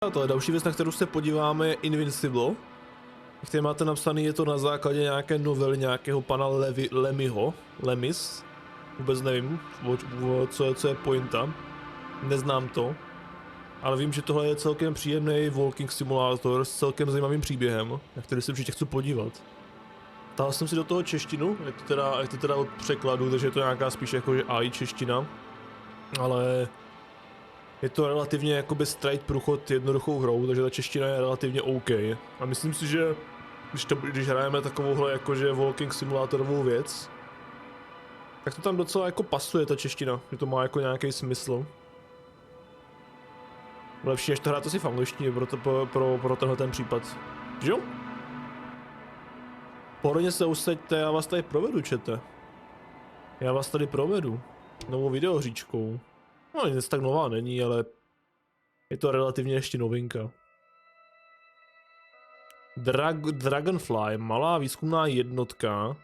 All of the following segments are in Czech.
A to je další věc, na kterou se podíváme, je Invincible. Jak máte napsaný, je to na základě nějaké novely nějakého pana Lemis. Vůbec nevím, co je pointa. Neznám to. Ale vím, že tohle je celkem příjemný walking simulátor s celkem zajímavým příběhem, na který se určitě chci podívat. Ptal jsem si do toho češtinu, je to teda od překladu, takže je to nějaká spíš jakože AI čeština. Ale je to relativně jakoby straight průchod jednoduchou hrou, takže ta čeština je relativně OK. A myslím si, že když hrajeme takovouhle jakože walking simulátorovou věc, tak to tam docela jako pasuje ta čeština, že to má jako nějaký smysl. Lepší než to hrát asi v angličtině pro tenhle ten případ. Jo? Pohodlně se usaďte, já vás tady provedu, čete. Já vás tady provedu. Novou videohříčkou. No nic tak nová není, ale je to relativně ještě novinka. Dragonfly, malá výzkumná jednotka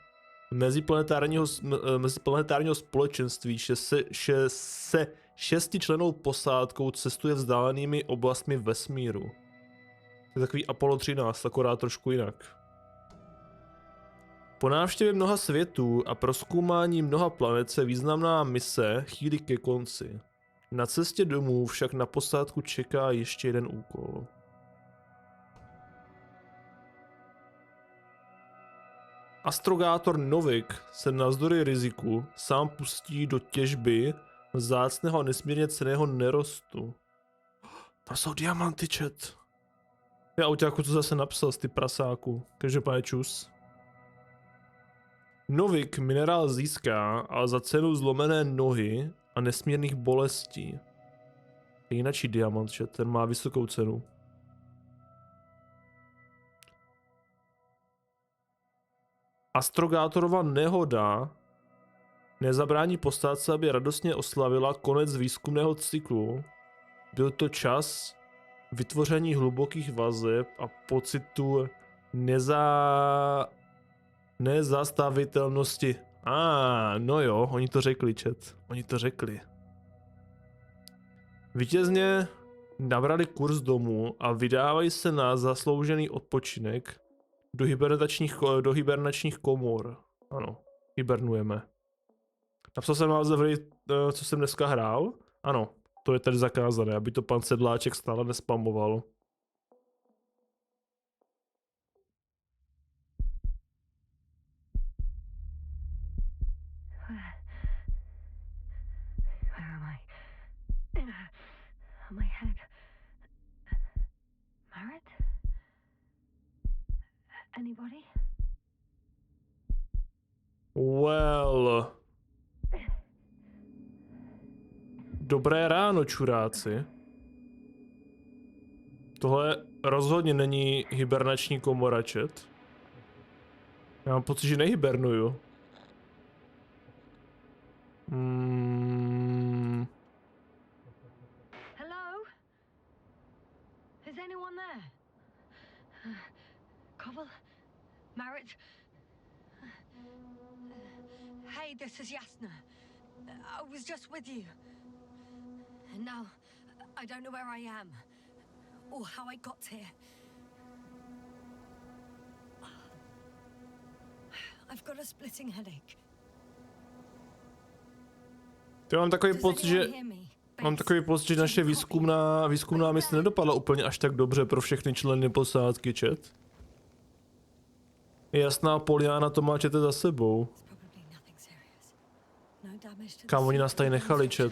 meziplanetárního společenství se 6člennou posádkou cestuje vzdálenými oblastmi vesmíru. To je takový Apollo 13, akorát trošku jinak. Po návštěvě mnoha světů a prozkoumání mnoha planet se významná mise chýlí ke konci. Na cestě domů však na posádku čeká ještě jeden úkol. Astrogátor Novik se navzdory riziku sám pustí do těžby vzácného a nesmírně cenného nerostu. Tam jsou diamanty, chat. Já auťáku to zase napsal z ty prasáku, každopádně čus. Novik minerál získá, ale za cenu zlomené nohy a nesmírných bolestí. Jináčí diamant, chat, ten má vysokou cenu. Astrogátorova nehoda nezabrání posádce, aby radostně oslavila konec výzkumného cyklu. Byl to čas vytvoření hlubokých vazeb a pocitu nezastavitelnosti. No jo, oni to řekli, chat. Oni to řekli. Vítězně nabrali kurz domů a vydávají se na zasloužený odpočinek do hibernačních komor. Ano, hibernujeme. Napsal jsem název hry, co jsem dneska hrál? Ano, to je tady zakázané, aby to pan Sedláček stále nespamoval. My head. Marit? Anybody? Well. Dobré ráno, čuráci. Tohle rozhodně není hibernační komora, chat. Já mám pocit, že nehibernuju. Hello? Is anyone there? Koval? Marit? Hey, this is Yasna. I was just with you. And now, I don't know where I am. Or how I got here. I've got a splitting headache. Já mám takový pocit, že naše výzkumná mise nedopadla úplně až tak dobře pro všechny členy posádky, chat. Jasná Poliana to má, čete, za sebou. Kam oni nás tady nechali, chat.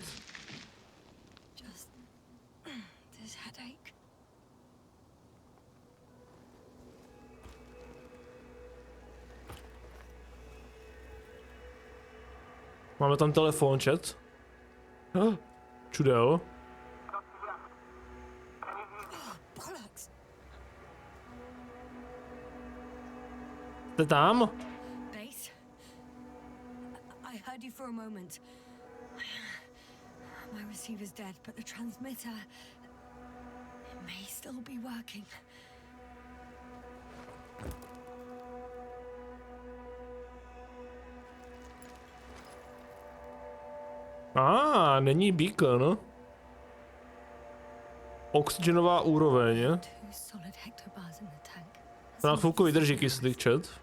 Máme tam telefon, chat. Čudel. Jste tam? Base? I heard you for a moment. My receiver's dead, but the transmitter may still be working. Není beacon, no? Oxygenová úroveň. To na chvilku vydrží kyslík, chat.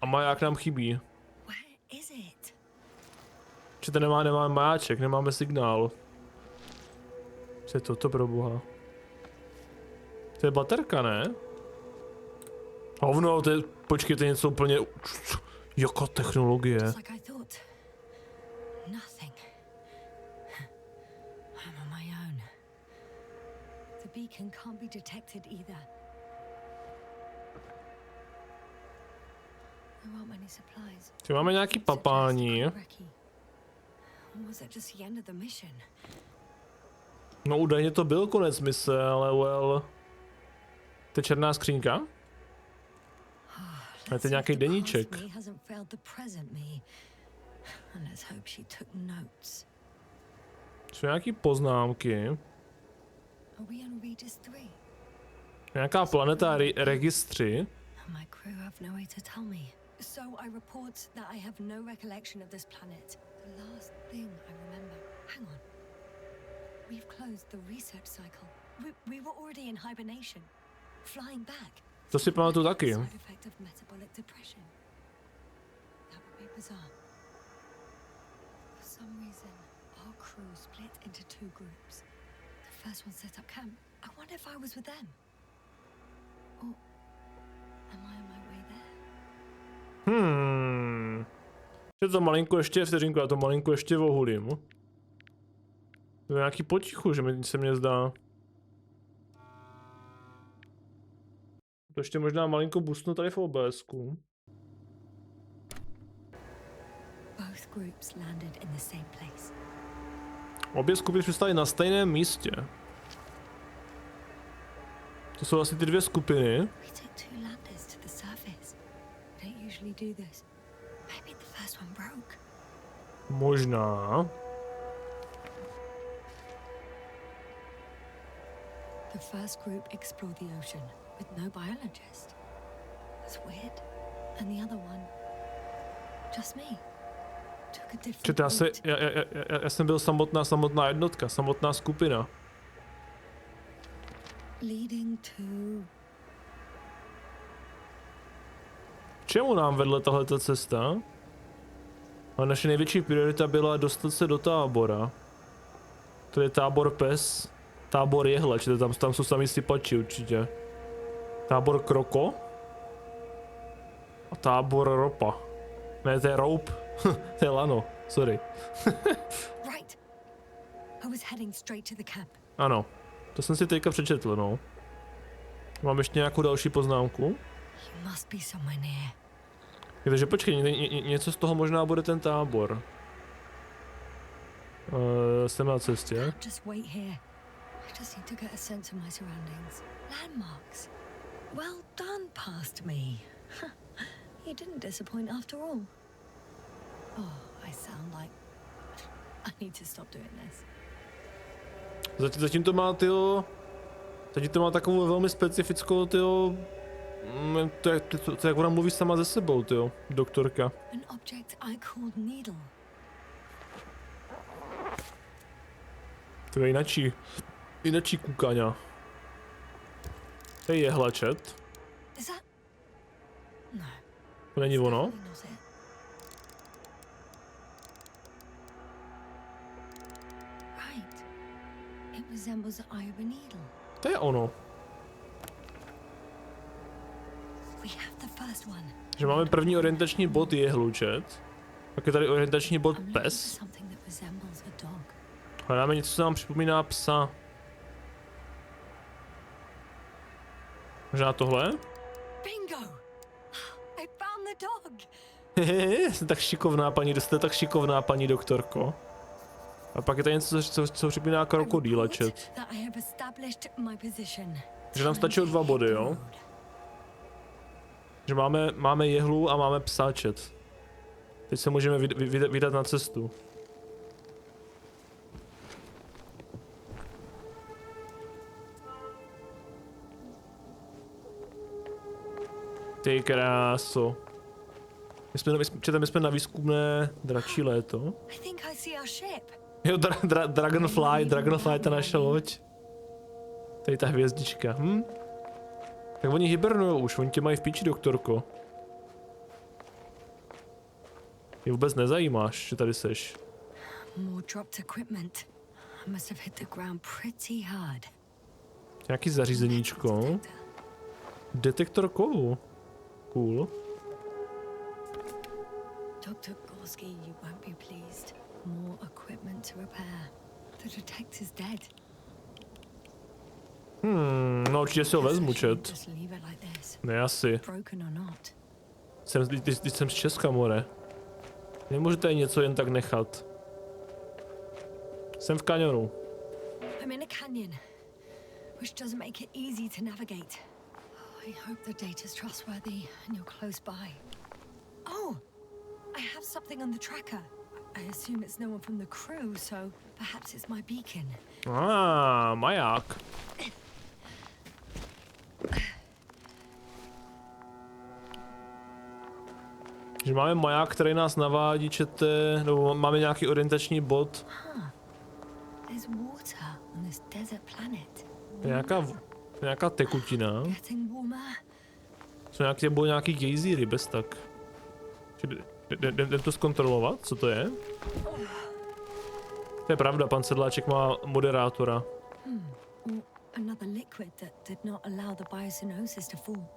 A maják nám chybí. Čete nemáme majáček, nemáme signál. Co je toto pro boha? To je baterka, ne? Hovno, to je, počkejte, něco úplně... Jaká technologie? Ty máme nějaký papání. No údajně to byl konec mise, ale well... To je černá skřínka? A to je nějaký deníček. Jsou nějaký poznámky. Nějaká planeta registry. So I report that I have no recollection of this planet. The last thing I remember. Hang on. We've closed the research cycle. We were already in hibernation. Flying back. To si pamatuju taky. Side effect of metabolic depression. That would be bizarre. For some reason, our crew split into two groups. The first one set up camp. I wonder if I was with them. Or am I on my way there? Je to malinko ještě vteřinku, já to malinko ještě vohulím. To je nějaký potichu, že se mně zdá. To ještě možná malinko boostnu tady v OBSku. Obě skupiny přistály na stejném místě. To jsou asi ty dvě skupiny. Možná. The first group explored the ocean with no biologist. That's weird. And the other one, just me, took a different route. Já jsem byl samotná jednotka, samotná skupina. Leading to... Čemu nám vedla tahleta cesta? A naše největší priorita byla dostat se do tábora. To je tábor pes, tábor jehle, či tam jsou sami sypači určitě. Tábor kroko. A tábor ropa. Ne, to je rope. To je lano, sorry. Right. I was heading straight to the camp. Ano, to jsem si teďka přečetl, no. Mám ještě nějakou další poznámku. You must be somewhere near. Takže počkej, něco z toho možná bude ten tábor. Jsem na cestě. Just wait here. I just need to get a sense of my surroundings. Landmarks. Well done, past me. You didn't disappoint after all. Oh, I sound like... I need to stop doing this. Zatím to má, tyjo... Zatím to má takovou velmi specifickou, tyjo... To jak ona mluví sama ze sebou, tyjo, doktorka. An object I called needle. To je jinačí kukaňa. To je jehlačet. No. To není ono? Right. It resembles the eye of a needle. To je ono. We have the first one. Že máme první orientační bod jehlučet. Pak je tady orientační bod pes. Hledáme něco, co nám připomíná psa. Možná tohle? Bingo! I found the dog. Jste tak šikovná, jste tak šikovná, paní doktorko. A pak je tady něco, co připomíná krokodýla, chat. Že nám stačí 2 body, jo? Že máme jehlu a máme psa, chat. Teď se můžeme vydat na cestu. Ty kráso. My jsme na výzkumné dračí léto. I think I see our ship. Jo, Dragonfly, ta naše loď. Tady ta hvězdička, Tak oni hibernujou už, oni tě mají v píči, doktorko. Mě vůbec nezajímáš, že tady seš. More dropped equipment. I must have hit the ground pretty hard. Nějaký zařízeníčko. Detektor kovů. Cool. Dr. Gorski, you won't be pleased. More equipment to repair. The detector's dead. No určitě si ho vezmu, čet. Just leave it like this. Ne, asi. Broken or not. Když jsem z Česka, more. Nemůžete něco jen tak nechat. Jsem v kaňonu. I'm in a canyon, which doesn't make it easy to navigate. I hope the data's trustworthy and you're close by. Oh, I have something on the tracker. I assume it's no one from the crew, so perhaps it's my beacon. Maják. Že máme maják, který nás navádí, čete, nebo máme nějaký orientační bod. There's water on this desert planet. Nějaká tekutina. Getting warmer. Budou nějaký gejzíry, bez tak. Jdem to zkontrolovat, co to je? To je pravda, pan Sedláček má moderátora. Another liquid that did not allow the biosinosis to fall.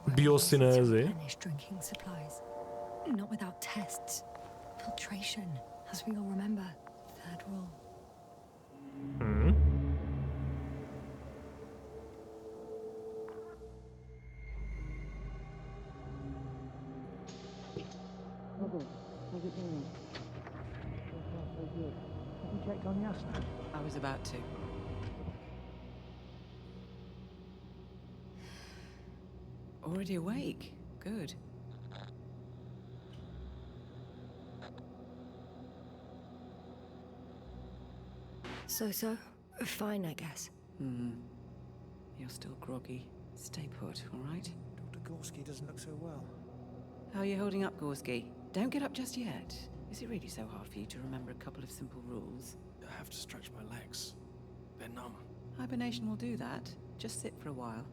Biosynézy. Drinking supplies. Not without tests. Filtration, as we all remember. Third rule. You checked on Yasna? I was about to. Already awake? Good. So, fine, I guess. You're still groggy. Stay put, all right? Dr. Gorski doesn't look so well. How are you holding up, Gorski? Don't get up just yet. Is it really so hard for you to remember a couple of simple rules? I have to stretch my legs. They're numb. Hibernation will do that. Just sit for a while.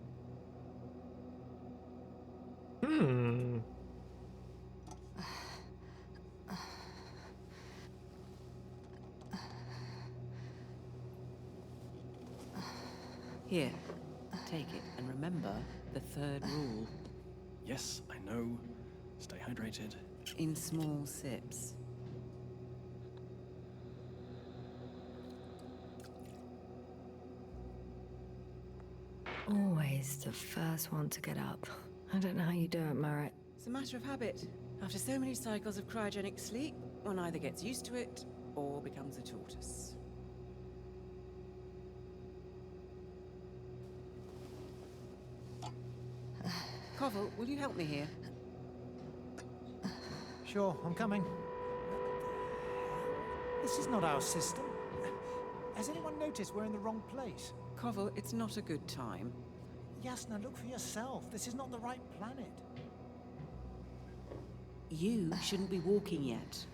Here, take it and remember the third rule. Yes, I know. Stay hydrated. In small sips. Always the first one to get up. I don't know how you do it, Merritt. It's a matter of habit. After so many cycles of cryogenic sleep, one either gets used to it or becomes a tortoise. Koval, will you help me here? Sure, I'm coming. This is not our system. Has anyone noticed we're in the wrong place? Koval, it's not a good time. Yasna, look for yourself. This is not the right planet. You shouldn't be walking yet.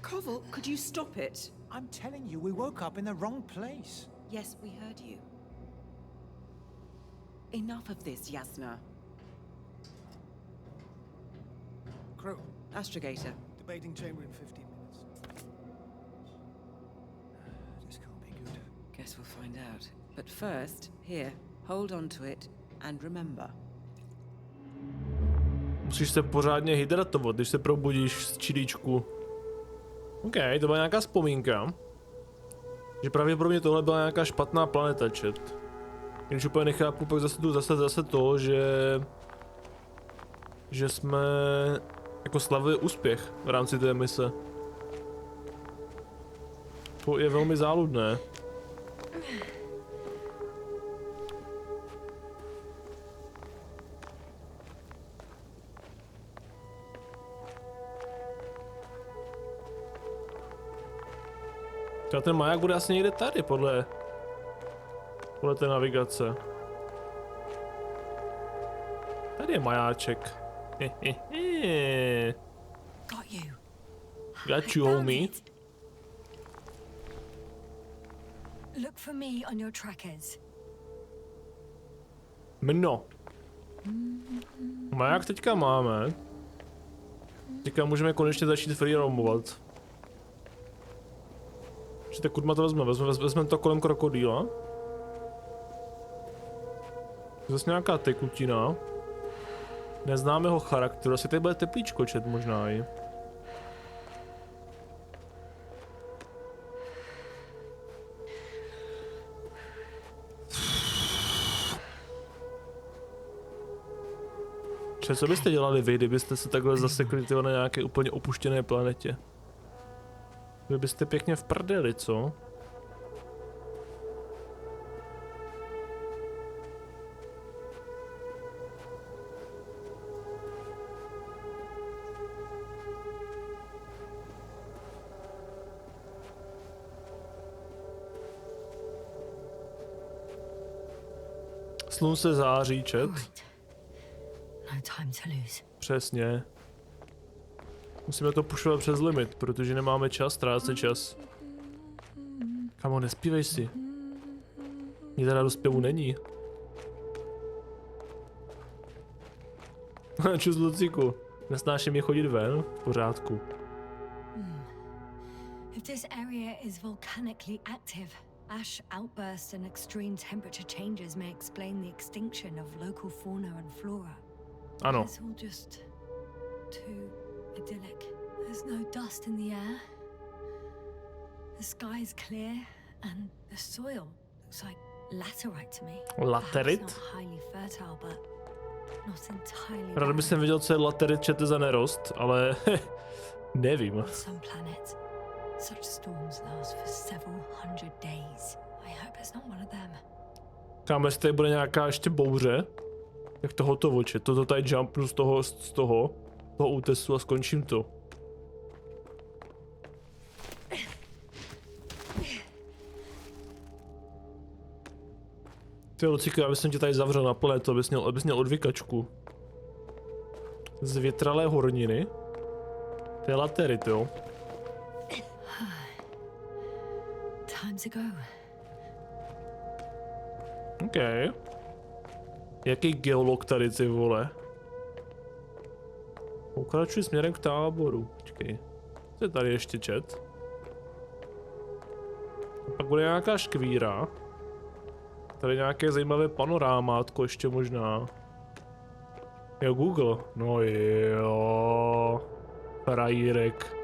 Koval, could you stop it? I'm telling you, we woke up in the wrong place. Yes, we heard you. Enough of this, Yasna. Crew, Astrogator. debating chamber in 15 minutes. This can't be good. Guess we'll find out. But first, here, hold on to it and remember. Musíš se pořádně hydratovat, když se probudíš z čilíčku. OK, to byla nějaká vzpomínka. Že pravděpodobně tohle byla nějaká špatná planeta, chat. Když úplně nechápu, pak zase to, že jsme jako slavili úspěch v rámci té mise. To je velmi záludné. Ten maják bude asi někde tady, podle té navigace. Tady je majáček. Got you. Got you, homie. Look for me on your trackers. No. No jak teďka máme? Teďka můžeme konečně začít freeroamovat. Počkejte, kudma to vezmeme to kolem krokodýla. Zase nějaká tekutina. Neznámého charakteru, asi tady bude teplíčko čet možná i. Co byste dělali vy, kdybyste se takhle zasekli na nějaké úplně opuštěné planetě? Vy byste pěkně v prdeli, co? Slunce září, čet. No time to lose. Přesně. Musíme to pušovat přes limit, protože nemáme čas, ztrácet čas. Kamo, nespívej si. Mně teda do zpěvu není. Čus, Luciku. Nesnáším je chodit ven, v pořádku. If this area is volcanically active, ash outbursts and extreme temperature changes may explain the extinction of local fauna and flora. Ano. It's all just too idyllic. There's no dust in the air. The sky is clear and the soil looks like laterite to me. Laterit? Perhaps not highly fertile, but not entirely. Rád bych viděl, co je laterit, čete za nerost, ale nevím. On some planets, such storms last for several hundred days. I hope it's not one of them. Kámo, jestli tady bude nějaká ještě bouře, jak to hotovo, čet. Toto tady jumpnu z toho útesu a skončím to. Ty Lucíko, já bych tě tady zavřel na plné to, abys měl odvykačku. Z větralé horniny. To je laterit, jo. Time to go. OK. Jaký geolog tady, ty vole? Pokračuji směrem k táboru. Počkej. Co je tady ještě čet? A pak bude nějaká škvíra. Tady nějaké zajímavé panorámátko ještě možná. Jo, Google. No jo. Frajírek.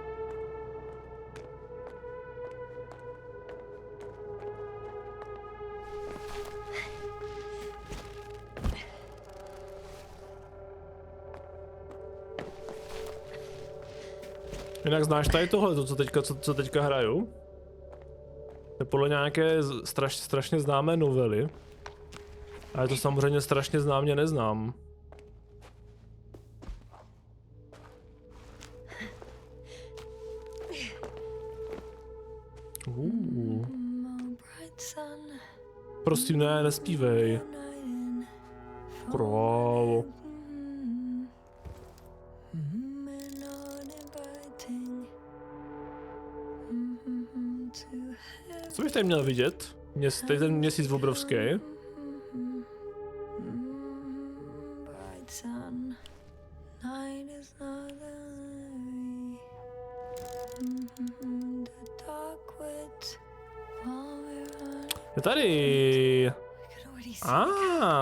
Jinak znáš tady tohle, co teďka hraju? To je podle nějaké strašně známé novely. A je to samozřejmě strašně známě neznám. Prosím, ne, nespívej. Krávo. Co bych tady měl vidět? Tady ten měsíc obrovský. Je tady.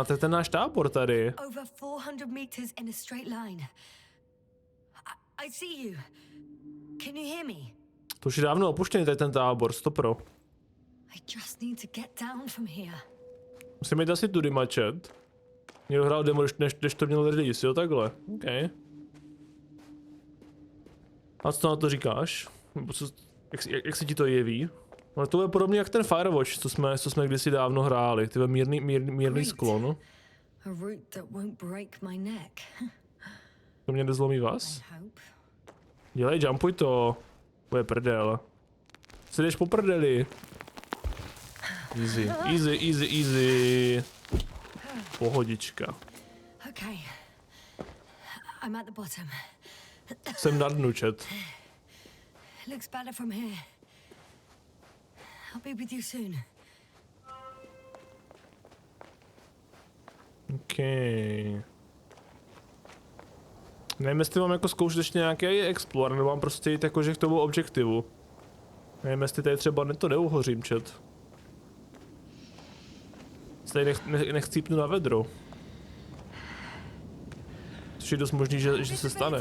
To je ten náš tábor tady. Over 400 meters in a straight line. I see you. Can you hear me? To už je dávno opuštěný tady ten tábor, stopro. I just need to get down from here. Musíme jít asi tudy mačet. Někdo hrál demo, než to měl release, jo, takhle. OK. A co na to říkáš? Jak se ti to jeví? Ale to je podobně jak ten Firewatch, co jsme kdysi dávno hráli. Ty mírný sklon. A route that won't break my neck. To mě nezlomí vás? I hope. Dělej, jumpuj to. Bude prdel. Si jdeš po prdeli. Easy, easy, easy, easy. Pohodička. Okay. I'm at the bottom. Jsem na dnu, čet. Looks better from here. I'll be with you soon. Okay. Nevím, jestli mám jako zkoušet ještě nějaký explore, nebo mám prostě jít jakože k tomu objektivu. Nevím, jestli tady třeba to neuhořím, chat. Tady nechcípnu na vedro. Což je dost možný, že se stane.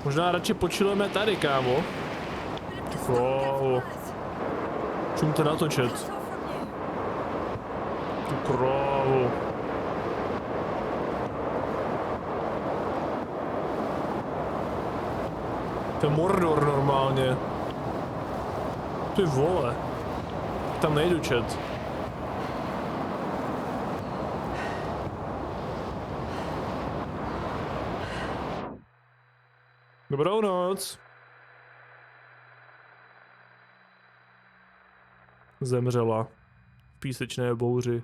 Možná radši počilujeme tady, kámo. Wow. Čumte na to, chat. Tu krávu. To je Mordor normálně. Ty vole. Tam nejdu, chat. Dobrou noc. Zemřela. V písečné bouři.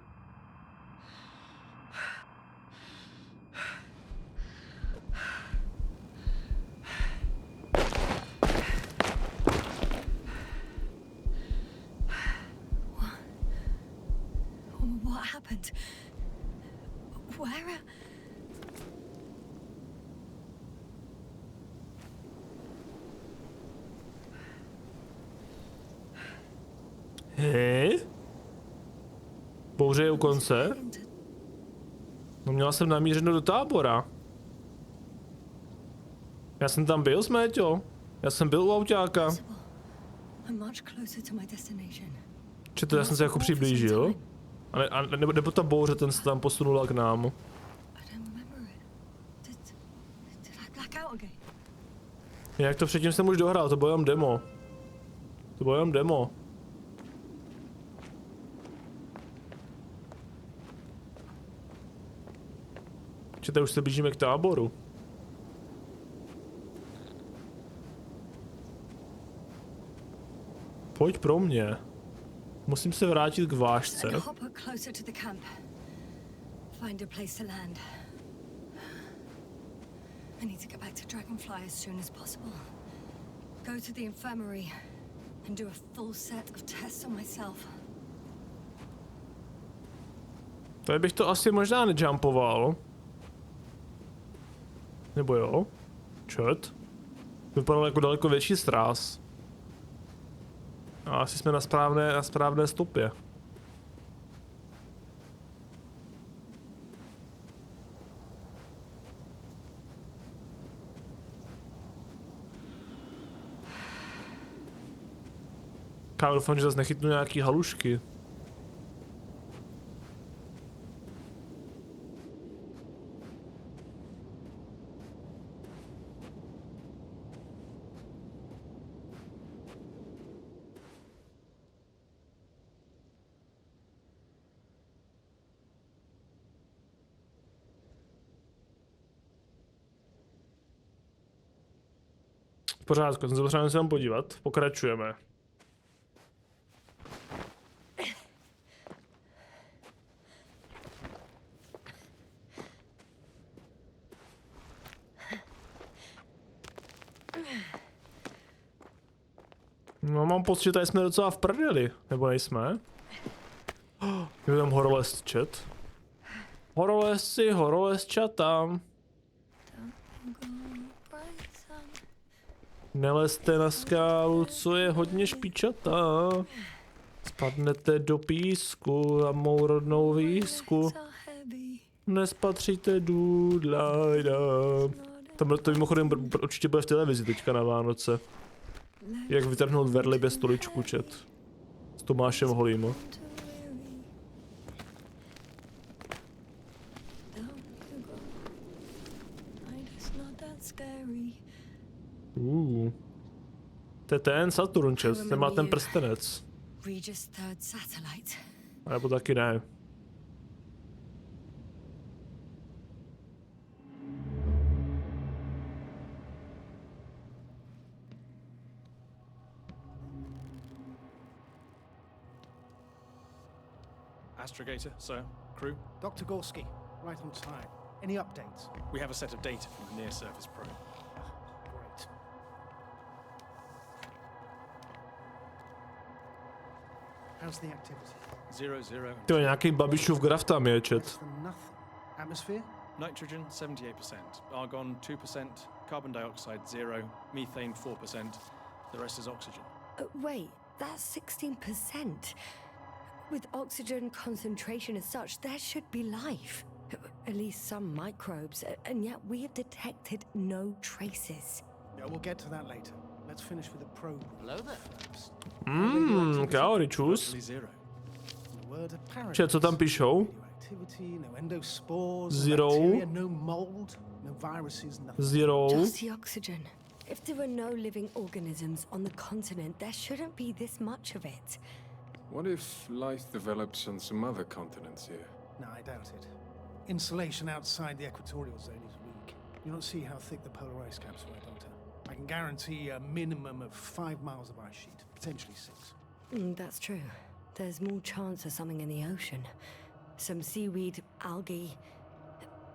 What happened? Where? Hej? Bouře je u konce? No měla jsem namířeno do tábora. Já jsem tam byl, Sméťo. Já jsem byl u autáka. Četo, já jsem se jako přiblížil. Nebo ta bouře, ten se tam posunula k nám. Jak to předtím jsem už dohrál, to bylo jenom demo. To bylo jenom demo. Čete, už se blížíme k táboru. Pojď pro mě. Musím se vrátit k vážce. I need to get back to Dragonfly as soon as possible. Go to the infirmary and do a full set of tests on myself. Tady bych to asi možná nejumpoval. Nebo jo? Čet? Vypadal jako daleko větší sráz. A asi jsme na správné stopě. Kámo, doufám, že zase nechytnu nějaký halušky. V pořádku, jsem se potřebujeme se tam podívat. Pokračujeme. No, mám pocit, že tady jsme docela v prdeli, nebo nejsme? Je tam horolez chat. Horolez chat tam. Nelezte na skálu, co je hodně špičatá. Spadnete do písku a mou rodnou výsku. Nespatříte důdlajda. To mimochodem určitě bude v televizi teďka na Vánoce. Jak vytrhnout verli bez stoličku, chat. S Tomášem Holým. To je ten Saturn, chat. Ten má ten prstenec. A nebo taky ne. Astrogator, sir. crew. Dr. Gorski, right on time. Any updates? We have a set of data from the near-surface probe. Great. How's the activity? 0, To nějaký Babišův graf tam je, Less čet. than nothing. Atmosphere? nitrogen 78%, argon 2%, carbon dioxide 0, methane 4%. The rest is oxygen. Wait, that's 16%. With oxygen concentration as such, there should be life. At least some microbes, and yet we have detected no traces. Yeah, we'll get to that later. Let's finish with the probe. Hello there. First. Kaoričus. Virtually zero. The word apparent. Čet, co tam píšou? Radioactivity, no endospores, Zero. no bacteria, no mold, no viruses, nothing. Zero. Just the oxygen. If there were no living organisms on the continent, there shouldn't be this much of it. What if life develops on some other continents here? No, I doubt it. Insulation outside the equatorial zone is weak. You don't see how thick the polar ice caps were, Doctor. I can guarantee a minimum of 5 miles of ice sheet, potentially 6. That's true. There's more chance of something in the ocean. Some seaweed, algae.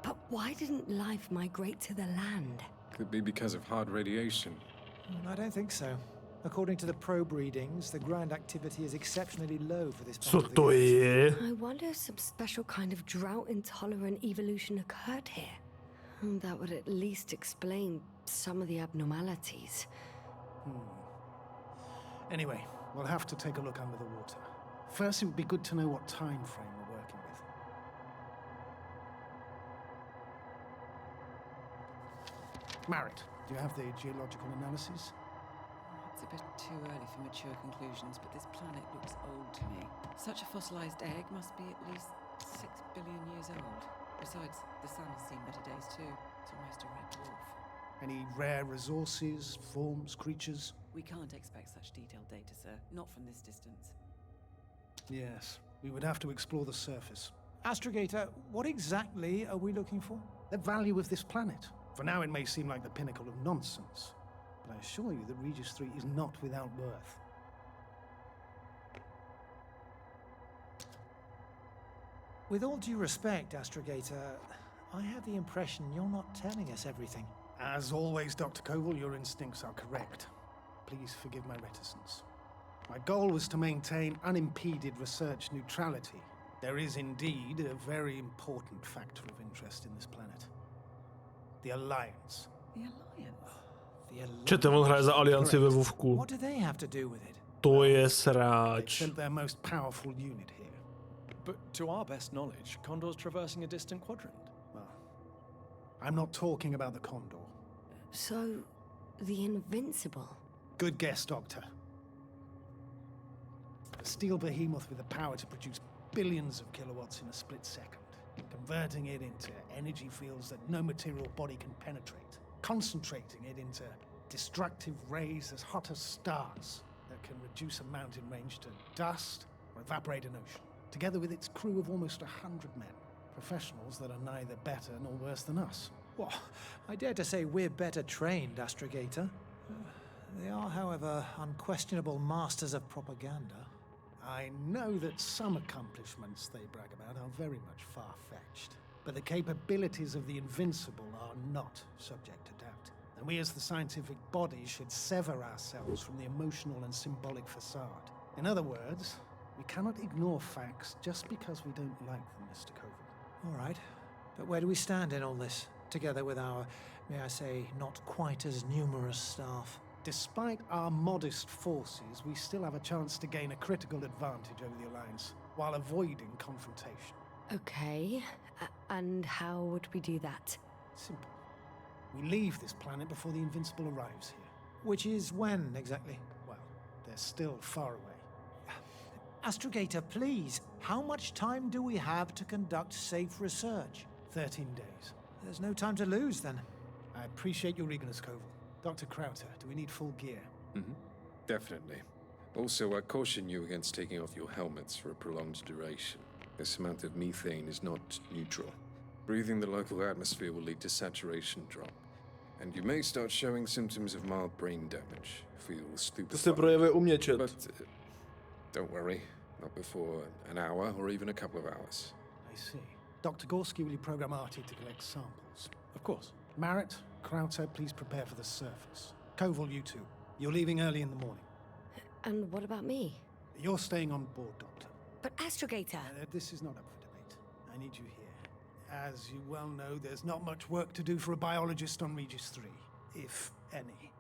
But why didn't life migrate to the land? Could be because of hard radiation. I don't think so. According to the probe readings, the ground activity is exceptionally low for this part Co of the to Earth. je? I wonder if some special kind of drought-intolerant evolution occurred here. That would at least explain some of the abnormalities. Anyway, we'll have to take a look under the water. First, it would be good to know what time frame we're working with. Marit, do you have the geological analysis? It's a bit too early for mature conclusions, but this planet looks old to me. Such a fossilized egg must be at least 6 billion years old. Besides, the sun has seen better days too. It's almost a red dwarf. Any rare resources, forms, creatures? We can't expect such detailed data, sir. Not from this distance. Yes, we would have to explore the surface. Astrogator, what exactly are we looking for? The value of this planet. For now, it may seem like the pinnacle of nonsense, but I assure you that Regis 3 is not without worth. With all due respect, Astrogator, I have the impression you're not telling us everything. As always, Dr. Koval, your instincts are correct. Please forgive my reticence. My goal was to maintain unimpeded research neutrality. There is indeed a very important factor of interest in this planet. The Alliance. The Alliance? The Alliance. Čete, on hraje za alianci ve Vovku. What do they have to do with it? To je They've sráč. sent their most powerful unit here. But to our best knowledge, Condor's traversing a distant quadrant. Well, I'm not talking about the Condor. So, the Invincible. Good guess, Doctor. A steel behemoth with the power to produce billions of kilowatts in a split second, converting it into energy fields that no material body can penetrate, concentrating it into destructive rays as hot as stars that can reduce a mountain range to dust or evaporate an ocean, together with its crew of almost 100 men, professionals that are neither better nor worse than us. Well, I dare to say we're better trained, Astrogator. They are, however, unquestionable masters of propaganda. I know that some accomplishments they brag about are very much far-fetched, but the capabilities of the Invincible are not subject to doubt. And we as the scientific body should sever ourselves from the emotional and symbolic facade. In other words, we cannot ignore facts just because we don't like them, Mr. Koval. All right, but where do we stand in all this, together with our, may I say, not quite as numerous staff? Despite our modest forces, we still have a chance to gain a critical advantage over the Alliance, while avoiding confrontation. Okay, and how would we do that? Simple. We leave this planet before the Invincible arrives here. Which is when, exactly? Well, they're still far away. Astrogator, please, how much time do we have to conduct safe research? 13 days. There's no time to lose, then. I appreciate your eagerness, Koval. Dr. Krauter, do we need full gear? Definitely. Also, I caution you against taking off your helmets for a prolonged duration. This amount of methane is not neutral. Breathing the local atmosphere will lead to saturation drop. And you may start showing symptoms of mild brain damage. Feel To se stupefied. projevuje u mě, čet. But don't worry, not before an hour or even a couple of hours. I see. Dr. Gorski, will you program Artie to collect samples? Of course. Marrett, Krauter, please prepare for the surface. Koval, you two. You're leaving early in the morning. And what about me? You're staying on board, Doctor. But Astrogator. This is not up for debate. I need you here. As you well know, there's not much work to do for a biologist on Regis 3, if any.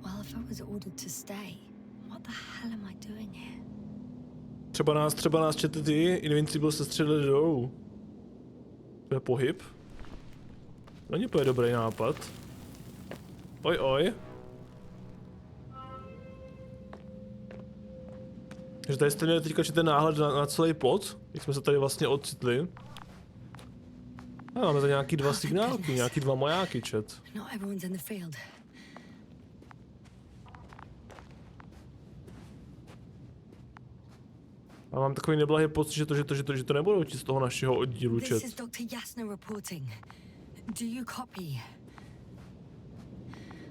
Well, if I was ordered to stay, what the hell am I doing here? Třeba nás četli ty, Invincible se střelili dolů. To je pohyb. Není úplně dobrý nápad. Oj, oj. Takže tady jste měli teďka ten náhled na celý plot, jak jsme se tady vlastně ocitli. A máme tady nějaký dva signálky, nějaký dva majáky, chat. Not everyone's in the field. A mám takový neblahý pocit, že to nebudou ti z toho našeho oddílu, chat. This is Dr. Jasna reporting. Do you copy?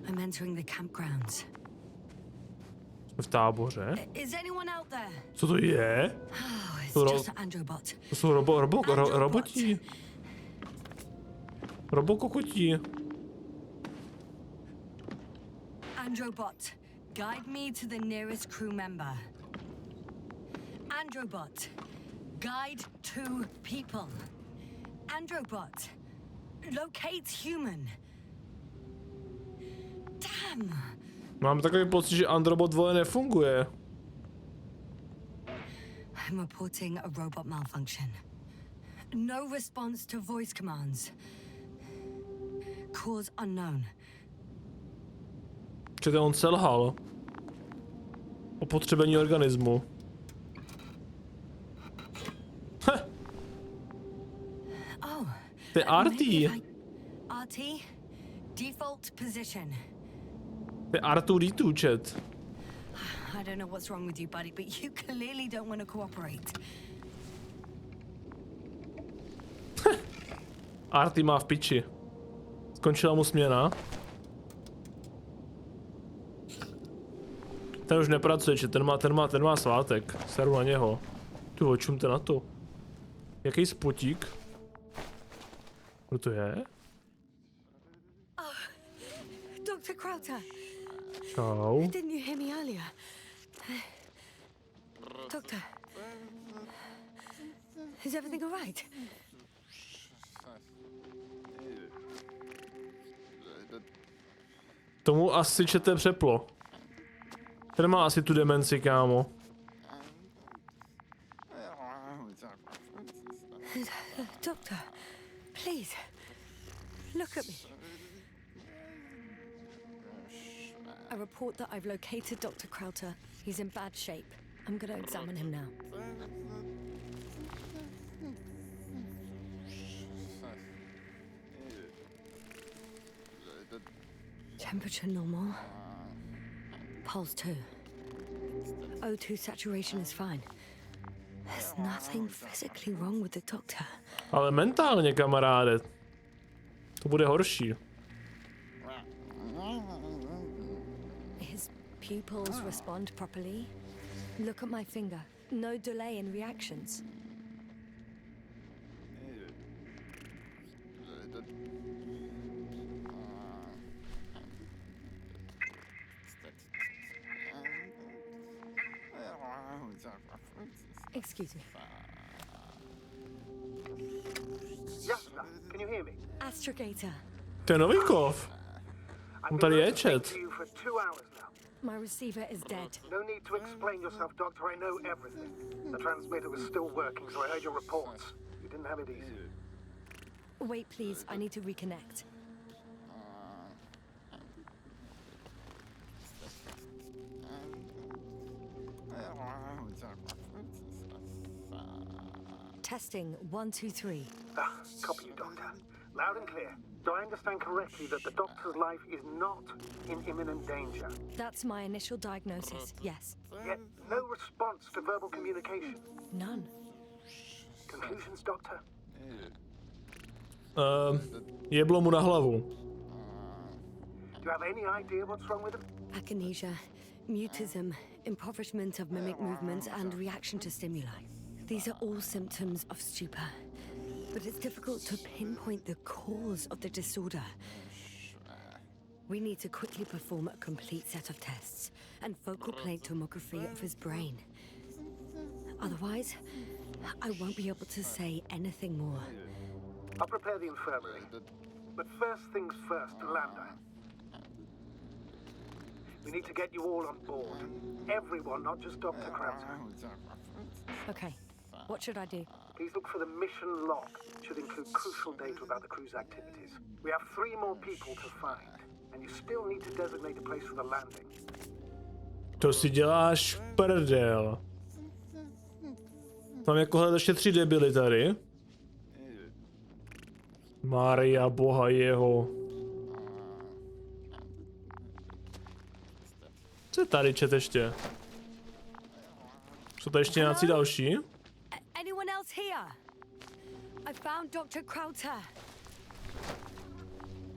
I'm entering the campgrounds. Jsme v táboře. Is anyone out there? Co to je? Oh, it's To just an androbot. To jsou roboti. Robokokotí. Androbot, guide me to the nearest crew member. Androbot, guide two people. Androbot, locate human. Damn. Mám takový pocit, že Androbot vole nefunguje. I'm reporting a robot malfunction. No response to voice commands. Cause unknown. Čete, on selhal. Opotřebení organismu. Oh. To je Artie. Artie, default position. To je R2D2, chat. I don't know what's wrong with you, buddy, but you clearly don't want to cooperate. Artie má v piči. Skončila mu směna. Ten už nepracuje, že ten má svátek. Seru na něho. Tu očumte na to. Jaký spotík? Kdo to je? Dr. Krauter, Čau. didn't you hear me earlier? Doctor, is everything all right? Tomu asi čete přeplo. Ten má asi tu demenci, kámo. Doctor, please, look at me. I report that I've located Dr. Krauter. He's in bad shape. I'm gonna examine him now. Temperature normal. Pulse 2. O2 saturation is fine. There's nothing physically wrong with the doctor. Ale mentálně, kamaráde. To bude horší. His pupils respond properly. Look at my finger. No delay in reactions. Excuse me. Jasna, can you hear me? Astrogator. To je Novikov. On tady je, chat. To you for 2 hours now. My receiver is dead. No need to explain yourself, Doctor. I know everything. The transmitter was still working, so I heard your reports. You didn't have it easy. Wait, please. I need to reconnect. Testing 1, 2, 3. Copy you, Doctor. Loud and clear. Do I understand correctly that the Doctor's life is not in imminent danger? That's my initial diagnosis, yes. Yet no response to verbal communication. None. Conclusions, Doctor? Jeblo mu na hlavu. Do you have any idea what's wrong with him? Akinesia, Mutism, impoverishment of mimic movements, and reaction to stimuli. These are all symptoms of stupor, but it's difficult to pinpoint the cause of the disorder. We need to quickly perform a complete set of tests and focal plane tomography of his brain. Otherwise, I won't be able to say anything more. I'll prepare the infirmary. But first things first, Lander. We need to get you all on board. Everyone, not just Dr. Krauser. Okay, what should I do? Please look for the mission log. It should include crucial data about the crew's activities. We have 3 more people to find, and you still need to designate a place for the landing. To si děláš prdel. Mám jako hledat ještě 3 debily tady. Maria boha jeho. Co je tady čet ještě? Jsou tady ještě nějací další? Anyone else here? I found Dr. Krauter.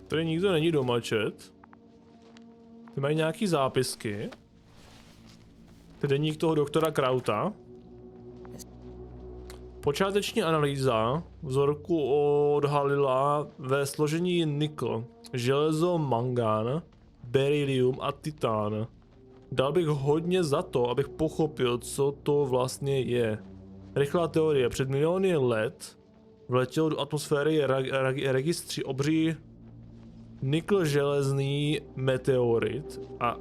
Tady nikdo není doma, čet. Ty mají nějaký zápisky. To deník toho doktora Krauta. Počáteční analýza vzorku odhalila ve složení nikl, železo, mangán, berylium a titán. Dal bych hodně za to, abych pochopil, co to vlastně je. Rychlá teorie. Před miliony let vletěl do atmosféry registři obří nikl železný meteorit a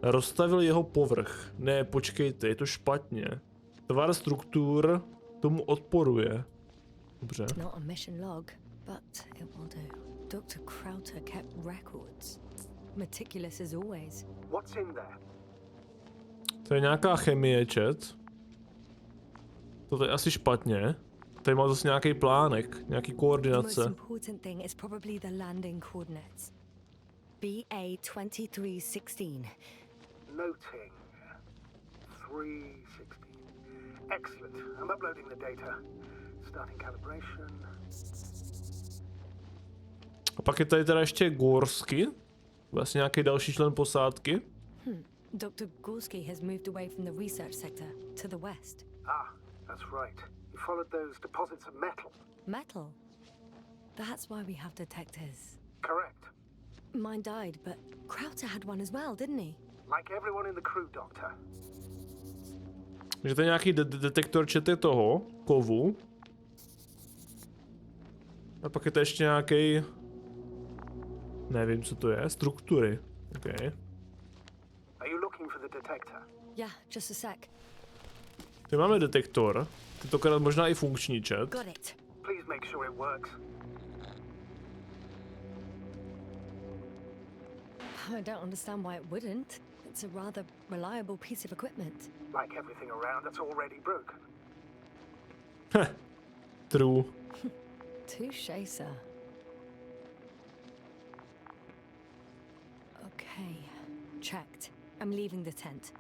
rozstavil jeho povrch. Ne, počkejte, je to špatně. Tvar struktur tomu odporuje. Dobře. Not a mission log, but it will do. Dr. Krauter kept records. Meticulous as always. What's in there? To je nějaká chemie, chat. To je asi špatně. Tady má zase nějaký plánek, nějaký The most koordinace. important thing is probably the landing coordinates. BA 2316. Noting. 316. Excellent. I'm uploading the data. Starting calibration. A pak je tady teda ještě Gorsky. Vlastně nějaký další člen posádky. Dr. Gorski has moved away from the research sector to the west. Ah, that's right. You followed those deposits of metal. Metal? That's why we have detectors. Correct. Mine died, but Krauter had one as well, didn't he? Like everyone in the crew, Doctor. Že to je nějaký detektor čety toho, kovu. A pak je to ještě nějaký. Nevím, co to je, struktury. Okay. Are you looking for the detector? Yeah, just a sec. Tady máme detektor. Tentokrát možná i funkční, chat. Got it. Please make sure it works. I don't understand why it wouldn't. It's a rather reliable piece of equipment. Like everything around that's already broken. True. Touché, sir. Okay, checked. I'm leaving the tent.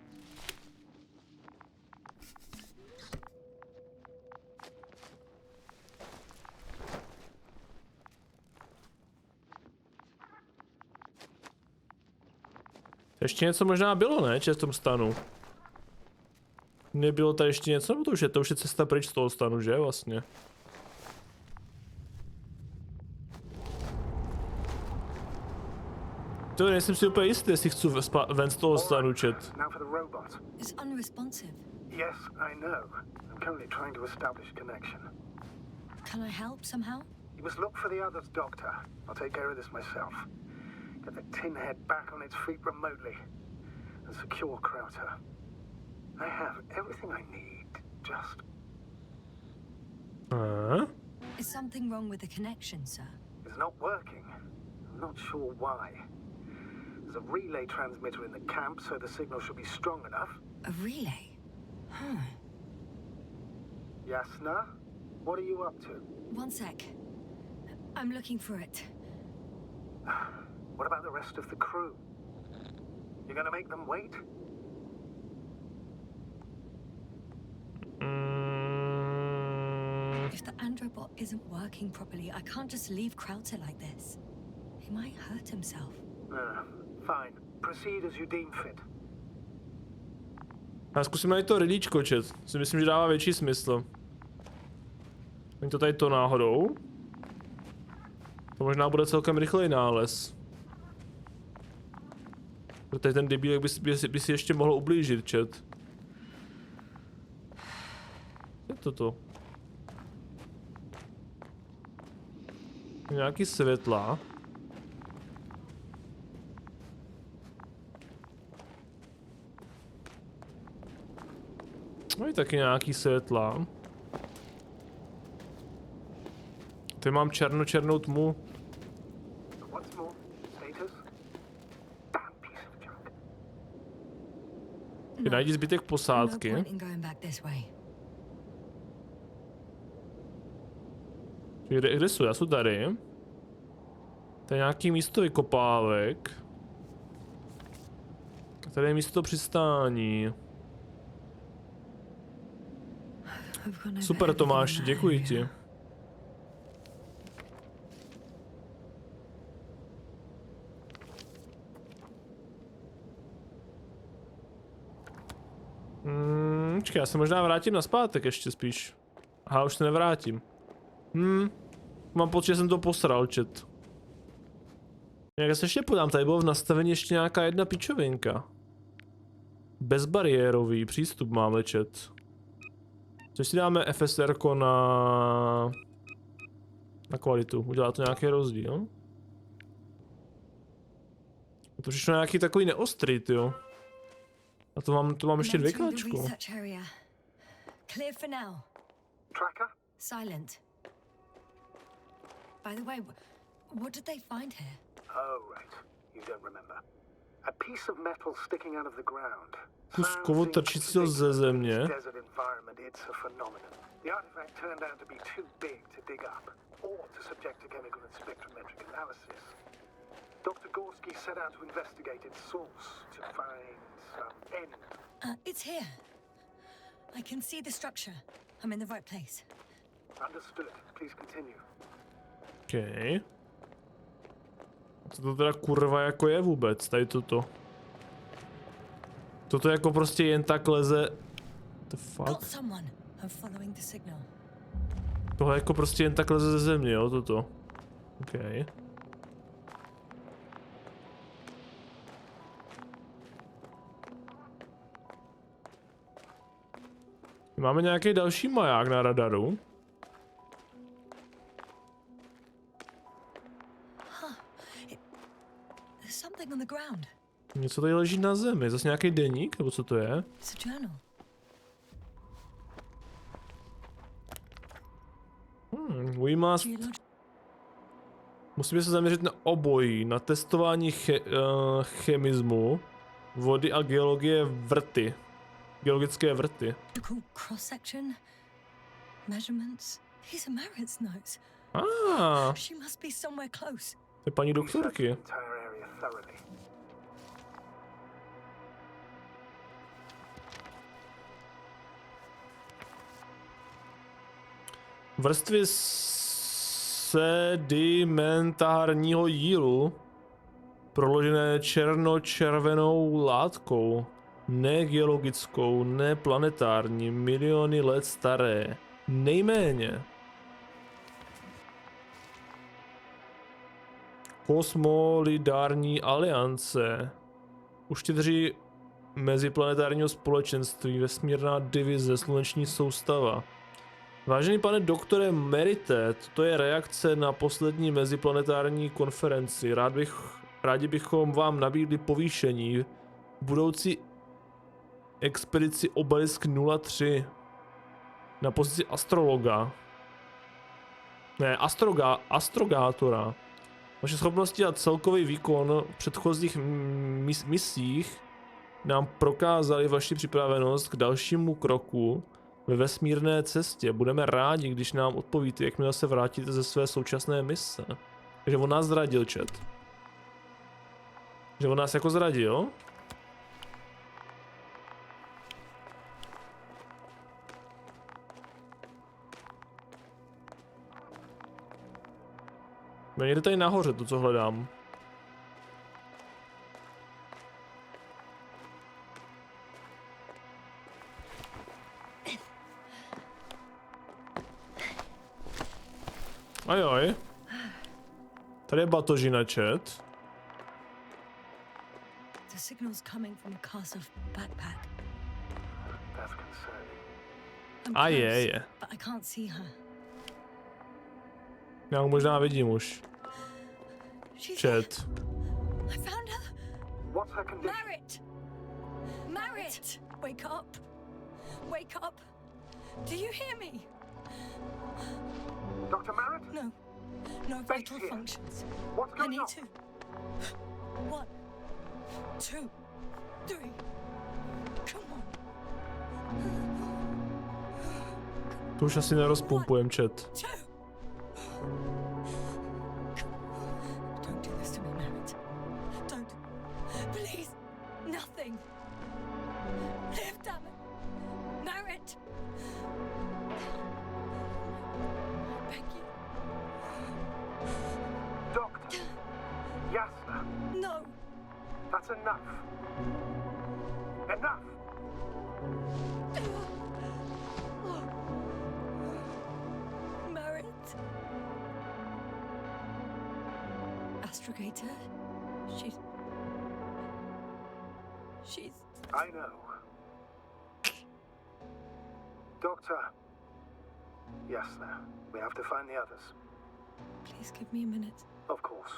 Ještě něco možná bylo, ne? Či v tom stanu. Nebylo tady ještě něco? Nebo to už je cesta pryč z toho stanu, že? Vlastně. To nejsem si úplně jistý, jestli chci ven z toho stanu, chat. Now for the robot. It's unresponsive. Yes, I know. I'm currently trying to establish a connection. Can I help somehow? You must look for the others, Doctor. I'll take care of this myself. Get the tin head back on its feet remotely. And secure Krauter. I have everything I need. Just... Is something wrong with the connection, sir? It's not working. I'm not sure why. There's a relay transmitter in the camp, so the signal should be strong enough. A relay? Huh. Yasna? What are you up to? One sec. I'm looking for it. What about the rest of the crew? You're gonna make them wait? If the androbot isn't working properly, I can't just leave Krauter like this. He might hurt himself. Fine. Proceed as you deem fit. Já zkusím najít to rydíčko, chat. Si myslím, že dává větší smysl. Není to tady to náhodou? To možná bude celkem rychlej nález. Protože ten debílek by si ještě mohl ublížit, chat. Co je toto? Nějaký světla. Mají taky nějaký světla. Tady mám černou tmu. Najdi zbytek posádky. Kde jsou? Já jsou tady. To je nějaký místo vykopávek. Tady je místo přistání. Super, Tomáš, děkuji ti. Počkej, já se možná vrátím nazpátek ještě spíš. Aha, už se nevrátím. Mám pocit, že jsem to posral, chat. Jak se ještě podám, tady bylo v nastavení ještě nějaká jedna pičovinka. Bezbariérový přístup máme, chat. Což si dáme FSR na kvalitu, udělá to nějaký rozdíl. To přišlo nějaký takový neostrý, jo. A to mám ještě dvě klačku. Clear for now. Tracker? Silent. By the way, what did they find here? Oh, right. You don't remember. A piece of metal sticking out of the ground. Kus kovu trčícího ze země. Desert environment, it's a phenomenon. The artifact turned out to be too big to dig up, or to subject to chemical and spectrometric analysis. Dr. Gorski set out to investigate its source, to find some end. It's here. I can see the structure. I'm in the right place. Understood. Please continue. Okay. Co to teda kurva jako je vůbec, tady toto? Toto jako prostě jen tak leze... The fuck? Tohle jako prostě jen tak leze ze země, jo, toto. Okay. Máme nějaký další maják na radaru. Něco tady leží na zemi, zase nějaký deník, nebo co to je? We must... Musíme se zaměřit na obojí, na testování chemismu, vody a geologie vrty. Geologické vrty. To je paní doktorky. Vrstvy sedimentárního jílu proložené černočervenou látkou, ne geologickou, ne planetární, miliony let staré, nejméně. Kosmolidární aliance, uštědří meziplanetárního společenství, vesmírná divize, sluneční soustava. Vážený pane doktore Merite, toto je reakce na poslední meziplanetární konferenci. Rádi bychom vám nabídli povýšení v budoucí expedici Obelisk 03 na pozici astrologa. Ne, astrogátora. Vaše schopnosti a celkový výkon v předchozích misích nám prokázali vaši připravenost k dalšímu kroku ve vesmírné cestě. Budeme rádi, když nám odpovíte, jakmile se vrátíte ze své současné mise. Takže on nás zradil, chat. Že on nás jako zradil. Někde tady nahoře to, co hledám. Ajoj. Tady je batožina, chat. The signal's coming from a Castle backpack. That's concerning. I'm A close, je. but I can't see her. Já ho možná vidím už. She's Chat. there. I found her. What's her condition? Marrit! Marrit! Wake up! Wake up! Do you hear me? Dr. Merritt? No. No vital functions. What's I going need on? to. 1, 2, 3. Come on. To už asi nerozpumpujem, chat. 2. Don't do this to me, Merritt. Don't. Please. Nothing. Live, damn it. Merritt. Beg you. Doctor. Yasna. No. That's enough. Enough. Merritt. Astrogator. She's. I know. Doctor. Yasna, we have to find the others. Please give me a minute. Of course.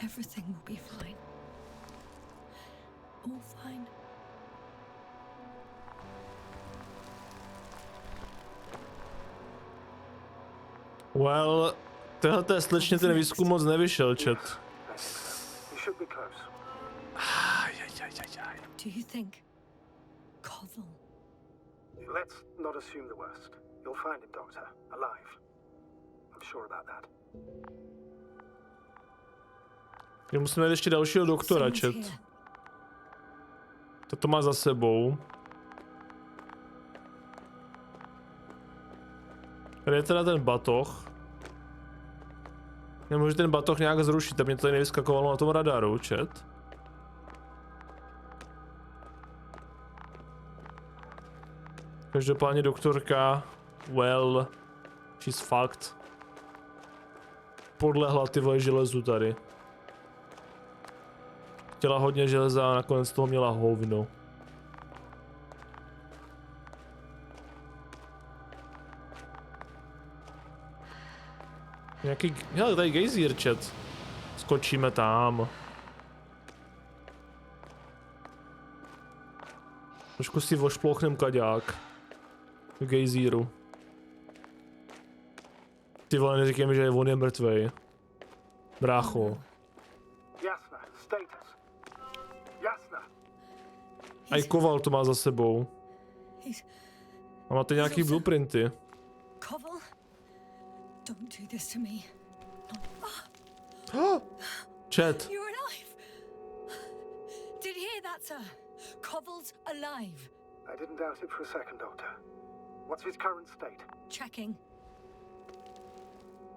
Everything will be fine. All fine. Well, téhleté slečně ten výzkum moc nevyšel, chat. You should be close. Do you think Koval? Let's not assume the worst. You'll find him, Doctor. Alive. I'm sure about that. Musíme jít ještě dalšího doktora, Someone's chat. here. To má za sebou. Tady je teda ten batoh. Nemůžu ten batoh nějak zrušit, a mě to tady nevyskakovalo na tom radaru, chat. Každopádně doktorka, well, she's fucked. Podlehla ty vole železu tady. Chtěla hodně železa a nakonec toho měla hovno. Nějaký, hele, tady gejzír, chat. Skočíme tam. Trošku si vošplouchnem kaďák. V gejzíru. Ty vole, neříkej mi, že on je mrtvej. Brácho. Yasna, status. Yasna. A i Koval to má za sebou. He's A máte nějaký blueprinty. Koval. Don't do this to me. Chat. You're alive. Did you hear that, sir? Koval's alive. I didn't doubt it for a second, Doctor. What's his current state? Checking.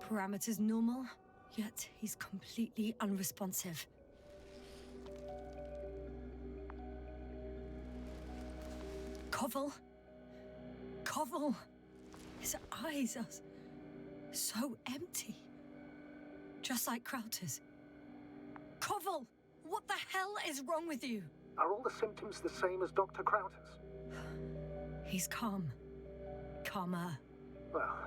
Parameters normal, yet he's completely unresponsive. Koval. Koval. His eyes are so empty. Just like Krauter's. Koval! What the hell is wrong with you? Are all the symptoms the same as Dr. Krauter's? He's calm. Calmer. Well,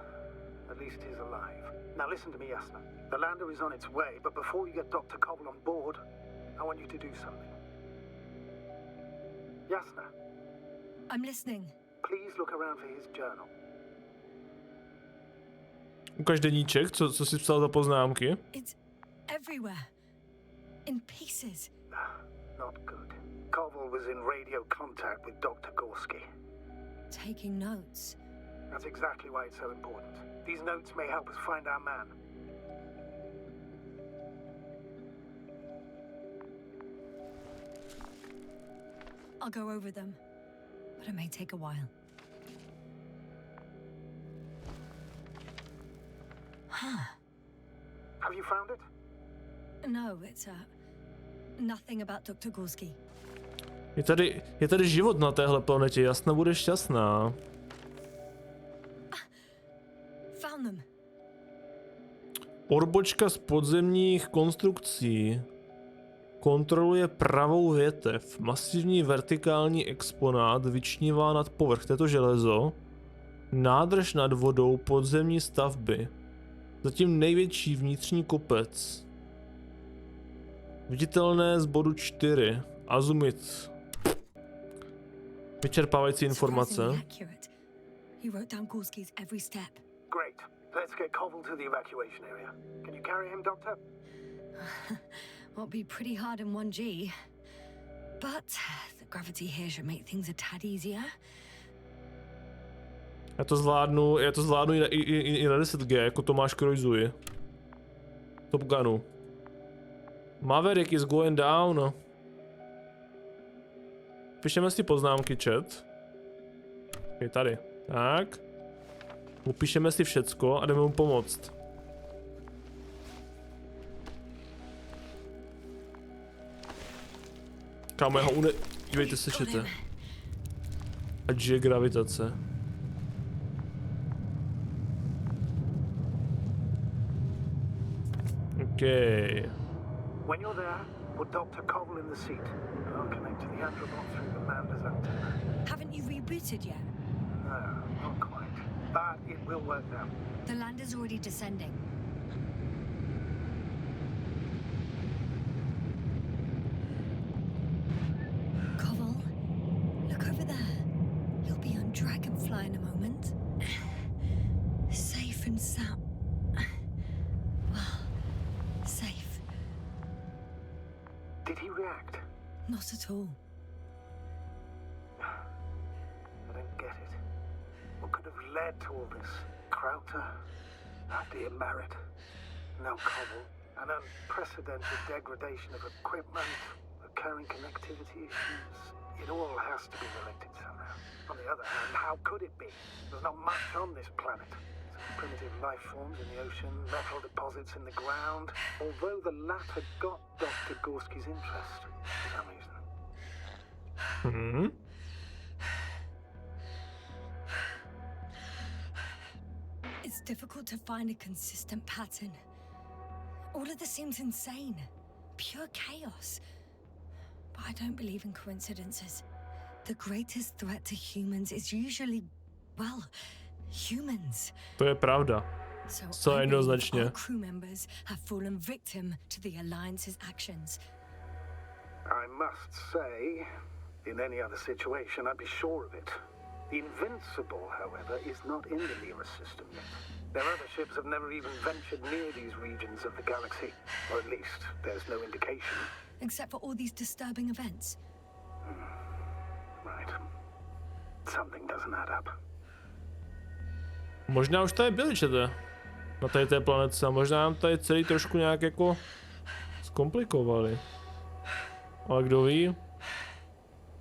at least he's alive. Now listen to me, Yasna. The lander is on its way, but before you get Dr. Koval on board, I want you to do something. Yasna, I'm listening. please look around for his journal. Ukaž deníček, co jsi psal za poznámky. It's everywhere. In pieces. Not good. Koval was in radio contact with Dr. Gorski. Taking notes. That's exactly why it's so important. These notes may help us find our man. I'll go over them, but it may take a while. Have you found it? No, it's nothing about Dr. Gorski. Je tady život na téhle planetě, Jasna bude šťastná. Odbočka z podzemních konstrukcí. Kontroluje pravou větev. Masivní vertikální exponát vyčnívá nad povrch této železo. Nádrž nad vodou podzemní stavby. Zatím největší vnitřní kopec. Viditelné z bodu 4. Azumit. Vyčerpávající informace. He wrote down Gorski's every step. Great. Let's get Koval to the evacuation area. Can you carry him, Doctor? Won't be pretty hard in 1G. But the gravity here should make things a tad easier. Já to zvládnu i na 10G, jako Tomáš Krojzuje. Top Gunu. Maverick is going down. Píšeme si poznámky, chat. Je tady. Tak. Upíšeme si všecko a jdeme mu pomoct. Kámo, já ho dívejte se, čete. Ať žije gravitace. Okay. When you're there, put Dr. Koval in the seat. I'll connect to the Androbot through the Lander's antenna. Haven't you rebooted yet? No, not quite. But it will work now. The lander's already descending. Koval, look over there. You'll be on Dragonfly in a moment. Safe and sound. Well, safe. Did he react? Not at all. I don't get it. What could have led to all this? Krauter? Dear Merritt? No Koval? An unprecedented degradation of equipment? Recurring connectivity issues? It all has to be related somehow. On the other hand, how could it be? There's not much on this planet. Some primitive life forms in the ocean, metal deposits in the ground. Although the latter got Dr. Gorski's interest for some reason. Hmm. It's difficult to find a consistent pattern. All of this seems insane. Pure chaos. But I don't believe in coincidences. The greatest threat to humans is usually, well, humans. To je pravda. So Zcela I believe jednoznačně. our crew members have fallen victim to the Alliance's actions. I must say, in any other situation, I'd be sure of it. The Invincible, however, is not in the nearest system yet. Their other ships have never even ventured near these regions of the galaxy, or at least there's no indication. Except for all these disturbing events. Right. Something doesn't add up. Možná už tady byli, čete. Na tady té planetce. Možná nám tady celý trošku nějak jako zkomplikovali. Ale kdo ví?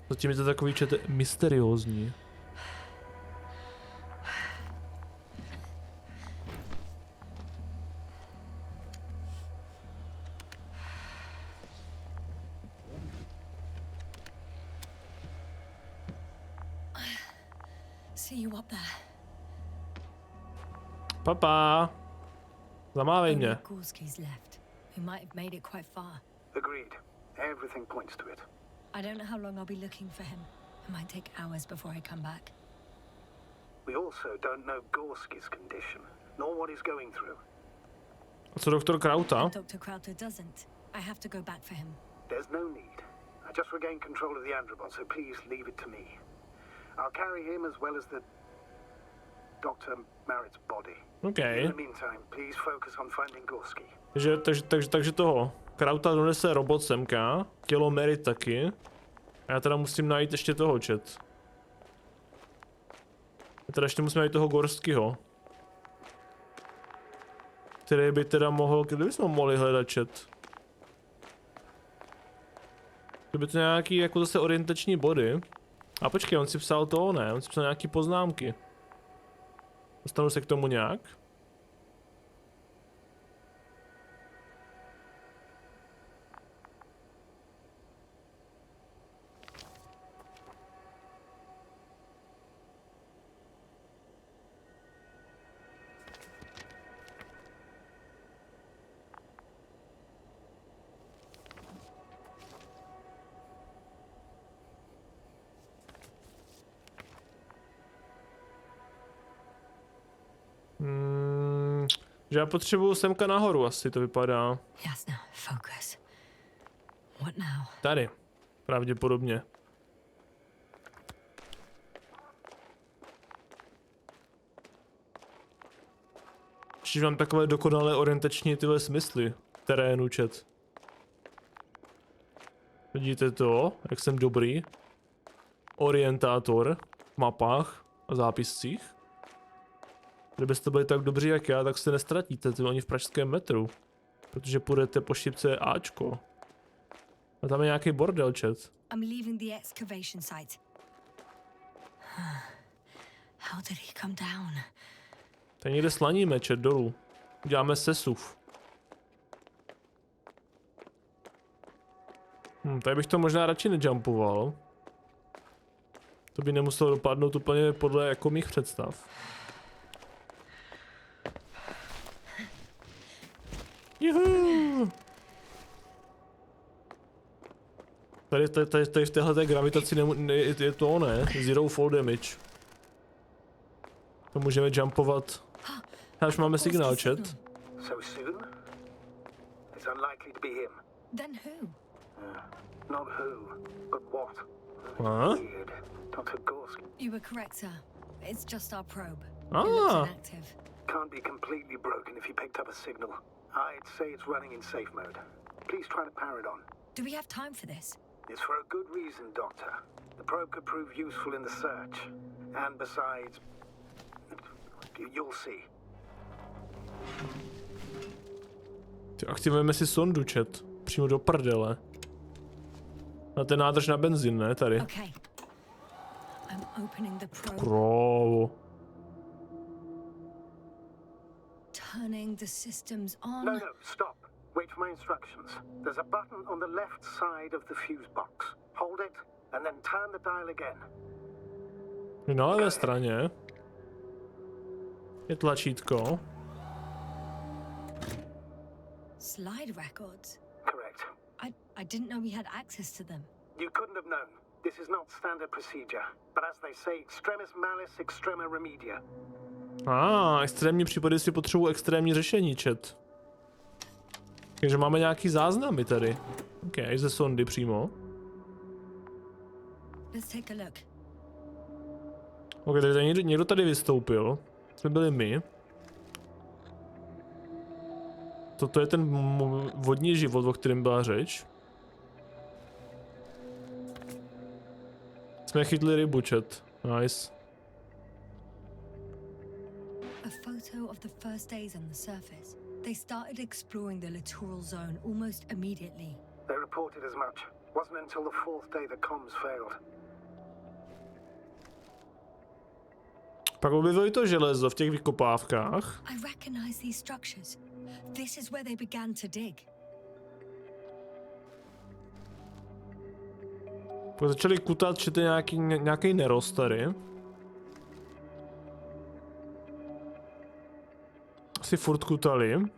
Zatím je to takový, čete, mysteriózní. See you up there. Papa! Zamávej mě. Only Gorski's left. We might have made it quite far. Agreed. Everything points to it. I don't know how long I'll be looking for him. It might take hours before I come back. We also don't know Gorski's condition, nor what he's going through. A co doktor Krauta? Dr. Krauter doesn't. I have to go back for him. There's no need. I just regained control of the Androbot, so please leave it to me. I'll carry him as well as the Dr. Merritt's body. Okay. In the meantime, please focus on finding Gorski. Takže toho. Krauta donese robot semka, tělo Merritt taky. A já teda musím najít ještě toho, chat. Já teda ještě musím najít toho Gorskýho. Který by teda mohl, kde bychom mohli hledat, chat? Kdyby to nějaký jako zase orientační body. A počkej, on si psal to, ne? On si psal nějaký poznámky. Dostanu se k tomu nějak? Že já potřebuju semka nahoru, asi to vypadá. Jasna, focus. What now? Tady. Pravděpodobně. Čiže mám takové dokonalé orientační tyhle smysly terénu, chat. Vidíte to, jak jsem dobrý? Orientátor v mapách a zápiscích. Kdybyste byli tak dobří jak já, tak se nestratíte ty ani v pražském metru. Protože půjdete po šipce Ačko. A tam je nějaký bordel, chat. I'm leaving the excavation site. How did he come down? Tady někde slaníme, chat, dolů. Děláme sesuv. Tady bych to možná radši nejumpoval. To by nemuselo dopadnout úplně podle jako mých představ. Juhu! Tady v téhleté gravitaci je to ne, zero fall damage. To můžeme jumpovat. A už máme signál, chat. So soon? It's unlikely to be him. Then who? Not who, but what. Huh? Weird. Dr. Gorski You were correct, sir. It's just our probe. It Ah. looks inactive. can't be completely broken if he picked up a signal. I'd say it's running in safe mode. Please try to power it on. Do we have time for this? It's for a good reason, Doctor. The probe could prove useful in the search. And besides, you'll see. Aktivujeme si sondu, chat. Přímo do prdele. A ten nádrž na benzín, ne? Tady. Okay. I'm opening the probe. Krávo. Turning the systems on. No, stop. Wait for my instructions. There's a button on the left side of the fuse box. Hold it, and then turn the dial again. Na levé straně je tlačítko. Slide records. Correct. I didn't know we had access to them. You couldn't have known. This is not standard procedure. But as they say, extremis malice, extrema remedia. Extrémní případy si potřebují extrémní řešení, chat. Takže máme nějaký záznamy tady. OK, ze sondy přímo. Let's take a look. OK, takže někdo tady vystoupil. Jsme byli my. Toto je ten vodní život, o kterém byla řeč. Jsme chytli rybu, chat. Nice. A photo of the first days on the surface. They started exploring the littoral zone almost immediately. They reported as much. Wasn't until the fourth day the comms failed. Pak objevili to železo v těch vykopávkách. I recognize these structures. This is where they began to dig. Pak začali kutat, že to je nějaký nerost tady. Asi furt kutali. 12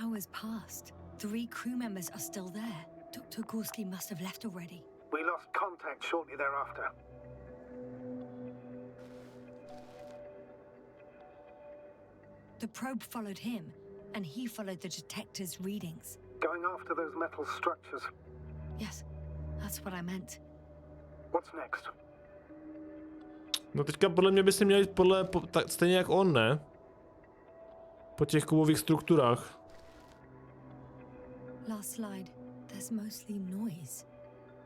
hours passed. 3 crew members are still there. Dr. Gorski must have left already. We lost contact shortly thereafter. The probe followed him, and he followed the detector's readings. Going after those metal structures. Yes, that's what I meant. What's next? No teďka podle mě by si měli stejně jak on, ne? Po těch kovových strukturách. Last slide. There's mostly noise.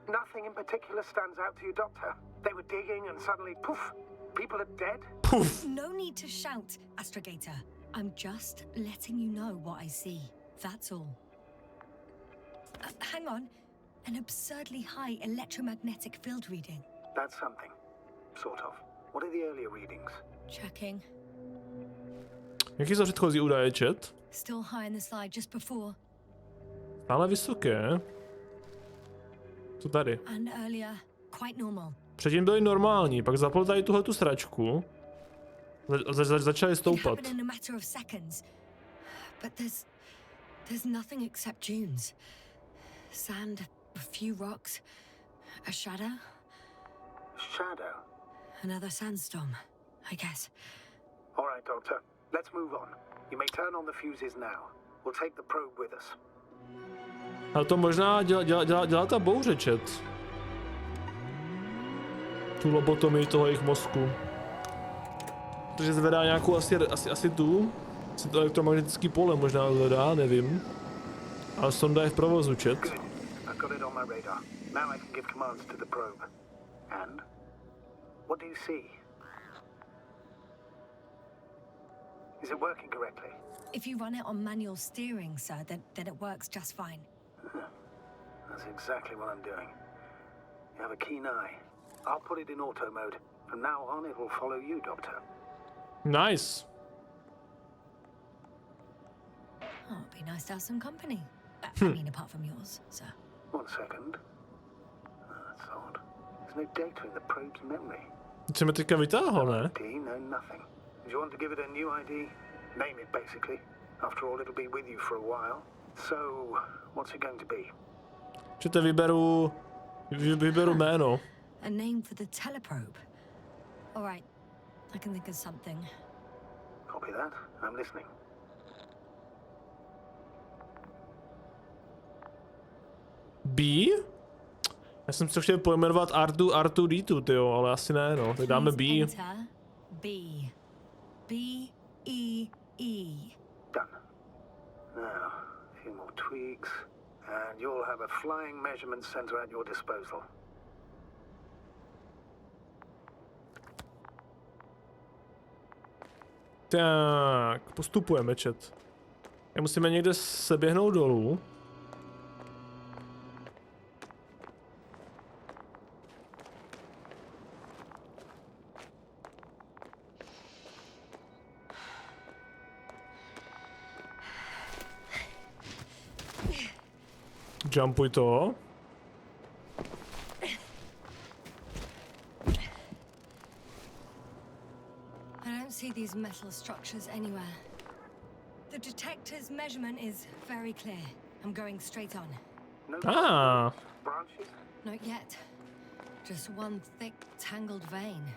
Nothing in particular stands out to you, Doctor. They were digging and suddenly, poof, people are dead? Puf! No need to shout, Astrogator. I'm just letting you know what I see. That's all. Hang on. An absurdly high electromagnetic field reading. That's something. Sort of. What are the earlier readings? Checking. Jaký jsou předchozí údaje, chat? Still high in the slide just before. Stále vysoké. Co tady? And earlier, quite normal. Předtím byli normální, pak zapl tady tuhletu sračku. Začali stoupat. It happened in a matter of seconds. But there's nothing except dunes. Sand, a few rocks, a shadow. Shadow? Another sandstorm, I guess. All right, Doctor. Let's move on. You may turn on the fuses now. We'll take the probe with us. Ale to možná dělá ta bouře, chat. Tu lobotomii toho jejich mozku. Protože zvedá nějakou asi tu. Asi to elektromagnetický pole možná zvedá, nevím. Ale sonda je v provozu, chat. I've got it on my radar. Now I can give commands to the probe. And what do you see? Is it working correctly? If you run it on manual steering, sir, then it works just fine. That's exactly what I'm doing. You have a keen eye. I'll put it in auto mode. From now on, it will follow you, Doctor. Nice. Oh, it'd be nice to have some company. I mean, apart from yours, sir. 1 second. That's odd. There's no data in the probe's memory. Co mi teďka vytáhl, ne? ID, no nothing. Do you want to give it a new ID? Name it, basically. After all, it'll be with you for a while. So, what's it going to be? Čete, vyberu jméno. A name for the teleprobe. All right, I can think of something. Copy that. I'm listening. B? Já jsem se chtěl pojmenovat R2D2, tyjo, ale asi ne, no. Tak dáme B. B. B-E-E. Done. Now, a few more tweaks, and you'll have a flying measurement center at your disposal. Tak, postupujeme, chat. Musíme někde seběhnout dolů. Jumpuj to. I don't see these metal structures anywhere. The detector's measurement is very clear. I'm going straight on. Ah. Branches? Not yet. Just one thick, tangled vein.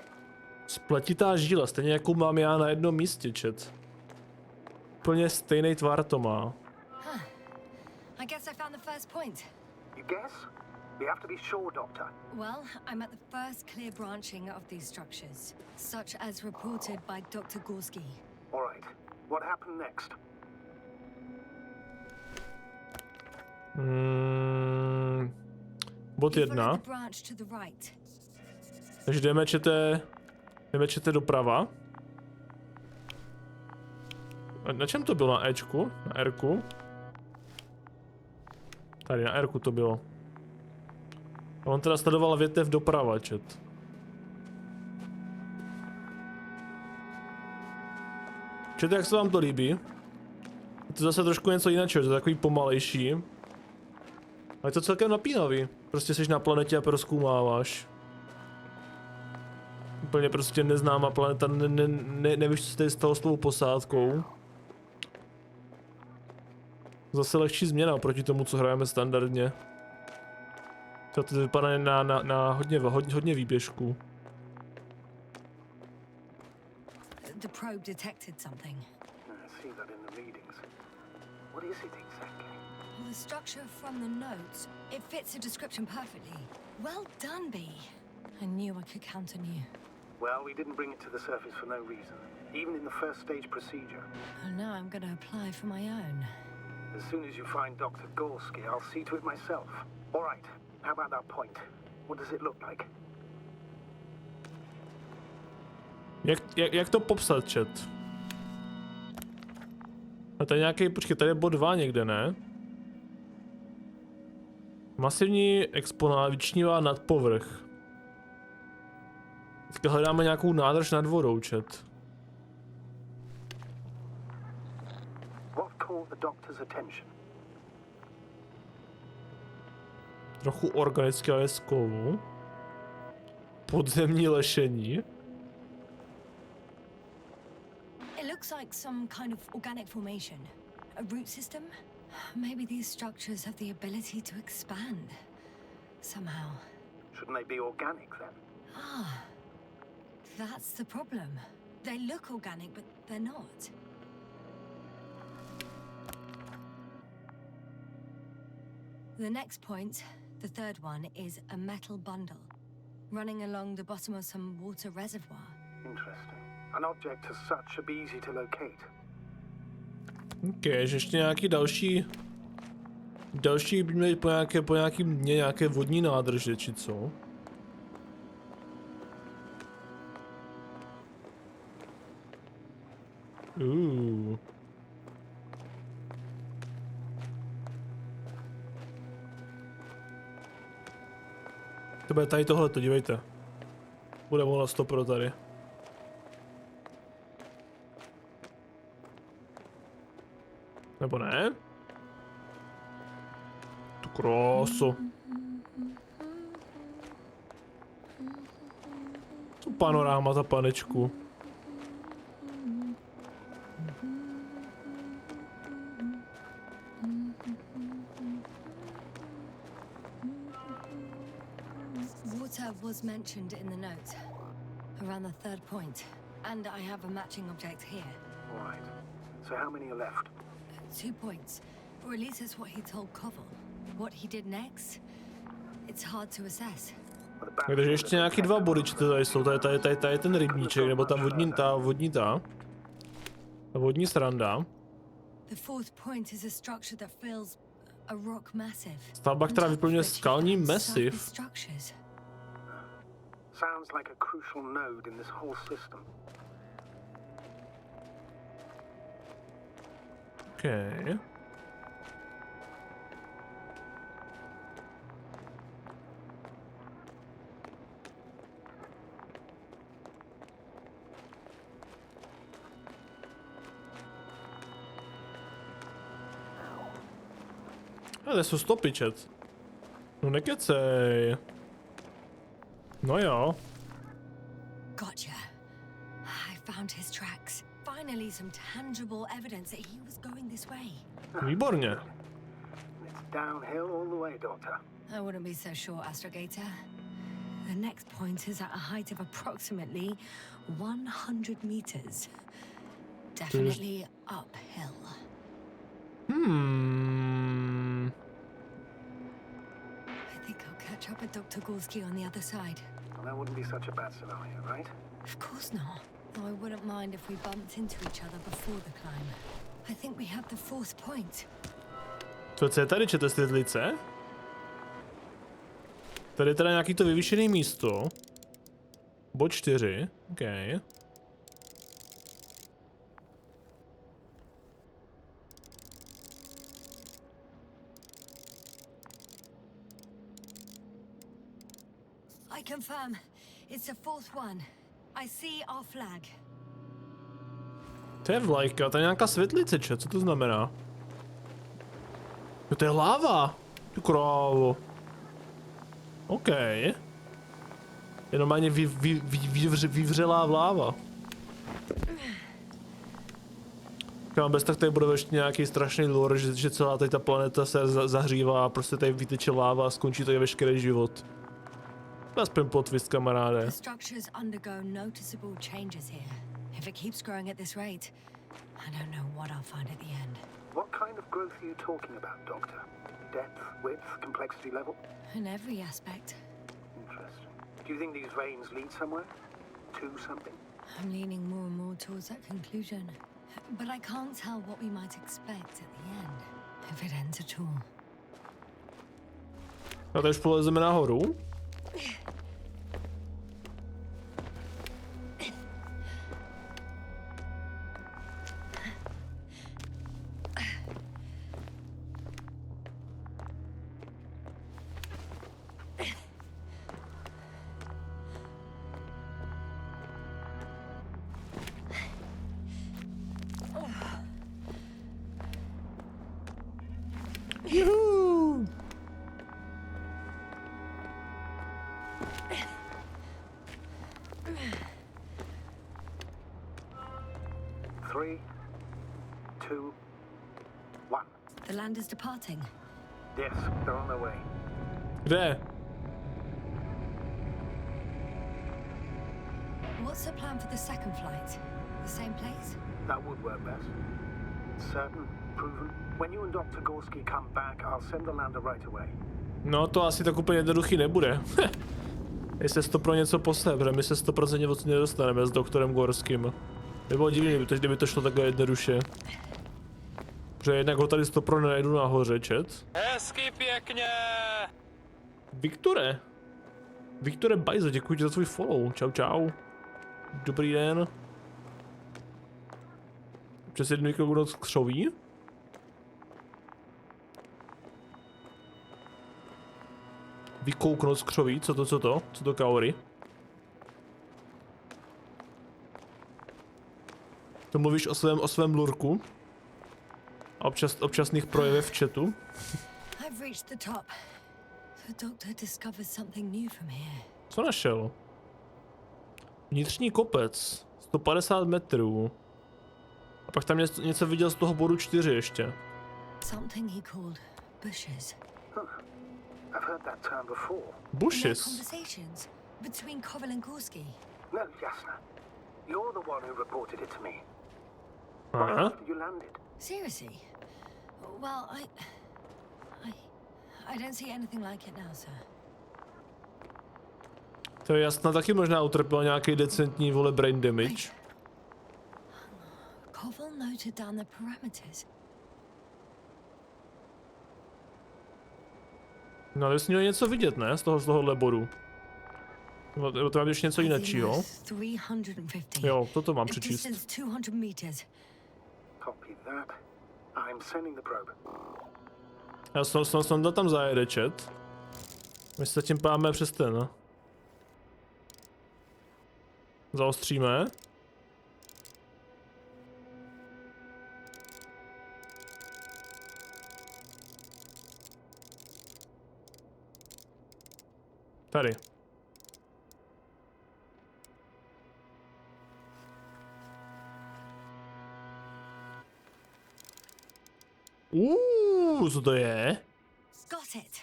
Spletitá žíla, stejně jako mám já na jednom místě, chat. Úplně stejný tvar to má. I guess I found the first point. You guess? We have to be sure, Doctor. Well, I'm at the first clear branching of these structures, such as reported by Dr. Gorski. All right. What happened next? Bod 1. Takže jdeme čete doprava. Na čem to bylo? Na Ečku? Na Rku? Tady na Rku to bylo. A on teda sledoval větev doprava, chat. Čete, jak se vám to líbí? Je to zase trošku něco jiného, to je takový pomalejší. Ale je to celkem napínavý. Prostě jsi na planetě a prozkoumáváš. Úplně prostě neznámá planeta, nevíš, co se tady stalo s tou posádkou. Zase lehčí změna oproti tomu, co hrajeme standardně. To vypadá na hodně výběžků. The probe detected something. I see that in the readings. What is it exactly? Well, the structure from the notes, it fits the description perfectly. Well done, B. I knew I could count on you. Well, we didn't bring it to the surface for no reason, even in the first stage procedure. And now I'm going to apply for my own. As soon as you find Dr. Gorski, I'll see to it myself. All right, how about that point? What does it look like? Jak to popsat, chat? A tady nějaký, počkej, tady je bod 2 někde, ne? Masivní exponát vyčnívá nad povrch. Teďka hledáme nějakou nádrž nad vodou, chat. Trochu organické ale skovu. Podzemní lešení. It looks like some kind of organic formation. A root system? Maybe these structures have the ability to expand. Somehow. Shouldn't they be organic then? Ah, that's the problem. They look organic, but they're not. The next point, the third one, is a metal bundle running along the bottom of some water reservoir. Interesting. An object as such should be easy to locate. OK, že ještě nějaký další by měli po nějakým dně nějaké vodní nádrže, či co? To bude tady tohleto, dívejte. Bude volna stopro tady. Nebo ne? Tu krásu. To panoráma za panečku. Water was mentioned in the note, around the third point, and I have a matching object here. All right. So how many are left? 2 points, or at least that's what he told Koval. What he did next, it's hard to assess. Takže ještě nějaký 2 body, či to tady jsou, tady ten rybníček, nebo ta vodní sranda. The fourth point is a structure that fills a rock massive. Stavba, která vyplňuje skalní masiv. Sounds like a crucial node in this whole system. Okay. Ale jsou stopy, chat. No nekecej. No jo. Gotcha. I found his tracks. Finally some tangible evidence that he was going this way. Výborně. It's downhill all the way, Doctor. I wouldn't be so sure, Astrogator. The next point is at a height of approximately 100 meters. Definitely uphill. I think I'll catch up with Dr. Gorski on the other side. Well, that wouldn't be such a bad scenario, right? Of course not. Though I wouldn't mind if we bumped into each other before the climb. I think we have the fourth point. Co je tady, čete světlice? Tady je teda nějaký to vyvýšené místo. Bod 4, OK. I confirm. It's the fourth one. I see our flag. To je vlajka, to je nějaká světlice, co to znamená? Jo, to je láva! Ty krávo. OK. Je normálně vyvřelá láva. Kam bez tak tady bude ještě nějaký strašný lore, že celá tady ta planeta se zahřívá a prostě tady vyteče láva a skončí tady veškerý život. Aspoň plot twist, kamaráde. The structures undergo noticeable changes here. If it keeps growing at this rate, I don't know what I'll find at the end. What kind of growth are you talking about, Doctor? Depth, width, complexity level? In every aspect. Interesting. Do you think these veins lead somewhere? To something? I'm leaning more and more towards that conclusion. But I can't tell what we might expect at the end, if it ends at all. A teď polezeme nahoru. Juhu! Three, two, one. The land is departing. Yes, they're on their way. Kde? What's the plan for the second flight? The same place? That would work best. Certain, proven. When you and Dr. Gorski come back, I'll send the lander right away. No to asi tak úplně jednoduchý nebude. Jestli se to pro něco posle, protože my se 100% odsud nedostaneme s doktorem Gorským. Bylo divný, kdyby to šlo takhle jednoduše. Protože jednak ho tady 100% nenajdu nahoře, čet. Hezky pěkně! Viktore Bajzo, děkuji ti za tvůj follow. Čau čau. Dobrý den. Přes jednu noc křoví. Vykouknout z křoví, co to Kaori? To mluvíš o svém lurku? A občasných projevech v chatu? I've reached the top. The doctor discovers something new from here. Co našel? Vnitřní kopec. 150 metrů. A pak tam něco viděl z toho bodu 4 ještě. Something he called bushes. I've heard that term before. Bushes? Conversations between Koval and Gorski. No, Jasna. You're the one who reported it to me. Aha. After you landed. Seriously? Well, I don't see anything like it now, sir. To je jasná, taky možná utrpěl nějaký decentní vole brain damage. Koval noted down the parameters. No ale jsi měl něco vidět, ne? Z tohohle bodu. Nebo to mám ještě něco jiného. 350. Jo, toto mám A přečíst. distance 200 meters. Copy that. I'm sending the probe. Já jsem tam zajede, chat. My se tím páme přes ten. Zaostříme. Tady. Co to je? Got it.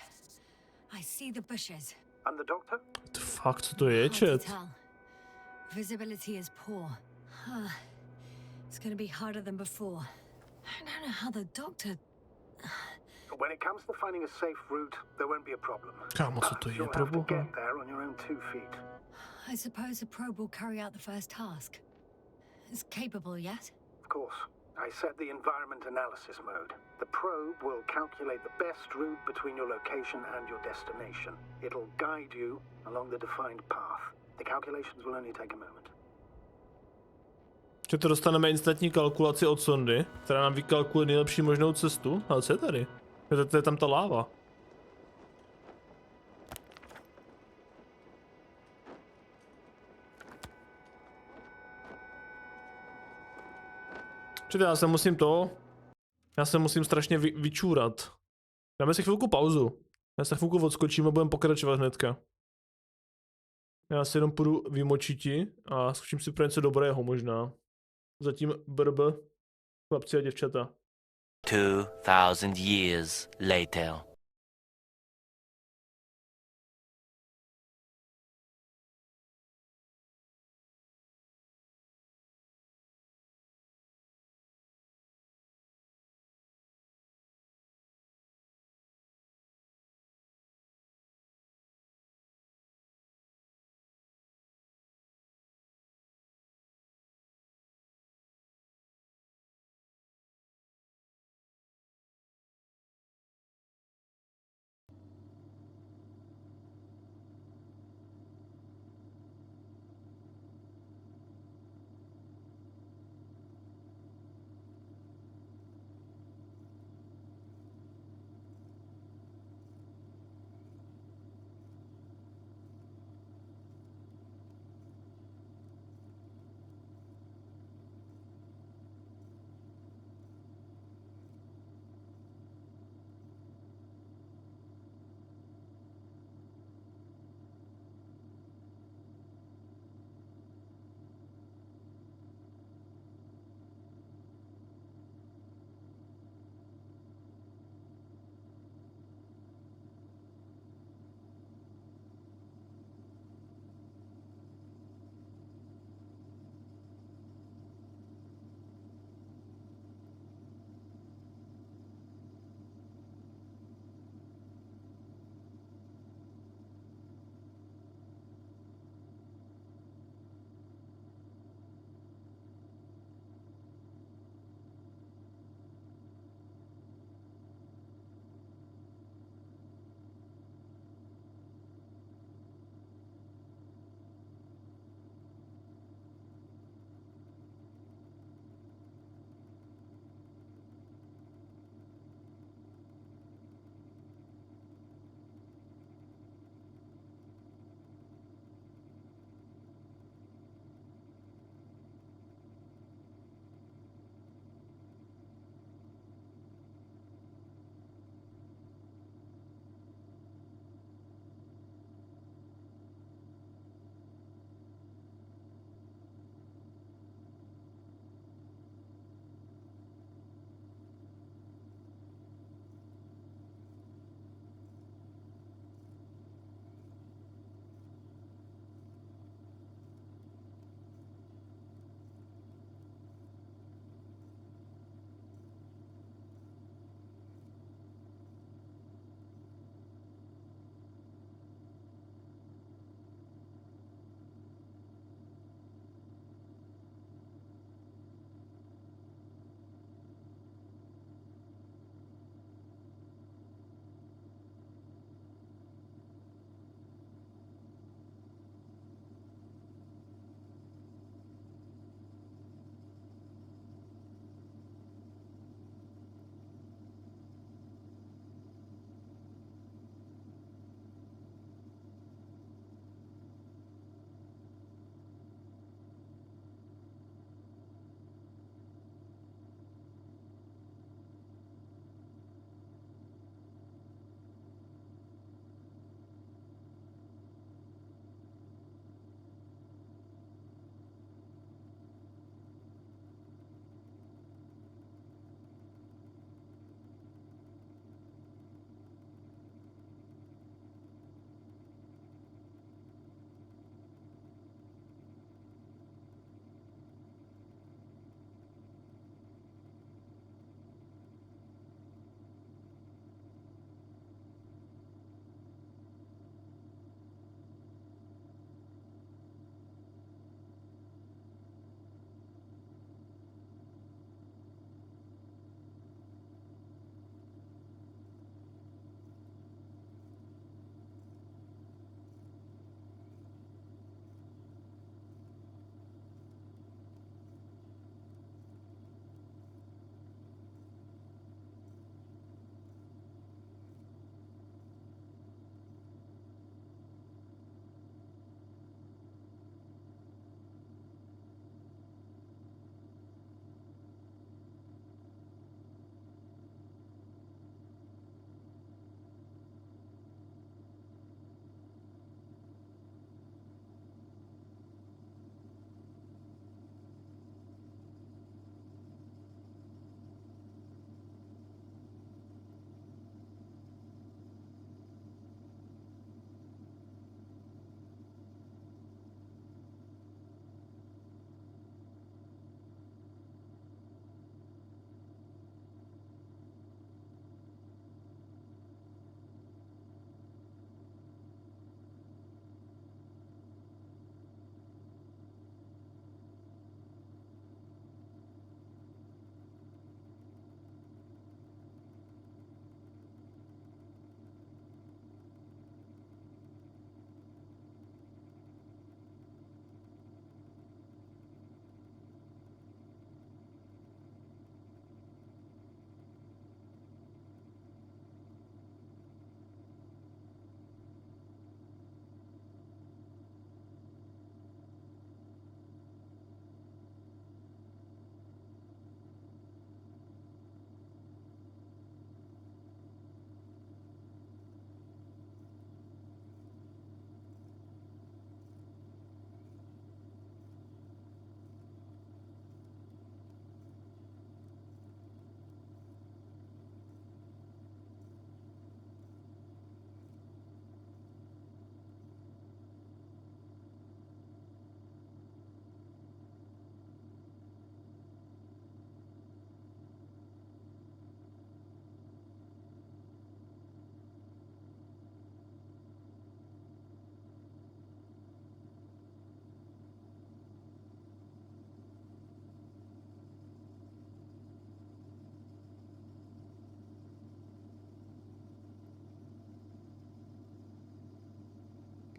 I see the bushes. And the doctor? What the fuck, co to je, Hard to chat? tell. Visibility is poor. It's gonna be harder than before. I don't know how the doctor. When it comes to finding a safe route, there won't be a problem. Kámo, co to je, You'll pro have to boha? get there on your own 2 feet. I suppose the probe will carry out the first task. It's capable yet? Of course. I set the environment analysis mode. The probe will calculate the best route between your location and your destination. It'll guide you along the defined path. The calculations will only take a moment. Že to dostaneme instantní kalkulaci od sondy, která nám vykalkuluje nejlepší možnou cestu. Ale co je tady? To je tam ta láva. Čili já se musím strašně vyčůrat. Dáme si chvilku pauzu. Já se chvilku odskočím a budeme pokračovat hnedka. Já si jenom půjdu vymočiti a zkusím si pro něco dobrého možná. Zatím brb, chlapci a děvčata. 2000 years later.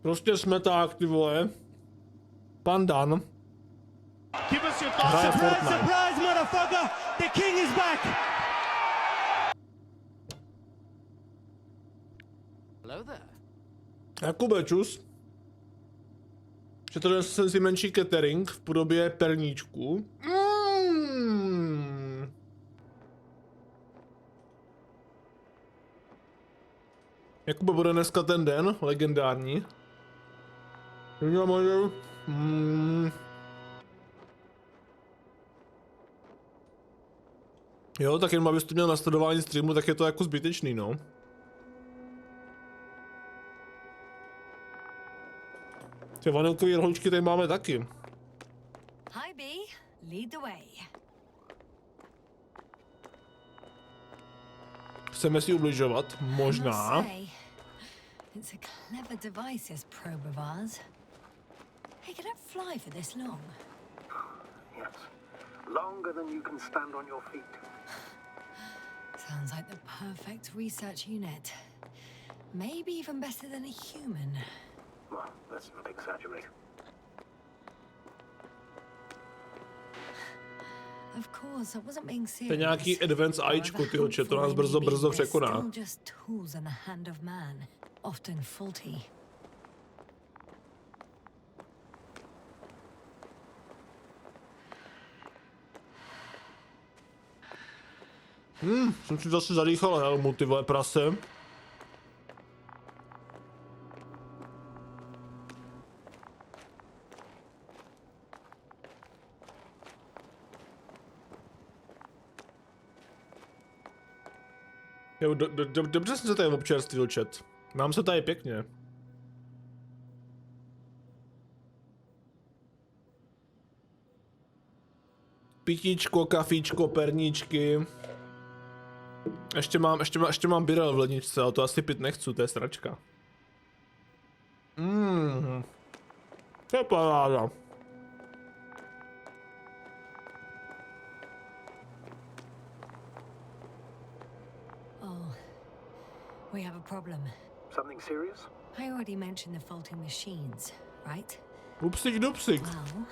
Prostě smeták, ty vole. Pan Dan. Hraje Fortnite. Jakube, čus. Že to jsem si menší catering v podobě perníčku. Jakube, bude dneska ten den, legendární. Jo, tak jenom abyste měl na sledování streamu, tak je to jako zbytečný, no. Ty vanilkové rohoučky tady máme taky. Hi, B. Lead the way. Chceme si ubližovat? Možná. It's a clever device, this probe of ours. Hey, can it fly for this long? Yes. Longer than you can stand on your feet. Sounds like the perfect research unit. Maybe even better than a human. Well, let's not exaggerate. Of course, I wasn't being serious. To je nějaký advanced AIčko, tyho če, to nás brzo překoná. Just tools in the hand of man, often faulty. Jsem si zase zadýchal helmu, ty vole prase. Jo, dobře jsem se tady občerstvil, chat. Mám se tady pěkně. Pitíčko, kafíčko, perníčky. Ještě mám birel v ledničce, ale to asi pít nechci, to je sračka. To je paráda. We have a problem. Something serious? I already mentioned the faulty machines, right? Upsik dupsik. Well,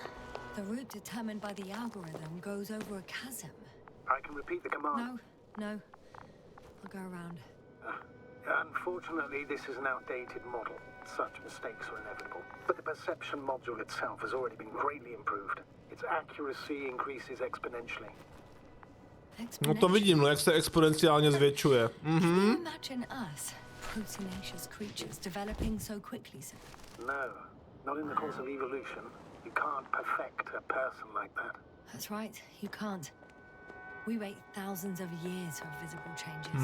the route determined by the algorithm goes over a chasm. I can repeat the command. No. I'll go around. Unfortunately, this is an outdated model. Such mistakes are inevitable. But the perception module itself has already been greatly improved. Its accuracy increases exponentially. No to vidím, jak se exponenciálně zvětšuje. Imagine us, proteinaceous creatures, developing so quickly, sir. No, not in the course of evolution. You can't perfect a person like that. That's right, you can't. We wait thousands of years for visible changes.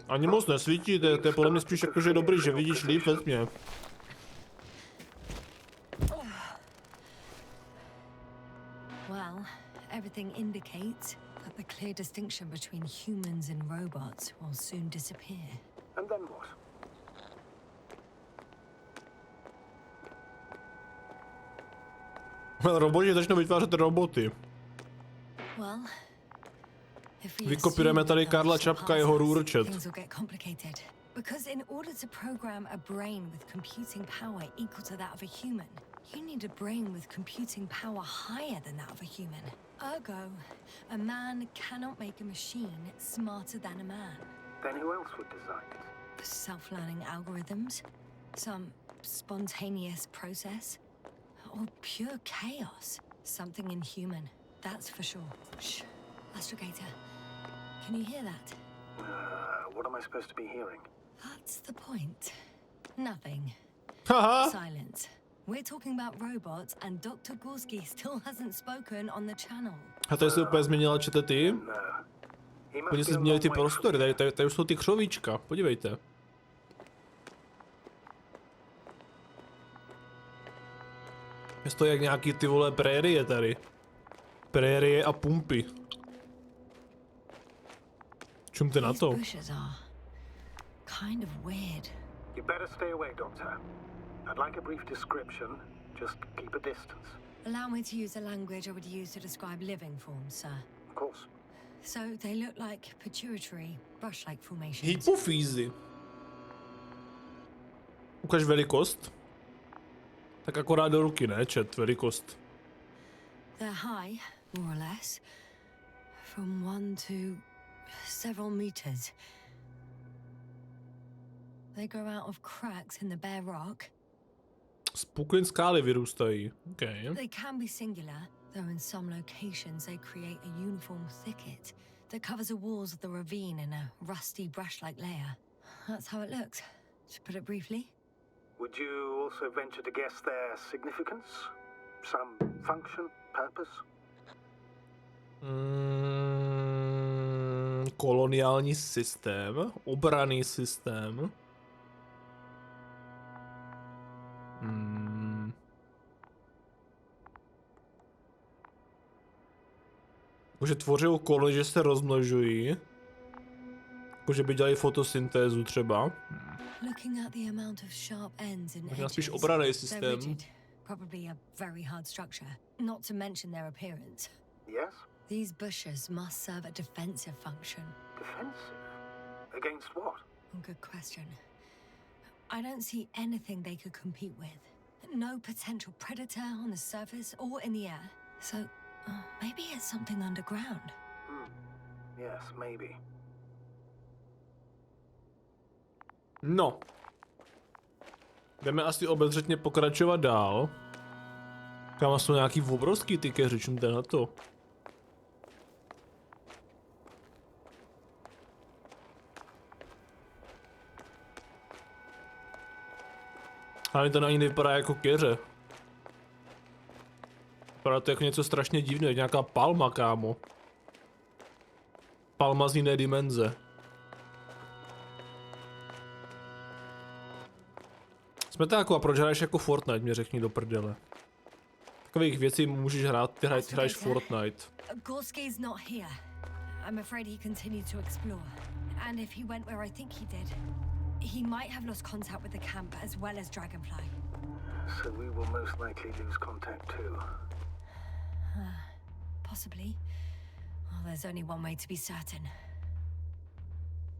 Ani moc nesvítí, to je podle mě spíš jakože dobrý, že vidíš líp ve tmě. Well, everything indicates that the clear distinction between humans and robots will soon disappear. And then what? Roboti začnou vytvářet roboty. Well, vykopírujeme tady Karla Čapka, jeho růrčet. Because in order to program a brain with computing power equal to that of a human, you need a brain with computing power higher than that of a human. Ergo, a man cannot make a machine smarter than a man. Then who else would design it? Self-learning algorithms, some spontaneous process, or pure chaos. Something inhuman, that's for sure. Shh, Astrogator, can you hear that? What am I supposed to be hearing? That's the point. Nothing. Haha. Silence. We're talking about robots and Dr. Gorski still hasn't spoken on the channel. A tady se úplně změnila, čete ty? Oni se změnili ty prostory, tady už jsou ty křovíčka, podívejte. Je to jak nějaký ty vole prérie tady. Prérie a pumpy. Čumte na to. Kind of weird. You better stay away, Doctor. I'd like a brief description. Just keep a distance. Allow me to use a language I would use to describe living forms, sir. Of course. So they look like pituitary, brush-like formations. Hypofýzy. Ukaž velikost. Tak akorát do ruky, ne, čet, velikost. They're high, more or less. From 1 to several meters. They grow out of cracks in the bare rock. Z puklin skály vyrůstají. Okay. They can be singular, though in some locations they create a uniform thicket that covers the walls of the ravine in a rusty brush-like layer. That's how it looks, to put it briefly. Would you also venture to guess their significance? Some function, purpose? Koloniální systém, obranný systém. Že tvoří kolony, že se rozmnožují. Jakože by dělali fotosyntézu třeba. Možná spíš obranný systém. Probably a very hard structure, not to mention their appearance. Yes? These bushes must serve a defensive function. Defensive? Against what? Good question. I don't see anything they could compete with. No potential predator on the surface or in the air. So, maybe it's something underground. Yes, maybe. No. Jdeme asi obezřetně pokračovat dál. Tam jsou nějaký obrovský ty keřičníte na to. Ale to ani nevypadá jako keře. Vypadá to jako něco strašně divného, nějaká palma, kámo. Palma z jiné dimenze. Jsme to jako, a proč hraješ jako Fortnite, mě řekni do prdele. Takových věcí můžeš hrát, ty hraješ Fortnite. Gorski's not here. I'm afraid he continued to explore. And if he went where I think he did, he might have lost contact with the camp as well as Dragonfly. So we will most likely lose contact too. Possibly. Well, there's only one way to be certain.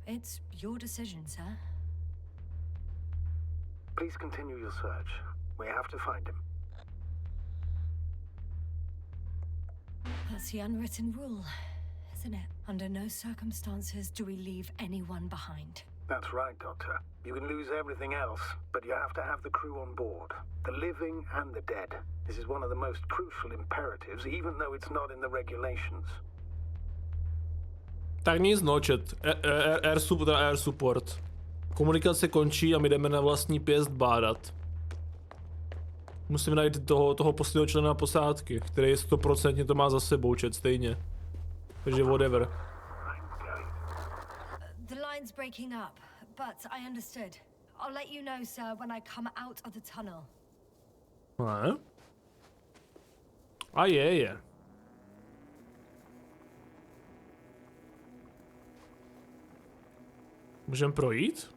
It's your decision, sir. Please continue your search. We have to find him. That's the unwritten rule, isn't it? Under no circumstances do we leave anyone behind. That's right, Doctor. You can lose everything else, but you have to have the crew on board. The living and the dead. This is one of the most crucial imperatives, even though it's not in the regulations. Tak nic, no, chat. Air support. Komunikace končí a my jdeme na vlastní pěst bádat. Musím najít toho posledního člena posádky, který 100% to má za sebou, chat, stejně. Takže whatever. The line's breaking up, but I understood. I'll let you know, sir, when I come out of the tunnel. Ne? A je. Můžeme projít?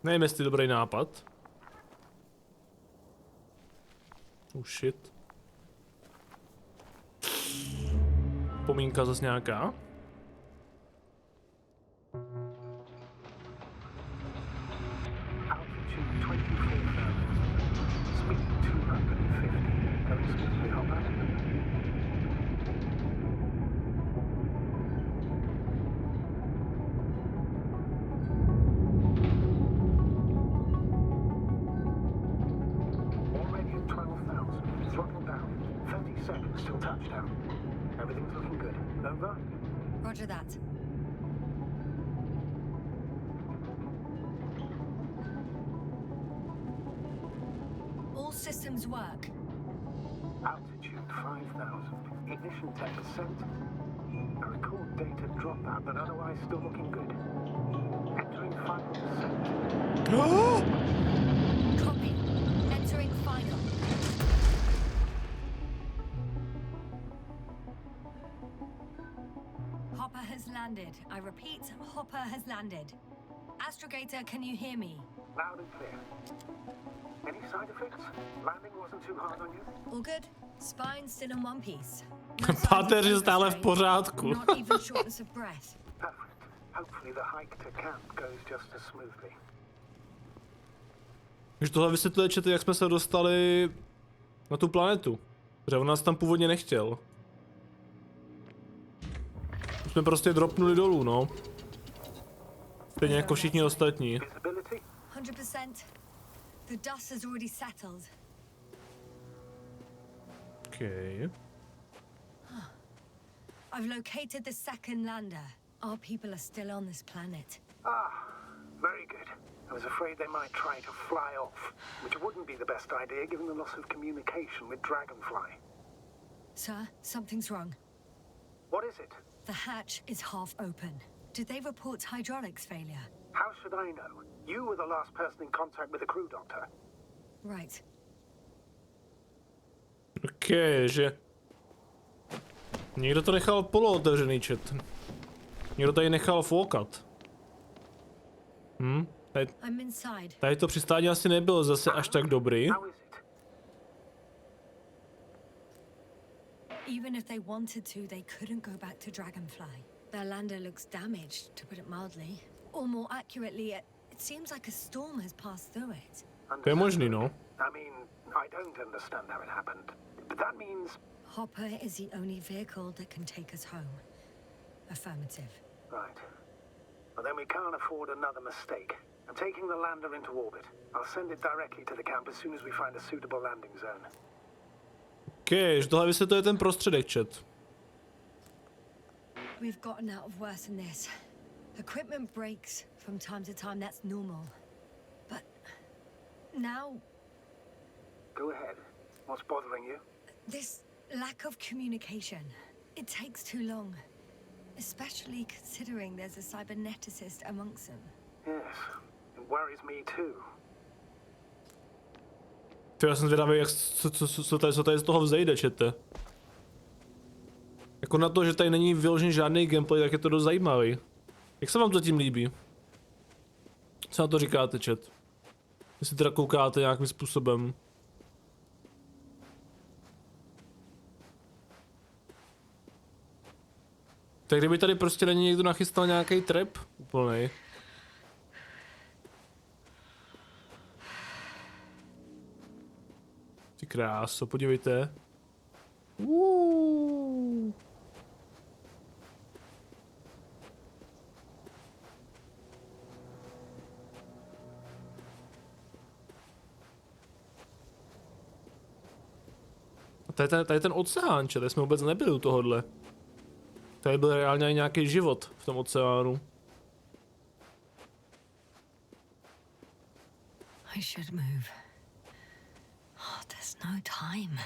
Nevím, jestli dobrý nápad. Oh shit. Pomínka zase nějaká. Roger that. All systems work. Altitude 5,000. Ignition 10%. I record data dropout, but otherwise still looking good. Entering final descent. Copy. Entering final. Hopper has landed. I repeat, Hopper has landed. Astrogator, can you hear me? Loud and clear. Any side effects? Landing wasn't too hard on you? All good. Spine still in one piece. Páteř je stále v pořádku. Not even shortness of breath. Perfect. Hopefully the hike to camp goes just as smoothly. Takže tohle vysvětluje, jak jsme se dostali na tu planetu. Protože on nás tam původně nechtěl. Už jsme prostě dropnuli dolů, no. Stejně jako všichni ostatní. 100%. The dust has already settled. Okay. I've located the second lander. Our people are still on this planet. Ah, very good. I was afraid they might try to fly off, which wouldn't be the best idea given the loss of communication with Dragonfly. Sir, something's wrong. What is it? The hatch is half open. Did they report hydraulics failure? How should I know? You were the last person in contact with the crew, Doctor. Right. Okay, že... Někdo to nechal polootevřený, chat. Někdo tady nechal foukat. I'm inside. Tady to přistání asi nebylo zase až tak dobrý. How is it? Even if they wanted to, they couldn't go back to Dragonfly. Their lander looks damaged, to put it mildly. Or more accurately, it seems like a storm has passed through it. To je možný, no. I mean, I don't understand how it happened. But that means... Hopper is the only vehicle that can take us home. Affirmative. Right. Well, then we can't afford another mistake. I'm taking the lander into orbit. I'll send it directly to the camp as soon as we find a suitable landing zone. Okay, že tohle vysvětluje ten prostředek, chat. We've gotten out of worse than this. Equipment breaks from time to time, that's normal. But now... Go ahead. What's bothering you? This lack of communication. It takes too long. Especially considering there's a cyberneticist amongst them. Yes, it worries me too. To já jsem zvědavý, jak, co tady z toho vzejde, čete. Jako na to, že tady není vyložen žádný gameplay, tak je to dost zajímavý. Jak se vám to tím líbí? Co na to říkáte, chat? Jestli teda koukáte nějakým způsobem. Tak kdyby tady prostě není někdo nachystal nějaký trap úplnej. Ty kráso, podívejte. Tady ten oceán, tady jsme vůbec nebyli u tohohle. Tady byl reálně nějaký život v tom oceánu. I should move. Oh, there's no time.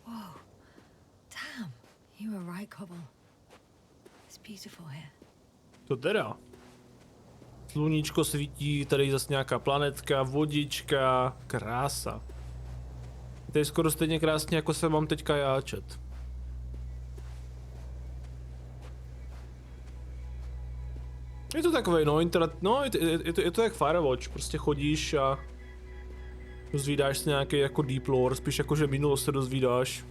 Whoa. Damn. You were right, Cobble. It's beautiful here. To teda. Sluníčko svítí, tady zase nějaká planetka, vodička, krása. To je skoro stejně krásně, jako se mám teďka já, chat. Je to takovej, no, je to jak Firewatch, prostě chodíš a dozvídáš se nějaký jako deep lore, spíš jako, že minulost se dozvídáš.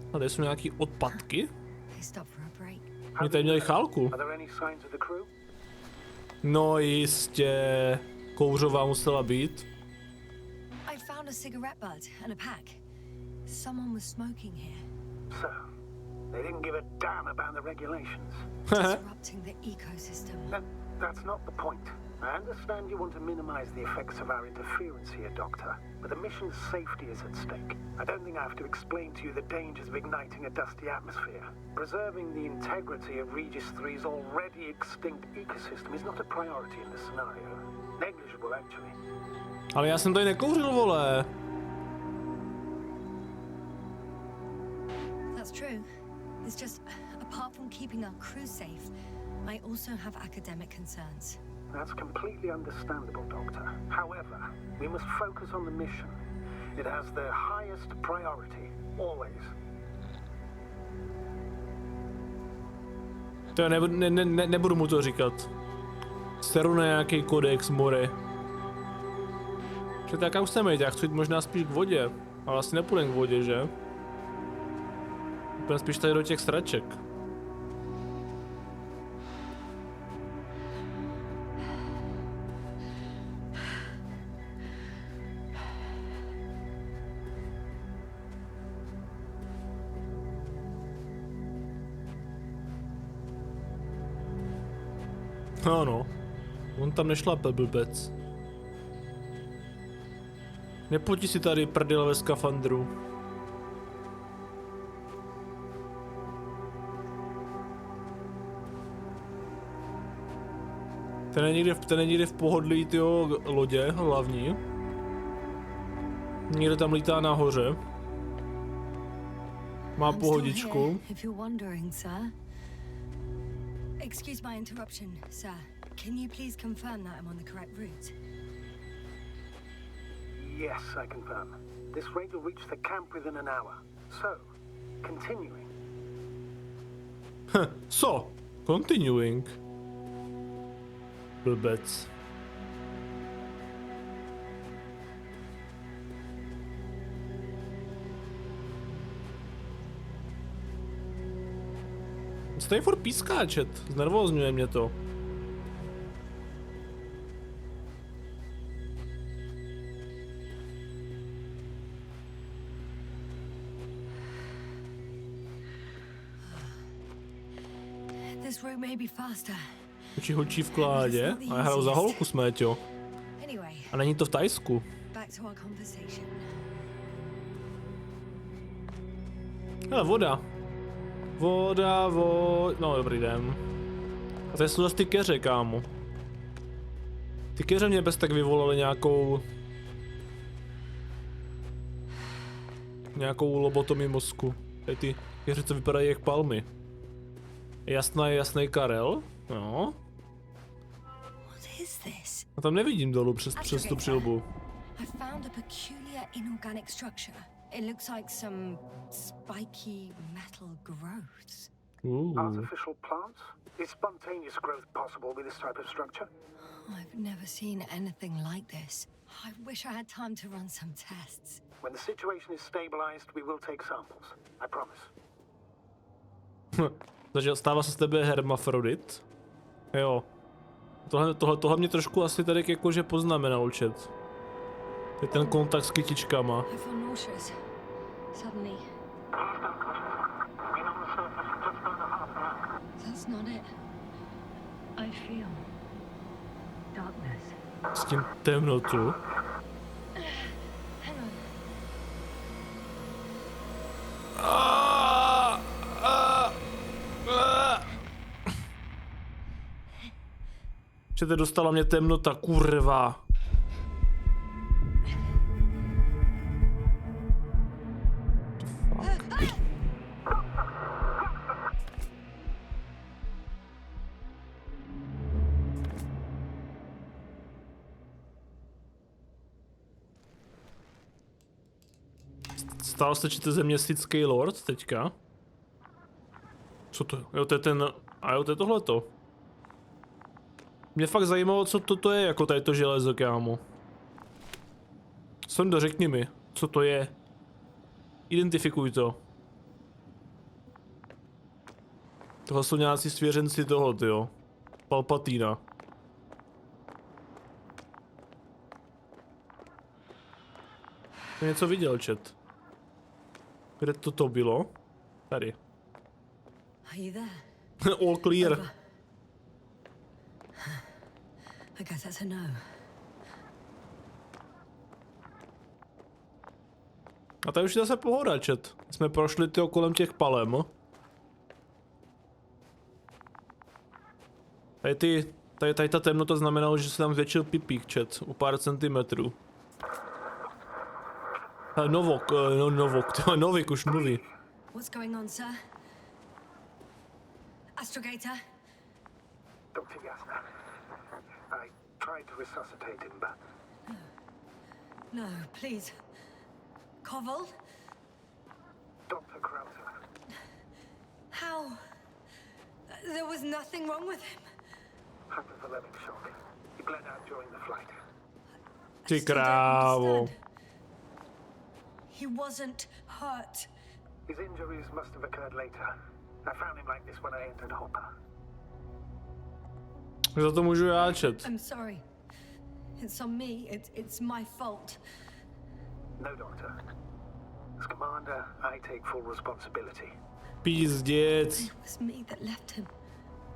A tady jsou nějaký odpadky? Oni tady měli chálku. No jistě, kouřová musela být. I found a cigarette butt and a pack. Someone was smoking here. So, they didn't give a damn about the regulations. Disrupting the ecosystem. That's not the point. I understand you want to minimize the effects of our interference here, Doctor, but the mission's safety is at stake. I don't think I have to explain to you the dangers of igniting a dusty atmosphere. Preserving the integrity of Regis 3's already extinct ecosystem is not a priority in this scenario. Negligible, actually. Ale já jsem tady nekouřil, vole. That's true. It's just, apart from keeping our crew safe, I also have academic concerns. That's completely understandable, Doctor. However, we must focus on the mission. It has the highest priority, always. To já nebudu mu to říkat. Seru na nějaký kodex, more. Že tak já už jsem jít, já chci jít možná spíš k vodě. Ale asi nepůjdem k vodě, že? Půjdeme spíš tady do těch sraček. Ano, on tam nešlape, blbec. Nepoti si tady prdel ve skafandru. Ten je někde v pohodlí tyho lodě hlavní. Někde tam lítá nahoře. Má pohodičku. Excuse my interruption, sir. Can you please confirm that I'm on the correct route? Yes, I confirm. This raid will reach the camp within an hour. So, continuing. So, continuing. Blbec. Stejně furt pískáčet, znervózňuje mě to. This route may be faster. Učí holčí v kládě a já hraju za holku, sméťo. Anyway, A není to v Thajsku. back to our conversation. Hele, voda. No, dobrý den. A to jsou zase ty keře, kámo. Ty keře mě bez tak vyvolaly nějakou lobotomii mozku. Tady ty keře, co vypadají jak palmy. Jasný Karel. No. What is this? A tam nevidím dolů přes tu přilbu. I found a peculiar inorganic structure. It looks like some spiky metal growths. Artificial plants? Is spontaneous growth possible with this type of structure? I've never seen anything like this. I wish I had time to run some tests. When the situation is stabilized, we will take samples. I promise. Takže stává se z tebe hermafrodit? Jo. Tohle mě trošku asi tady jakože poznamenal, chat. To je ten kontakt s kytičkama. I feel nauseous. Suddenly. That's not it. I feel darkness. S tím temnotu. Hang on. Čete, dostala mě temnota, kurva. Stál se čete zeměstický lord teďka? Co to? Jo, to je ten... A jo, to je tohleto. Mě fakt zajímalo, co to je, jako tady to železo, kámo. Sonda, řekni mi, co to je. Identifikuj to. Tohle jsou nějací svěřenci toho, tyjo. Palpatína. Jsem něco viděl, chat. Kde to bylo? Tady. Are you there? All clear. Over. I guess that's a no. A tady už je zase pohoda, chat. Jsme prošli tyho kolem těch palem. Tady ta temnota znamenalo, že se tam zvětšil pipík, chat. O pár centimetrů. Novok, Novik už mluví. What's going on, sir? Astrogator? Dr. Jasna, I tried to resuscitate him, but No, please. Koval? Dr. Krauser, How? There was nothing wrong with him. hypothalamic shock. He bled out during the flight. Ty Still don't krávo. understand. He wasn't hurt. His injuries must have occurred later. I found him like this when I entered Hopper. Za to můžu já, chat. I'm sorry. It's on me. It's my fault. No, Doctor. As commander, I take full responsibility. Pízděc. It was me that left him.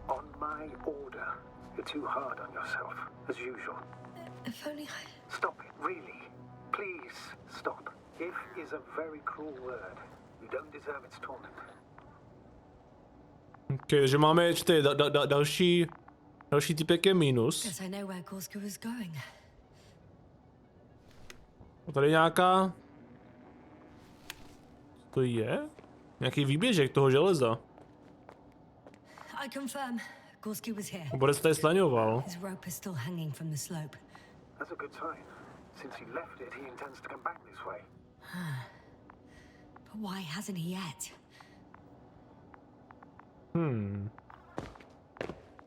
On my order. You're too hard on yourself, as usual. If only I... Stop it, really. Please, stop. If is a very cruel word. You don't deserve its torment. Okay, že máme další typek je minus. Guess I know where Gorska was going. A tady nějaká... To je? Nějaký výběžek toho železa. I confirm. Gorski was here. Borec tady slaňoval. His rope is still hanging from the slope. That's a good sign. Since he left it, he intends to come back this way. But why hasn't he yet?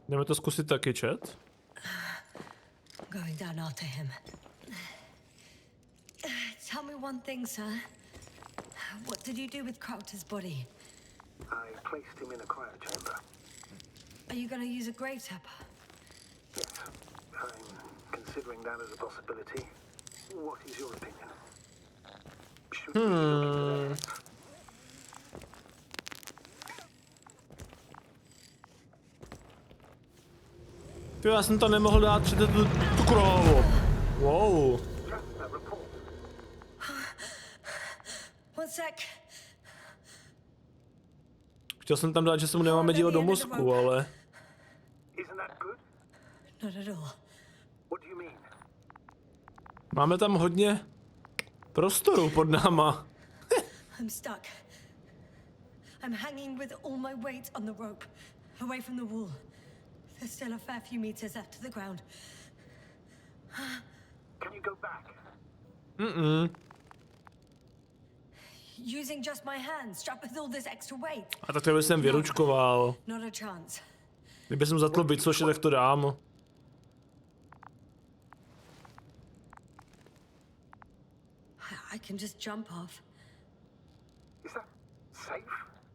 Jdeme to zkusit taky, chat. Going down after him. Tell me one thing, sir. What did you do with Crowter's body? I placed him in a cryochamber. Are you gonna use a grave tapper? Yes, I'm considering that as a possibility. What is your opinion? Should we look into that? Jo, já jsem to nemohl dát před tu krávu. Wow. Just a report. One sec. Chtěl jsem tam dát, že se mu nemáme dívat do mozku, ale... Isn't that good? Not at all. What do you mean? Máme tam hodně prostoru pod náma. I'm stuck. I'm hanging with all my weight on the rope, away from the wall. There's still a fair few meters left to the ground. Can you go back? Using just my hands, strapped with all this extra weight. A tak to jsem vyručkoval. Not a chance. Kdyby jsem zatl bicoše, tak to dám. I can just jump off. Is that safe?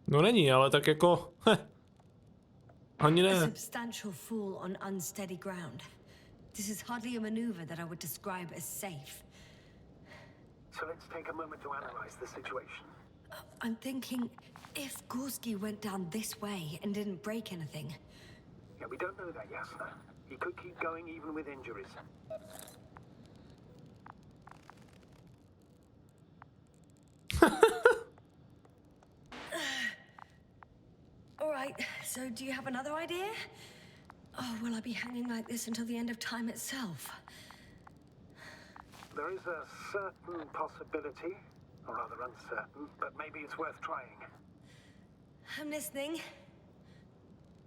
No není, ale tak jako... Ani A ne. substantial fall on unsteady ground. This is hardly a maneuver that I would describe as safe. So let's take a moment to analyze the situation. I'm thinking, if Gorski went down this way and didn't break anything, Yeah, we don't know that, Jasna. He could keep going even with injuries. all right, so do you have another idea? Oh, will I be hanging like this until the end of time itself? There is a certain possibility, or rather uncertain, but maybe it's worth trying. I'm listening.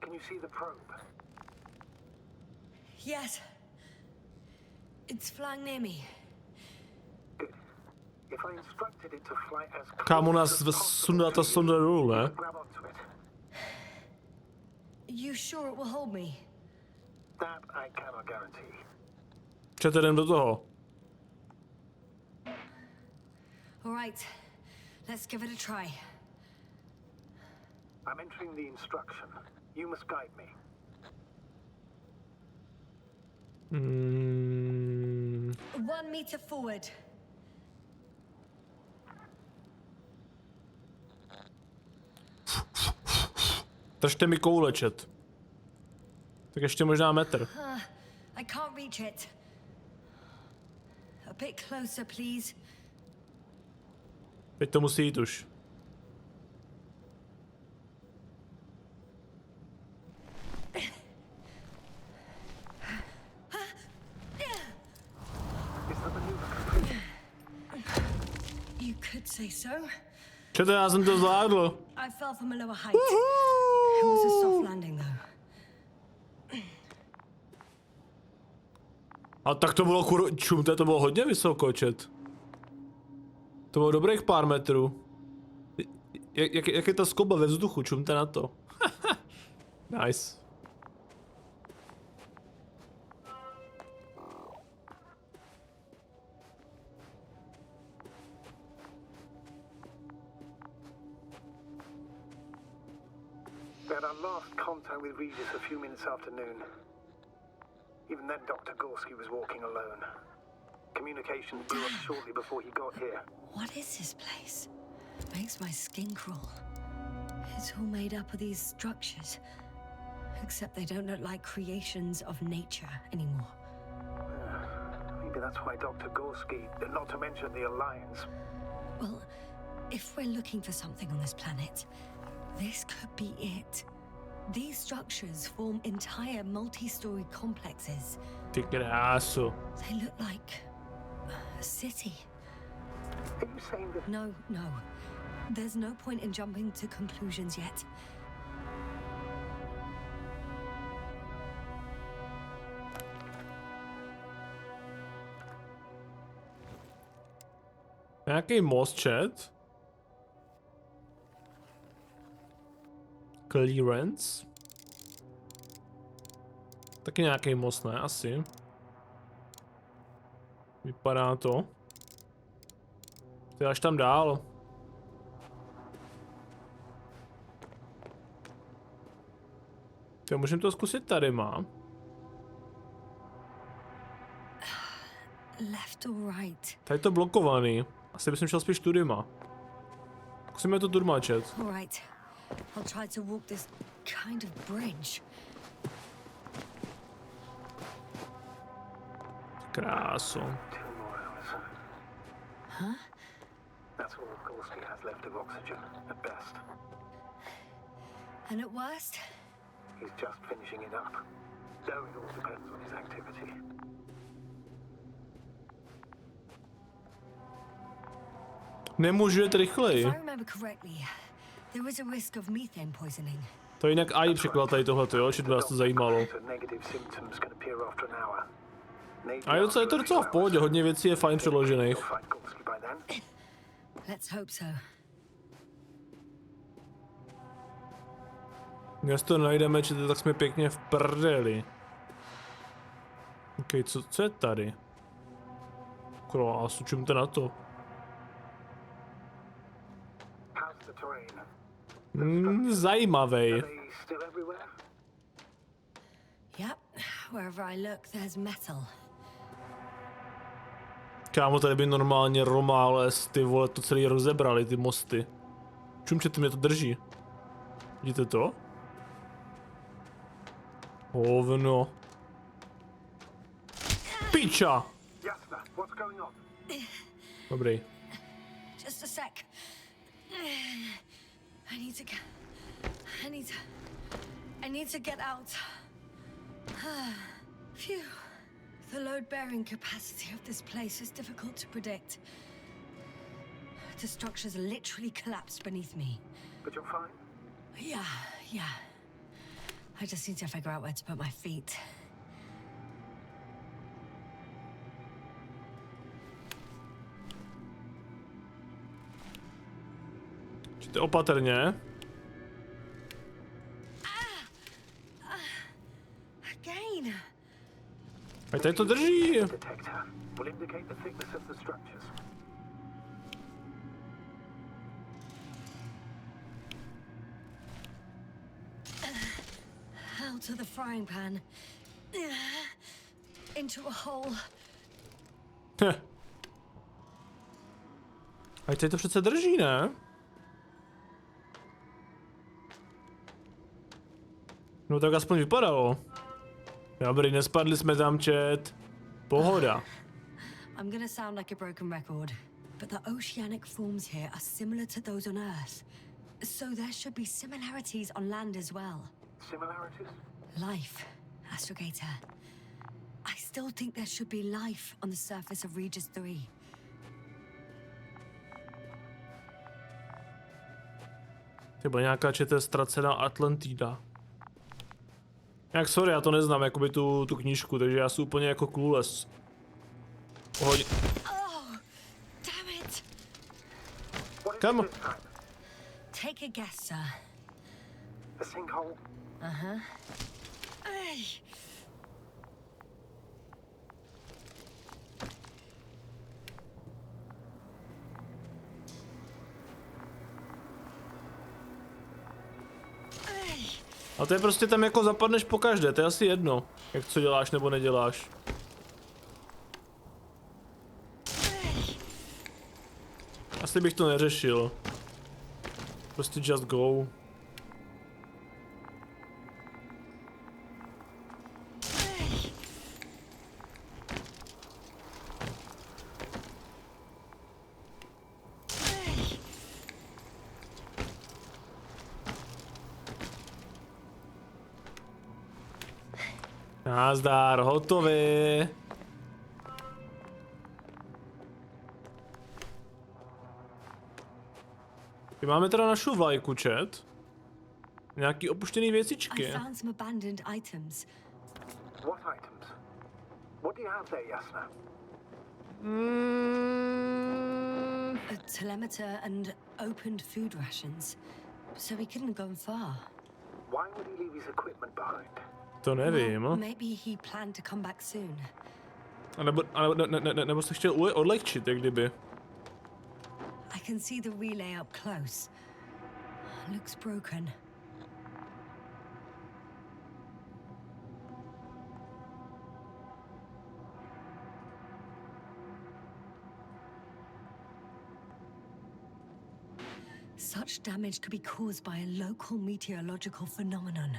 Can you see the probe? Yes. It's flying near me. Good. If I instructed it to fly as Kámo, close nás as possible sundá ta to you, sonda dolů, ne? grab onto it. You sure it will hold me? That I cannot guarantee. Čete, jdem do toho. All right, let's give it a try. I'm entering the instruction. You must guide me. Hmm. 1 meter forward. Držte mi koule, chat. Tak ještě možná metr. I can't reach it. A bit closer, please. Teď to musí jít už. You could say so. Čete, já jsem to zvládl. I fell from a lower height. It was a soft landing, though. A tak to bylo čumte, to bylo hodně vysoko, chat. To bylo dobrých pár metrů. Jak je ta skoba ve vzduchu, čumte na to. Nice. We had our last contact with Regis a few minutes after noon. Even then, Dr. Gorski was walking alone. Communication blew up shortly before he got here. What is this place? Makes my skin crawl. It's all made up of these structures. Except they don't look like creations of nature anymore. Maybe that's why Dr. Gorski, not to mention the Alliance. Well, if we're looking for something on this planet, this could be it. These structures form entire multi-story complexes. Ty kráso. They look like a city. Are you saying that... No. There's no point in jumping to conclusions yet. Nějaký most, chat? Clearance? Taky nějaký most, ne? Asi. Vypadá to. Ty až tam dál. Ty můžeme to zkusit tady, má. Left or right? Tady je to blokovaný. Asi bych šel spíš tudyma. Zkusíme to tudyma, chat. All right. I'll try to walk this kind of bridge. Kráso. 2 more hours. Huh? That's all Gorski has left of oxygen, at best. And at worst? He's just finishing it up. Though it all depends on his activity. Nemůžu jet rychleji. If I remember correctly, there was a risk of methane poisoning. To jinak AI překlad tady tohleto, jo, že by vás to zajímalo. A jo, co je to docela v pohodě, hodně věcí je fajn předložených. Let's hope so. Když to najdeme, tak jsme pěkně v prdeli. Ok, co je tady? Krásu, čumte na to. Zajímavý. Yep, wherever I look, there's metal. Kámo, tady by normálně Romales, ty vole, to celý rozebrali, ty mosty. Čumčete, mě to drží. Vidíte to? Hovno. Piča! Dobrý. Just a sec. I need to get out. Phew. The load-bearing capacity of this place is difficult to predict. The structures literally collapsed beneath me. But you're fine? Yeah. I just need to figure out where to put my feet. Čte opatrně. Again. A tady to drží. Out of the frying pan. Into a hole. A tady to přece drží, ne? No tak aspoň vypadalo. Dobrý, nespadli jsme tam, chat. Pohoda. I'm gonna sound like a broken record, but the oceanic forms here are similar to those on Earth. So there should be similarities on land as well. Similarities? Life, Astrogator. I still think there should be life on the surface of Regis 3. Třeba nějaká čete ztracená Atlantida. Jak sorry, já to neznám, jakoby tu knížku, takže já jsem úplně jako clueless. Pohodě. Oh, damn it! Kam? Take a guess, sir. A sinkhole? Uh-huh. Hey. Hey. A to je prostě tam jako zapadneš po každé, to je asi jedno, jak co děláš nebo neděláš. Asi bych to neřešil. Prostě just go. Nazdar, hotový. My máme teda našu vlajku, chat. Nějaký opuštěný věcičky. I found some abandoned items. What items? What do you have there, Yasna? A telemeter and opened food rations. So he couldn't go far. Why would he leave his equipment behind? To nevím. Maybe he planned to come back soon. Nebo se chtěl odlehčit, jak kdyby. I can see the relay up close. Looks broken. Such damage could be caused by a local meteorological phenomenon.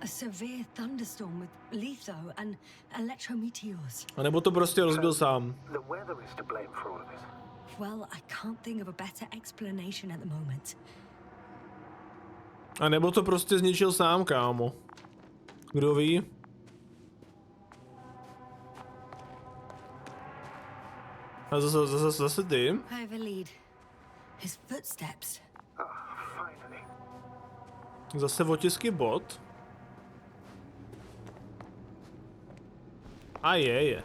A severe thunderstorm with litho and electrometeors. A nebo to prostě rozbil sám. The weather is to blame for all of it. Well, I can't think of a better explanation at the moment. A nebo to prostě zničil sám, kámo. Kdo ví? A zase ty. Overlead. His footsteps. Finally. Zase otisky bot. A je.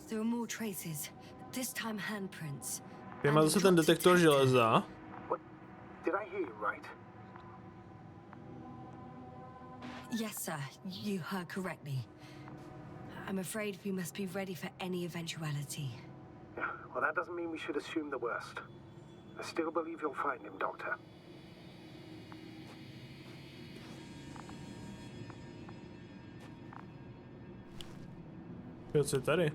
There are more traces. This time handprints. Je má zase ten detektor železa. What? Did I hear you right? Yes, sir. You heard correctly. I'm afraid we must be ready for any eventuality. Yeah, well, that doesn't mean we should assume the worst. I still believe you'll find him, Doctor. Co je tady?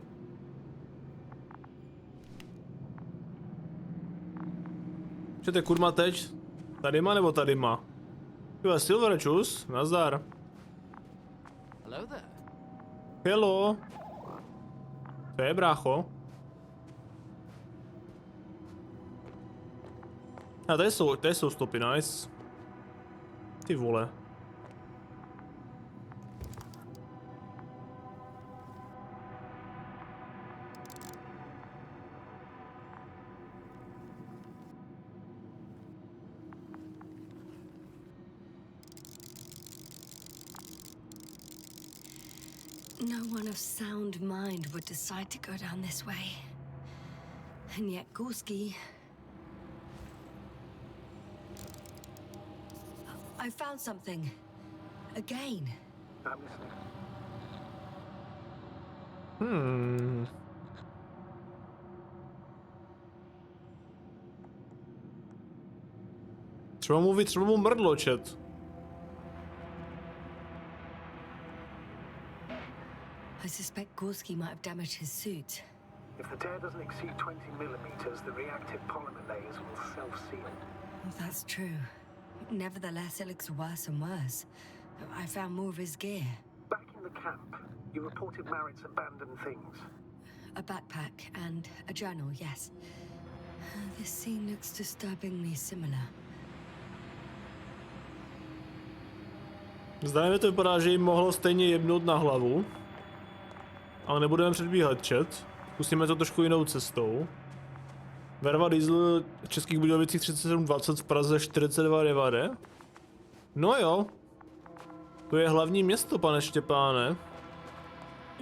Co to je kurma teď? Tady má nebo tady má? Jo, Silver čus, nazdar. Hello there. Hello. Co je, brácho? A tady jsou stopy, nice. Ty vole. No one of sound mind would decide to go down this way. And yet Gorski... I found something. Again. I'm listening. Třeba mu mrdlo, chat. I suspect Gorski might have damaged his suit. If the tear doesn't exceed 20 millimeters, the reactive polymer layers will self-seal. That's true. Nevertheless, it looks worse and worse. I found more of his gear. Back in the camp, you reported Marritt's abandoned things. A backpack and a journal, yes. This scene looks disturbingly similar. Zdajeme to vypadá, že jim mohlo stejně jebnout na hlavu. Ale nebudeme předbíhat, chat. Zkusíme to trošku jinou cestou. Verva Diesel v Českých Budějovicích 3720, v Praze 4290. No jo. To je hlavní město, pane Štěpáne.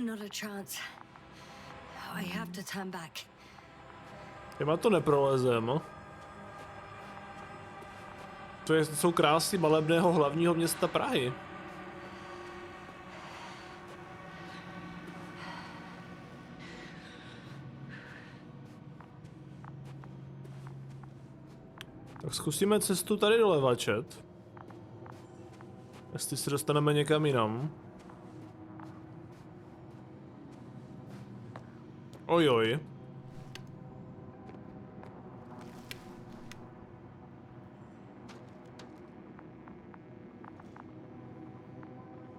Not a chance. I have to turn back. Těma to neprolezem. To jsou krásy malebného hlavního města Prahy. Tak zkusíme cestu tady doleva, chat. Jestli se dostaneme někam jinam. Ojoj.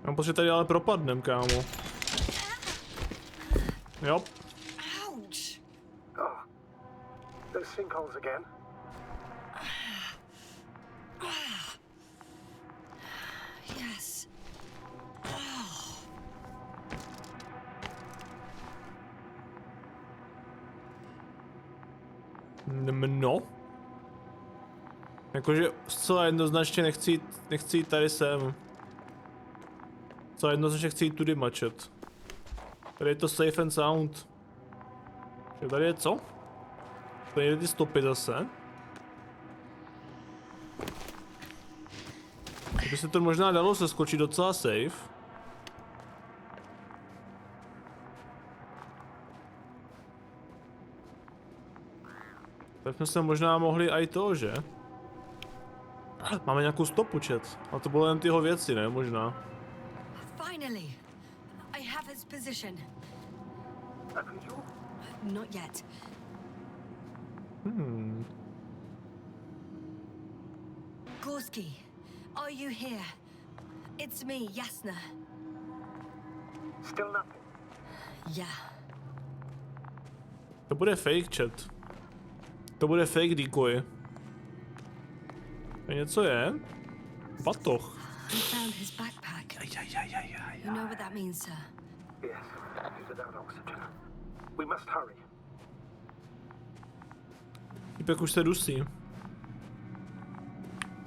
Mám pocit, že tady ale propadnem, kámo. Jo. Ouch! Oh, those sinkholes again. Yes. No. Jakože zcela jednoznačně nechci jít tady sem. Zcela jednoznačně chci jít tudy mačet. Tady je to safe and sound. Že tady je co? Tady jde ty stopy zase. Kdyby se to možná dalo seskočit docela safe. Tak jsme se možná mohli i to, že? Máme nějakou stopu, chat. A to bylo jen tyho věci, ne? Možná. Finally, I have his position. Not yet. Gorski, are you here? It's me, Jasna. Still nothing. Yeah. To bude fake, chat. To bude fake decoy. To něco je? Batoh. I found his backpack. You know what that means, sir? Yes, he's without oxygen. We must hurry. Typek už se dusí.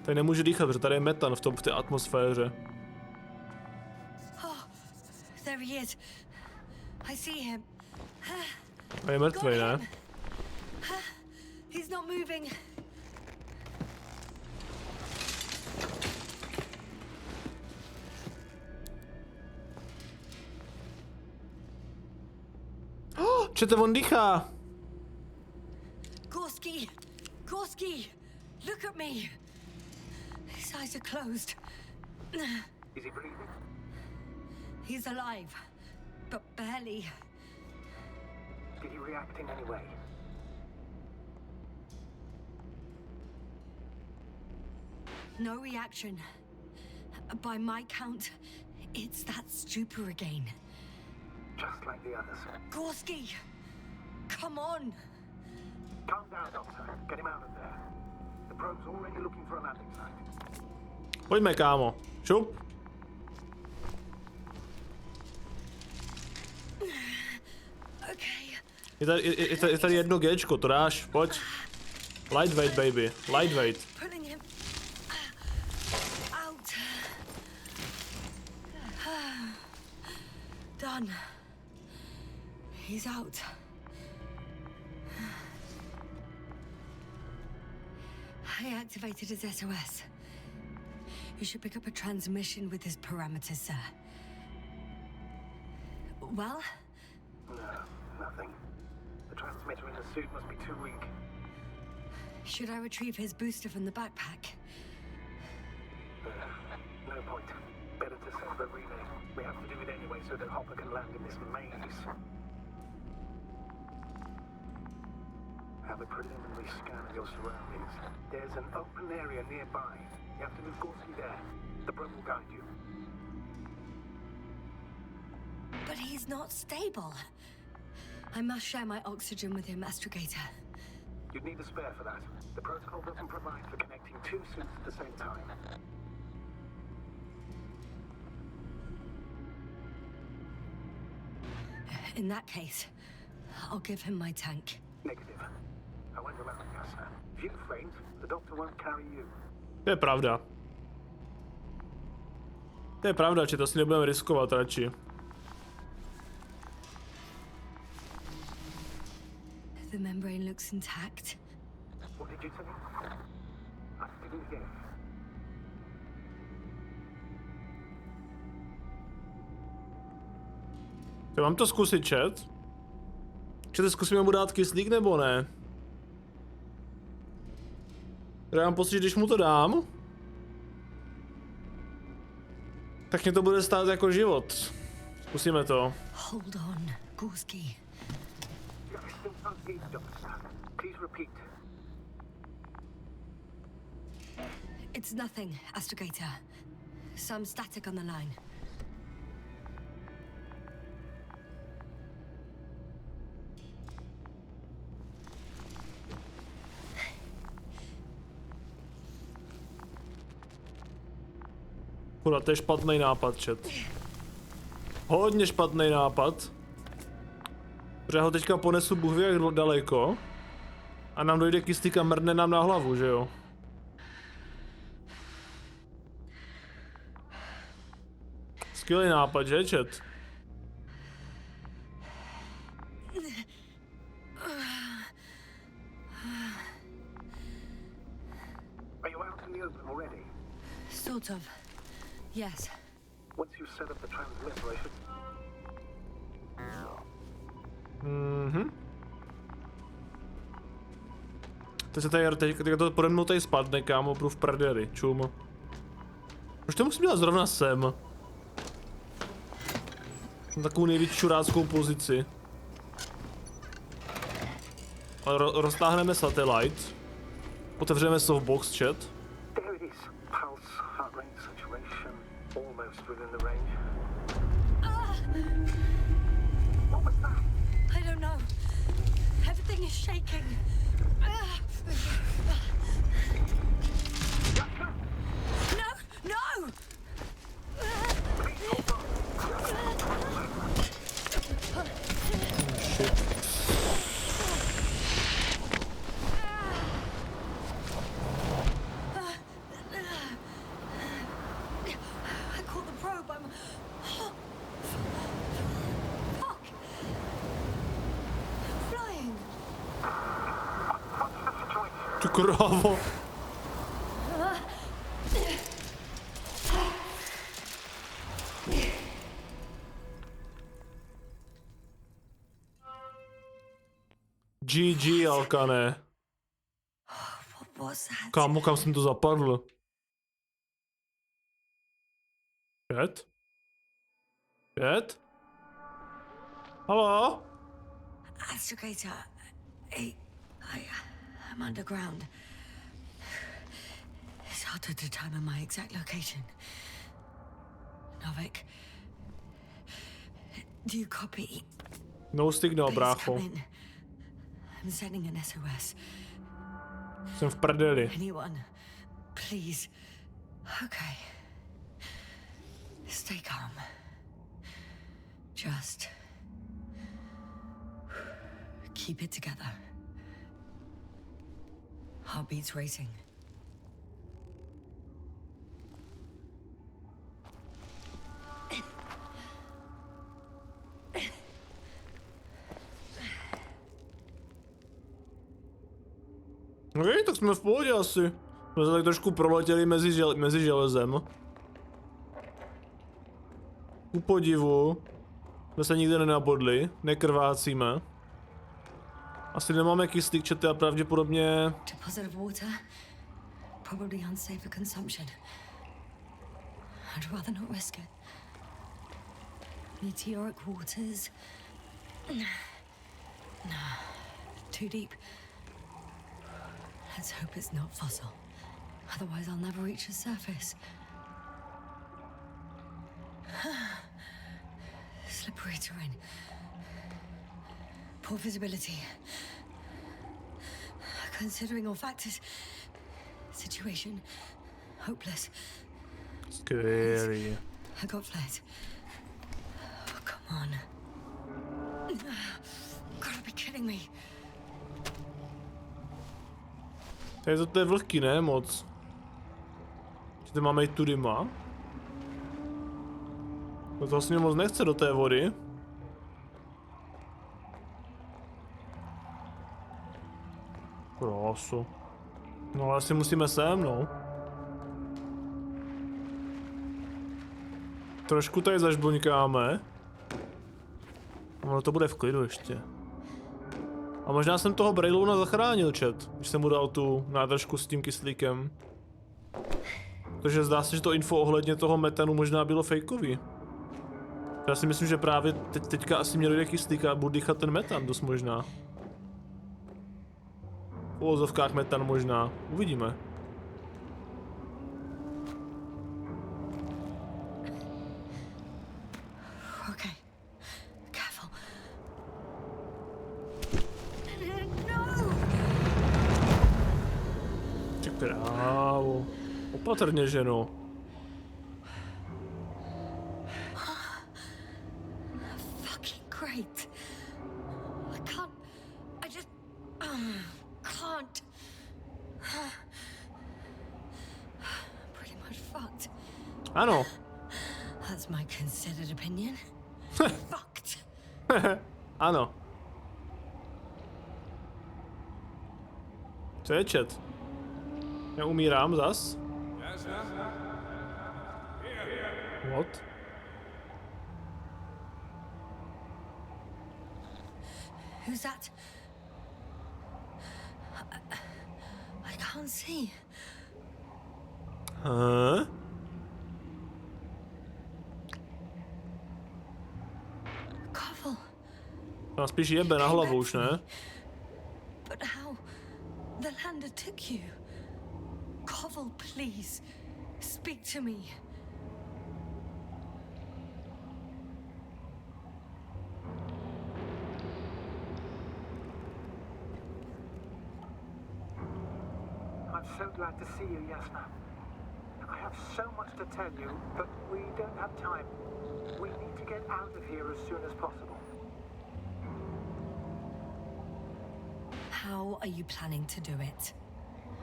Tady nemůže dýchat, protože tady je metan v té atmosféře. Oh, there he is. I see him. A je mrtvej, ne? He's not moving. Čete, on dýchá! Gorski! Gorski! Look at me! His eyes are closed. Is he breathing? He's alive, but barely. Did he react in any way? No reaction. By my count, it's that stupor again. Just like the others. Gorski! Come on! Calm down, Doctor. Get him out of there. The probe's already looking for a landing site. Pojďme, kámo. Šup. Okay. Je tady jedno Gčko, to dáš, pojď. Lightweight, baby. Lightweight. Pulling him out. Done. He's out. I activated his SOS. You should pick up a transmission with his parameters, sir. Well? No, nothing. The transmitter in the suit must be too weak. Should I retrieve his booster from the backpack? No point. Better to send the relay. We have to do it anyway so that Hopper can land in this maze. Have a preliminary scan of your surroundings. There's an open area nearby. You have to move Gorski there. The probe will guide you. But he's not stable. I must share my oxygen with him, Astrogator. You'd need a spare for that. The protocol doesn't provide for connecting two suits at the same time. In that case, I'll give him my tank. Negative. I won't allow it, Jasna. If you faint, the doctor won't carry you. To je pravda. To je pravda, že to si nebudeme riskovat radši. The membrane looks intact. What did you say? I didn't hear. Já mám to zkusit, chat? Chcete zkusíme mu dát kyslík nebo ne? Já mám pocit, že když mu to dám, tak mě to bude stát jako život. Zkusíme to. Hold on, Gorski. Please repeat. It's nothing, Astrogator. Some static on the line. Kurva, to je špatný nápad, chat. Hodně špatný nápad. Protože ho teďka ponesu Bůh ví jak daleko. A nám dojde kyslík a mrdne nám na hlavu, že jo? Skvělý nápad, že, chat? Are you out in the open already? Sort of. Yes. Once you set up the transmitter, I should... Teď se tady to pode mnou tady spadne, kámo, budu v prdeli, čum. Proč to musím dělat zrovna sem? Mám takovou nejvíc čuráckou pozici. Ale roztáhneme satellite. Otevřeme softbox, chat. There it is. Pulse, heart rate, saturation, almost within the range. What was that? I don't know. Everything is shaking. No! No! I caught the probe. I'm... Fuck! Flying! Tu krávo. GG, Alkane. What was that? Kámo, kam jsem to zapadl? Chat? Chat? Halo? Astrogator, I'm underground. It's hard to determine my exact location. Novik, do you copy? No signal, Please brácho. come in. I'm sending an SOS. Jsem v prdeli. Anyone, please. Okay. Stay calm. Just keep it together. Heartbeats racing. OK, tak jsme v pohodě asi. Jsme se tak trošku proletěli mezi železem. Ku podivu. Jsme se nikde nenabodli, nekrvácíme. Asi nemáme kyslík, čety a pravděpodobně... Deposit of water? Probably unsafe for consumption. I'd rather not risk it. Meteoric waters? Nah, too deep. Let's hope it's not fossil. Otherwise I'll never reach the surface. Slippery terrain. Poor visibility. Considering all factors, situation hopeless. Scary. I got flares. Oh, come on. Gotta be kidding me. Tady to je vlhký, ne moc. Tady máme i tudy má. To vlastně moc nechce do té vody. Krásu. No ale asi musíme sem, no. Trošku tady zažboňkáme. No to bude v klidu ještě. A možná jsem toho Brailouna zachránil, chat, když jsem mu dal tu nádržku s tím kyslíkem. Protože zdá se, že to info ohledně toho metanu možná bylo fejkový. Já si myslím, že právě teďka asi mě dojde kyslík a budu dýchat ten metan, dost možná. V uvozovkách metan možná, uvidíme. Okay. Careful. No! Ty krávo. Opatrně, ženo. Fucking great. I can't. I just. Can't. Pretty much fucked. Ano. That's my considered opinion. Fucked. Ano. Co je, chat? Já umírám zas? What? Who's that? I can't see. Huh? Koval. To nás spíš jebe na hlavu už, ne? But how? The lander took you. Koval, please. Speak to me. I'm so glad to see you, Yasna. I have so much to tell you, but we don't have time. We need to get out of here as soon as possible. How are you planning to do it?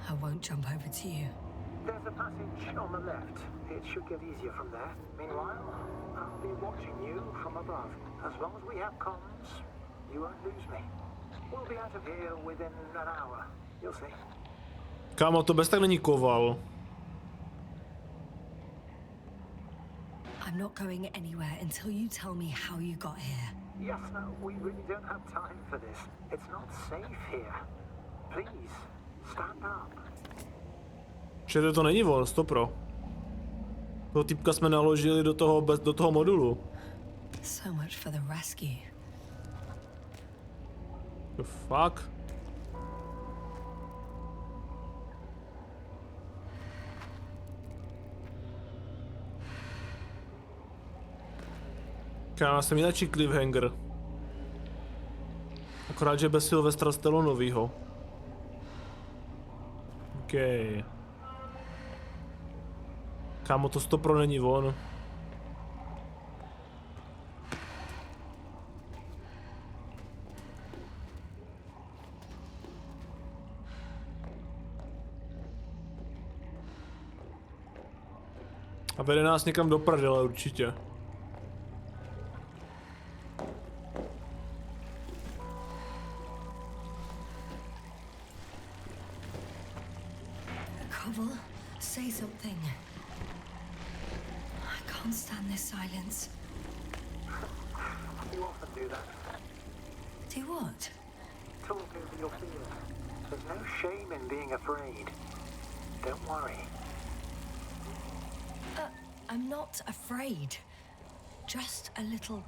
I won't jump over to you. There's a passage on the left. It should get easier from there. Meanwhile, I'll be watching you from above. As long as we have comms, you won't lose me. We'll be out of here within an hour. You'll see. Kámo, to bez tak není Koval. I'm not going anywhere until you tell me how you got here. Yes, no, we really don't have time for this. It's not safe here. Please, stand up. Že to není on, stopro. Toho typka jsme naložili do toho modulu. So much for the rescue. The fuck? Kámo, jsem jináčí cliffhanger. Akorát, že bez Sylvestra Stallonovýho. OK. Kámo, to stopro není on. A vede nás někam do prdele určitě. Koval, say something. I can't stand this silence. You often do that. Do what? Talk over your fears. There's no shame in being afraid. Don't worry. I'm not afraid. Just a little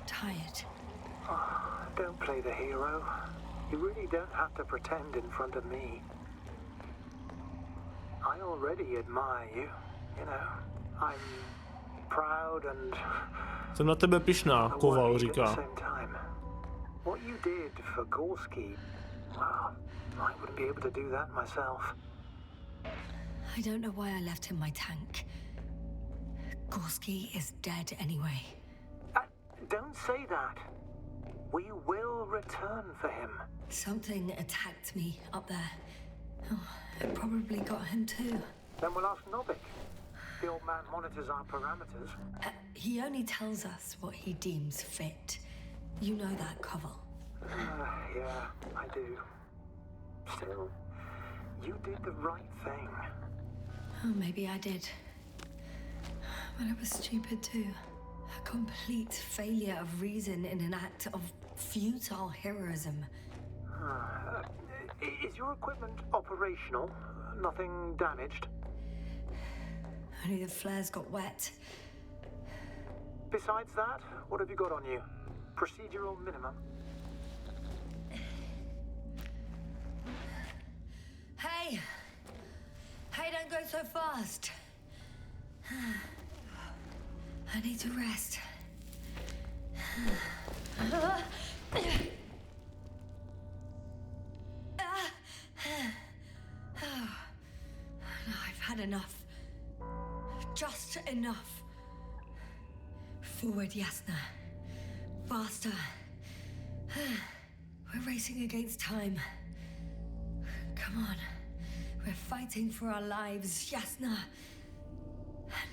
tired. Don't play the hero. You really don't have to pretend in front of me. I already admire you, you know. I'm proud and Jsem na tebe pyšná, Koval awake at říká. the same time. What you did for Gorski, well, I wouldn't be able to do that myself. I don't know why I left him my tank. Gorski is dead anyway. Don't say that. We will return for him. Something attacked me up there. Oh, it probably got him too. Then we'll ask Novik. The old man monitors our parameters. He only tells us what he deems fit. You know that, Koval. Yeah, I do. Still, you did the right thing. Oh, maybe I did. But I was stupid too. A complete failure of reason in an act of futile heroism. Is your equipment operational? Nothing damaged? Only the flares got wet. Besides that, what have you got on you? Procedural minimum? Hey! Hey, don't go so fast. I need to rest. I've had enough. Just enough. Forward, Jasna. Faster. We're racing against time. Come on. We're fighting for our lives, Jasna.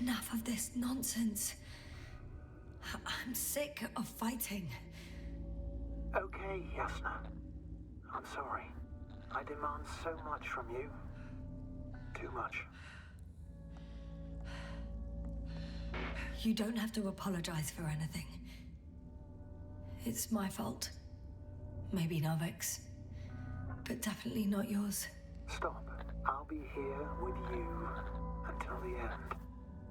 Enough of this nonsense. I'm sick of fighting. Okay, Jasna. I'm sorry. I demand so much from you. Too much. You don't have to apologize for anything. It's my fault. Maybe Novik's. But definitely not yours. Stop. I'll be here with you until the end.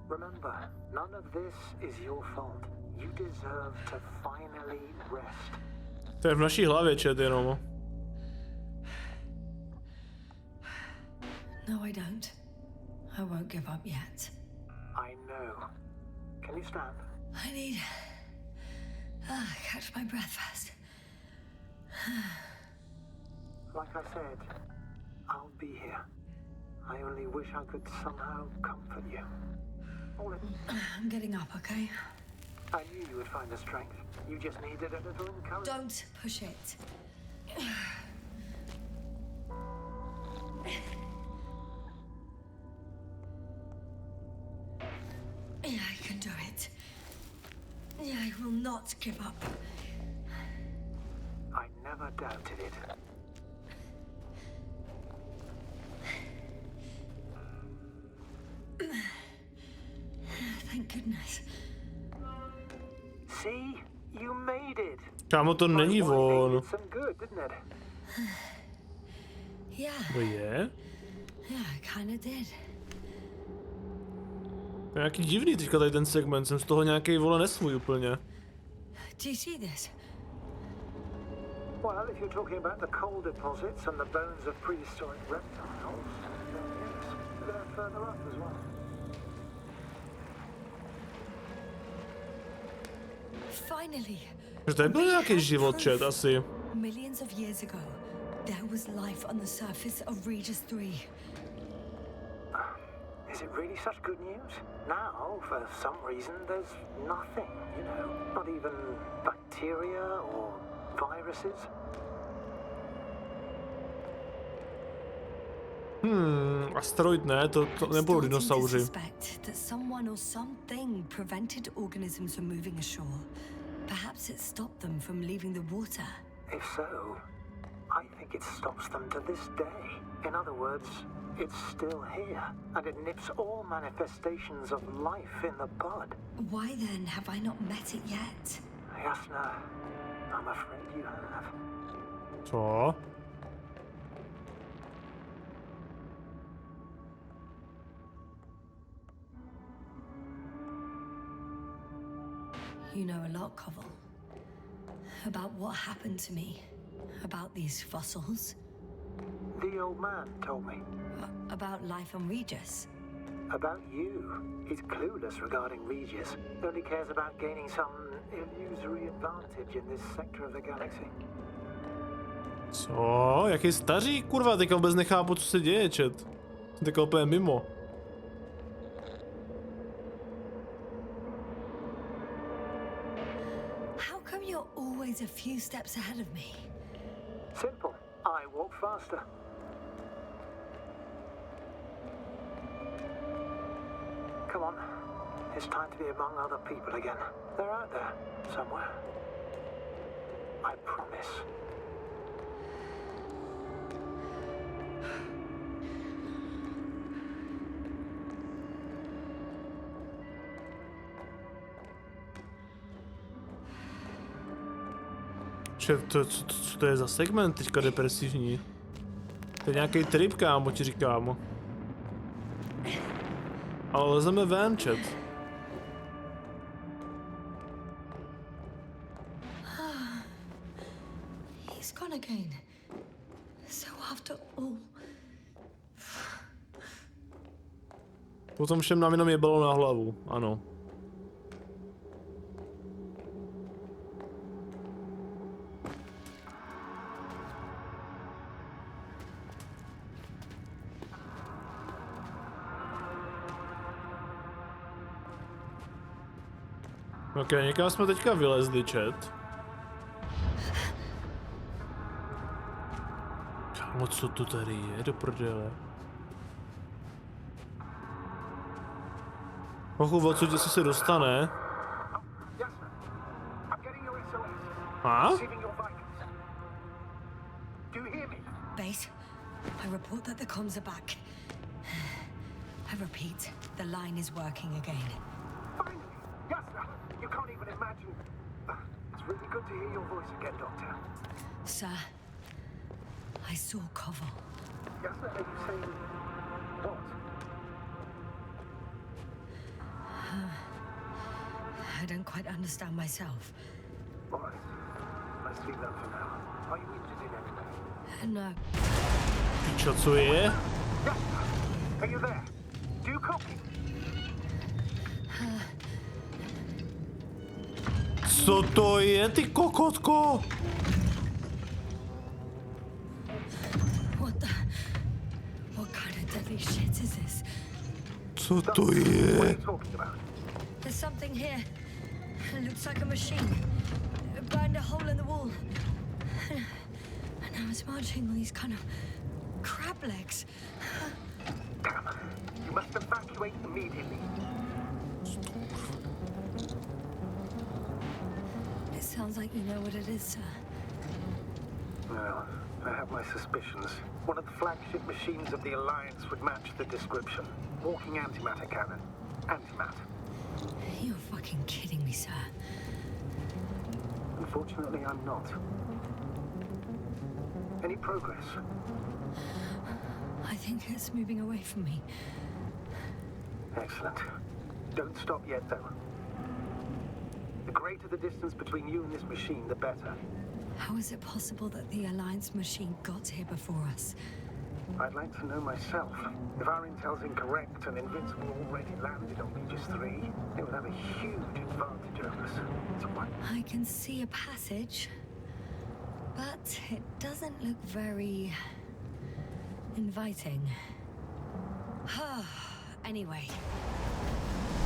Remember, none of this is your fault. You deserve to finally rest. To je v naší hlavě, chat, jenom. No, I don't. I won't give up yet. I know. Can you stand? I need... catch my breath first. Like I said, I'll be here. I only wish I could somehow comfort you. I'm getting up, okay? I knew you would find the strength. You just needed a little encouragement. Don't push it. Yeah, I can do it. Yeah, I will not give up. I never doubted it. Thank goodness. See? You made it. Kámo, to není on. Some good, didn't it? Yeah. To je? Yeah, I kinda did. To je nějaký divný teďka tady ten segment, jsem z toho nějaký vole nesvůj úplně. Do you see this? Well, if you're talking about the coal deposits and the bones of prehistoric reptiles, then yes, they're further up as well. Finally. Že to byl nějaký život, chat, asi. Millions of years ago, there was life on the surface of Regis 3. Is it really such good news? Now, for some reason, there's nothing, you know, not even bacteria or viruses. Asteroid ne, to nebudou dinosauři. Suspect that someone or something prevented organisms from moving ashore. Perhaps it stopped them from leaving the water. If so, I think it stops them to this day. In other words, it's still here, and it nips all manifestations of life in the bud. Why then have I not met it yet? Jasna, I'm afraid you have. Co? You know a lot, Koval. About what happened to me. About these fossils. The old man told me. About life on Regis. About you. He's clueless regarding Regis. Only cares about gaining some illusory advantage in this sector of the galaxy. Co? Jaký staří? Kurva, teďka vůbec nechápu, co se děje, chat. Jsem teďka úplně mimo. How come you're always a few steps ahead of me? Simple. I walk faster. Come on. It's time to be among other people again. They're out there, somewhere. I promise. Co to je za segment teďka depresivní? To je nějaký trip, kámo, ti říkám. Ale lezeme ven, chat. He's gone again. So after all. Potom všem nám jenom jebalo na hlavu, ano. Ok, někam jsme teďka vylezli, chat. Kámo, co to tady je, do prdele? Ochu, o co se dostane? A? Base, I report that the comms are back. I repeat, the line is working again. You can't even imagine. It's really good to hear your voice again, Doctor. Sir, I saw Koval. Yes, are you saying what? I don't quite understand myself. All right. Let's leave that for now. Are you injured in any way? No. Pičo, co je? Yes, are you there? Do you copy? Co to je, ty kokotko? What kind of deadly shit is this? Co to je? There's something here. It looks like a machine. It burned a hole in the wall. And now it's marching on these kind of crab legs. Damn. You must evacuate immediately. It sounds like you know what it is, sir. Well, I have my suspicions. One of the flagship machines of the Alliance would match the description. Walking antimatter cannon. Antimat. You're fucking kidding me, sir. Unfortunately, I'm not. Any progress? I think it's moving away from me. Excellent. Don't stop yet, though. The greater the distance between you and this machine, the better. How is it possible that the Alliance machine got here before us? I'd like to know myself. If our intel's incorrect and Invincible already landed on Aegis 3, it would have a huge advantage over us. So what? I can see a passage, but it doesn't look very inviting. Anyway.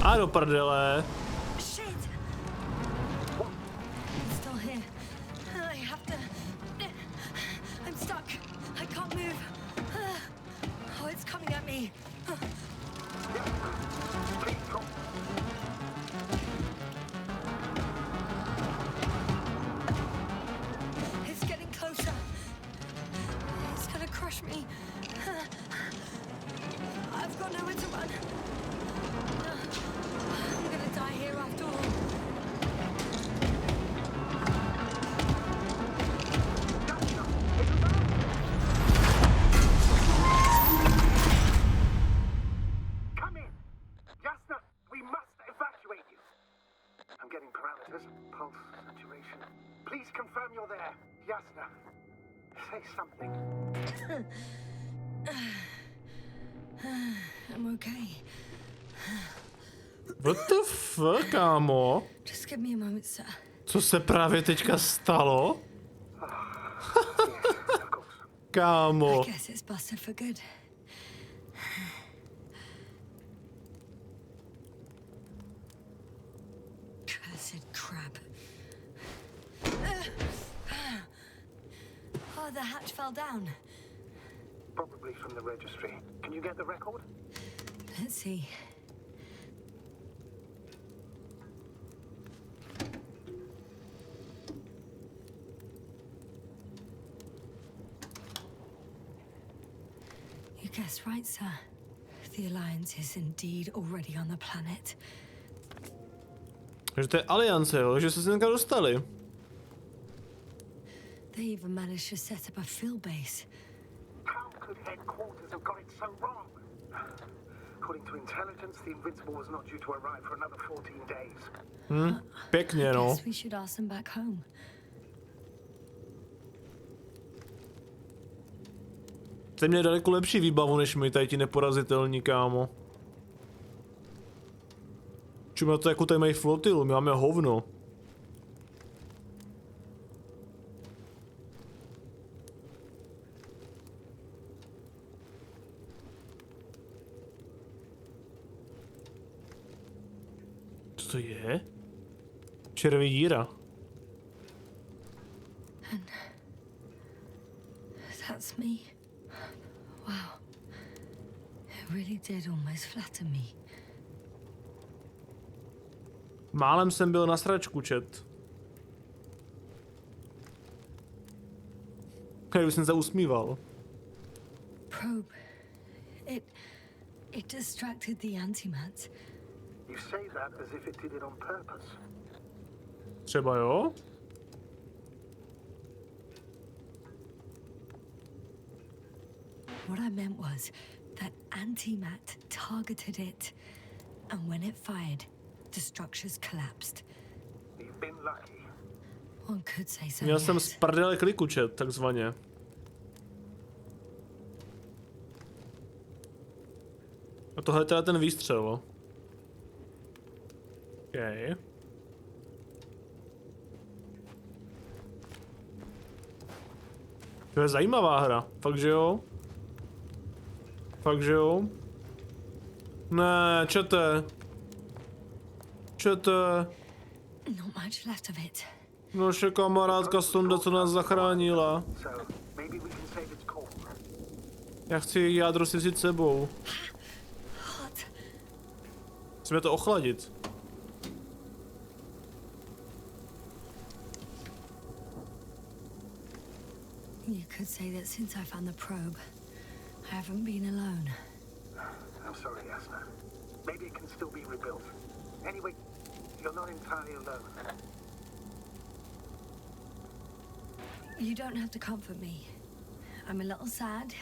A do prdele. Shit! It's still here. I have to... I'm stuck. I can't move. Oh, it's coming at me. It's getting closer. It's gonna crush me. I've got nowhere to run. I'm gonna die here after all. Come in! Jasna, we must evacuate you. I'm getting parameters, pulse, saturation. Please confirm you're there. Jasna, say something. I'm okay. What the fuck, kámo? Just give me a moment, sir. Co se právě teďka stalo? Kámo. I guess it's busted for good. Cursed crab. Oh, the hatch fell down. Probably from the registry. Can you get the record? Let's see. You guessed right, sir. The Alliance is indeed already on the planet. Takže to je aliance, jo? Že se sem dostali. They even managed to set up a field base. How could headquarters have got it so wrong? According to intelligence, the Invincible was not due to arrive for another 14 days. Pěkně, I no. guess we should ask them back home. Ty měli daleko lepší výbavu než my, tady ti neporazitelní, kámo. Čím to jako tady mají flotilu, my máme hovno. Co to je? Červí díra. And that's me. Wow. It really did almost flatter me. Málem jsem byl na sračku, čet. Kdyby jsem se usmíval. Probe. It distracted the antimats. You say that as if it did it on purpose. Třeba jo? What I meant was that antimat targeted it, and when it fired, the structures collapsed. You've been lucky. One could say so. Měl jsem Yes. z prdele kliku, čet, takzvaně. A tohle je teda ten výstřel. Okay. To je zajímavá hra, fakt že jo? Fakt že jo? Ne, čete. Čete. Not much left of it. Naše kamarádka Sonda, co nás zachránila. So maybe we can save its core. Já chci její jádro si vzít sebou. Hot. Musíme to ochladit. You could say that since I found the probe, I haven't been alone. I'm sorry, Asna. Maybe it can still be rebuilt. Anyway, you're not entirely alone. You don't have to comfort me. I'm a little sad.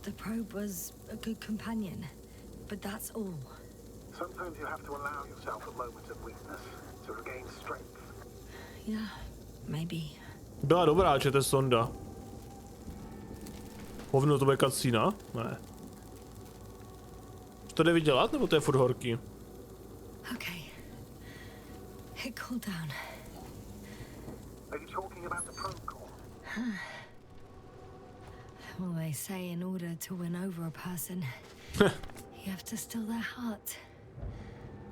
The probe was a good companion, but that's all. Sometimes you have to allow yourself a moment of weakness to regain strength. Yeah, maybe. Byla dobrá, čete Sonda. Hovno, to bude cutscena? Ne. To jde vydělat, nebo to je furt horký? Okay. It cooled down. Are you talking about the probe core? Well, they say in order to win over a person, you have to steal their heart.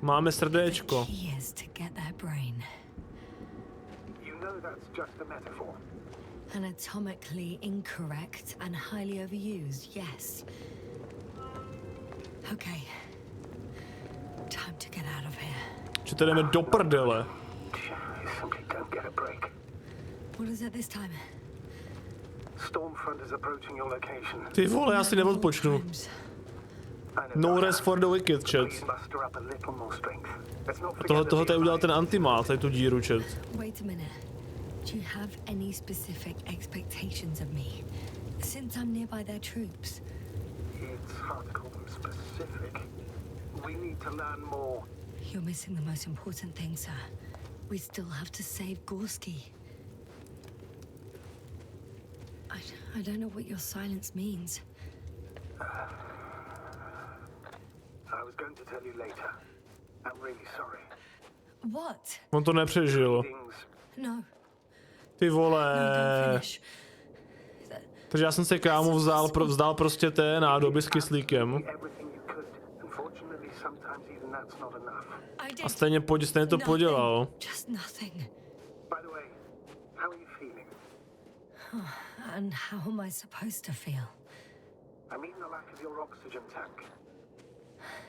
Máme The srdéčko. key is to get their brain. You know that's just a metaphor. Anatomically incorrect and highly overused, yes. Okay. Time to get out of here. Čete jdeme do prdele. You simply don't get a break. What is it this time? Stormfront is approaching your location. Ty vole, já si neodpočnu. Times. No rest for the wicked, chat. Muster up a little more strength. Let's not A tohle forget tady udělal ten antimát, tady tu díru, chat. Wait a minute. Do you have any specific expectations of me? Since I'm nearby their troops. It's hard to call them specific. We need to learn more. You're missing the most important thing, sir. We still have to save Gorski. I don't know what your silence means. I was going to tell you later. I'm really sorry. What? On to nepřežil. Things. No. Ty No, vole. don't finish. Takže já jsem se kámo vzdal prostě té nádoby s kyslíkem. Everything you could. Unfortunately, sometimes even that's not enough. I did A stejně to nothing. podělal. Just nothing. By the way, how are you feeling? And how am I supposed to feel? I mean the lack of your oxygen tank.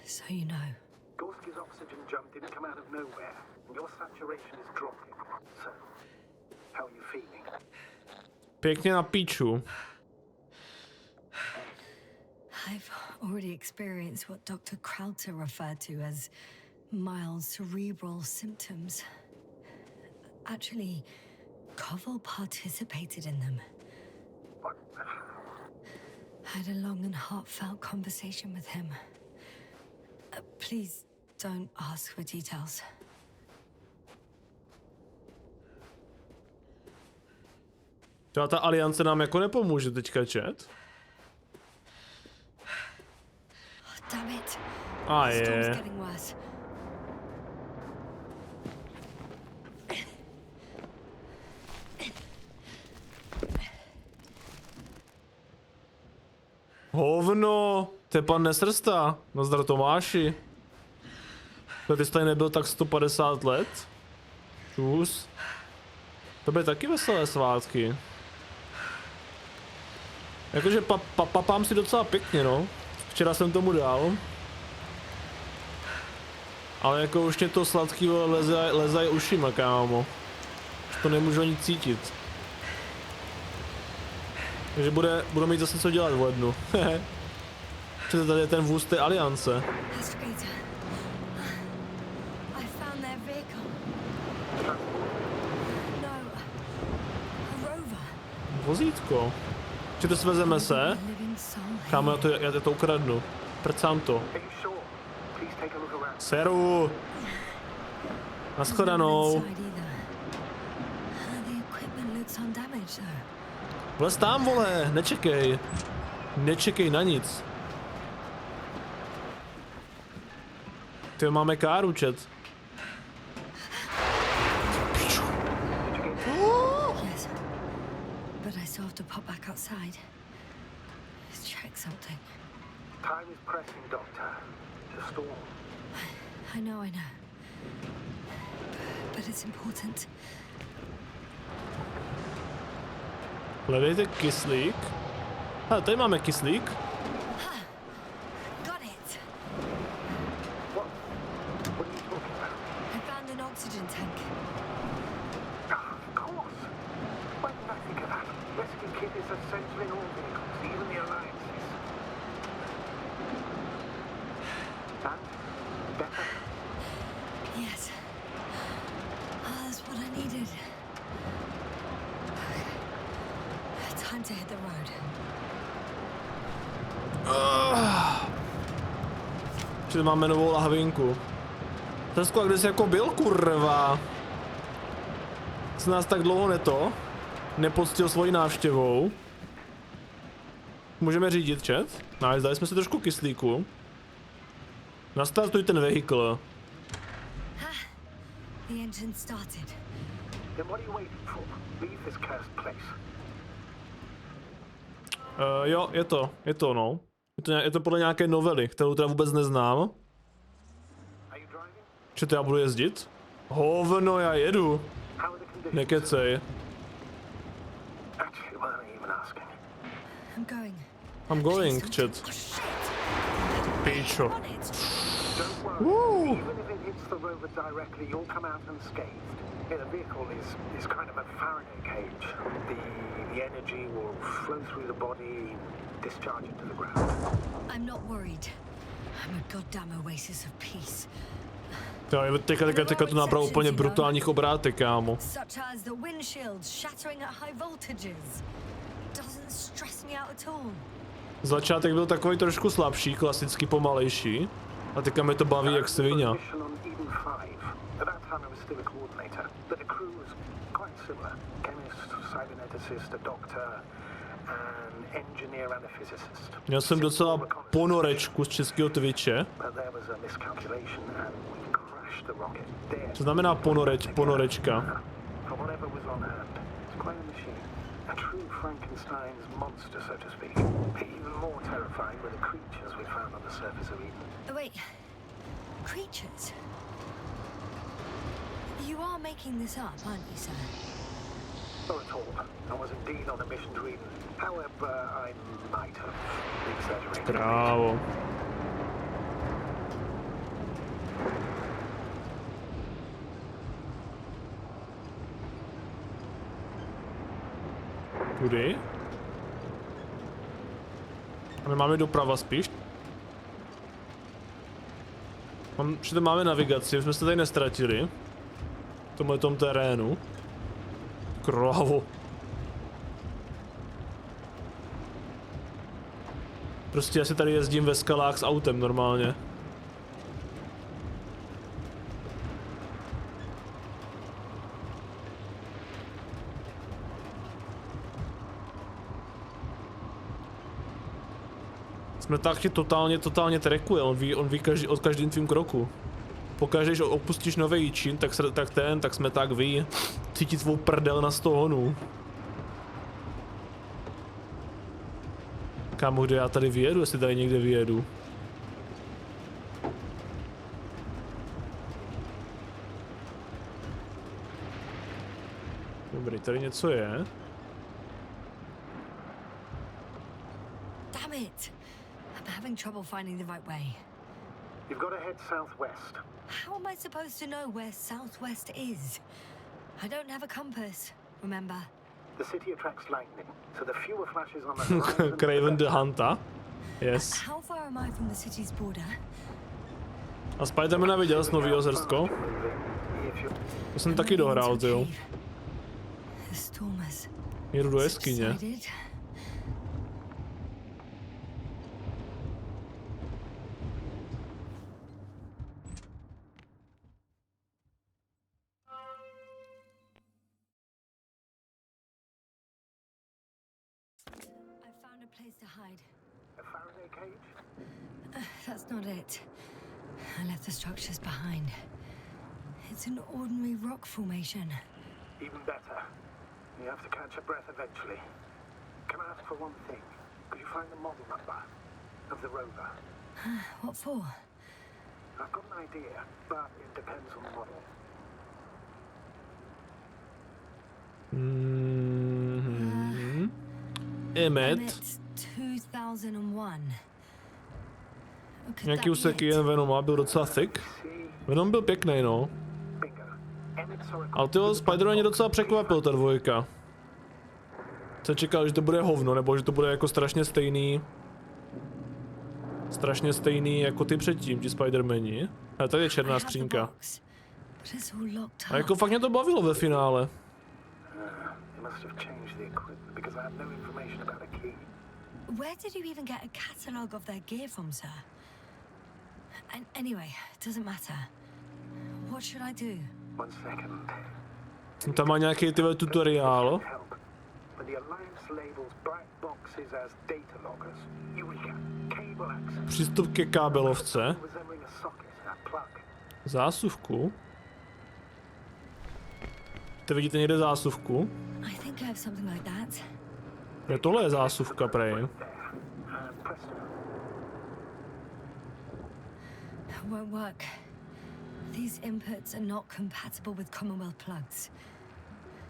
So you know. Gorski's oxygen jump didn't come out of nowhere, and your saturation is dropping. So, how are you feeling? Pěkně na píču. I've already experienced what Dr. Krauter referred to as mild cerebral symptoms. Actually, Koval participated in them. I had a long and heartfelt conversation with him. Please don't ask for details. Třeba ta aliance nám jako nepomůže teďka, chat? Damn it. A The storm's je. getting worse. Hovno, to je pan Nesrsta. Nazdar Tomáši. Ty jsi tady nebyl tak 150 let? Čus. To byly taky veselé svátky. Jakože papám si docela pěkně, no. Včera jsem tomu dal. Ale jako už mě to sladký lezaj ušima, kámo. Už to nemůžu ani cítit. Takže budu mít zase co dělat v lednu. Přece tady je ten vůz té aliance. Vozítko. Či to svezeme se? Kámo, já to ukradnu. Prcám to. Seru! Naschledanou. Vlez tam, vole, nečekej. Nečekej na nic. Ty máme káru, chat. Yes, but I still have to pop back outside. Check something. Time is pressing, Doctor. The storm. I know. But it's important. Hledejte kyslík. Hele, tady máme kyslík. Got it. What are you talking about? I found an oxygen tank. Of course. Why didn't I think of that? Rescue kit is essential in all vehicles, even the Alliances. And? Better? Yes. That's what I needed. Time to hit the road. Tady máme novou lahvinku. Tesko, a kde jsi jako byl, kurva? Jsi nás tak dlouho nepoctil svojí návštěvou. Můžeme řídit, chat? Nice, dali jsme si trošku kyslíku. Nastartuj ten vehikl. The engine started. Then what are you waiting for? Leave this cursed place. Jo, je to no. Je to podle nějaké novely, kterou teda vůbec neznám. Are you driving? Či to já budu jezdit? Hovno, já jedu. How are the conditions? Nekecej. Actually, why aren't you even asking? I'm going, chat. Oh, shit. Pičo. Don't worry. Even if it hits the rover directly, you'll come out unscathed. Yeah, the vehicle is kind of a Faraday cage. The energy will flow through the body, discharge it to the ground. I'm not worried. I'm a goddamn oasis of peace. Teďka to nabralo úplně brutálních obrátek, kámo. Such as the windshields shattering at high voltages. Doesn't stress me out at all. Začátek byl takový trošku slabší, klasicky pomalejší. A teďka mi to baví jak svině. At that time I was still a coordinator, but the crew was quite similar. Chemist, cyberneticist, a doctor, an engineer and a physicist. Měl jsem docela ponorečku z českého Twitche. But there was a miscalculation and we crashed the rocket there. Co znamená ponorečka? For whatever was on hand, it's quite a machine. A true Frankenstein's monster, so to speak. Even more terrifying were the creatures we found on the surface of Eden. Oh, wait. Creatures? You are making this up, aren't you, sir? Not at all. I was indeed on a mission to Eden. However, I might have exaggerated. Bravo. Kudy? A my máme doprava spíš. Že máme navigaci, jsme se tady nestratili. V tomhletom terénu. Krávo. Prostě já si tady jezdím ve skalách s autem normálně. Jsme taky totálně trackuje, on ví o každém tvým kroku. Pokaždé, když opustíš nový čin, tak jsme tak ví. Cítí tvou prdel na 100 honů. Kámo, kde já tady vyjedu, jestli tady někde vyjedu. Dobrý, tady něco je. Damn it! I'm having trouble finding the right way. You've got to head southwest. How am I supposed to know where southwest is? I don't have a compass, remember? The city attracts lightning, so the fewer flashes on the horizon. Craven the Hunter. Yes. How far am I from the city's border? A Spidermana viděl z novýho zrstko? To jsem taky dohrál, jo. Jedu do jeskyně. That's not it. I left the structures behind. It's an ordinary rock formation. Even better. You have to catch your breath eventually. Can I ask for one thing? Could you find the model number of the rover? What for? I've got an idea, but it depends on the model. Emmet 2001. Nějaký úseky jen Venoma byl docela thick. Venom byl pěkný, no. Ale tyhle Spider-Man mě docela překvapil, ta dvojka. Jsem čekal, že to bude hovno, nebo že to bude jako strašně stejný. Strašně stejný jako ty předtím, ti Spider-Mani. Ale tady je černá skřínka. A jako fakt mě to bavilo ve finále. Where did you even get a catalogue of their gear from, sir? Anyway, it doesn't matter. What should I do? 1 second. Tam má nějaký tyhle tutoriál. Přístup ke kábelovce. Zásuvku. Ty vidíte někde zásuvku? Ne, tohle je zásuvka, prej. Won't work. These inputs are not compatible with Commonwealth plugs.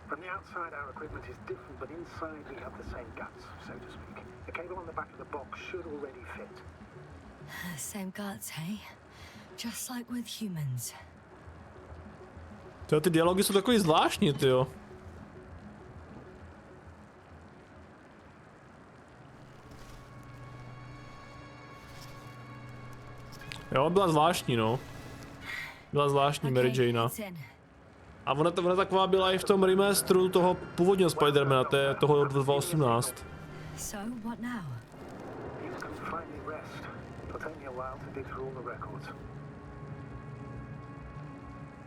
From the outside, our equipment is different, but inside we have the same guts, so to speak. The cable on the back of the box should already fit. Same guts, hey? Just like with humans. Ty dialogy jsou takový zvláštní, tyjo. Jo, byla zvláštní, no. Byla zvláštní Mary Jane. A ona taková byla i v tom remasteru toho původního Spidermana, toho 2018. So, what now?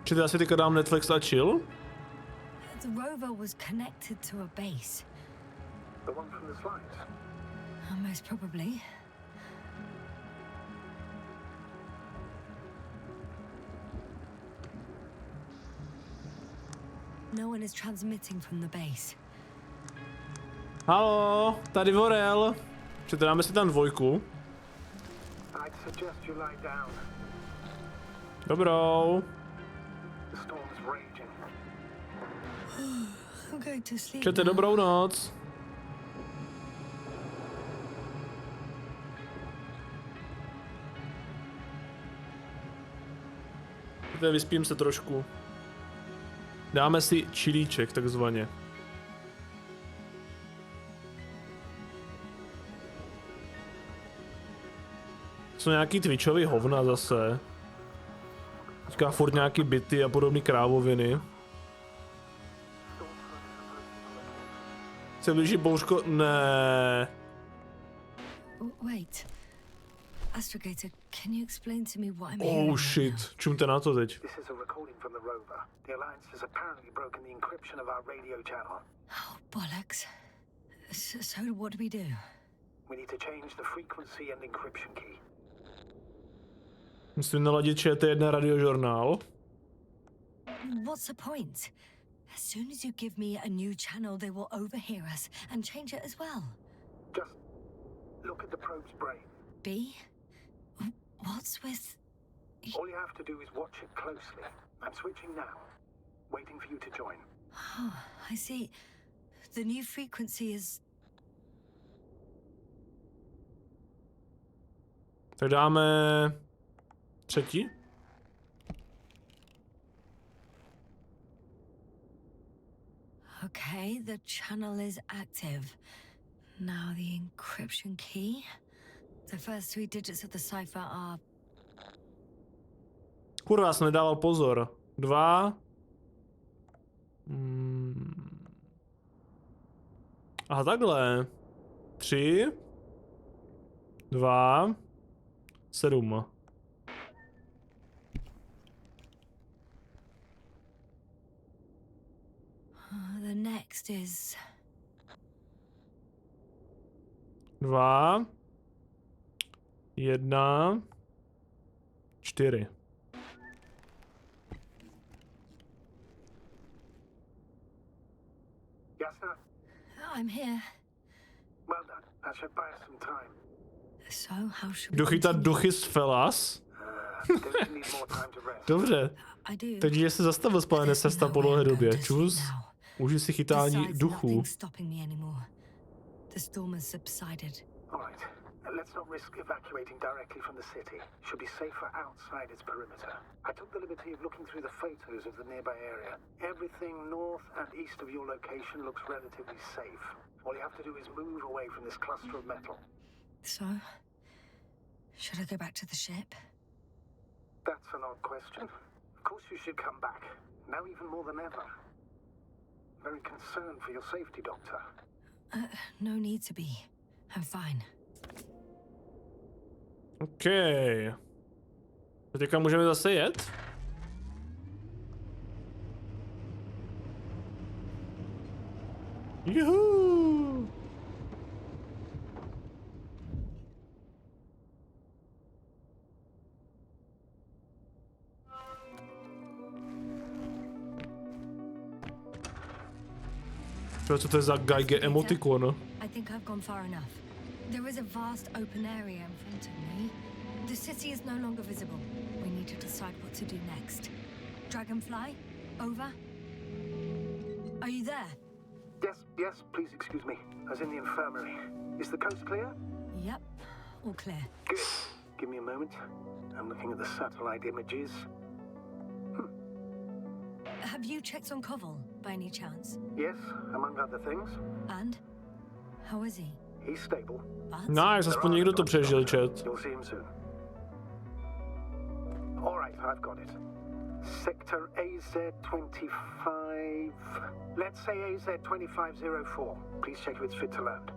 Či já si teďka dám Netflix a chill? The rover was connected to a base. The one from the slides? Most probably. No one is transmitting from the base. Halo, tady Vorel. Či dáme si tam dvojku. I'd suggest you lie down. Dobrou. The storm's raging. I'm going to sleep. Čete, dobrou noc. Čete, vyspím se trošku. Dáme si čilíček, takzvaně. Jsou nějaký twitchový hovna zase. Teďka furt nějaký byty a podobné krávoviny. Se blíží bouřko, ne. Wait. Astrogator, can you explain to me what I'm hearing? Oh shit, čumte na to teď. This is a recording from the rover. The Alliance has apparently broken the encryption of our radio channel. Oh, bollocks. So what do we do? We need to change the frequency and encryption key. Musím naladit ČT1 radiožurnál. What's the point? As soon as you give me a new channel, they will overhear us and change it as well. Just look at the probe's brain. B? What's with... All you have to do is watch it closely. I'm switching now. Waiting for you to join. Oh, I see. The new frequency is... Tak dáme... třetí. Okay, the channel is active. Now the encryption key. The first 3 digits of the cipher are... Kurva, jsem nedával pozor. 2. Aha, takhle. 3. 2. 7. The next is... 2. 1. 4. Yes, sir. I'm here. Well done. That should buy us some time. So, how should we Dochytat continue? duchy z Felas? Don't you need more time to rest? Dobře. I do. Teď, že se zastavil spálené cesta po dlouhé době. Čus. Uži si chytání Besides, duchů. nothing's stopping me anymore. The storm has subsided. All right. Let's not risk evacuating directly from the city. Should be safer outside its perimeter. I took the liberty of looking through the photos of the nearby area. Everything north and east of your location looks relatively safe. All you have to do is move away from this cluster of metal. So, should I go back to the ship? That's an odd question. Of course you should come back. Now even more than ever. Very concerned for your safety, Doctor. No need to be. I'm fine. OK. Teďka můžeme zase jet? Juhu! Co to je za Geige emotikon? I think I've gone far enough. There is a vast open area in front of me. The city is no longer visible. We need to decide what to do next. Dragonfly, over. Are you there? Yes, please excuse me. I was in the infirmary. Is the coast clear? Yep, all clear. Good. Give me a moment. I'm looking at the satellite images. Have you checked on Koval, by any chance? Yes, among other things. And? How is he? He's stable. But? Nice, aspoň někdo to přežil, chat. You'll see him soon. All right, I've got it. Sector AZ-25. Let's say AZ-2504. Please check if it's fit to land.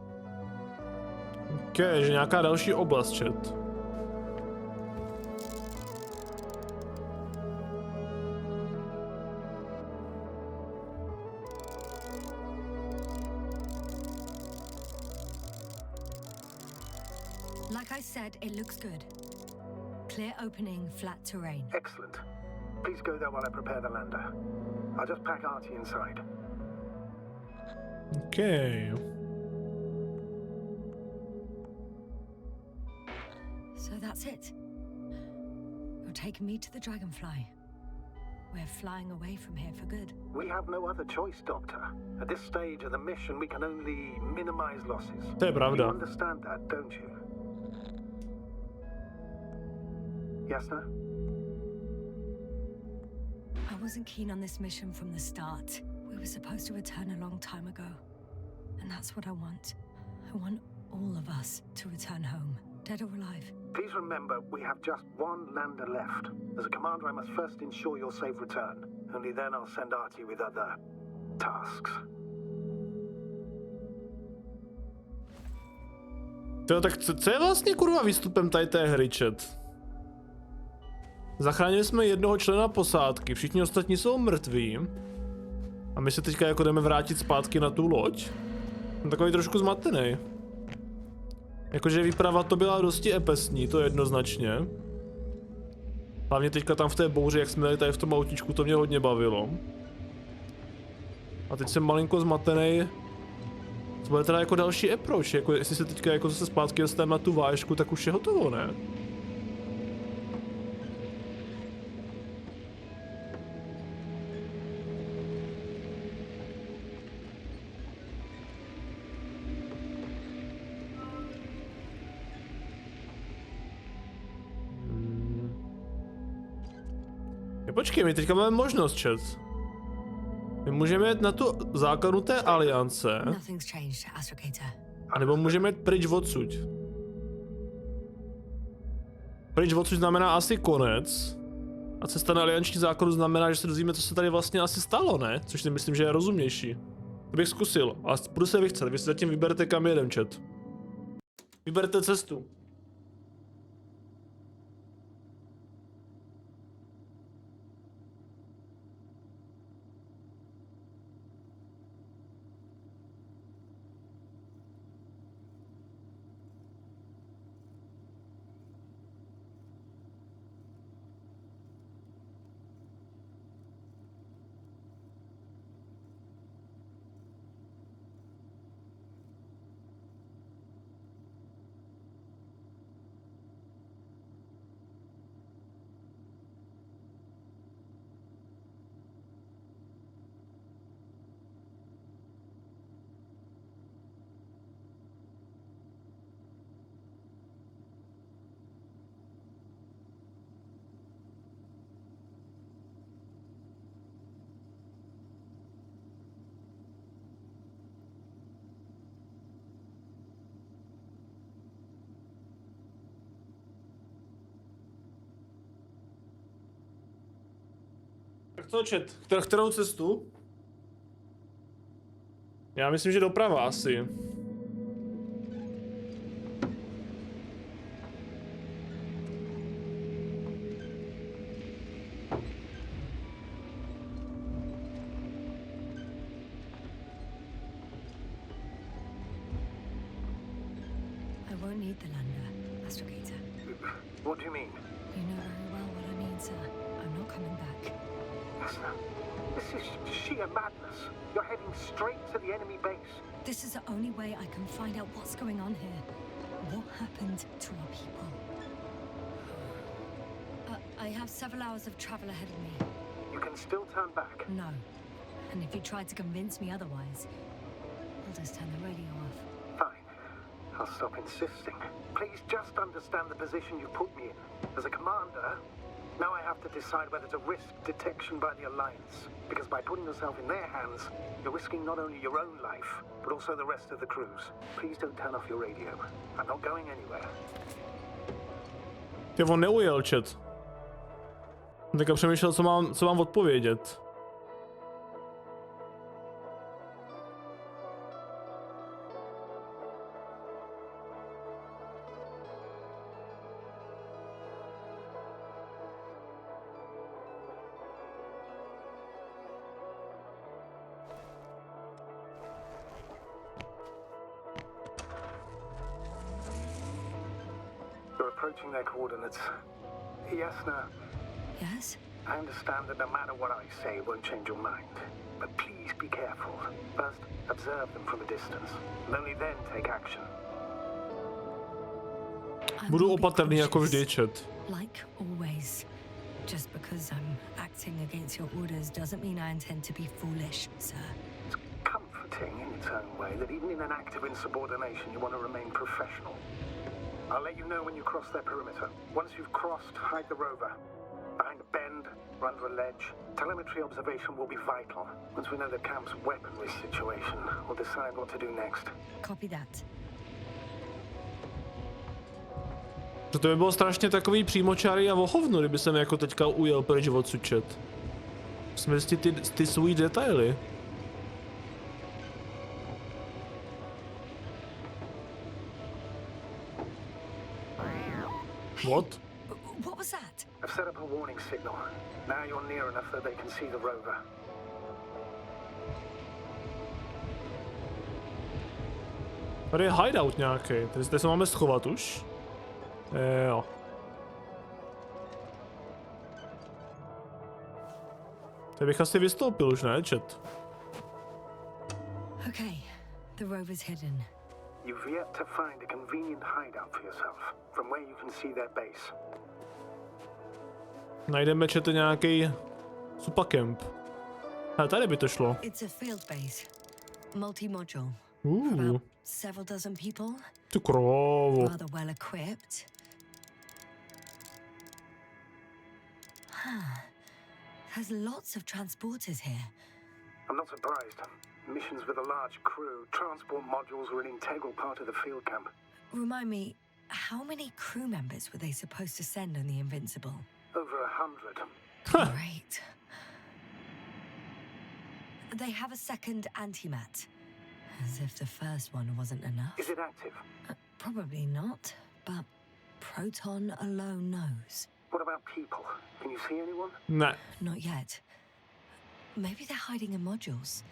OK, že nějaká další oblast, chat. Like I said, it looks good. Clear opening, flat terrain. Excellent. Please go there while I prepare the lander. I'll just pack Artie inside. OK. So that's it. You're taking me to the Dragonfly. We're flying away from here for good. We have no other choice, Doctor. At this stage of the mission, we can only minimize losses. To je pravda. You understand that, don't you? Yes, sir? I wasn't keen on this mission from the start. We were supposed to return a long time ago. And that's what I want. I want all of us to return home, dead or alive. Please remember, we have just one lander left. As a commander, I must first ensure your safe return. Only then I'll send Artie with other tasks. Jo, tak co je vlastně kurva výstupem tady té hry, chat? Zachránili jsme jednoho člena posádky, všichni ostatní jsou mrtví. A my se teďka jako jdeme vrátit zpátky na tu loď. Jsem takový trošku zmatený. Jakože výprava to byla dosti epesní, to jednoznačně. Hlavně teďka tam v té bouři, jak jsme jeli tady v tom autičku, to mě hodně bavilo. A teď jsem malinko zmatený. To bude teda jako další approach, jako jestli se teďka jako zase zpátky dostaneme na tu vážku, tak už je hotovo, ne? Počkej, my teďka máme možnost, chat. My můžeme jít na tu základnu té aliance. A nebo můžeme jít pryč odsud. Pryč odsud znamená asi konec. A cesta na alianční základu znamená, že se dozvíme, co se tady vlastně asi stalo, ne? Což si myslím, že je rozumnější. To bych zkusil, ale budu se vychcet. Vy si zatím vyberte, kam jedem, chat. Vyberte cestu. Tak co, chat? Kterou cestu? Já myslím, že doprava asi. I won't need the lander, Astrogator. What do you mean? You know very well what I mean, sir. I'm not coming back. Listen, this is sheer madness. You're heading straight to the enemy base. This is the only way I can find out what's going on here. What happened to our people? I have several hours of travel ahead of me. You can still turn back. No. And if you try to convince me otherwise, I'll just turn the radio off. Fine. I'll stop insisting. Please just understand the position you've put me in. As a commander, now I have to decide whether to risk detection by the Alliance. Because by putting yourself in their hands, you're risking not only your own life, but also the rest of the crews. Please don't turn off your radio. I'm not going anywhere. Ty on neujel, chat. Teďka přemýšlel, co mám odpovědět. You're approaching their coordinates. Jasna, Yes? I understand that no matter what I say, it won't change your mind. But please be careful. First, observe them from a distance. And only then take action. Budu opatrný jako vždy, chat. Like always. Just because I'm acting against your orders doesn't mean I intend to be foolish, sir. It's comforting in its own way that even in an act of insubordination, you want to remain professional. I'll let you know when you cross their perimeter. Once you've crossed, hide the rover. Behind a bend, or under a ledge. Telemetry observation will be vital. Once we know the camp's weaponry situation, we'll decide what to do next. Copy that. To by bylo strašně takový přímočarý a ohovno, kdyby jsem jako teďka ujel pryč odsud, chat. Musíme zjistit ty svůj detaily. What? What was that? I've set up a warning signal. Now you're near enough that they can see the rover. Tady je hideout nějaký, tady se máme schovat už. Jo. Tady bych asi vystoupil už, ne, chat? Okay, the rover's hidden. You've yet to find a convenient hideout for yourself, from where you can see their base. Najdeme chat nějaký supakemp. Ale tady by to šlo. It's a field base. Multi-module. For about several dozen people. Tu krávu. Rather well equipped. There's lots of transporters here. I'm not surprised. Missions with a large crew, transport modules are an integral part of the field camp. Remind me, how many crew members were they supposed to send on the Invincible? Over 100. Great. They have a second antimat. As if the first one wasn't enough. Is it active? Probably not, but Proton alone knows. What about people? Can you see anyone? Ne. Not yet. Maybe they're hiding in modules.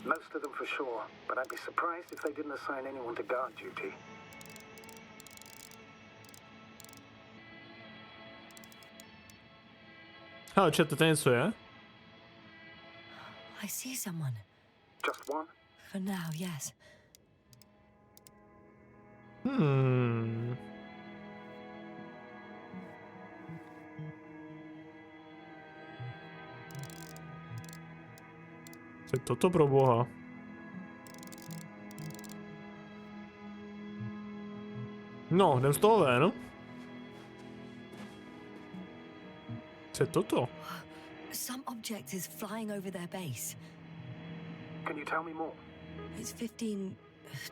Most of them for sure, but I'd be surprised if they didn't assign anyone to guard duty. Hele, chat, to něco je? I see someone. Just one? For now, yes. Co je toto pro boha? No, jdem z toho ven. Co je toto? Some object is flying over their base. Can you tell me more? It's 15,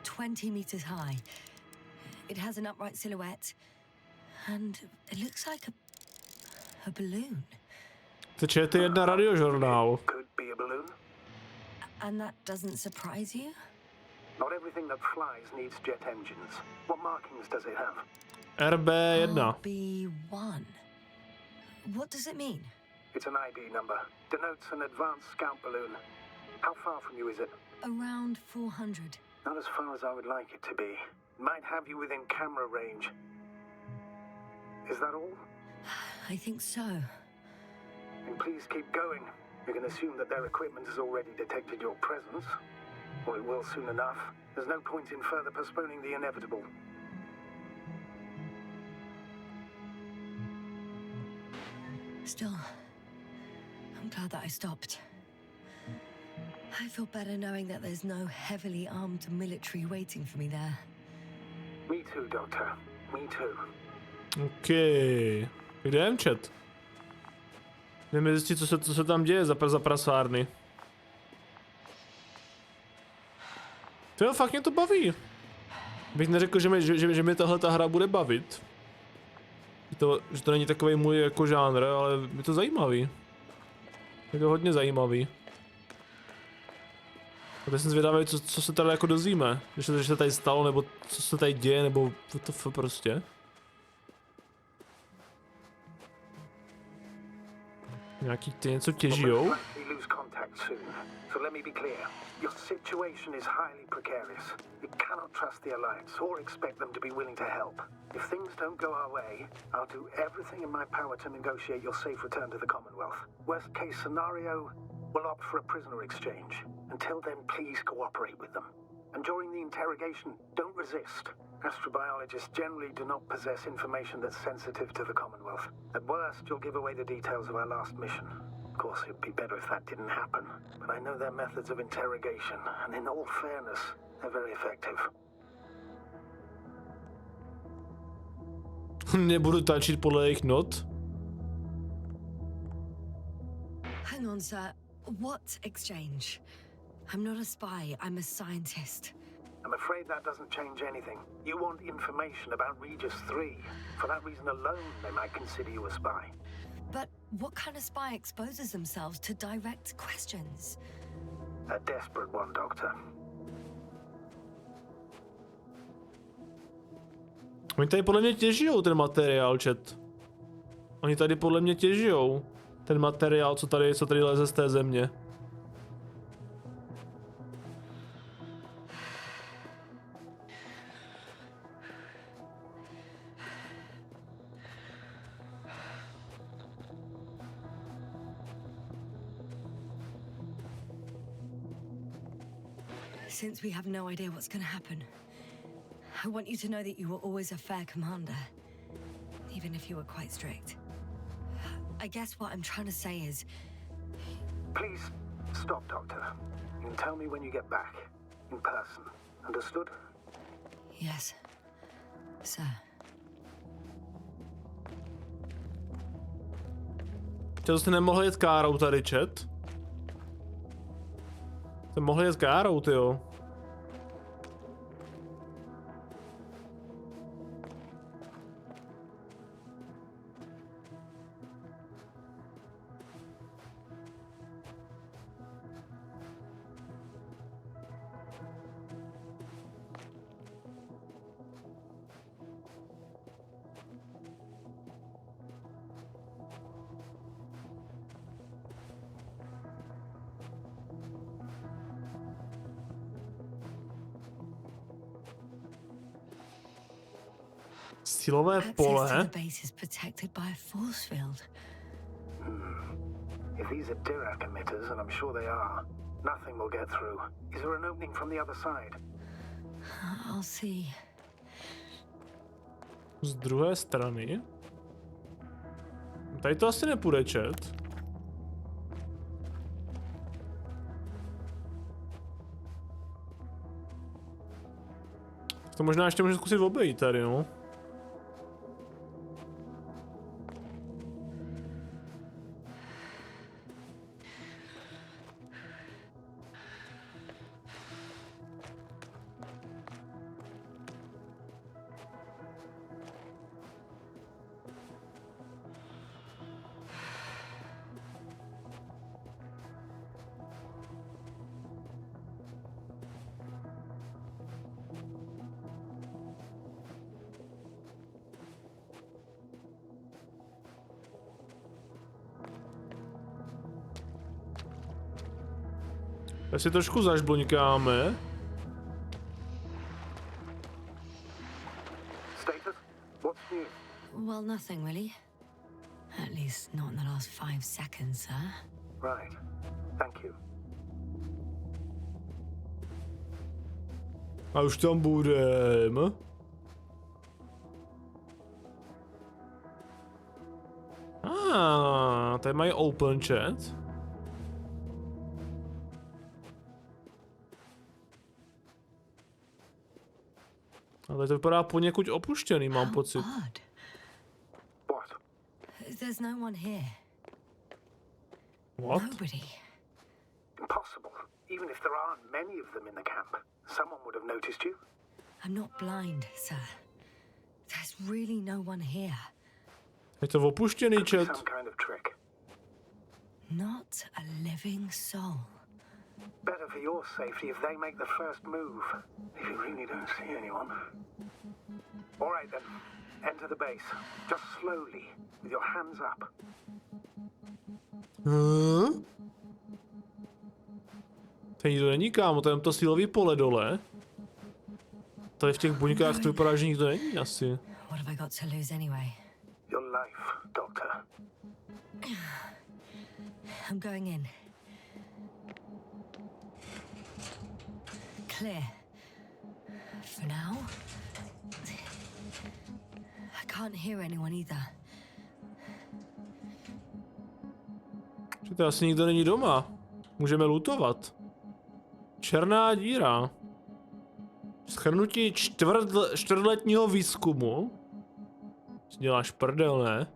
20 meters high. It has an upright silhouette. And it looks like a balloon. To je jedna radiožurnál. Could be a balloon. And that doesn't surprise you? Not everything that flies needs jet engines. What markings does it have? RB1. RB1. What does it mean? It's an ID number. Denotes an advanced scout balloon. How far from you is it? Around 400. Not as far as I would like it to be. Might have you within camera range. Is that all? I think so. Then please keep going. You can assume that their equipment has already detected your presence. Or it will soon enough. There's no point in further postponing the inevitable. Still, I'm glad that I stopped. I feel better knowing that there's no heavily armed military waiting for me there. Me too, Doctor. Me too. OK. Kde je chat? Jdeme zjistit, co se tam děje za prasárny. To fakt mě to baví. Bych neřekl, že mě tahle hra bude bavit. Že to není takový můj jako žánr, ale je to zajímavý. Je to hodně zajímavý. A teď jsem zvědavý, co se tady jako dozvíme. Že se tady stalo, nebo co se tady děje, nebo to prostě. Nějaký ty něco těžijou? So let me be clear. Your situation is highly precarious. You cannot trust the Alliance or expect them to be willing to help. If things don't go our way, I'll do everything in my power to negotiate your safe return to the Commonwealth. Worst case scenario, we'll opt for a prisoner exchange. Until then, please cooperate with them. And during the interrogation, don't resist. Astrobiologists generally do not possess information that's sensitive to the Commonwealth. At worst, you'll give away the details of our last mission. Of course, it'd be better if that didn't happen. But I know their methods of interrogation, and in all fairness, they're very effective. Nebudu tlačit podle jejich not. Hang on, sir. What exchange? I'm not a spy, I'm a scientist. I'm afraid that doesn't change anything. You want information about Regis 3. For that reason alone, they might consider you a spy. But what kind of spy exposes themselves to direct questions? A desperate one, Doctor. Oni tady podle mě těžijou ten materiál, chat. Oni tady podle mě těžijou ten materiál, co tady leze z té země. Since we have no idea what's going to happen, I want you to know that you were always a fair commander, even if you were quite strict. I guess what I'm trying to say is... Please, stop, Doctor. And tell me when you get back. In person. Understood? Yes, sir. To jste nemohl jet károu tady, chat? Jste mohli jet károu, tyjo. Silové pole. Access to the base is protected by a force field. If these are Dirac emitters, and I'm sure they are, nothing will get through. Is there an opening from the other side? I'll see. Z druhé strany? Tady to asi nepůjde, chat. To možná ještě můžu zkusit obejít tady, no. Tak si trošku zažbloňkáme. Status? What's new? Well, nothing really. At least not in the last 5 seconds, sir. Right. Thank you. A už tam budem. Tady mají open chat. Ale to vypadá poněkud opuštěný, mám pocit. What? There's no one here. What? Nobody. Impossible. Even if there aren't many of them in the camp, someone would have noticed you. I'm not blind, sir. There's really no one here. Je to opuštěný Could be chat. some kind of trick. Not a living soul. Better for your safety if they make the first move. If you really don't see anyone. All right then. Enter the base. Just slowly, with your hands up. Tady nikdo není, kámo, to je to silový pole dole. Tady v těch buňkách to vypadá, že nikdo není asi. What have I got to lose anyway? Your life, Doctor. I'm going in. Clear. For now. I can't hear anyone either. Že to asi nikdo není doma. Můžeme lootovat. Černá díra. Shrnutí čtvrtletního výzkumu. Děláš prdel, ne?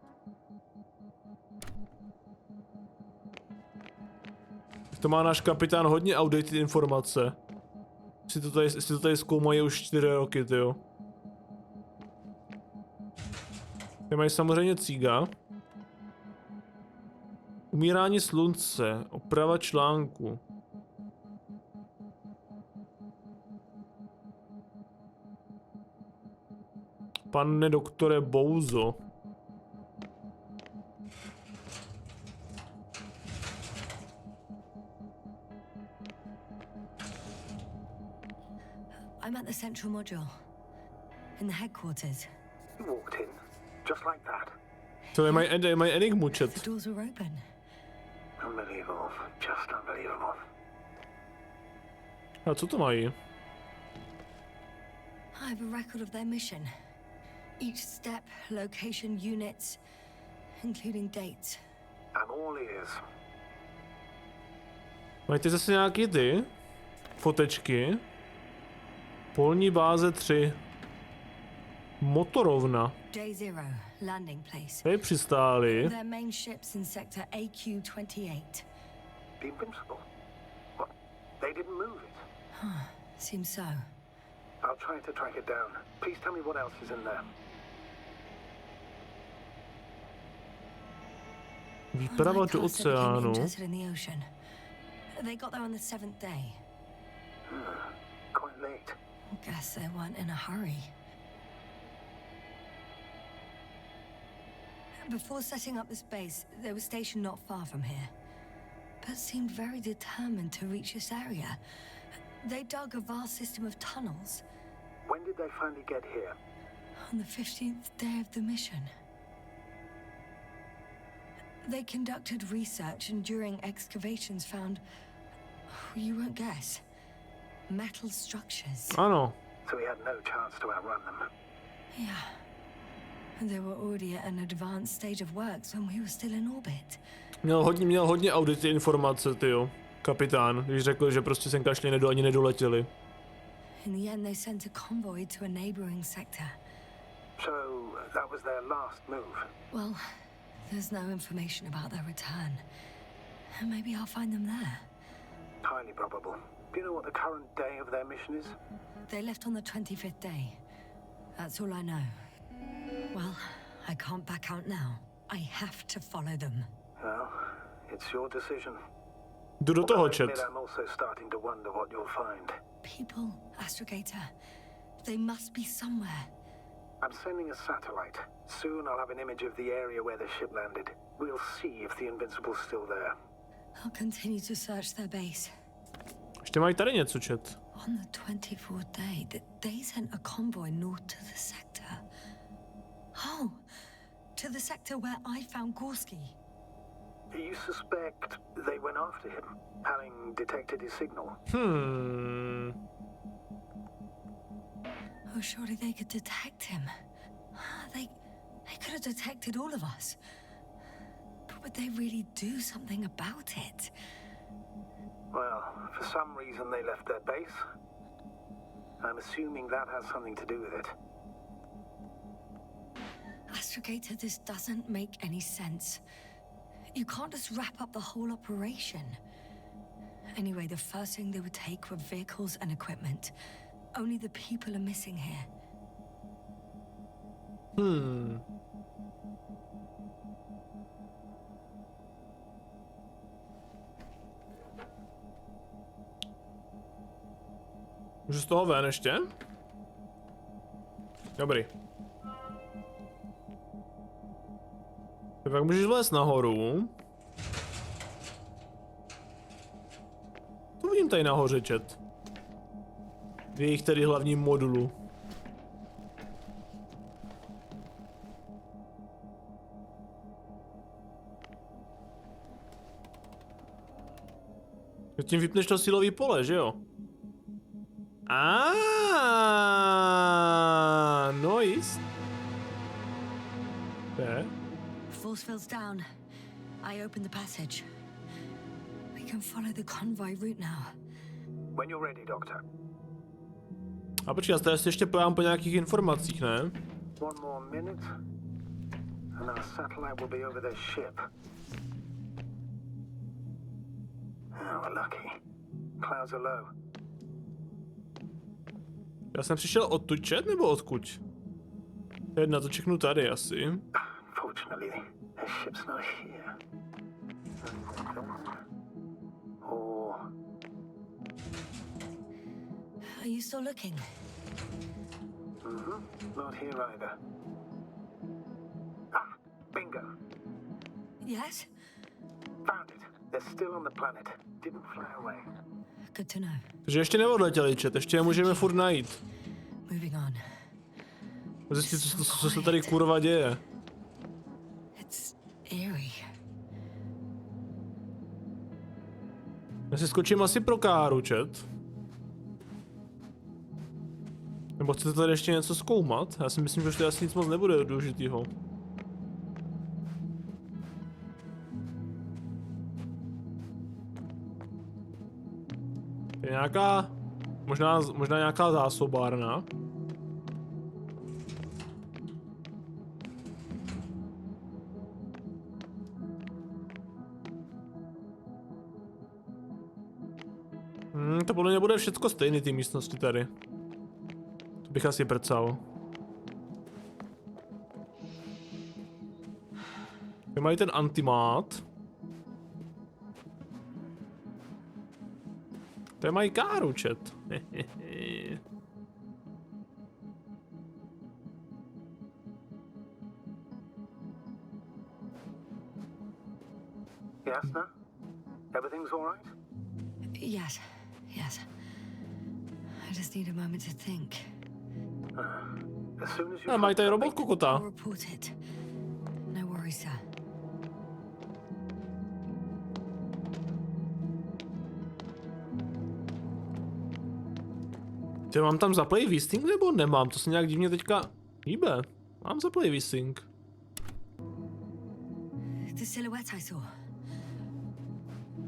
To má náš kapitán hodně outdated informace. Jestli to tady zkoumají už 4 roky, tyjo. Tady mají samozřejmě cíga. Umírání slunce, oprava článku. Pane doktore Bouzo. I'm at the central module. In the headquarters. You walked in, just like that. To je mají enigmu, chat. The doors were open. Unbelievable. Just unbelievable. A co to mají? I have a record of their mission. Each step, location, units, including dates. I'm all ears. Mají ty zase nějaký ty fotečky. Polní báze 3. Motorovna. Day 0, landing place. Tady přistáli. Their main ships in sector AQ-28. The Invincible? What? They didn't move it? Seems so. I'll try to track it down. Please tell me what else is in there. Výprava do oceánu. In the ocean. They got there on the 7th day. Quite late. Guess they weren't in a hurry. Before setting up this base, they were stationed not far from here, but seemed very determined to reach this area. They dug a vast system of tunnels. When did they finally get here? On the 15th day of the mission. They conducted research and during excavations found, you won't guess, metal structures. Ano. So we had no chance to outrun them. Yeah. And they were already at an advanced stage of works when we were still in orbit. Měl hodně audity informace, tyjo. Kapitán, když řekl, že prostě sem kašli ani nedoletěli. In the end, they sent a convoy to a neighboring sector. So that was their last move? Well, there's no information about their return. Maybe I'll find them there. Highly probable. Do you know what the current day of their mission is? They left on the 25th day. That's all I know. Well, I can't back out now. I have to follow them. Well, it's your decision. Jdu do toho, chat. I'm also starting to wonder what you'll find. People, Astrogator. They must be somewhere. I'm sending a satellite. Soon I'll have an image of the area where the ship landed. We'll see if the Invincible's still there. I'll continue to search their base. Ještě mají tady něco, chat. On the 24th day, they sent a convoy north to the sector. Oh, to the sector where I found Gorski. You suspect they went after him, having detected his signal? Oh, surely they could detect him. They could have detected all of us. But would they really do something about it? Well, for some reason they left their base. I'm assuming that has something to do with it. Astrogator, this doesn't make any sense. You can't just wrap up the whole operation. Anyway, the first thing they would take were vehicles and equipment. Only the people are missing here. Můžu z toho ven ještě? Dobrý. Tak můžeš vlézt nahoru. To vidím tady nahoře, chat. V jejich tedy hlavním modulu. Tím vypneš to silový pole, že jo? Nice. Force field's down. I open the passage. We can follow the convoy route now. When you're ready, Doctor. A počkej, já se ještě pojám po nějakých informacích, ne? One more minute, and our satellite will be over their ship. Oh, we're lucky. Clouds are low. Já jsem přišel odtud, chat, nebo odkud? Jedna, to čeknu tady asi. Fortunately, their ship's not here. Or... Are you still looking? No start here either. Ah, bingo. Yes? Found it. They're still on the planet. Didn't fly away. Good to know. Takže ještě neodletěli, čet, ještě je můžeme furt najít. Moving on. Zjistit, co se tady kurva děje. It's eerie. Já si skočím asi pro káru, čet. Nebo chcete tady ještě něco zkoumat? Já si myslím, že už to asi nic moc nebude důležitýho. Je nějaká... Možná nějaká zásobárna. To podle mě bude všecko stejný, ty místnosti tady. To bych asi prcal. Tady mají ten antimát. Tady mají káru, čet. Jasna? Everything's all right? Yes. Yes. I just need a moment to think. As soon as you A mají tady robot kokota. I'll report it. No worries, sir. Ty mám tam zaplay V-Sync nebo nemám? To se nějak divně teďka hýbe. Mám zaplay V-Sync. The silhouette I saw.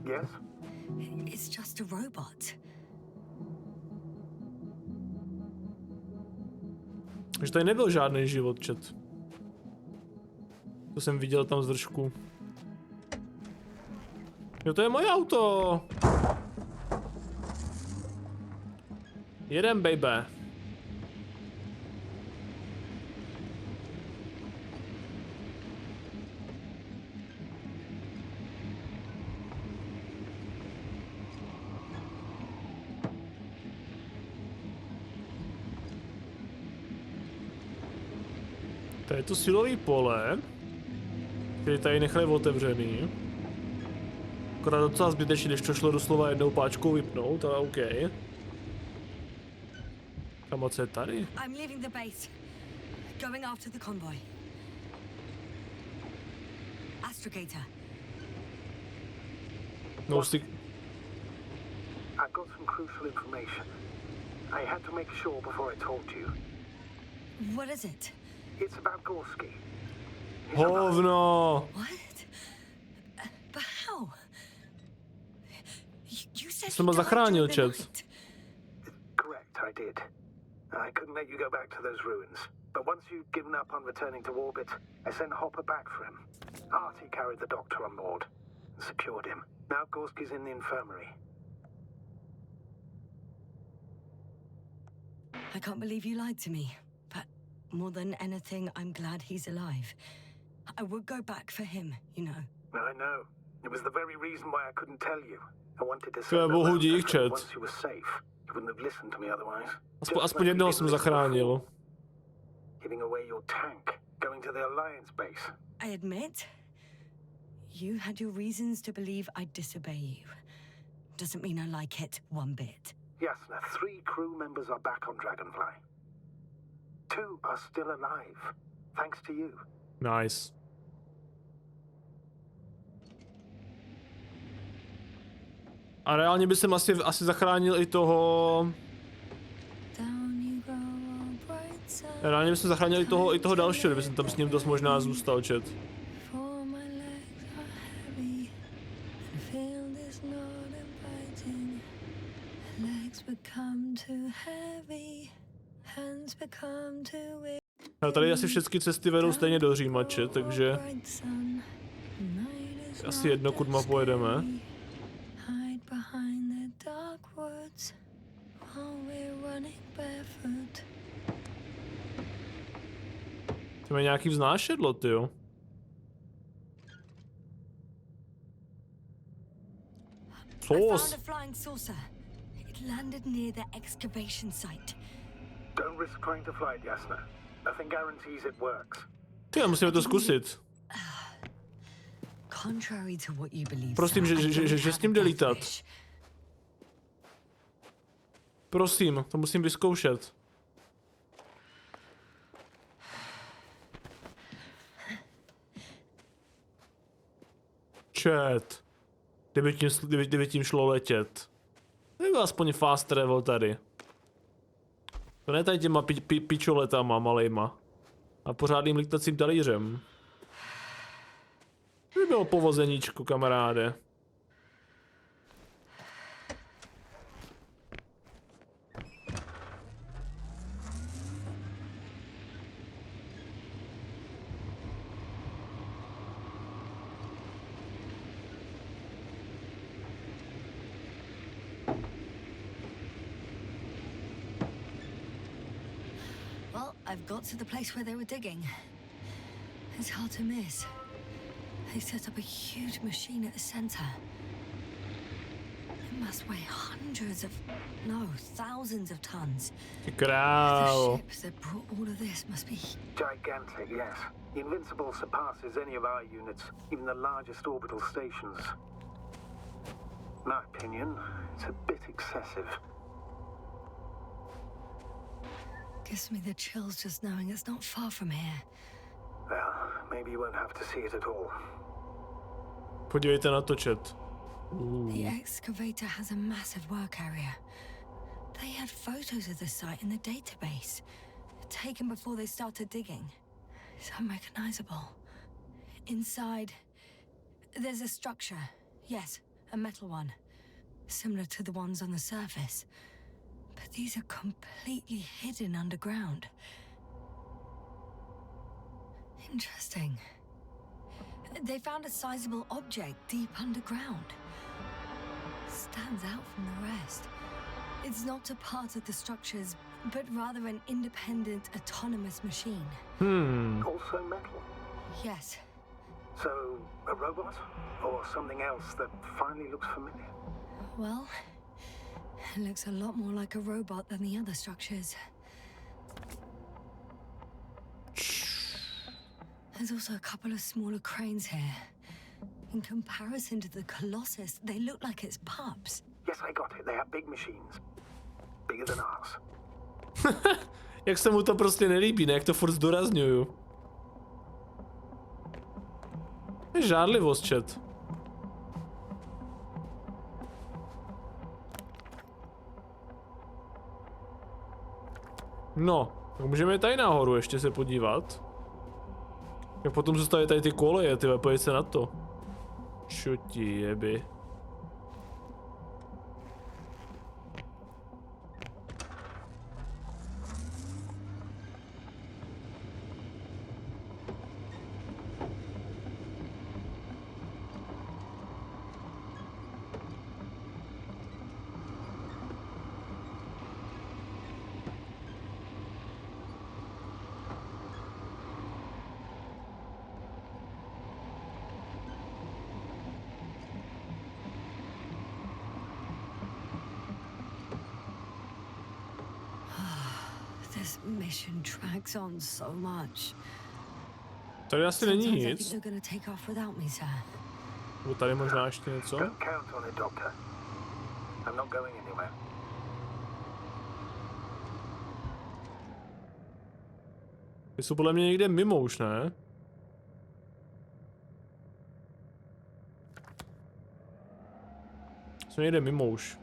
Yes? It's just a robot. Takže tady nebyl žádný život, čet. To jsem viděl tam z vršku. Jo, to je moje auto. Jedem, baby. To je to silový pole, který tady nechali otevřený. Akorát docela zbytečně, když to šlo doslova jednou páčkou vypnout, ale OK. Kam moc je tady? I'm leaving the base. Going after the convoy. Astrogator. No, stick. I've got some crucial information. I had to make sure before I told you. What is it? It's about Gorski. Hovno! What? But how? You said Jsem he ho died zachránil, during the chat. night. Correct, I did. I couldn't let you go back to those ruins. But once you'd given up on returning to orbit, I sent Hopper back for him. Artie carried the doctor on board and secured him. Now Gorski's in the infirmary. I can't believe you lied to me. But more than anything, I'm glad he's alive. I would go back for him, you know. I know. It was the very reason why I couldn't tell you. I wanted to To send je bohu around dík, after chat. once you were safe. You wouldn't have listened to me otherwise. Aspoň jednoho jsem zachránil. Giving away your tank, going to the Alliance base. I admit, you had your reasons to believe I'd disobey you. Doesn't mean I like it one bit. Jasna, 3 crew members are back on Dragonfly. 2 are still alive, thanks to you. Nice. A reálně by jsem asi zachránil i toho... Reálně bych zachránil i toho dalšího, kdyby jsem tam s ním dost možná zůstal, chat. A tady asi všechny cesty vedou stejně do Římače, takže... Asi jedno, kudma pojedeme. To je nějaký vznášedlo, tyjo. found a flying saucer. It landed near the excavation site. Don't risk trying to fly it, Jasna. Nothing guarantees it works. Ty, musíme to zkusit. Contrary to what you believe, Prosím, že s tím jde lítat. Prosím, to musím vyzkoušet. Chat. Kdyby tím šlo letět. Nebo aspoň fast travel tady. To ne tady těma pičoletama malejma. A pořádným líktacím talířem. To by bylo povozeníčko, kamaráde. I've got to the place where they were digging. It's hard to miss. They set up a huge machine at the center. It must weigh hundreds of, no, thousands of tons. The ships that brought all of this must be gigantic, yes. The Invincible surpasses any of our units, even the largest orbital stations. In my opinion, it's a bit excessive. Gives me the chills just knowing it's not far from here. Well, maybe you won't have to see it at all. Podívejte na to, chat. The excavator has a massive work area. They had photos of the site in the database, taken before they started digging. It's unrecognizable. Inside, there's a structure. Yes, a metal one, similar to the ones on the surface. But these are completely hidden underground. Interesting. They found a sizable object deep underground. Stands out from the rest. It's not a part of the structures, but rather an independent, autonomous machine. Also metal? Yes. So, a robot? Or something else that finally looks familiar? Well, it looks a lot more like a robot than the other structures. There's also a couple of smaller cranes here. In comparison to the Colossus, they look like it's pups. Yes, I got it. They have big machines. Bigger than ours. Jak se mu to prostě nelíbí, ne? Jak to furt zdůrazňuju. Je žádlivost, chat. No, tak můžeme tady nahoru ještě se podívat. Jak potom zůstaví tady ty koleje, ty pojď se na to. Čo ti jeby. This mission drags on so much. Tady asi není Sometimes I nic. think they're gonna take off without me, sir. Nebo tady možná ještě něco. Don't count on it, Doctor. I'm not going anywhere. Ty jsou podle mě někde mimo už, ne? Jsou někde mimo už.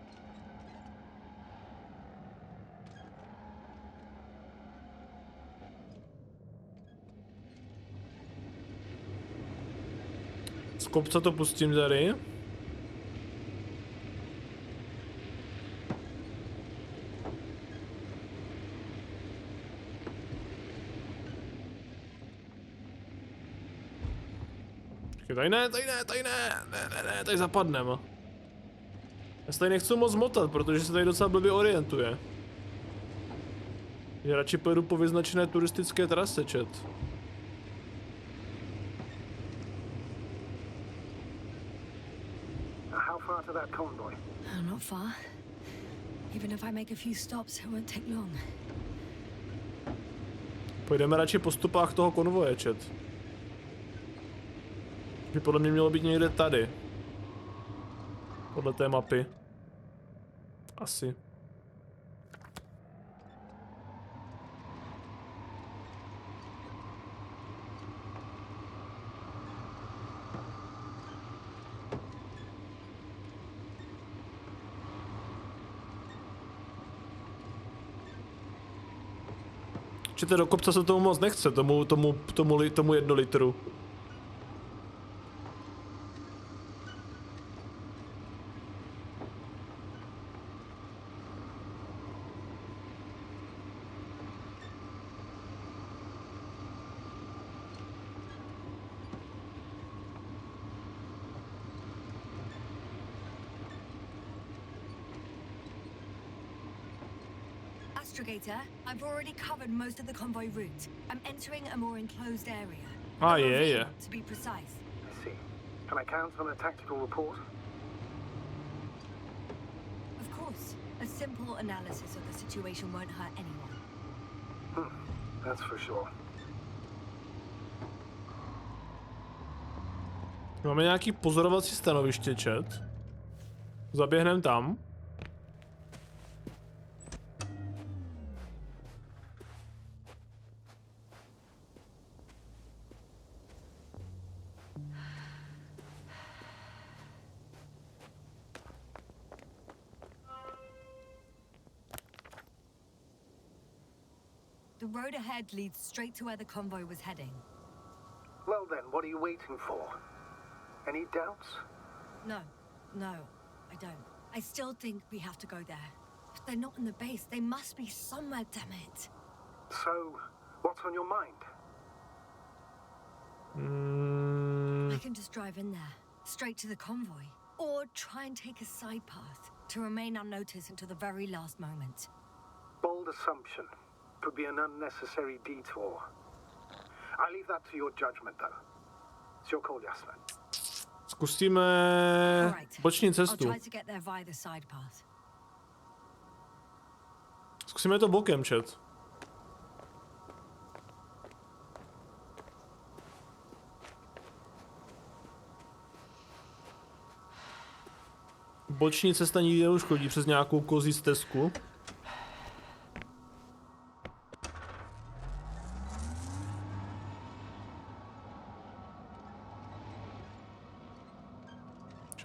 Z kopce to pustím tady. Tady ne, tady zapadneme. Já se tady nechci moc motat, protože se tady docela blbě orientuje. Já radši pojedu po vyznačené turistické trase, chat. How far to that convoy? Not far. Even if I make a few stops, it won't take long. Pojdeme radši po stopách toho konvoje, chat. By podle mě mělo být někde tady. Podle té mapy. Asi. Čete, do kopce se tomu moc nechce, tomu 1 litru. Astrogator, I've already covered most of the convoy route. I'm entering a more enclosed area. Ah, yeah. To be precise. I see. Can I count on a tactical report? Of course. A simple analysis of the situation won't hurt anyone. That's for sure. Máme nějaký pozorovací stanoviště, chat. Zaběhneme tam. The road ahead leads straight to where the convoy was heading. Well then, what are you waiting for? Any doubts? No, I don't. I still think we have to go there. If they're not in the base, they must be somewhere, damn it. So, what's on your mind? I can just drive in there, straight to the convoy. Or try and take a side path to remain unnoticed until the very last moment. Bold assumption. Could be an unnecessary detour. I leave that to your judgment, though. It's your call, Jasna. Zkusíme boční cestu. Zkusíme to bokem, chat. Boční cesta nikdy neuškodí přes nějakou kozí stezku.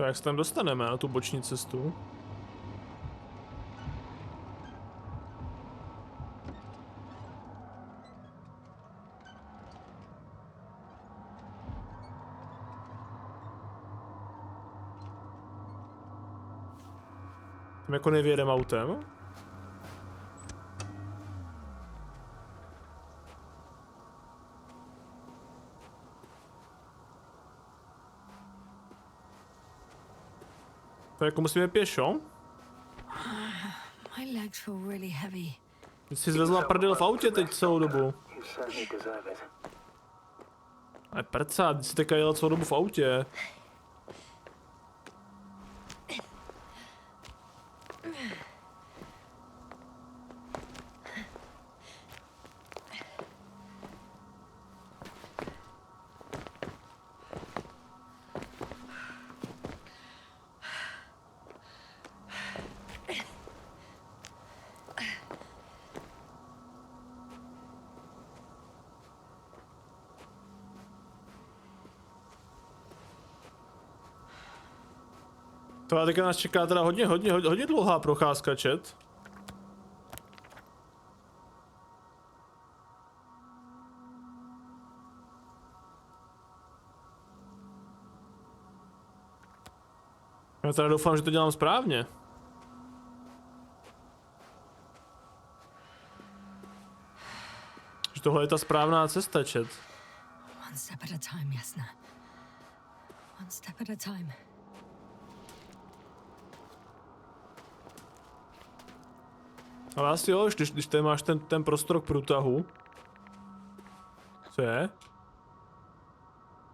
Jak se tam dostaneme na tu boční cestu? Tam jako nevyjedeme autem? To jako musíme pěšo? My legs feel really heavy. Ty jsi zvezla prdel v autě teď celou dobu. Ale prcá, ty jsi teďka jela celou dobu v autě. To teďka nás čeká teda hodně dlouhá procházka, chat. Já teda doufám, že to dělám správně. Že tohle je ta správná cesta, chat. One step at a time, Jasna. One step at a time. Ale asi jo, když tady máš ten prostor k průtahu. Co je?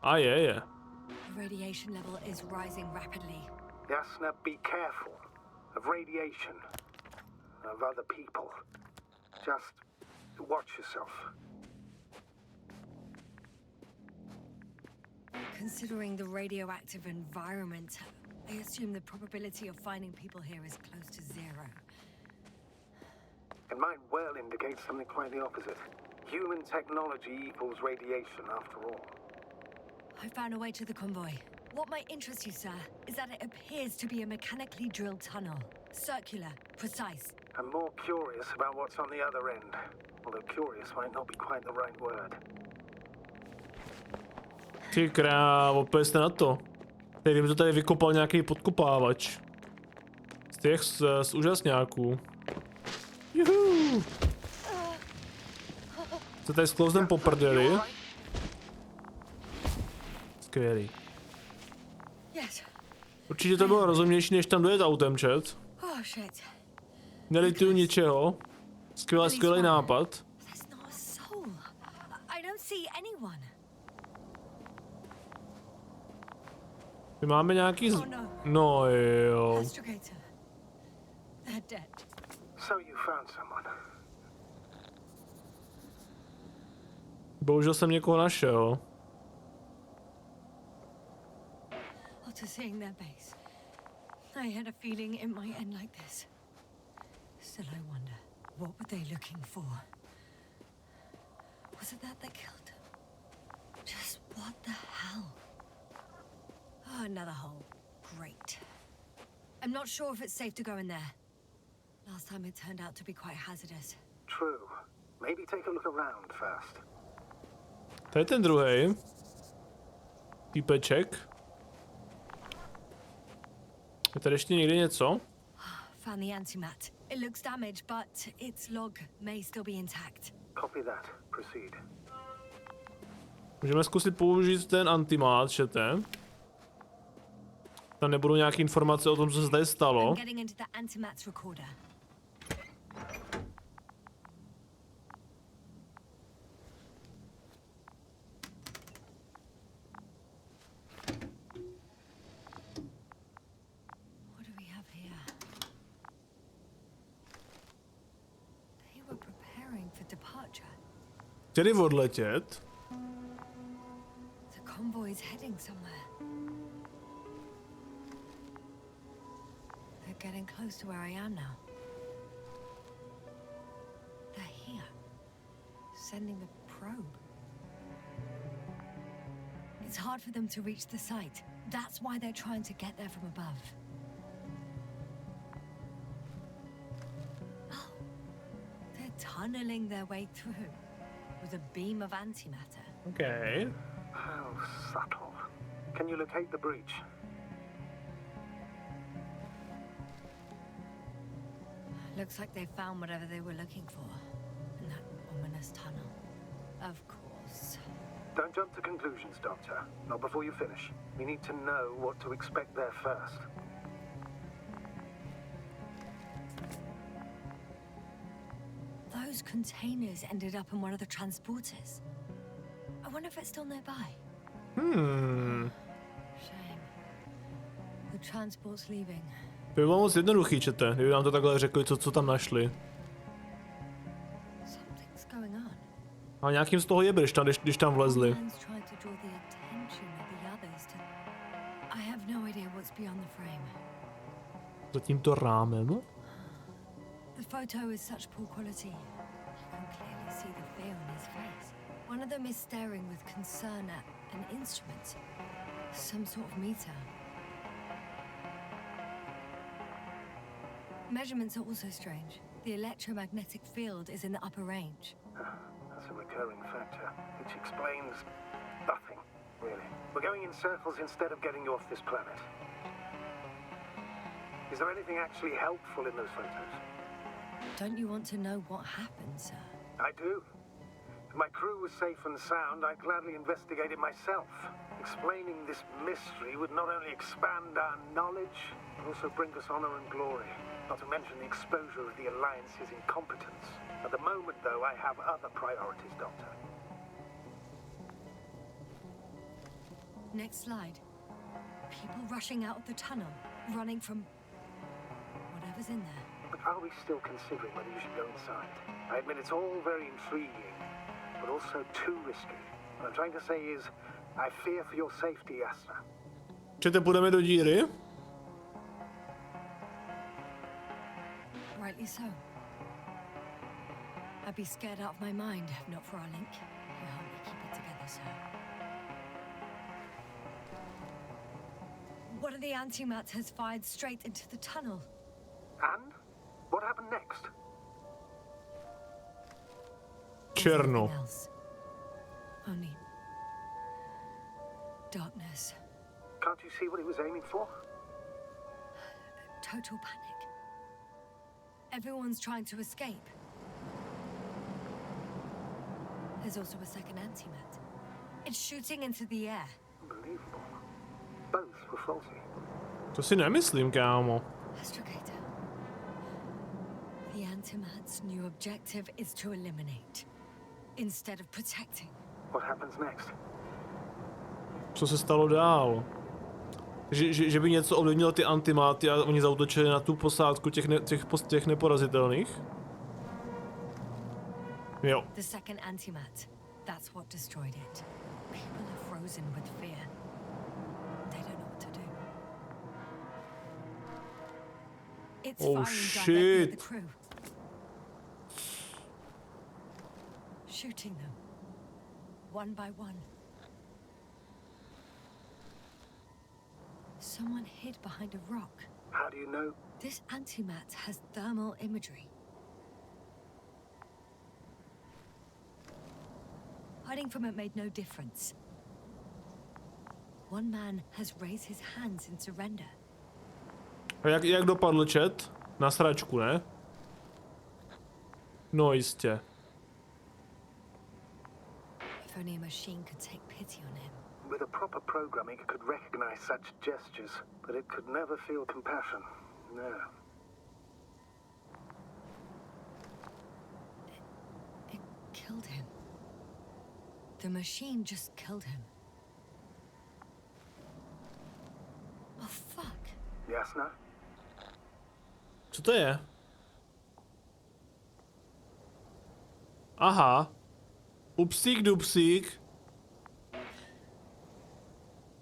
A je. Radiation level is rising rapidly. Jasna, be careful of radiation, of other people. Just watch yourself. Considering the radioactive environment, I assume the probability of finding people here is close to zero. It might well indicate something quite the opposite. Human technology equals radiation, after all. I found a way to the convoy. What might interest you, sir, is that it appears to be a mechanically drilled tunnel. Circular, precise. I'm more curious about what's on the other end. Although curious might not be quite the right word. Ty krávo, pojď jste na to. Teď by to tady vykopal nějaký podkopávač. Z těch z úžasňáků. Juhu! Co tady sklouznem po prdeli? Skvělý. Určitě to bylo rozumnější, než tam dojet autem, chat. Nelituju ničeho. Skvělý nápad. My máme nějaký no jo. Bohužel jsem někoho našel. After seeing their base, I had a feeling it might end like this. Still, I wonder, what were they looking for? Was it that they killed him? Just what the hell? Oh, another hole. Great. I'm not sure if it's safe to go in there. Last time it turned out to be quite hazardous. True. Maybe take a look around first. To je ten druhý. Týpeček. Je tady ještě někde něco? Found the antimat. It looks damaged, but its log may still be intact. Copy that. Proceed. Můžeme zkusit použít ten antimat, čete. Tam nebudou nějaké informace o tom, co se tady stalo. Chtěli odletět. The convoy is heading somewhere. They're getting close to where I am now. They're here, sending the probe. It's hard for them to reach the site. That's why they're trying to get there from above. Oh, they're tunneling their way through with a beam of antimatter. Okay. How subtle. Can you locate the breach? Looks like they found whatever they were looking for in that ominous tunnel. Of course. Don't jump to conclusions, Doctor. Not before you finish. We need to know what to expect there first. Those containers ended up in one of the transporters. I wonder if it's still nearby. Shame. The transport's leaving. To by bylo moc jednoduchý, čete, kdyby nám to takhle řekli, co tam našli. Ale nějakým z toho je když tam vlezli. Za tímto rámem? The photo is such poor quality. You can clearly see the fear on his face. One of them is staring with concern at an instrument. Some sort of meter. Measurements are also strange. The electromagnetic field is in the upper range. That's a recurring factor, which explains nothing, really. We're going in circles instead of getting you off this planet. Is there anything actually helpful in those photos? Don't you want to know what happened, sir? I do. If my crew was safe and sound, I'd gladly investigate it myself. Explaining this mystery would not only expand our knowledge, but also bring us honor and glory. Not to mention the exposure of the Alliance's incompetence. At the moment, though, I have other priorities, Doctor. Next slide. People rushing out of the tunnel, running from whatever's in there. But are we still considering whether you should go inside? I admit it's all very intriguing, but also too risky. What I'm trying to say is, I fear for your safety, Jasna. Čete, půjdeme do díry? Rightly so. I'd be scared out of my mind if not for our link. You help me keep it together, sir. One of the antimats has fired straight into the tunnel. And? What happened next? Černo. Nothing else. Only darkness. Can't you see what he was aiming for? Total panic. Everyone's trying to escape. There's also a second antimat. It's shooting into the air. Unbelievable. Both were faulty. To si nemyslím, kámo. Astrogator. The antimat's new objective is to eliminate, instead of protecting. What happens next? Co se stalo dál? Že by něco ovlivnilo ty antimáty a oni zaútočili na tu posádku těch neporazitelných? Jo. The second antimat, that's what destroyed it. People are frozen with fear. They don't know what to do. It's Oh, firing directly at the shit. crew. Shooting them. One by one. Someone hid behind a rock. How do you know? This antimat has thermal imagery. Hiding from it made no difference. One man has raised his hands in surrender. A jak dopadl chat? Na sračku, ne? No jistě. If only a machine could take pity on him. With a proper programming, it could recognize such gestures, but it could never feel compassion. No. It killed him. The machine just killed him. Oh, fuck. Jasna? Co to je? Aha. Upsík dupsík.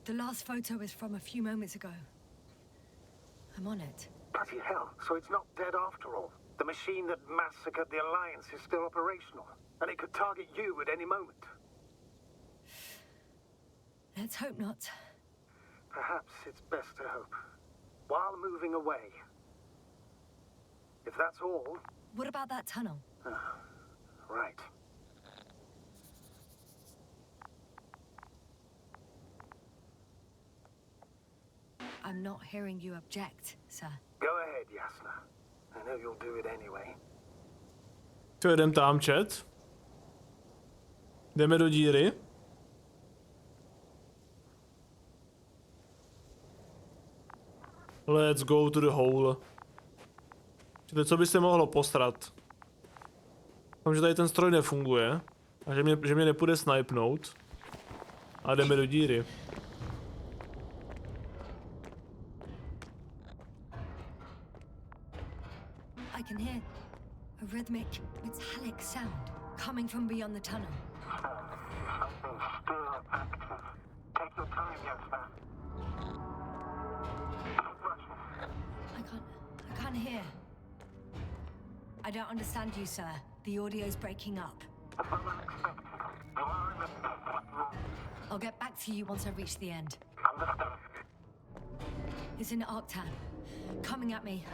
The last photo is from a few moments ago. I'm on it. Bloody hell, so it's not dead after all. The machine that massacred the Alliance is still operational, and it could target you at any moment. Let's hope not. Perhaps it's best to hope. While moving away. If that's all... What about that tunnel? Right. I'm not hearing you object, sir. Go ahead, Jasna. I know you'll do it anyway. Co, jdem tam, chat? Jdeme do díry? Let's go to the hole. Čili co by se mohlo posrat? Že tady ten stroj nefunguje. A že mě nepůjde snipnout. A jdeme do díry. I can hear a rhythmic, metallic sound coming from beyond the tunnel. Something's still active. Take your time, Jasna. I can't hear. I don't understand you, sir. The audio's breaking up. I'll get back to you once I reach the end. It's an Arctan. Coming at me.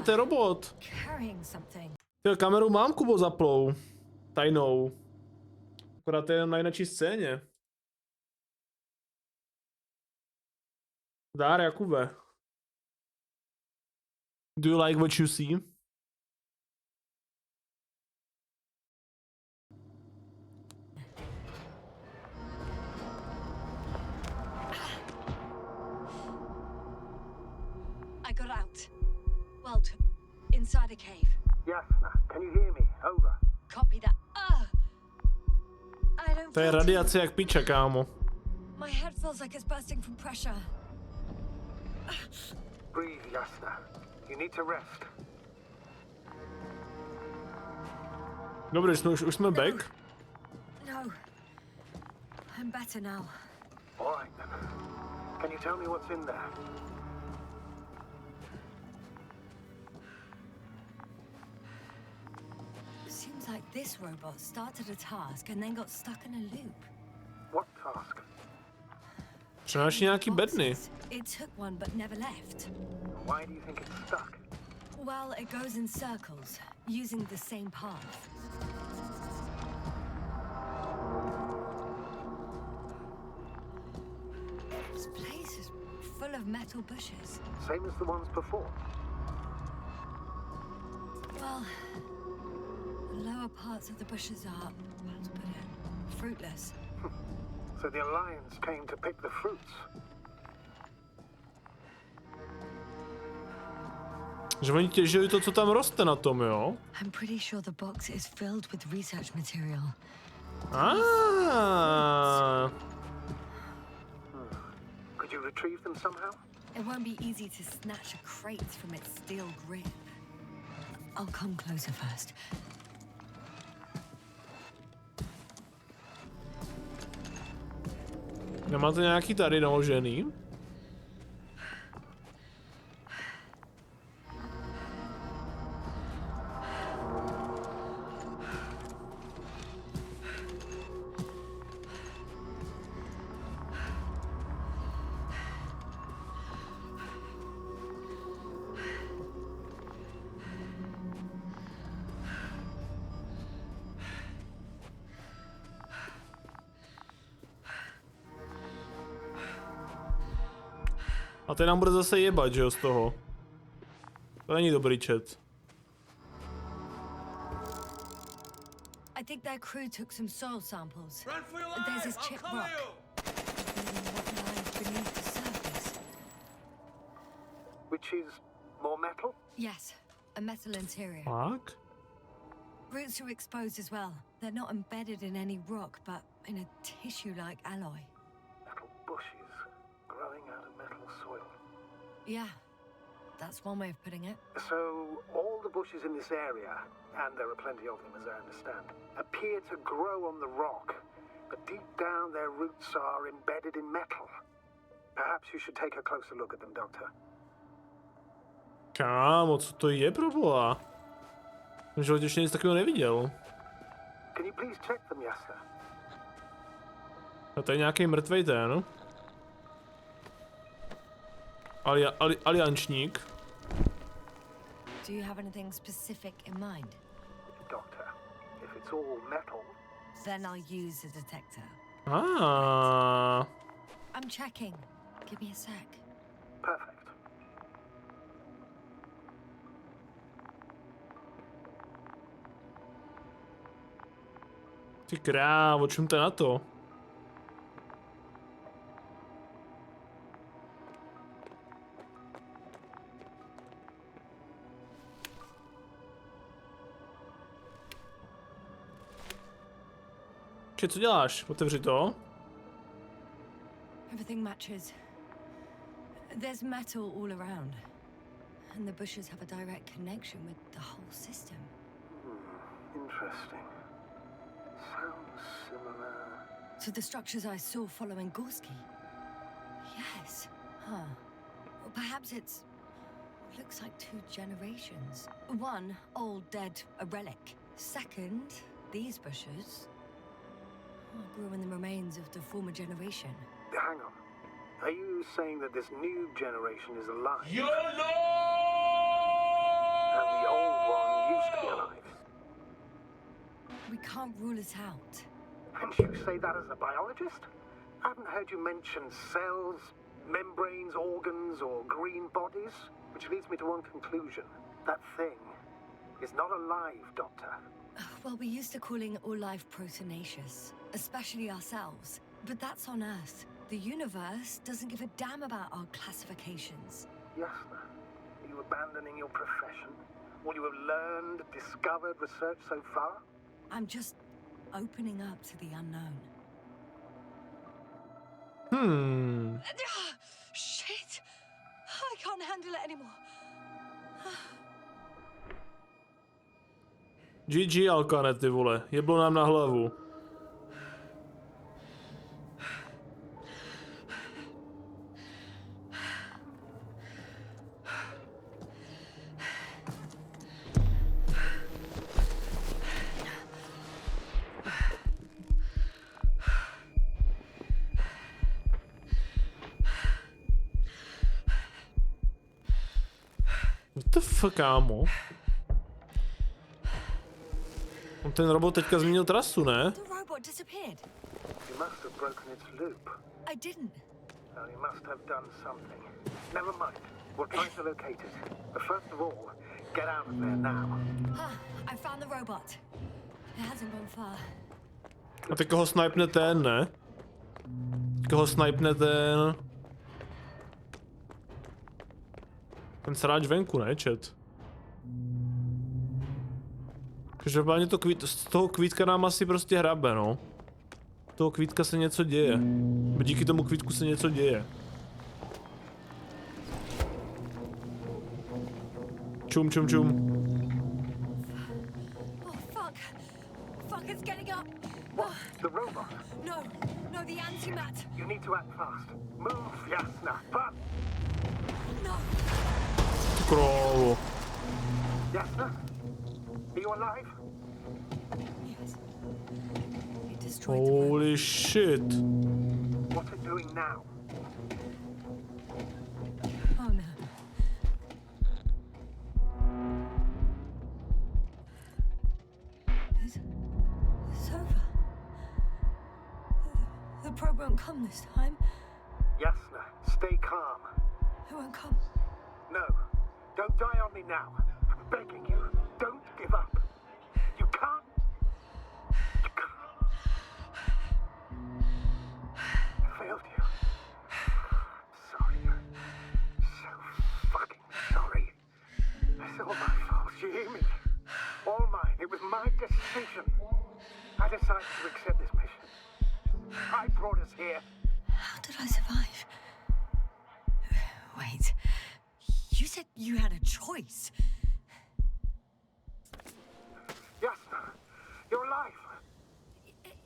To je robot. Carrying something. Tyjo, kameru mám, Kubo, zaplou. Tajnou. Akorát je na jináčí scéně. Dár, Jakube. Do you like what you see? I got out. Well, inside a cave. Jasna, can you hear me? Over. Copy that. I don't To je feel radiace jak piče, kámo. My head feels like it's bursting from pressure. Breathe, Jasna. You need to rest. Dobrý, už jsme back. No. I'm better now. All right then. Can you tell me what's in there? Seems like this robot started a task and then got stuck in a loop. What task? Přináší nějaký bedny. It took one but never left. Why do you think it's stuck? Well, it goes in circles, using the same path. This place is full of metal bushes. Same as the ones before. Well, the lower parts of the bushes are, how to put it, fruitless. So the Alliance came to pick the fruits. Že oni těžili to, co tam roste na tom, jo? I'm pretty sure the box is filled with research material. Could you retrieve them somehow? It won't be easy to snatch a crate from its steel grip. I'll come closer first. Nemáte nějaký tady naložený? A ten nám bude zase jebat, že jo, z toho. To není dobrý chat. I think their crew took some soil samples. There's this chip rock. What lies beneath the surface? Which is more metal? Yes, a metal interior. Tak. Roots are exposed as well. They're not embedded in any rock, but in a tissue-like alloy. Metal bushes growing out of metal soil. Yeah, that's one way of putting it. So all the bushes in this area, and there are plenty of them as I understand, appear to grow on the rock, but deep down their roots are embedded in metal. Perhaps you should take a closer look at them, Doctor. Kámo, co to je proboha? V životě ještě nic takového neviděl. Can you please check them, Yasta? A to je nějaký mrtvej ten. Aliančník. Do you have anything specific in mind? Doctor, if it's all metal, Then I'll use a detector. I'm checking. Give me a sec. perfect. Ty krávo, čumte na to. Co děláš? Otevři to. Everything matches. There's metal all around. And the bushes have a direct connection with the whole system. Interesting. Sounds similar. To the structures I saw following Gorski. Yes. Huh. Well, perhaps it's... looks like two generations. One, old, dead, a relic. Second, these bushes... grew in the remains of the former generation. Hang on. Are you saying that this new generation is alive? YOLO! And the old one used to be alive? We can't rule it out. And you say that as a biologist? I haven't heard you mention cells, membranes, organs, or green bodies. Which leads me to one conclusion. That thing is not alive, Doctor. Well, we used to calling all life proteinaceous, especially ourselves. But that's on Earth. The universe doesn't give a damn about our classifications. Yasna, are you abandoning your profession? All you have learned, discovered, researched so far? I'm just opening up to the unknown. Shit! I can't handle it anymore. GG, Alkane, ty vole. Jeblo nám na hlavu. kámo. On ten robot teďka změnil trasu, ne? The robot disappeared. You must have broken its loop. I didn't. Well, you must have done something. Never mind. We'll try to locate it. But first of all, get out of there now. I found the robot. It hasn't gone far. A teďka ho snipne ten, ne? Teďka ho snipne ten sráč venku, ne, chat? Každopádně to z toho kvítka nám asi prostě hrabe, no. Z toho kvítka se něco děje. Díky tomu kvítku se něco děje. Čum, čum, čum. Oh, fuck. Fuck, it's getting up. The robot. No, the antimat. You need to act fast. Move, Jasna. But No. Krávo. Jasna? Are you alive? Yes. It destroyed the robot. Holy shit. What's it doing now? Oh no. It's over. The probe won't come this time. Jasna, stay calm. It won't come. No, don't die on me now. I'm begging you. Don't give up. You can't. You can't. I failed you. Sorry. So fucking sorry. It's all my fault. You hear me? All mine. It was my decision. I decided to accept this mission. I brought us here. How did I survive? Wait. You said you had a choice. Jasna, you're alive.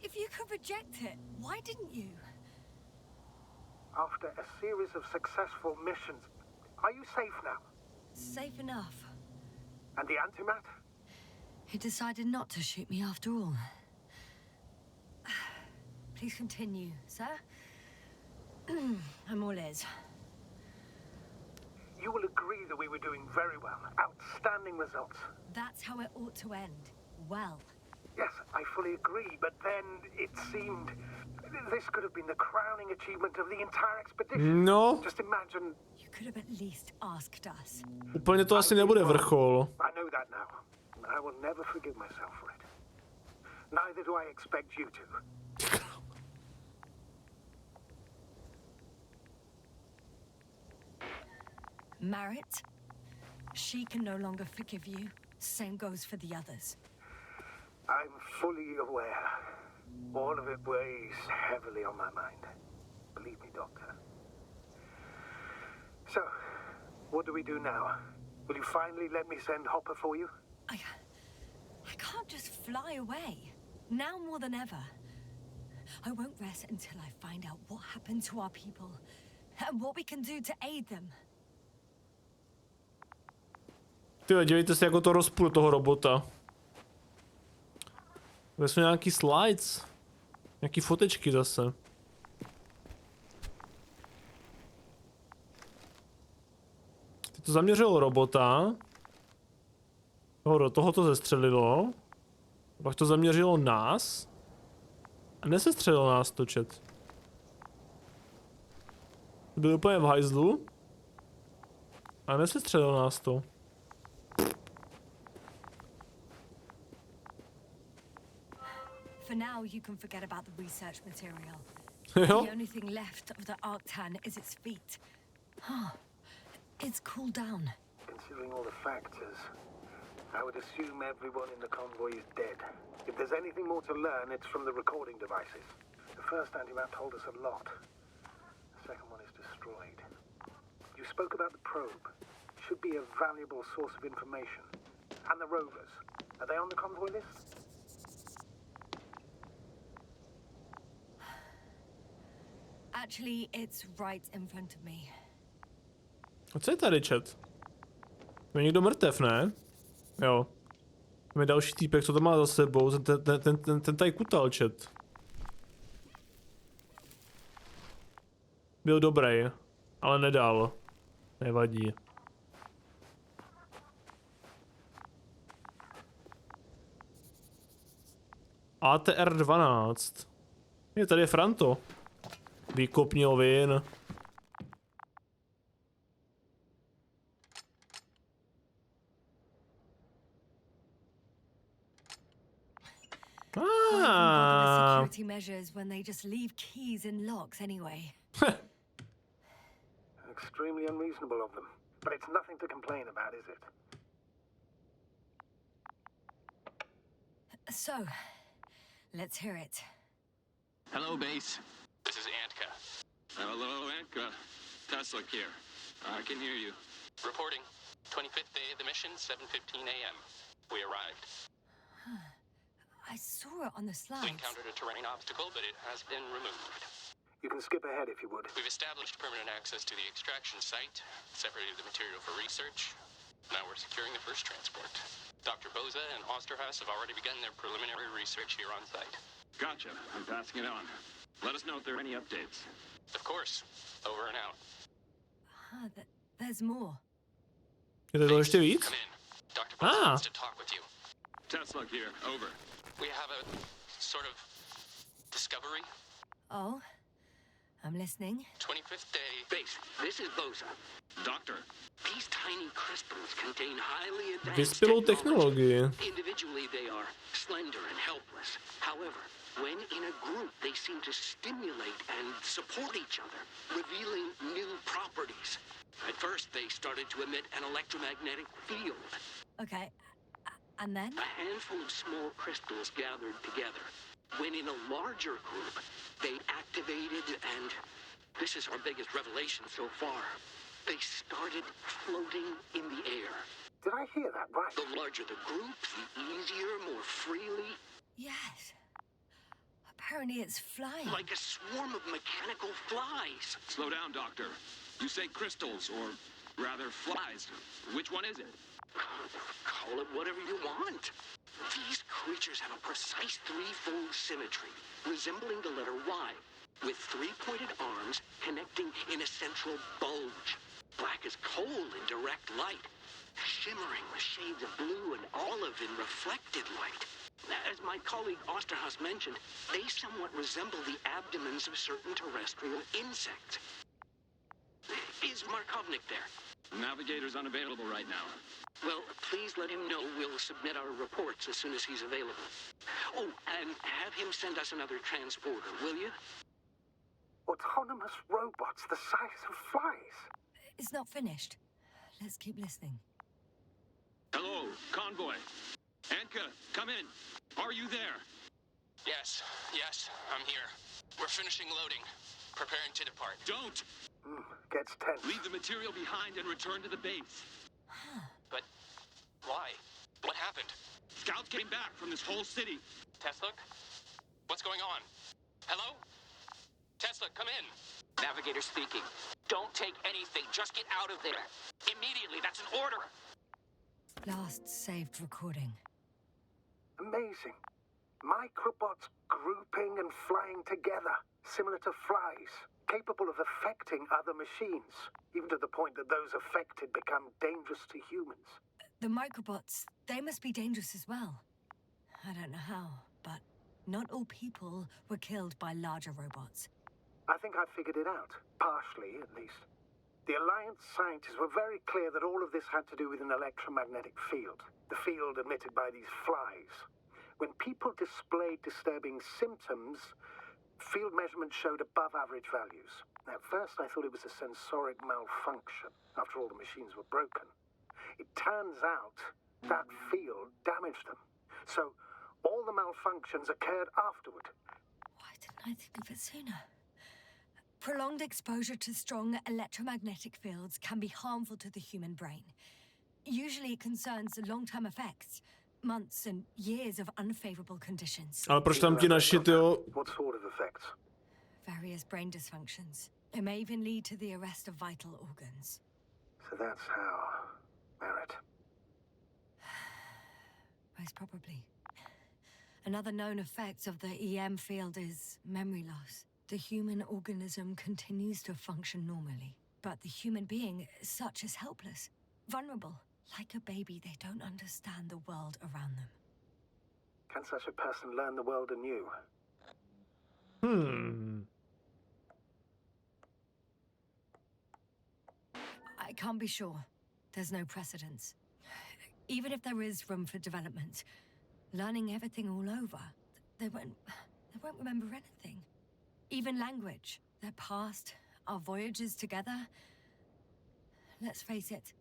If you could reject it, why didn't you? After a series of successful missions, are you safe now? Safe enough. And the antimat? He decided not to shoot me after all. Please continue, sir. I'm all ears. You will agree that we were doing very well. Outstanding results. That's how it ought to end. Well. Yes, I fully agree, but then it seemed this could have been the crowning achievement of the entire expedition. No. Just imagine. You could have at least asked us. Úplně to asi nebude vrchol. I know that now. I will never forgive myself for it. Neither do I expect you to. Marit, she can no longer forgive you. Same goes for the others. I'm fully aware. All of it weighs heavily on my mind. Believe me, Doctor. So, what do we do now? Will you finally let me send Hopper for you? I can't just fly away. Now more than ever. I won't rest until I find out what happened to our people and what we can do to aid them. Tyjo, dívejte se, jako to rozpůl toho robota. Kde jsou nějaký slides? Nějaký fotečky zase. Teď to zaměřilo robota. Toho to zestřelilo. Pak to zaměřilo nás. A nesestřelilo nás to, chat. Byl úplně v hajzlu. A nesestřelilo nás to. For now, you can forget about the research material. Jo? The only thing left of the Arctan is its feet. It's cooled down. Considering all the factors, I would assume everyone in the convoy is dead. If there's anything more to learn, it's from the recording devices. The first antimat told us a lot. The second one is destroyed. You spoke about the probe. Should be a valuable source of information. And the rovers. Are they on the convoy list? Actually, it's right in front of me. A co je tady, chat? Je někdo mrtev, ne? Jo. Tam je další týpek, co to má za sebou, ten tady kutal, chat. Byl dobrý, ale nedal. Nevadí. ATR 12. Je tady Franto. Výkopňovin. Security measures when they just leave keys in locks anyway. Extremely unreasonable of them. But it's nothing to complain about, is it? So, let's hear it. Hello, base. This is Antka. Hello, Antka. Tesla here. I can hear you. Reporting. 25th day of the mission, 7:15 a.m. We arrived. I saw it on the slides. We encountered a terrain obstacle, but it has been removed. You can skip ahead if you would. We've established permanent access to the extraction site, separated the material for research. Now we're securing the first transport. Dr. Boza and Osterhaus have already begun their preliminary research here on site. Gotcha. I'm passing it on. Let us know if there are any updates. Of course. Over and out. There's more. Je to ještě víc? Come in. Dr. Boza wants to talk with you. Tesla here. Over. We have a sort of discovery. Oh, I'm listening. 25th day. Base, this is Boza. Doctor, these tiny crystals contain highly advanced Vyspělou technologii. Individually they are slender and helpless. However, when in a group they seem to stimulate and support each other, revealing new properties. At first they started to emit an electromagnetic field. Okay, and then? A handful of small crystals gathered together. When in a larger group, they activated and, this is our biggest revelation so far, they started floating in the air. Did I hear that right? The larger the group, the easier, more freely. Yes. Apparently it's flying. Like a swarm of mechanical flies. Slow down, Doctor. You say crystals, or rather flies. Which one is it? Call it whatever you want. These creatures have a precise threefold symmetry, resembling the letter Y, with three-pointed arms connecting in a central bulge. Black as coal in direct light, shimmering with shades of blue and olive in reflected light. As my colleague Osterhaus mentioned, they somewhat resemble the abdomens of certain terrestrial insects. Is Markovnik there? Navigator's unavailable right now. Well, please let him know we'll submit our reports as soon as he's available. Oh, and have him send us another transporter, will you? Autonomous robots the size of flies. It's not finished. Let's keep listening. Hello, convoy. Antka, come in. Are you there? Yes, I'm here. We're finishing loading. Preparing to depart. Don't! Gets tense. Leave the material behind and return to the base. But why? What happened? Scouts came back from this whole city. Tesla? What's going on? Hello? Tesla, come in. Navigator speaking. Don't take anything. Just get out of there. Immediately. That's an order. Last saved recording. Amazing. Microbots grouping and flying together, similar to flies, capable of affecting other machines, even to the point that those affected become dangerous to humans. The microbots, they must be dangerous as well. I don't know how, but not all people were killed by larger robots. I think I figured it out, partially at least. The Alliance scientists were very clear that all of this had to do with an electromagnetic field, the field emitted by these flies. When people displayed disturbing symptoms, field measurements showed above average values. At first I thought it was a sensoric malfunction, after all the machines were broken. It turns out that field damaged them. So all the malfunctions occurred afterward. Why didn't I think of it sooner? Prolonged exposure to strong electromagnetic fields can be harmful to the human brain. Usually it concerns long-term effects, months and years of unfavorable conditions. Ale proč tam ti naši, tyjo? What sort of effects? Various brain dysfunctions. It may even lead to the arrest of vital organs. So that's how... Merit. Most probably. Another known effect of the EM field is memory loss. The human organism continues to function normally, but the human being is such as helpless, vulnerable. Like a baby, they don't understand the world around them. can such a person learn the world anew? I can't be sure. There's no precedence. Even if there is room for development, learning everything all over, they won't remember anything. Even language, their past, our voyages together. Let's face it,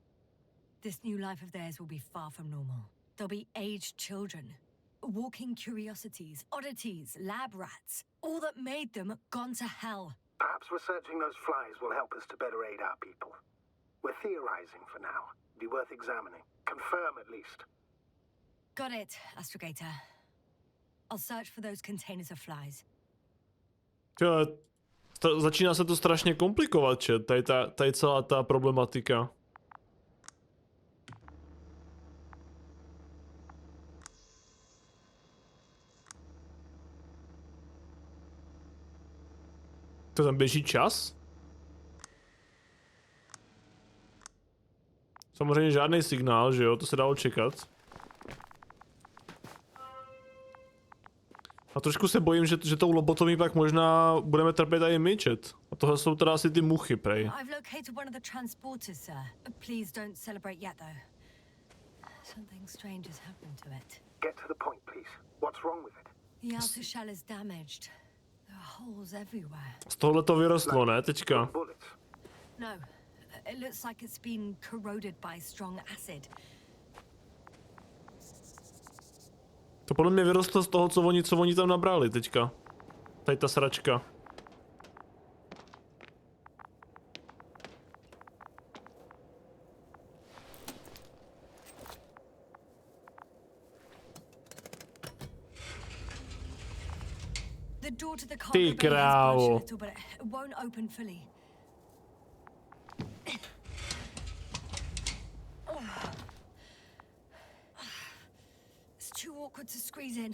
this new life of theirs will be far from normal. They'll be aged children, walking curiosities, oddities, lab rats. All that made them gone to hell. Perhaps researching those flies will help us to better aid our people. We're theorizing for now. Be worth examining. Confirm at least. Got it, Astrogator. I'll search for those containers of flies. Začíná se to strašně komplikovat, že? Tady celá ta problematika. To tam běží čas? Samozřejmě žádný signál, že jo? To se dalo čekat. A trošku se bojím, že tou lobotomí pak možná budeme trpět i my, chat. A tohle jsou teda asi ty muchy, prej. I've located one of the transporters, sir. Please don't celebrate yet, though. Something strange has happened to it. Get to the point, please. What's wrong with it? The outer shell is damaged. There are holes everywhere. Z tohle to vyrostlo, ne, teďka? No, it looks like it's been corroded by strong acid. To podle mě vyrostlo z toho, co oni tam nabrali teďka. Tady ta sračka. Ty krávo. Too awkward to squeeze in.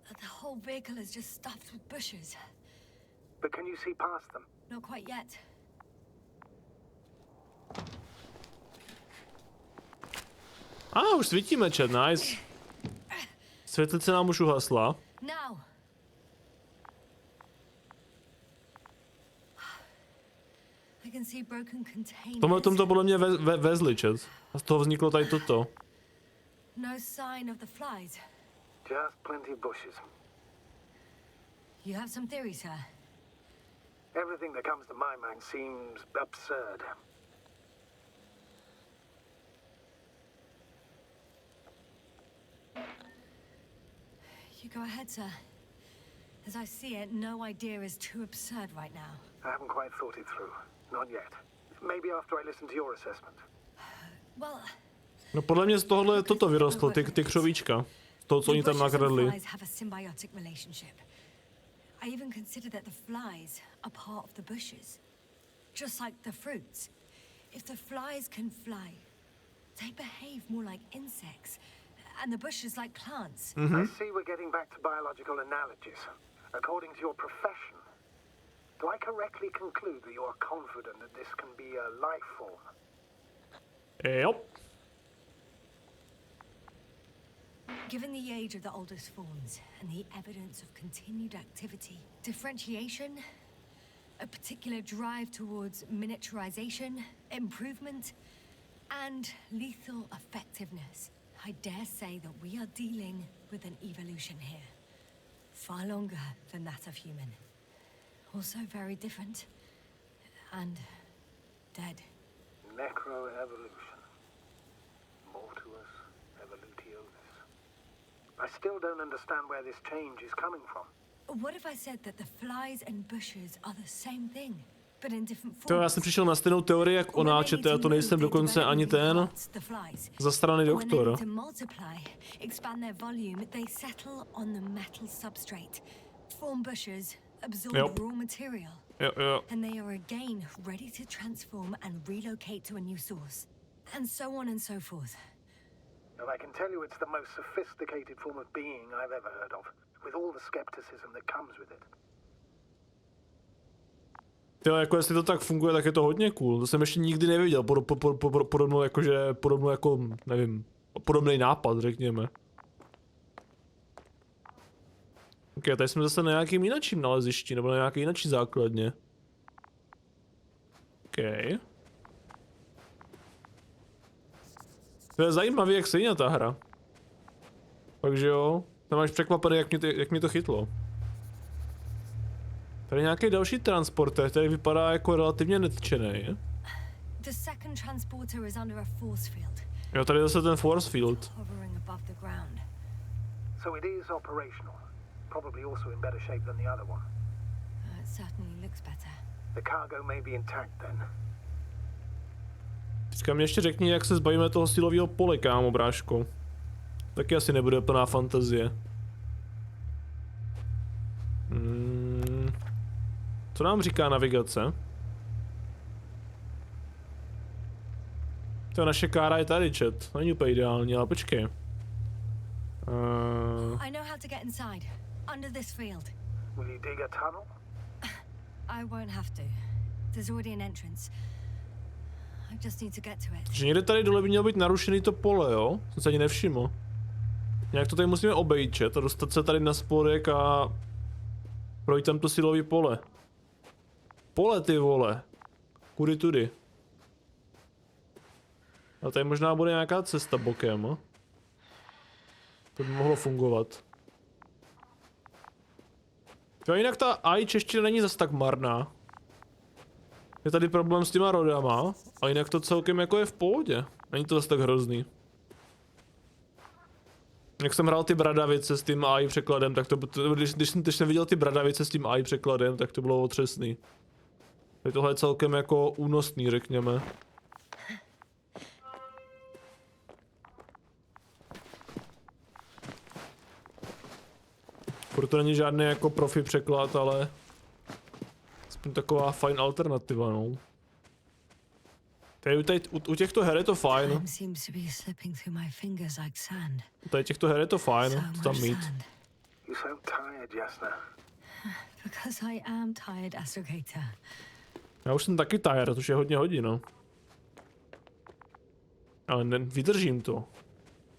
The whole vehicle is just stuffed with bushes. But can you see past them? Not quite yet. Už svítíme, chat, nice. Světlice nám už uhasla. Now. I can see broken containers. Tomhle tom to podle mě vezli, chat. A z toho vzniklo tady toto. No sign of the flies. Just plenty of bushes. You have some theories, sir? Everything that comes to my mind seems absurd. You go ahead, sir. As I see it, no idea is too absurd right now. I haven't quite thought it through. Not yet. Maybe after I listen to your assessment. Well, no podle mě z tohohle toto vyrostlo, ty křovíčka. To, co oni tam nakradli. have a symbiotic relationship. I even consider that the flies are part of the bushes. Just like the fruits. If the flies can fly, they behave more like insects. And the bushes like plants. I see we're getting back to biological analogies. According to your profession, do I correctly conclude that you are confident that this can be a life form? Yep. Given the age of the oldest forms and the evidence of continued activity, differentiation, a particular drive towards miniaturization, improvement, and lethal effectiveness, I dare say that we are dealing with an evolution here. Far longer than that of human. Also very different. And dead. Necroevolution. Mortuus evolutionis. I still don't understand where this change is coming from. What if I said that the flies and bushes are the same thing, but in different forms? To já jsem přišel na stejnou teorii jak ona, čete, já to nejsem dokonce ani ten zastraný doktor. Expand their volume, they settle on the metal substrate, form bushes, absorb raw material. And they are again ready to transform and relocate to a new source. And so on and so forth. And I can tell you it's the most sophisticated form of being I've ever heard of, with all the skepticism that comes with it. Jo, jako jestli to tak funguje, tak je to hodně cool. To jsem ještě nikdy neviděl, podobnou jako, nevím, podobný nápad, řekněme. Ok, tady jsme zase na nějakým jinačím nalezišti, nebo na nějaké jinačí základně. Ok. To je zajímavý, jak se jiná ta hra. Takže jo, tam máš překvapený, jak mě to chytlo. Tady nějaký další transporter, který vypadá jako relativně netčený. The second transporter is under a force field. Jo, tady je zase ten force field. Hovering above the ground. So it is operational. Probably also in better shape than the other one. It certainly looks better. The cargo may be intact then. Teďka mě ještě řekni, jak se zbavíme toho silového pole, kámo, bráško. Taky asi nebude plná fantazie. Co nám říká navigace? To naše kára je tady, chat. Není úplně ideální, ale počkej. I know how to get inside. Under this field. Will you dig a tunnel? I won't have to. There's already an entrance. I just need to get to it. Že někde tady dole by mělo být narušený to pole, jo? Jsem se ani nevšiml. Nějak to tady musíme obejít, chat, a dostat se tady na spodek a projít tam to silový pole. Pole, ty vole. Kudy tudy. A tady možná bude nějaká cesta bokem. To by mohlo fungovat. Jo, jinak ta AI čeština není zas tak marná. Je tady problém s těma rodama, a jinak to celkem jako je v pohodě. Není to zas tak hrozný. Jak jsem hrál ty bradavice s tím AI překladem, tak to, když jsem viděl ty bradavice s tím AI překladem, tak to bylo otřesný. Tady tohle je celkem jako únosný, řekněme. Proto není žádný jako profi překlad, ale aspoň taková fajn alternativa, no. Tady u těchto her je to fajn. Tady těchto her je to fajn, to tam mít. You sound tired, Jasna. Because I am tired, Astrogator. Já už jsem taky tired, to už je hodně hodin, no. Ale vydržím to.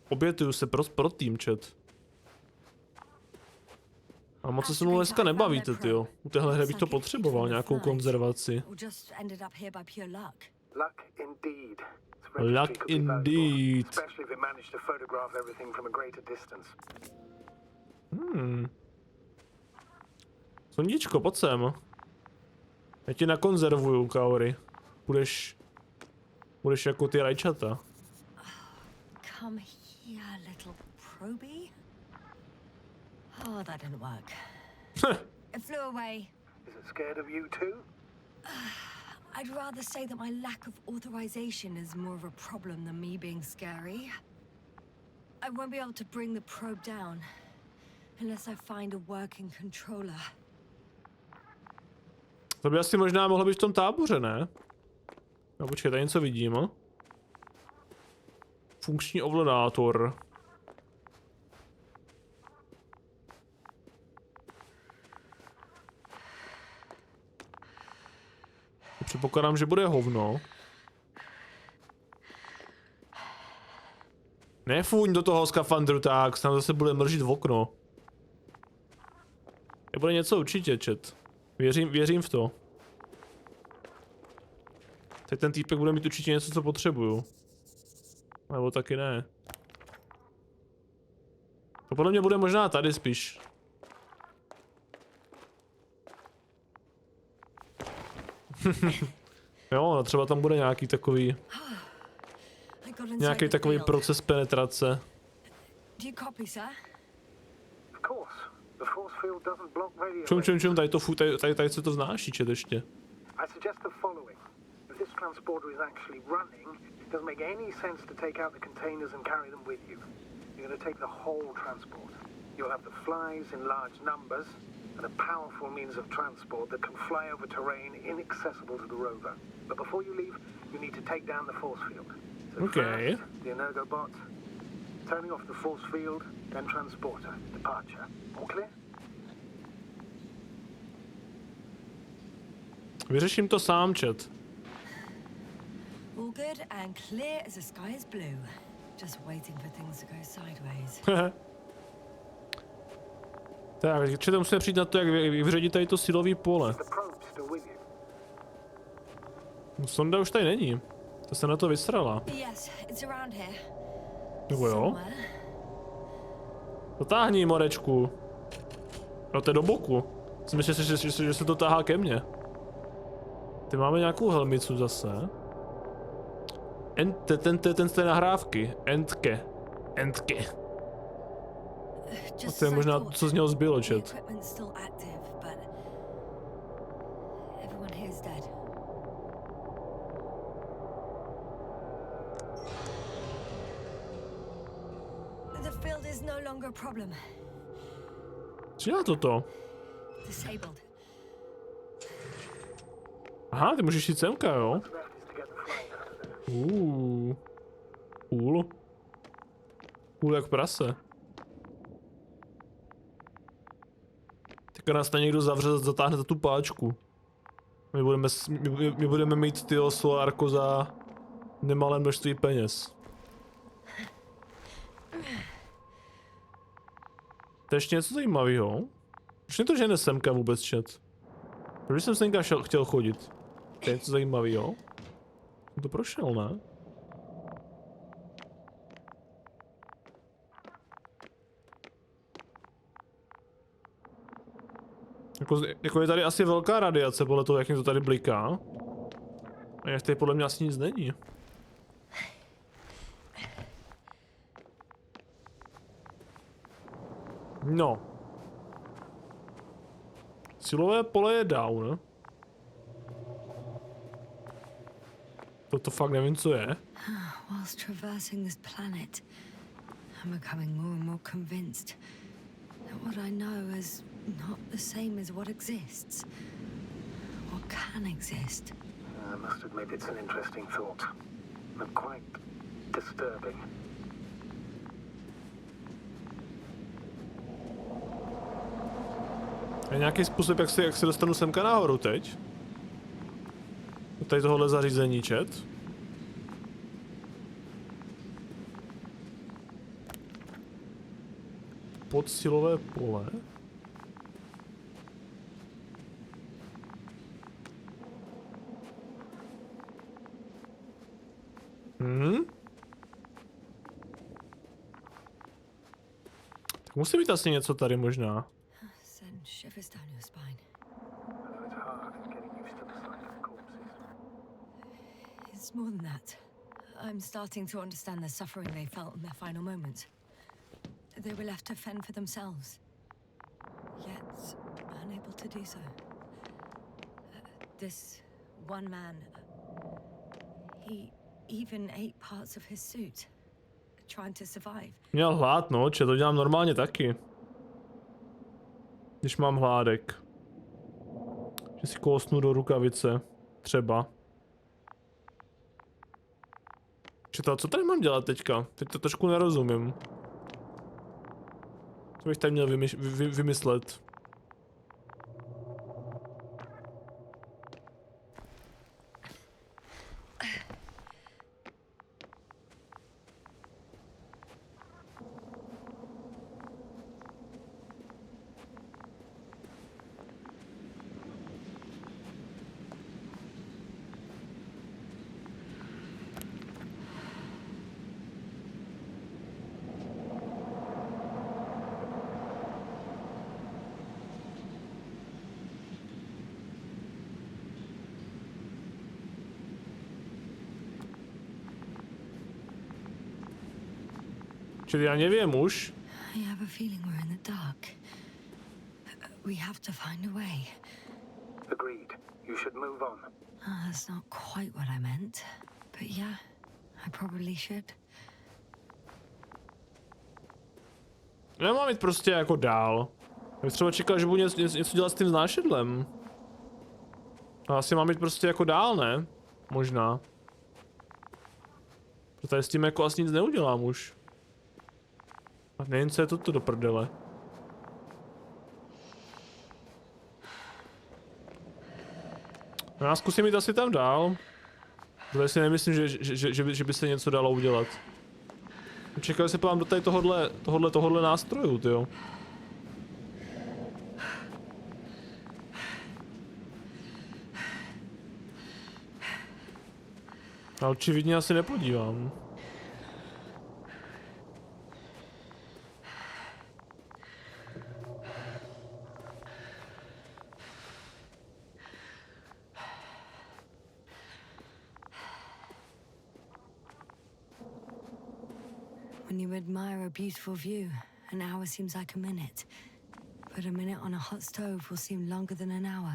Obětuju se pro tým, chat. A moc se mnou dneska nebavíte, tyjo. U téhle hry bych to potřeboval, nějakou konzervaci. Luck indeed. Luck indeed. Especially if it managed to photograph everything from a greater distance. Sondičko, pojď sem. Já ti nakonzervuju, Kaori. Budeš jako ty rajčata. Come here, little probie. Oh, that didn't work. It flew away. Is it scared of you too? I'd rather say that my lack of authorization is more of a problem than me being scary. I won't be able to bring the probe down unless I find a working controller. To by asi možná mohlo být v tom táboře, ne? No počkej, tady něco vidím, no? Funkční ovladátor. Předpokládám, že bude hovno. Nefuň do toho skafandru tak, snad zase bude mržit v okno. Bude něco určitě, chat. Věřím v to. Teď ten týpek bude mít určitě něco, co potřebuju. Nebo taky ne. To podle mě bude možná tady spíš. Jo, no třeba tam bude nějaký takový proces penetrace. Čum, tady se to vznáší, čet ještě. If this transporter is actually running, it doesn't make any sense to take out the containers and carry them with you. You're going to take the whole transport. You'll have the flies in large numbers and a powerful means of transport that can fly over terrain inaccessible to the rover. But before you leave, you need to take down the force field. So okay. First, the Energobot, turning off the force field, then transporter, departure. All clear? Vyřeším to sám, chat. All good and clear as the sky is blue. Just waiting for things to go sideways. Tak, určitě musíme přijít na to, jak vyřadit tady to silový pole. Sonda už tady není. To se na to vysrala. Nebo jo? Zatáhni, morečku. No to je do boku. Myslím, že se to táhá ke mně. Ty máme nějakou helmicu zase. Ten z té nahrávky. Entke. A to je možná, co z něho zbylo, chat. Co dělá toto? Aha, ty můžeš jít semka, jo? Cool jak prase. Teďka nás tam někdo zavře, zatáhne za tu páčku. My budeme mít tyho solárko za nemalé množství peněz. To je ještě něco zajímavého. Proč mě to žene semka vůbec, chat? Proč jsem semka chtěl chodit? To je něco zajímavého. Jsem to prošel, ne? Jako je tady asi velká radiace podle toho, jak mi to tady bliká. A jak tady podle mě asi nic není. No. Silové pole je down. To fakt nevím, co je. Whilst traversing this planet, I'm becoming more and more convinced that what I know is not the same as what exists. What can exist. I must admit it's an interesting thought, but quite disturbing. Je nějaký způsob, jak se dostanu semka nahoru teď? Tady tohohle zařízení, chat. Podsilové pole. Tak musí být asi něco tady možná. Shivers down your spine. It's hard getting used to the sight of corpses. It's more than that. I'm starting to understand the suffering they felt in their final moments. They were left to fend for themselves, yet unable to do so. This one man, he even ate parts of his suit, trying to survive. Měl hlad, no, to dělám normálně taky. Když mám hládek. Že si kousnu do rukavice. Třeba. Co tady mám dělat teďka? Teď to trošku nerozumím. Co bych tady měl vymyslet? Čili já nevím už. I have a feeling we're in the dark. We have to find a way. Agreed. You should move on. That's not quite what I meant. But yeah, I probably should. Já mám jít prostě jako dál. Já bych třeba čekal, že budu něco dělat s tím znášedlem. A asi mám jít prostě jako dál, ne? Možná. Protože s tím jako asi nic neudělám už. A nevím, co je toto do prdele. Já zkusím jít asi tam dál. Protože si nemyslím, že by se něco dalo udělat. Čekal se pám do tady tohohle nástroju, tyjo. Ale očividně asi nepodívám. When you admire a beautiful view, an hour seems like a minute. But a minute on a hot stove will seem longer than an hour.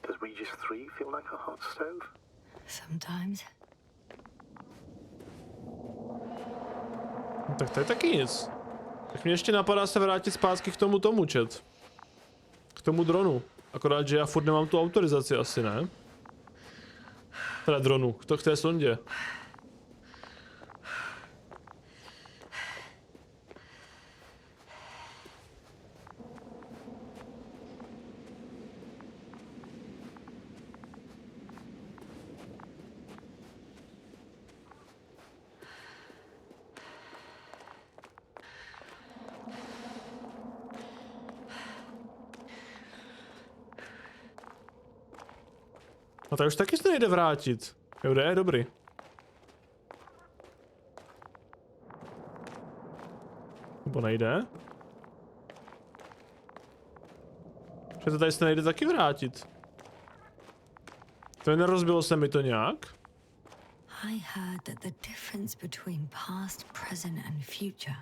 Does Regis 3 feel like a hot stove? Sometimes. No, tak to je taky nic. Tak mě ještě napadá se vrátit zpátky k tomu chat. K tomu dronu. Akorát, že já furt nemám tu autorizaci asi, ne? Teda dronu, k té sondě. No tak už taky se nejde vrátit. Jo, jde, dobrý. Nebo nejde? Že to tady se nejde taky vrátit. To nerozbilo se mi to nějak? I heard that the difference between past, present and future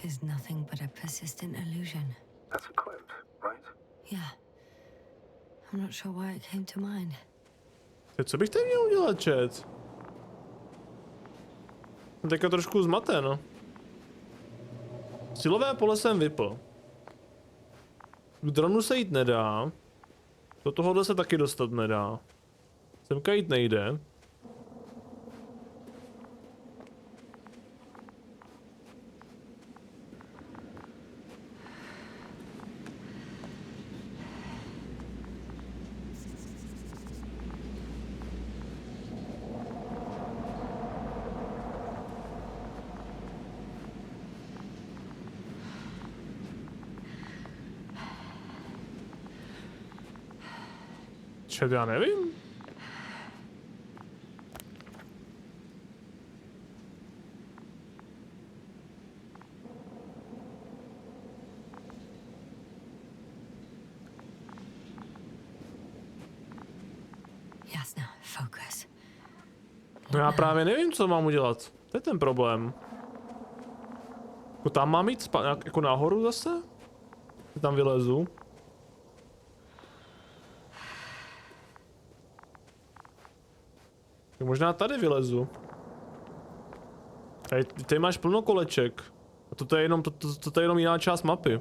is nothing but a persistent illusion. That's a quote, right? Yeah. I'm not sure why it came to mind. Teď co bych tady měl udělat, chat? Jsem teďka trošku zmaten. Silové pole jsem vypl. K dronu se jít nedá. Do tohohle se taky dostat nedá. Semka jít nejde. Čet, já nevím. Jasna, focus. No já právě nevím, co mám udělat. To je ten problém. Jako tam mám jít jako nahoru zase? Tam vylezu. Možná tady vylezu. Tady máš plno koleček. A toto je jenom, to je jenom jiná část mapy.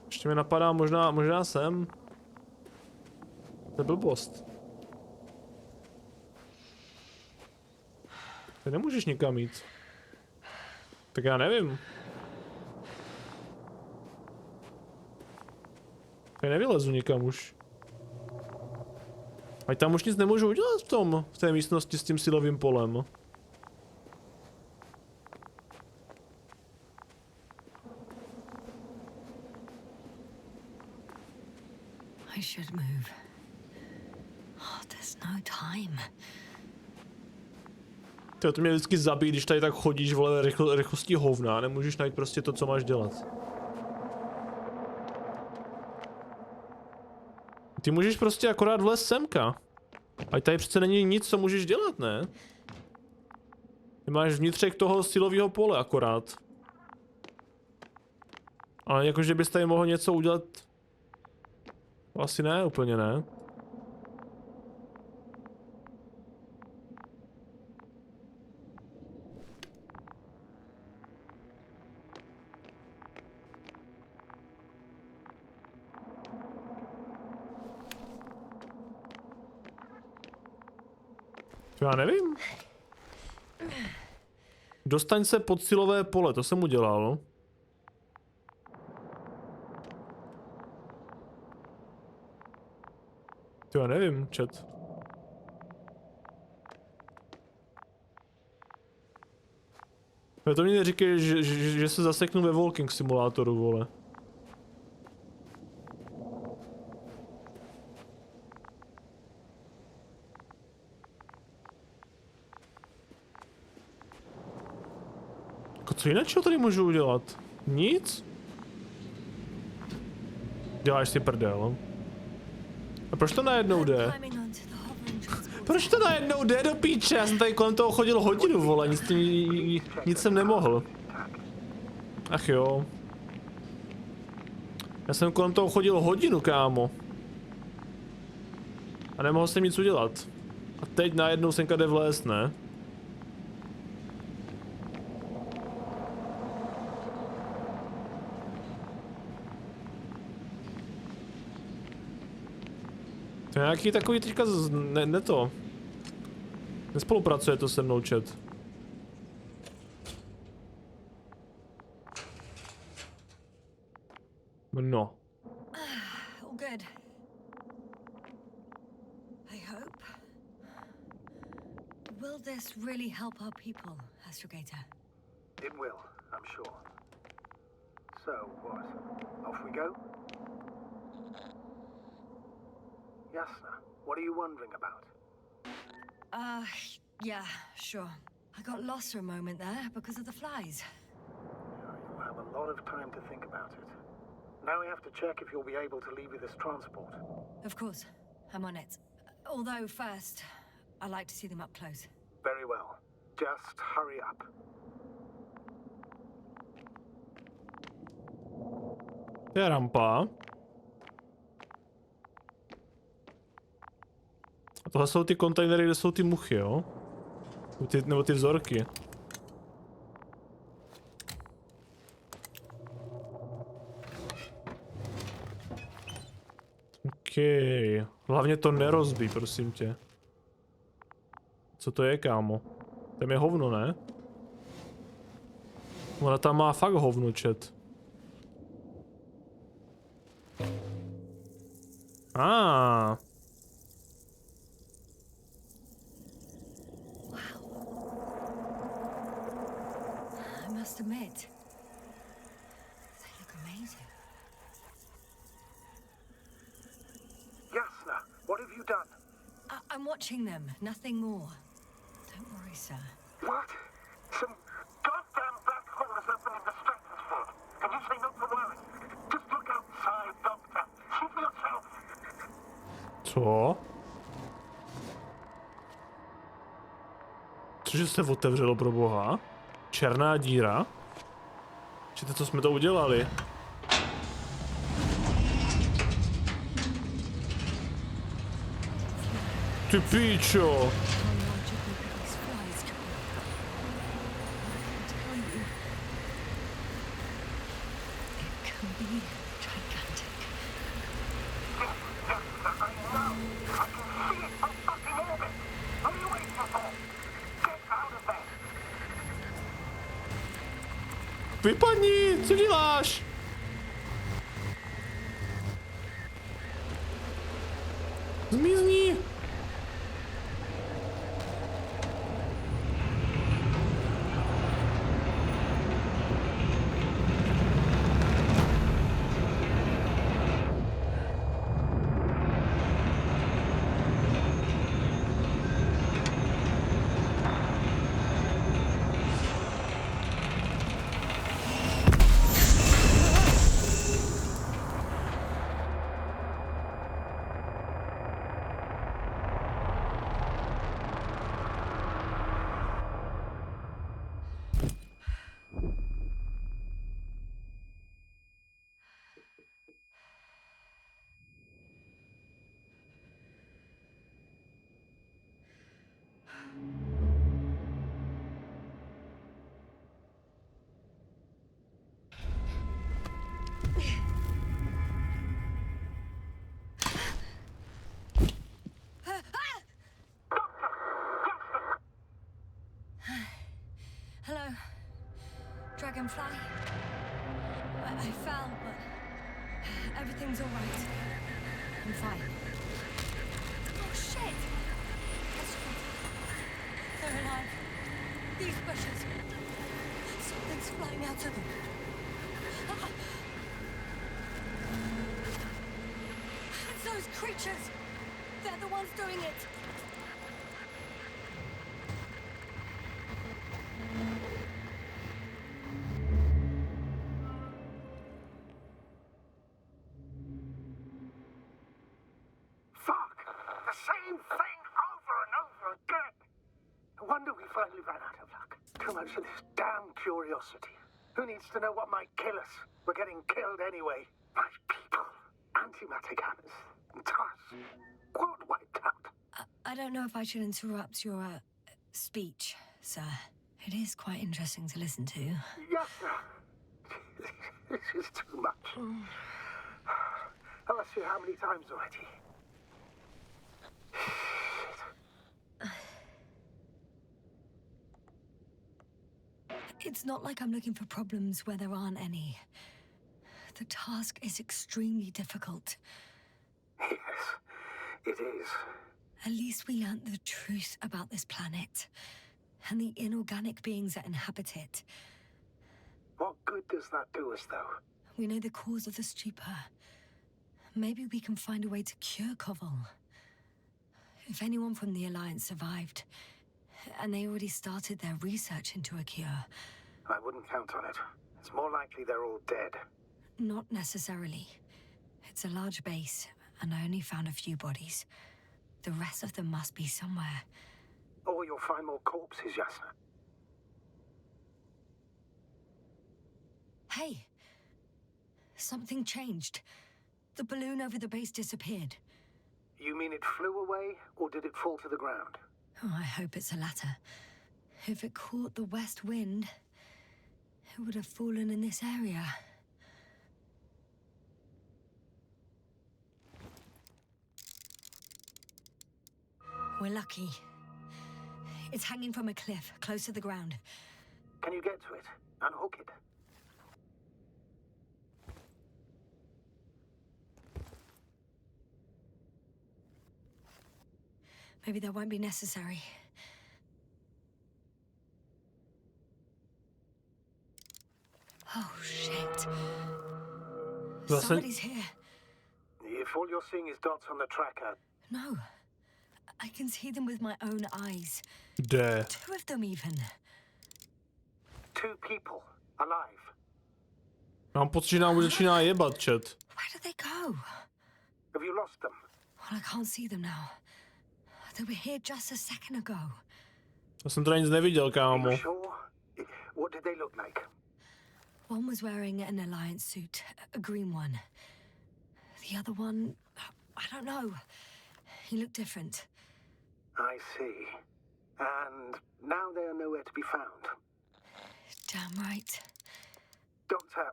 Ještě mi napadá možná sem. To je blbost. Ty nemůžeš nikam jít. Tak já nevím. Já nevylezu nikam už. Ať tam už nic nemůžu udělat v té místnosti s tím silovým polem. I should move. Oh, there's no time. To mě vždycky zabíjí, když tady tak chodíš, vole, rychlostí hovna, nemůžeš najít prostě to, co máš dělat. Ty můžeš prostě akorát vlézt semka. Ať tady přece není nic, co můžeš dělat, ne? Ty máš vnitřek toho silového pole akorát. Ale jakože bys tady mohl něco udělat... Asi ne, úplně ne. Já nevím. Dostaň se pod silové pole, to jsem udělal. To já nevím, chat. To mi neříkej, že se zaseknu ve walking simulátoru, vole. Jako co jiného tady můžu udělat? Nic? Děláš si prdel. A proč to najednou jde? Proč to najednou jde do píče? Já jsem tady kolem toho chodil hodinu, vole, nic jsem nemohl. Ach jo. Já jsem kolem toho chodil hodinu, kámo. A nemohl jsem nic udělat. A teď najednou senka jde vlézt, ne? To je nějaký takový teďka ne to. Nespolupracuje to se mnou, chat. No. All good. I hope. Will this really help our people, Astrogator? It will, I'm sure. So, what? Off we go? Yasna, what are you wondering about? Yeah, sure. I got lost for a moment there because of the flies. You'll have a lot of time to think about it. Now we have to check if you'll be able to leave with this transport. Of course, I'm on it. Although first, I like to see them up close. Very well. Just hurry up. To je rampa. A tohle jsou ty kontejnery, kde jsou ty muchy, jo? Nebo ty vzorky. OK. Hlavně to nerozbí, prosím tě. Co to je, kámo? Tam je hovno, ne? Ona tam má fakt hovno, chat. I must admit, they look amazing. Yasna, what have you done? I'm watching them, nothing more. Don't worry, sir. What? Some goddamn black hole has opened in the stratosphere. And you say not to worry. Just look outside, Doctor. See for yourself. Co? Cože se otevřelo, pro boha? Černá díra? Čete, co jsme to udělali? Ty píčo! Vypadni! Co děláš? Zmizni! Hello, Dragonfly. I fell, but everything's all right. I'm fine. They're alive. These bushes. Something's flying out of them. It's those creatures. They're the ones doing it. Fuck! The same thing over and over again! No wonder we finally ran out of luck. Too much of this damn curiosity. Who needs to know what might kill us? We're getting killed anyway. My people. Antimatter gunners. And TARS. World wiped out. I don't know if I should interrupt your speech, sir. It is quite interesting to listen to. Yes, sir. This is too much. I've asked you how many times already. It's not like I'm looking for problems where there aren't any. The task is extremely difficult. Yes, it is. At least we learned the truth about this planet and the inorganic beings that inhabit it. What good does that do us, though? We know the cause of the stupor. Maybe we can find a way to cure Koval. If anyone from the Alliance survived, and they already started their research into a cure. I wouldn't count on it. It's more likely they're all dead. Not necessarily. It's a large base, and I only found a few bodies. The rest of them must be somewhere. Or you'll find more corpses, Yasna. Hey! Something changed. The balloon over the base disappeared. You mean it flew away, or did it fall to the ground? Oh, I hope it's the latter. If it caught the west wind, it would have fallen in this area. We're lucky. It's hanging from a cliff, close to the ground. Can you get to it? Unhook it? Maybe that won't be necessary. Oh, shit. Somebody's here. If all you're seeing is dots on the tracker... No. I can see them with my own eyes. Kde? 2 of them even. 2 people. Alive. Mám pocit, že nám už začíná jebat, chat. Where did they go? Have you lost them? Well, I can't see them now. They were here just a second ago. Já jsem teda nic neviděl, kámo. You sure? What did they look like? One was wearing an Alliance suit, a green one. The other one, I don't know. He looked different. I see. And now they are nowhere to be found. Damn right. Doctor...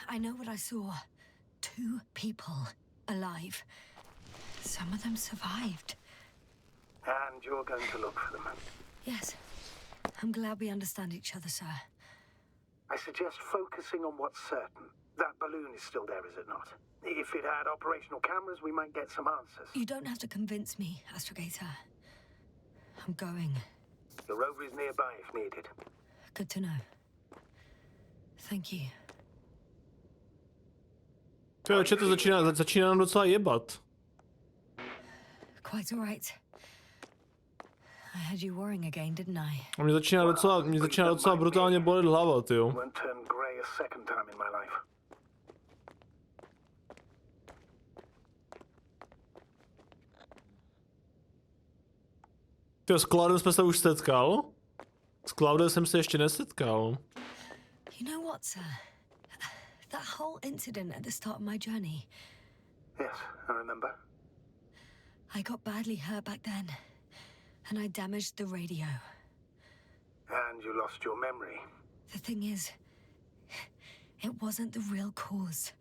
I know what I saw. 2 people alive. Some of them survived. And you're going to look for them? Yes. I'm glad we understand each other, sir. I suggest focusing on what's certain. That balloon is still there, is it not? If it had operational cameras, we might get some answers. You don't have to convince me, Astrogator. I'm going. The rover is nearby if needed. Good to know. Thank you. To začíná nám docela jebat. Quite all right. I had you worrying again, didn't I? A mě začíná docela brutálně bolet hlava, tyjo. Won't turn grey a second time in my life. Tyjo, s Cloudem jsme se už setkal? S Cloudem jsem se ještě nesetkal. You know what, sir? That whole incident at the start of my journey. Yes, I remember. I got badly hurt back then, and I damaged the radio. And you lost your memory. The thing is, it wasn't the real cause.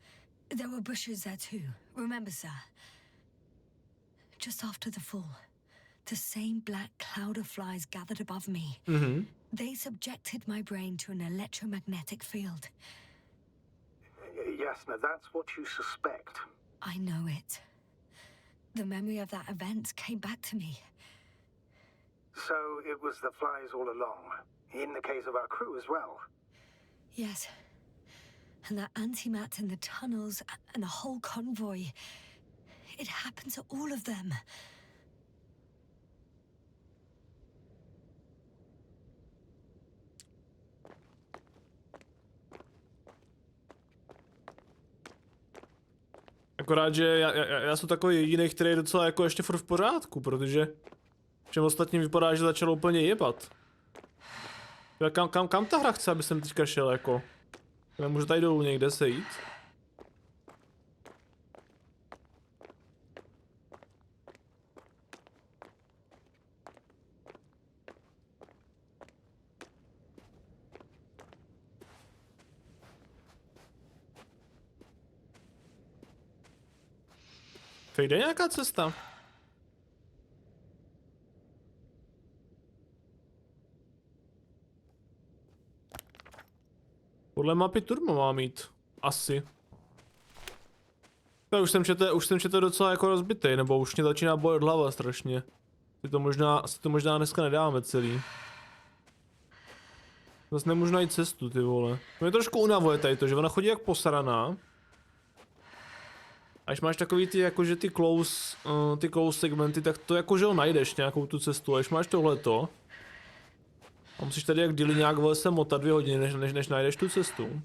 There were bushes there too, remember, sir? Just after the fall, the same black cloud of flies gathered above me. Mm-hmm. They subjected my brain to an electromagnetic field. Yes, now that's what you suspect. I know it. The memory of that event came back to me. So it was the flies all along, in the case of our crew as well. Yes. And that antimat in the tunnels and the whole convoy. It happened to all of them. Akorát, že já jsem takový jediný, který je docela jako ještě furt v pořádku, protože všem ostatním vypadá, že začalo úplně jebat. Kam ta hra chce, aby jsem teďka šel jako? Nemůžu tady dolů někde sejít? Tady jde nějaká cesta? Podle mapy turbo má mít. Asi. Já už jsem četl docela jako rozbitej, nebo už mě začíná bolet hlava strašně. Si to možná dneska nedáme celý. Zase nemůžu najít cestu, ty vole. Mě trošku unavuje tady to, že ona chodí jak posraná. A když máš takový ty jakože ty close segmenty, tak to jakože ho najdeš nějakou tu cestu, a když máš tohleto a musíš tady jak Dilly nějak se motat 2 hodiny, než najdeš tu cestu.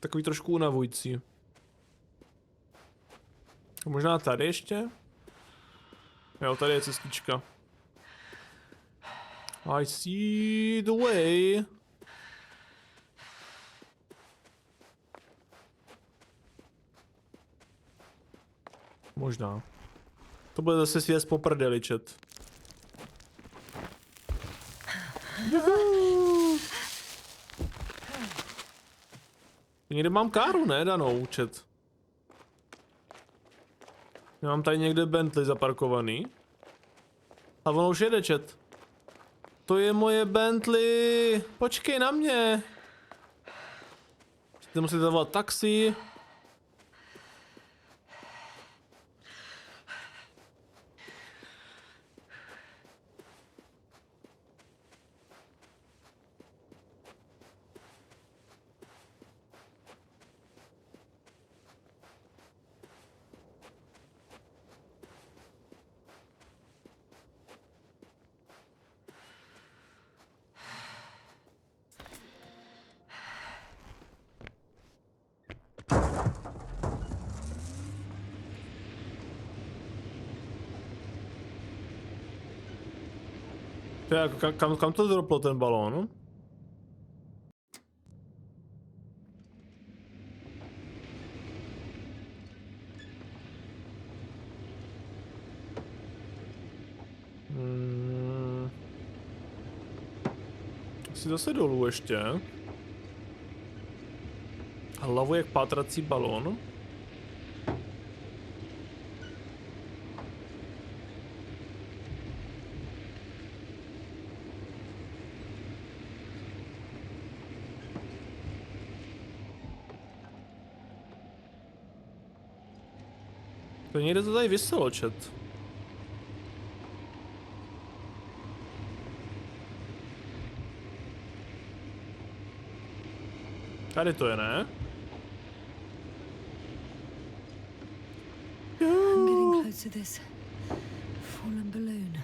Takový trošku unavující. A možná tady ještě? Jo, tady je cestička. I see the way. Možná. To bude zase svěst po prdeli, chat. Někde mám káru, ne, danou, chat. Já mám tady někde Bentley zaparkovaný. A ono už jede, chat. To je moje Bentley. Počkej na mě. Musíte zavolat taxi. Kam to droplo ten balón? Asi zase dolů ještě. Hlavu jak pátrací balón. To někde to tady vyselo, chat. Tady to je, ne? I'm getting close to this fallen balloon.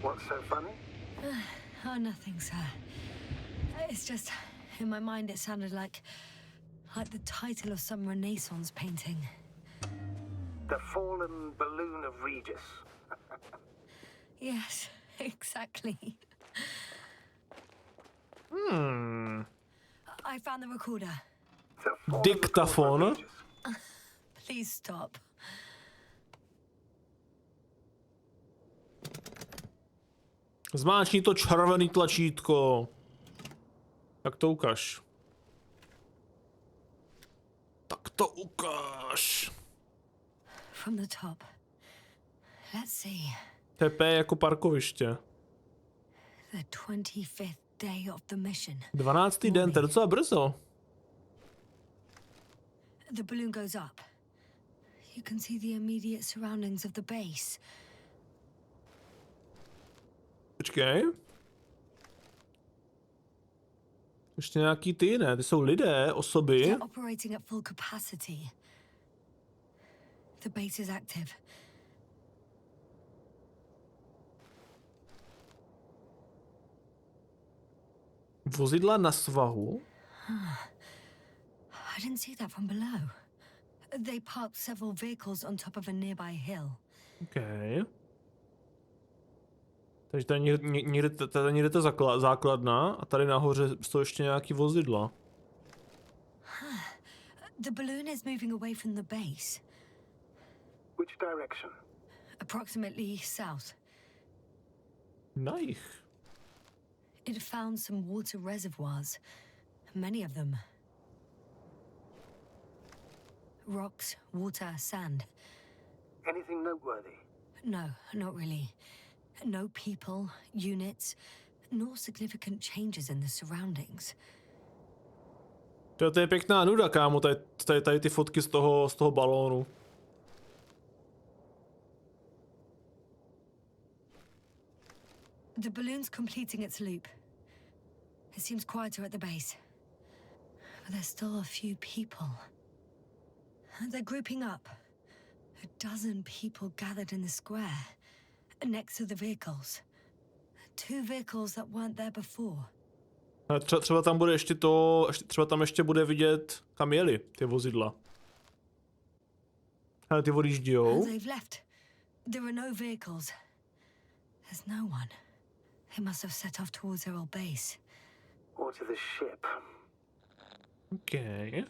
What's so funny? Oh, nothing, sir. It's just, in my mind it sounded like the title of some Renaissance painting. The fallen balloon of Regis. Yes, exactly. I found the recorder. Diktaphone. Please stop. Zmáčkni to červený tlačítko. Tak to ukaž. Tak to ukaž. From the top. Let's see. TP jako parkoviště. The 25th day of the mission. 12. den, to je docela brzo. The balloon goes up. You can see the immediate surroundings of the base. Počkej. Ještě nějaký ty, ne? Ty jsou lidé, osoby. They're operating at full capacity. The base is active. Vozidla na svahu? I didn't see that from below. They parked several vehicles on top of a nearby hill. Okay. Takže tady někde ta základna a tady nahoře jsou ještě nějaký vozidla. The balloon is moving away from the base. Which direction? Approximately south. Nice. It found some water reservoirs. Many of them. Rocks, water, sand. Anything noteworthy? No, not really. No people, units, nor significant changes in the surroundings. To je pěkná nuda, kámo, tady ty fotky z toho balónu. The balloon's completing its loop. It seems quieter at the base. But there's still a few people. They're grouping up. A dozen people gathered in the square, next to the vehicles. 2 vehicles that weren't there before. Třeba tam bude třeba tam ještě bude vidět, kam jeli ty vozidla. Ale ty odjíždějou. They've left. There are no vehicles. There's no one. They must have set off towards their old base. Or to the ship. Okay.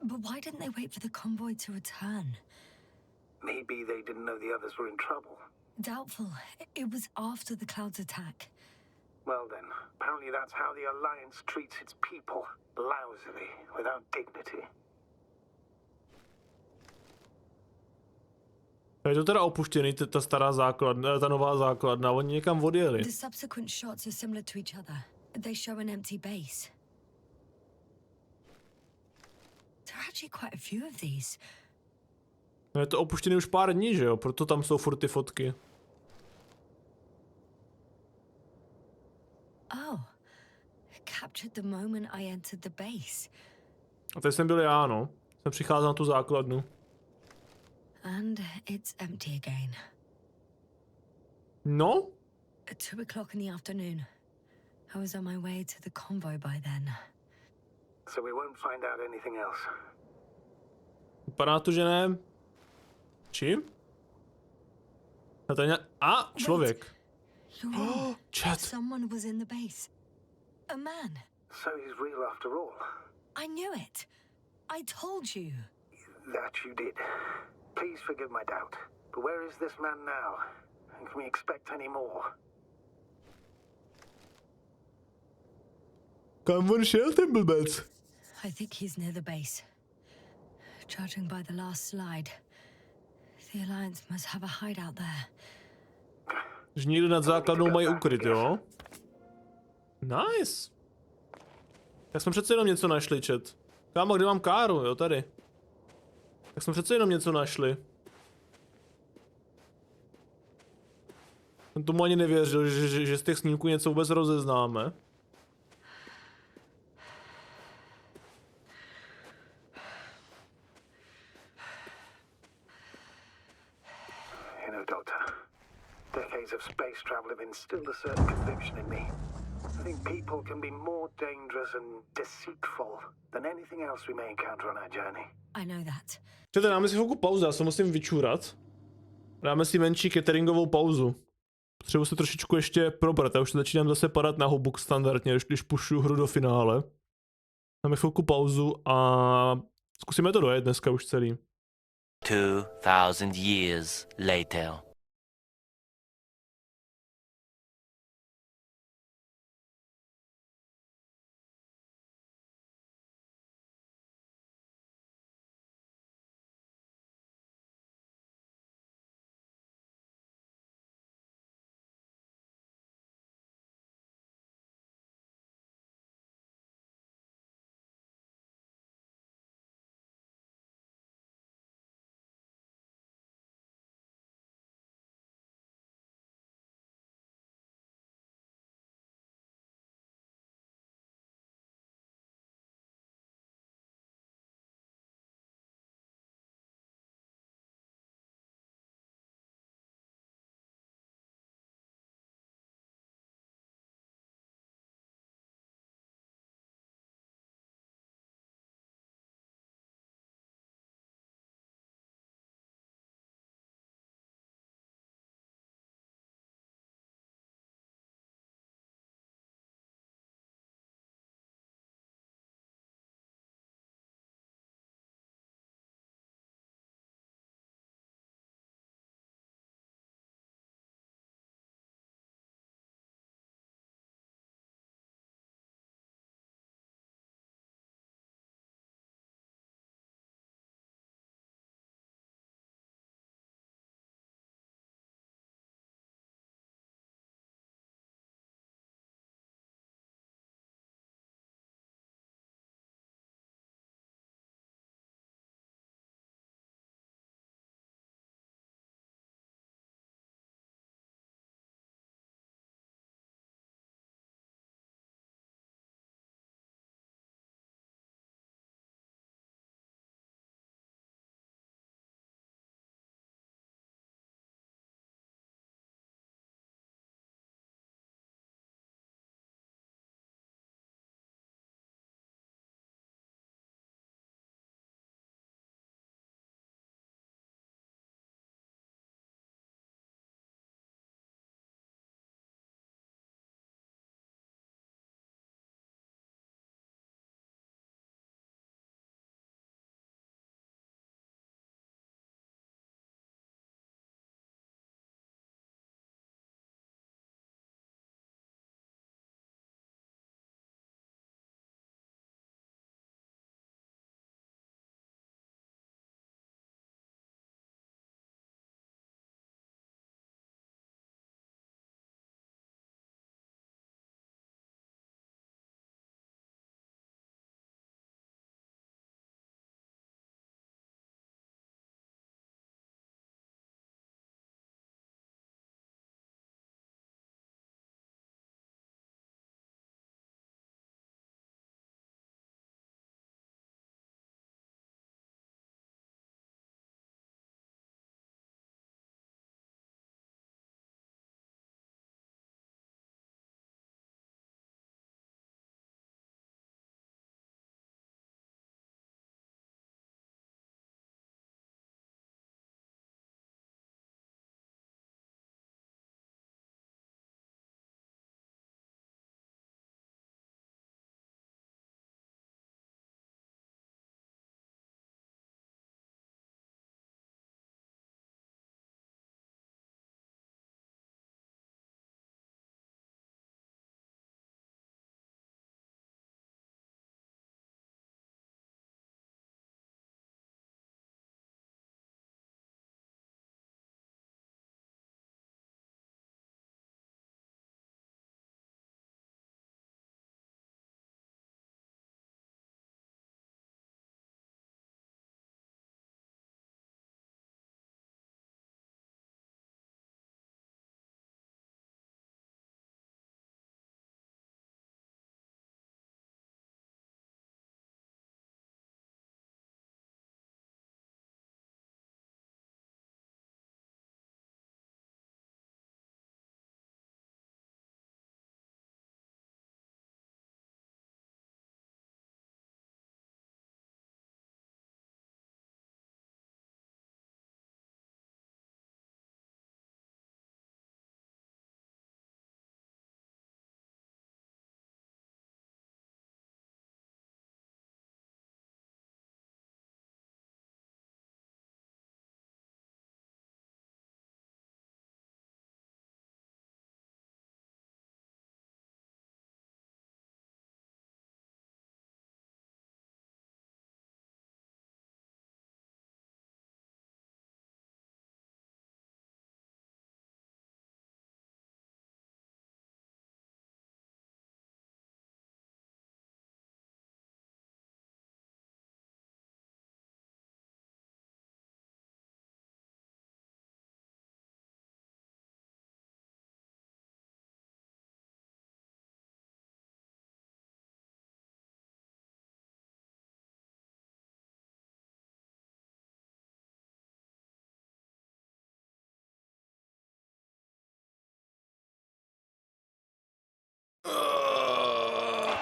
But why didn't they wait for the convoy to return? Maybe they didn't know the others were in trouble. Doubtful. It was after the Cloud's attack. Well then, apparently that's how the Alliance treats its people. Lousily, without dignity. Je to teda opuštěný, ta stará základna, ta nová základna, oni někam odjeli. The subsequent shots are similar to each other. They show an empty base. There are actually quite a few of these. Je to opuštěný už pár dní, že jo? Proto tam jsou furt ty fotky. Oh. Captured the moment I entered the base. A tady jsem byl já, no. Jsem přicházel na tu základnu. And it's empty again. No? At 2 o'clock in the afternoon. I was on my way to the convoy by then. So we won't find out anything else. Vypadá to, že ne. Čím? Člověk. You're wrong. Chat. Someone was in the base. A man. So he's real after all. I knew it. I told you. That you did. Please forgive my doubt. But where is this man now? And can we expect any more? Kam on šel, ten blbec? I think he's near the base. Judging by the last slide, the Alliance must have a hideout there. Že někde nad základnou mají ukryt, jo? Nice. Tak jsme přece jenom něco našli, chat. Kámo, kde mám káru, jo, tady. Tak jsme přece jenom něco našli. Jsem tomu ani nevěřil, že z těch snímků něco vůbec rozeznáme. You know, Doctor, decades of space travel have instilled a certain conviction in me. I think people can be more dangerous and deceitful than anything else we may encounter on our journey. I know that. Čete, dáme si chvilku pauzu, já se musím vyčůrat. Dáme si menší cateringovou pauzu. Potřebuji se trošičku ještě probrat, já už začínám zase padat na hubu standardně, když pušu hru do finále. Dáme chvilku pauzu a zkusíme to dojet dneska už celý. 2000 years later.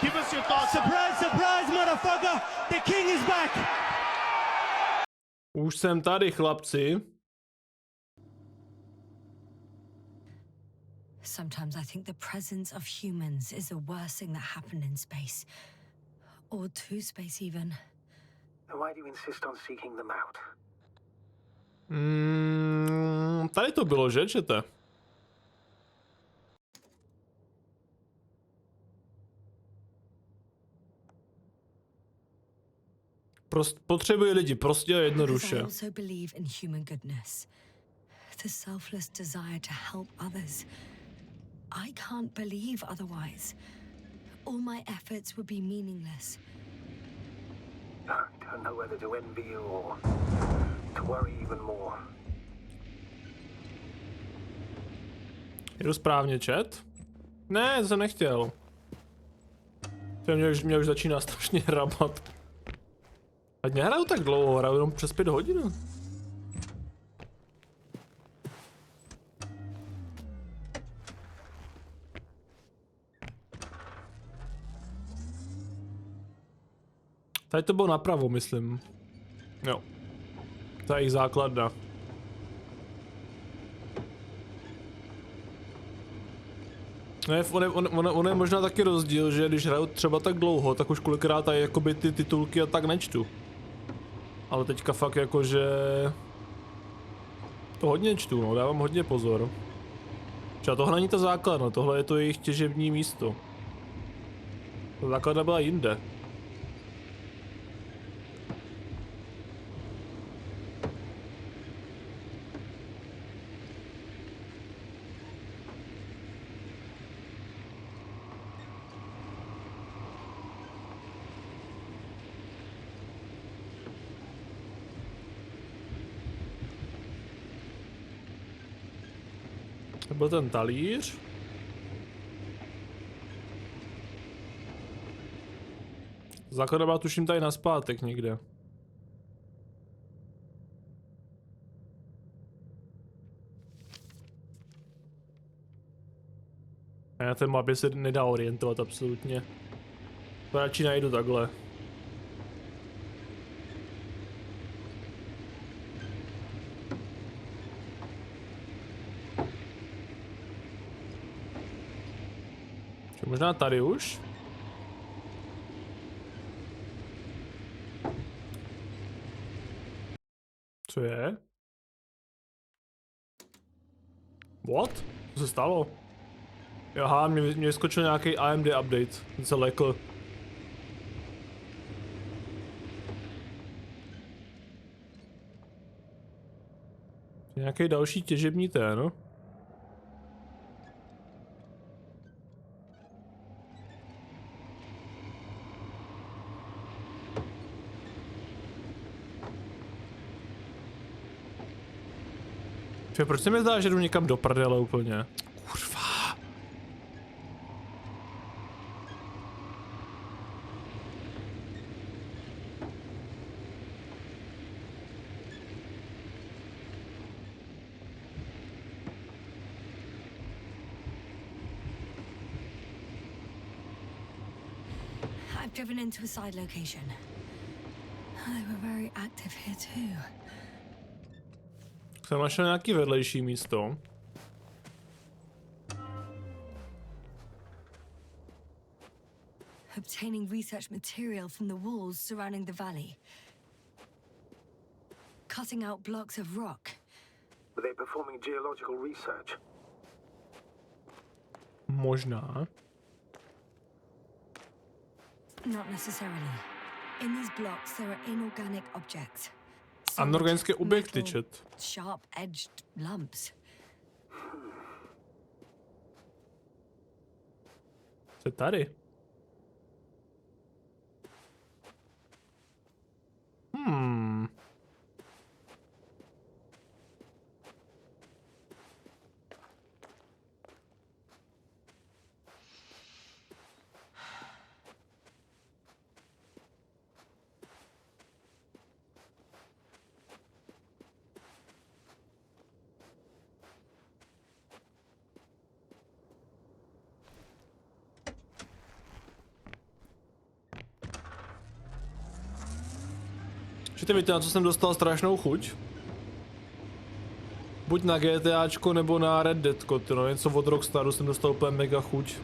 Give us your thoughts. Surprise, surprise, motherfucker! The king is back! Už jsem tady, chlapci. Sometimes I think the presence of humans is the worst thing that happened in space. Or to space even. Why do you insist on seeking them out? Tady to bylo, že, čete? Potřebuje lidi, prostě a jednoduše. I also believe in human goodness. The selfless desire to help others. I can't believe otherwise. All my efforts would be meaningless. I don't know whether to envy you or to worry even more. Jdu správně, chat? Ne, to jsem nechtěl. Mě už začíná strašně hrabat. Ať nehraju tak dlouho, hraju jenom přes 5 hodin. Tady to bylo napravo, myslím. Jo. To je jejich základna. On je možná taky rozdíl, že když hraju třeba tak dlouho, tak už kolikrát tady jakoby ty titulky a tak nečtu. Ale teďka fakt jakože... To hodně čtu, no, dávám hodně pozor. Třeba tohle není ta základna, tohle je to jejich těžební místo. Ta základna byla jinde. To byl ten talíř. Základa byla tuším tady nazpátek někde. A na té mapě se nedá orientovat absolutně. To radši najdu takhle. Možná tady už? Co je? What? Co se stalo? Aha, mě skočil nějaký AMD update. Jsem se lekl. Nějaký další těžební ten, no? Proč se mi zdá, že jdu někam do prdele úplně? Kurva. I've driven into a side location. They were very active here too. Jsem našel nějaký vedlejší místo. Obtaining research material from the walls surrounding the valley. Cutting out blocks of rock. Were they performing geological research? Možná. Not necessarily. In these blocks there are inorganic objects. Anorganické objekty, chat. Sharp-edged lumps. Co je tady? Ty víte, na co jsem dostal strašnou chuť? Buď na GTAčko nebo na Red Deadko, no, něco od Rockstaru jsem dostal úplně mega chuť.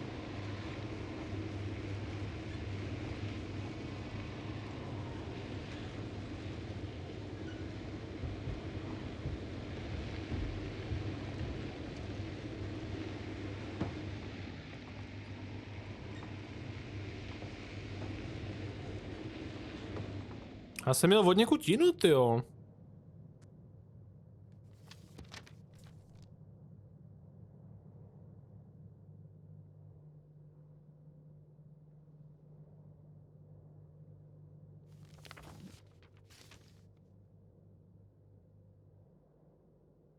Já jsem měl od někud jinut, jo.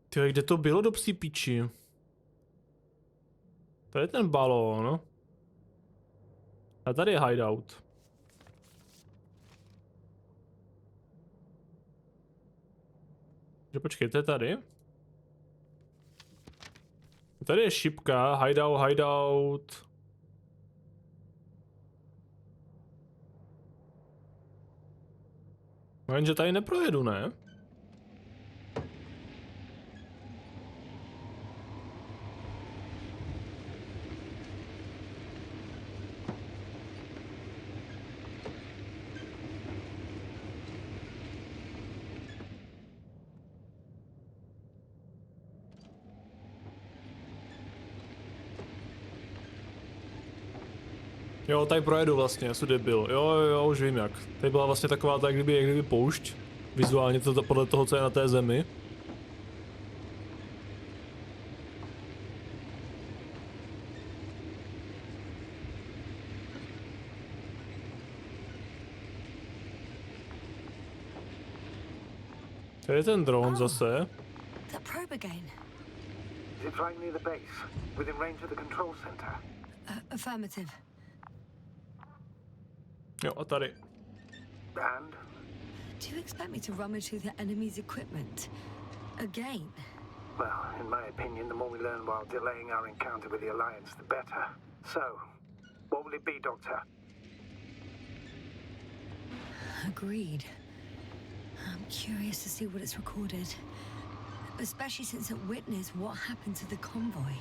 Tyjo, kde to bylo do psí piči? To je ten balón. A tady je hideout. Počkejte, tady. Tady je šipka, hideout. No jenže tady neprojedu, ne? Jo, tady projedu vlastně, jsem debil. Jo, už vím jak. Tady byla vlastně taková tak, jak kdyby poušť. Vizuálně to podle toho, co je na té zemi. To je ten dron zase. That probe again. Is it right near the base, within range of the control center? Affirmative. Jo, a tady. And? Do you expect me to rummage through the enemy's equipment? Again? Well, in my opinion, the more we learn while delaying our encounter with the Alliance, the better. So, what will it be, Doctor? Agreed. I'm curious to see what it's recorded. Especially since it witnessed what happened to the convoy.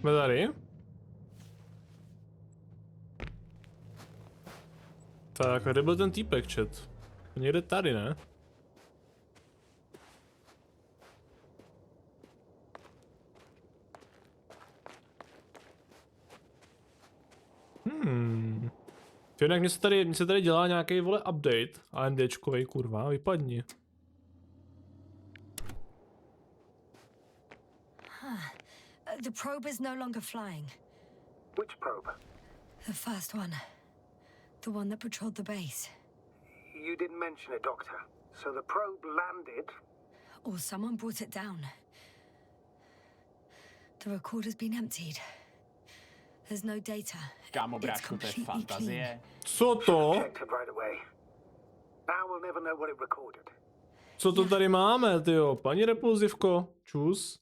Jsme tady. Tak, kde byl ten týpek, chat? Někde tady, ne? Jinak mně se tady dělá nějaký vole update. AMDčkovej, kurva, vypadni. The probe is no longer flying. Which probe? The first one. The one that patrolled the base. You didn't mention it, Doctor. So the probe landed? Or someone brought it down. The recorder's been emptied. There's no data. Kámo, brášku, to je fantazie. Co to? Co to tady máme, tyjo? Paní repulzivko, čus.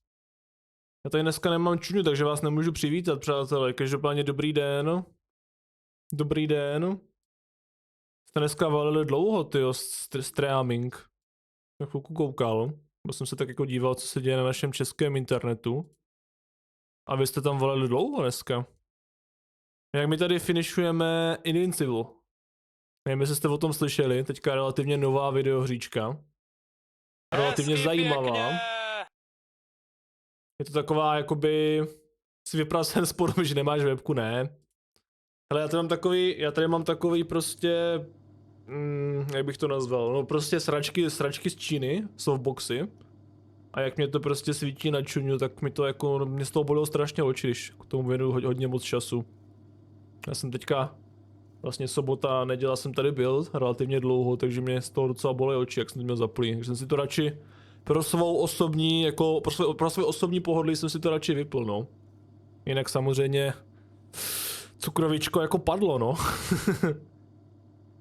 Já tady dneska nemám čuňu, takže vás nemůžu přivítat, přátelé. Každopádně dobrý den. Dobrý den. Jste dneska valili dlouho, tyjo, streaming. Jsem chvilku koukal. Bo jsem se tak jako díval, co se děje na našem českém internetu. A vy jste tam valili dlouho dneska. Jak my tady finišujeme Invincible. Nevím, jestli jste o tom slyšeli, teďka relativně nová videohříčka. Relativně zajímavá. Je to taková, jakoby, si vypadal jsem spodu, že nemáš webku, ne. Ale já tady mám takový prostě, jak bych to nazval, no prostě sračky z Číny, softboxy. A jak mě to prostě svítí na čuňu, tak mi to jako, mě z toho bolelo strašně oči, když k tomu věnuju hodně moc času. Já jsem teďka, vlastně sobota, neděla jsem tady byl relativně dlouho, takže mě z toho docela bolely oči, jak jsem to měl zaplý. Takže jsem si to radši pro svou osobní, jako pro své osobní pohodlí jsem si to radši vypl, no. Jinak samozřejmě cukrovičko jako padlo, no.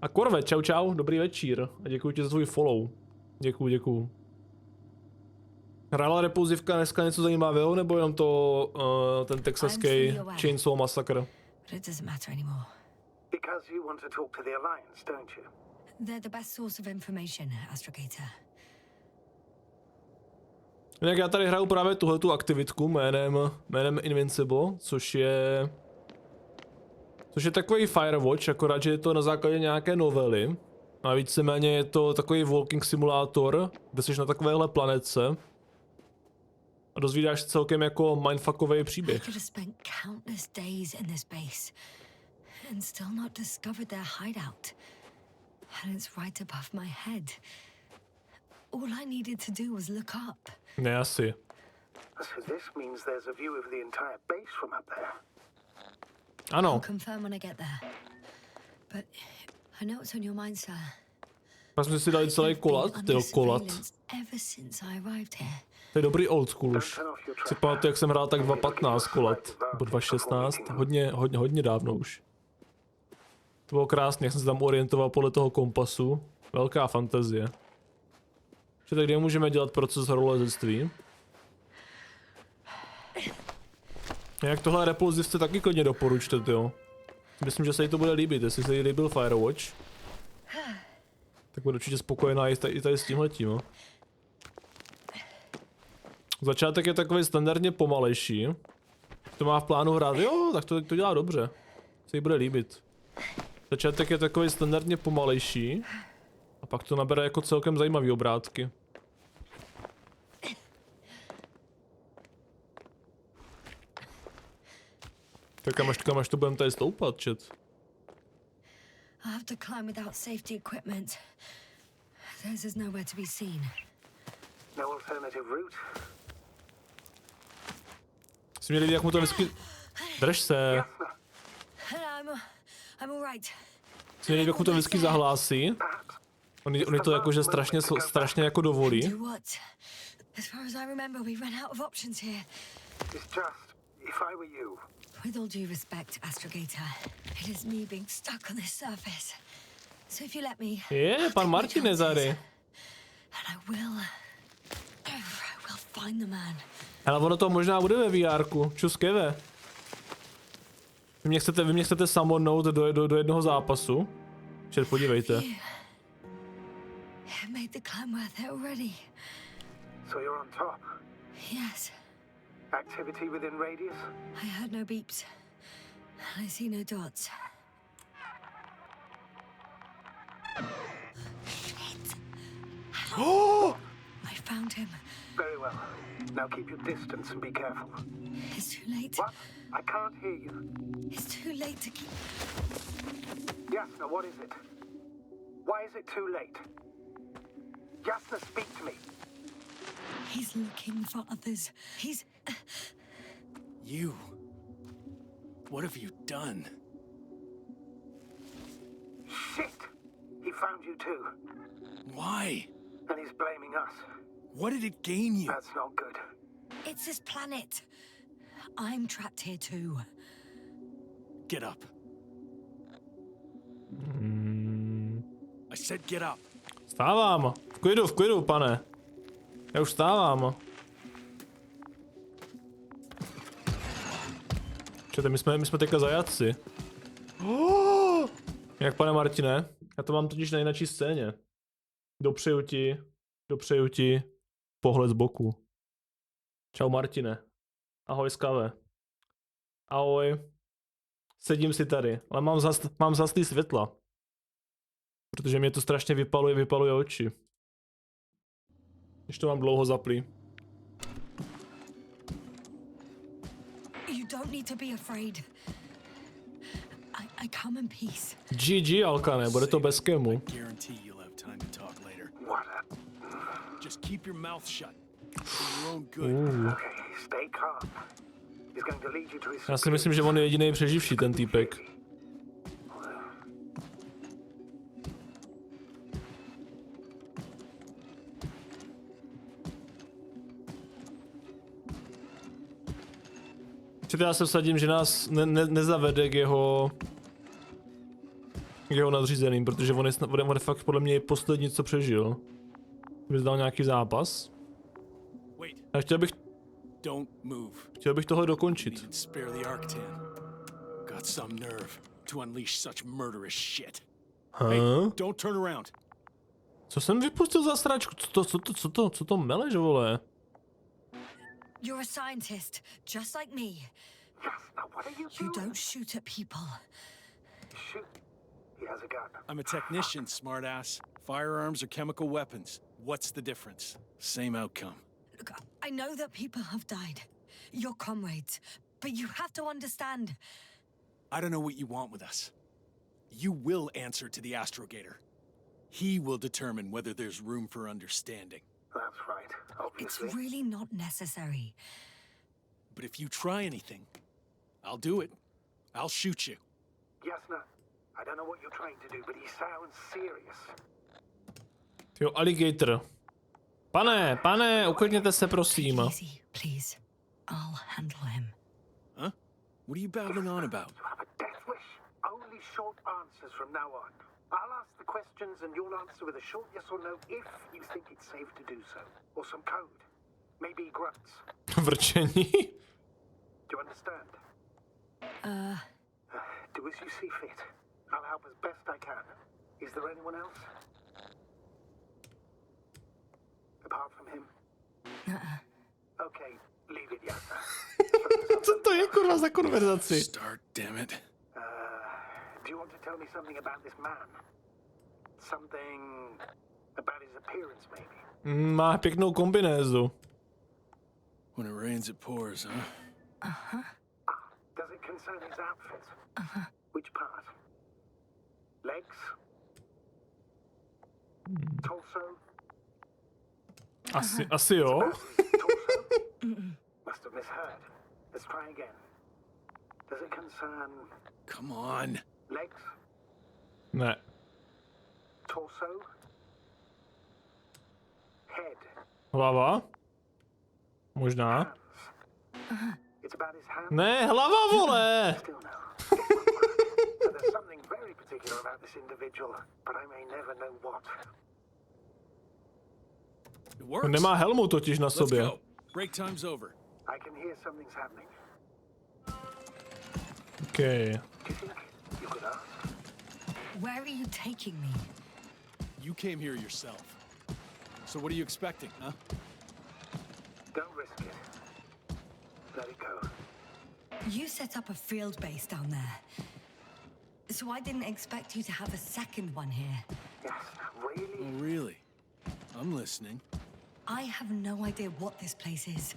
A Korve, čau, dobrý večír a děkuji ti za tvůj follow. Děkuju. Hrála repulzivka dneska něco zajímavého, nebo jenom to ten texaský Chainsaw Massacre? Because you want to talk to the Alliance, don't you? They're the best source of information, Astrogator. Jinak já tady hraju právě tuhletu aktivitku jménem Invincible, což je takový Firewatch, akorát, že je to na základě nějaké novely. A víceméně je to takový walking simulátor, kde jsi na takovéhle planetce. A dozvídáš celkem jako mindfuckový příběh. And still not discovered their hideout. And it's right above my head. All I needed to do was look up. Ne, asi. So this means there's a view of the entire base from up there. Ano. I'll confirm when I get there. But I know it's on your mind, sir. Pak jsme si dali celý kolat, kolat. Ever since I arrived here. To je dobrý old school už. Si pamatuju, jak jsem hrál tak 2.15 kolat, nebo 2.16, hodně dávno už. To bylo krásně, jak jsem se tam orientoval podle toho kompasu. Velká fantazie. Že tak kde můžeme dělat proces horolezectví. Jak tohle repulzivce taky klidně doporučte, jo. Myslím, že se jí to bude líbit, jestli se jí líbil Firewatch. Tak bude určitě spokojená i tady s tímhletím, jo. Začátek je takový standardně pomalejší. To má v plánu hrát, jo, tak to dělá dobře. Se jí bude líbit. Začátek je takový standardně pomalejší. A pak to nabere jako celkem zajímavý obrátky. Tak kam až to budeme tady stoupat, chat? I have to climb without safety equipment. Theirs is nowhere to be seen. No alternative route. Jsi měli, jak mu to vždycky... Drž se. I'm all right. Jsi měli, jak mu to vždycky zahlásí. Oni to jakože strašně jako dovolí. As far as I remember, we ran out of options here. It's just, if I were you. With all due respect, Astrogator, it is me being stuck on this surface. So if you let me... Pan Martin je tady. And I will find the man. Ale ono to možná bude ve VR-ku. Čus keve. Vy mě chcete samotnout do jednoho zápasu. Čet, podívejte. Made the climb worth it already. So you're on top? Yes. Activity within radius? I heard no beeps. I see no dots. Shit! Oh! I found him. Very well. Now keep your distance and be careful. It's too late. What? I can't hear you. It's too late to keep... Jasna, what is it? Why is it too late? Jasna, speak to me. He's looking for others. He's... You? What have you done? Shit! He found you too. Why? And he's blaming us. What did it gain you? That's not good. It's his planet. I'm trapped here too. Get up. I said get up. Vstávám. V klidu, pane. Já už vstávám. Čete, my jsme teďka zajatci. Oh! Jak, pane Martine? Já to mám totiž na jináčí scéně. Dopřeju ti pohled z boku. Čau, Martine. Ahoj, Skave. Ahoj. Sedím si tady, ale mám zastý světla. Protože mě to strašně vypaluje oči. Když to mám dlouho zaplý. You don't need to be afraid. I come in peace. GG, Alkane, bude to bez kému. Just keep your mouth shut. For your own good. Stay calm. He's going to lead you to his... Já si myslím, že on je jediný přeživší, ten týpek. Já se vsadím, že nás nezavede k jeho nadřízeným, protože on je fakt podle mě poslední, co přežil. Kdyby zdal nějaký zápas. Wait. Já chtěl Don't move. bych tohle dokončit. Even spare the Arctan. Got some nerve to unleash such murderous shit. Hey, don't turn around. Co jsem vypustil za sračku? Co to meleš, vole? You're a scientist, just like me. Yes, now what are you You doing? don't shoot at people. Shoot. He has a gun. I'm a technician, smartass. Firearms or chemical weapons. What's the difference? Same outcome. Look, I know that people have died. Your comrades. But you have to understand. I don't know what you want with us. You will answer to the astrogator. He will determine whether there's room for understanding. That's right, obviously. It's really not necessary. But if you try anything, I'll do it. I'll shoot you. Jasna, I don't know what you're trying to do, but he sounds serious. Jo, alligator. Pane, uklidněte se, prosím. Easy, please. I'll handle him. Huh? What are you babbling on about? You have a death wish. Only short answers from now on. I'll ask the questions and you'll answer with a short yes or no if you think it's safe to do so. Or some code. Maybe grunts. Vrčení? Do you understand? Do as you see fit. I'll help as best I can. Is there anyone else? Apart from him? Okay, leave it, Yasa. Co to je, kurva, za konverzaci? Start, damn it. Do you want to tell me something about this man? Something about his appearance, maybe? Má pěknou kombinézu. When it rains, it pours, huh? Does it concern his outfit? Which part? Legs? Torso? Asi jo. Torso? Must have misheard. Let's try again. Does it concern Come on. legs? Ne. Torso? Head? Hlava? Možná. It's about his hands? Ne, hlava, vole! Still no. So there's something very particular about this individual, but I may never know what. It On works. nemá helmu totiž na Let's sobě. go. Break time's over. I can hear something's happening. Okay. Do you think you could ask? Where are you taking me? You came here yourself. So what are you expecting, huh? Don't risk it. Let it go. You set up a field base down there. So I didn't expect you to have a second one here. Yes, really? Oh, really? I'm listening. I have no idea what this place is,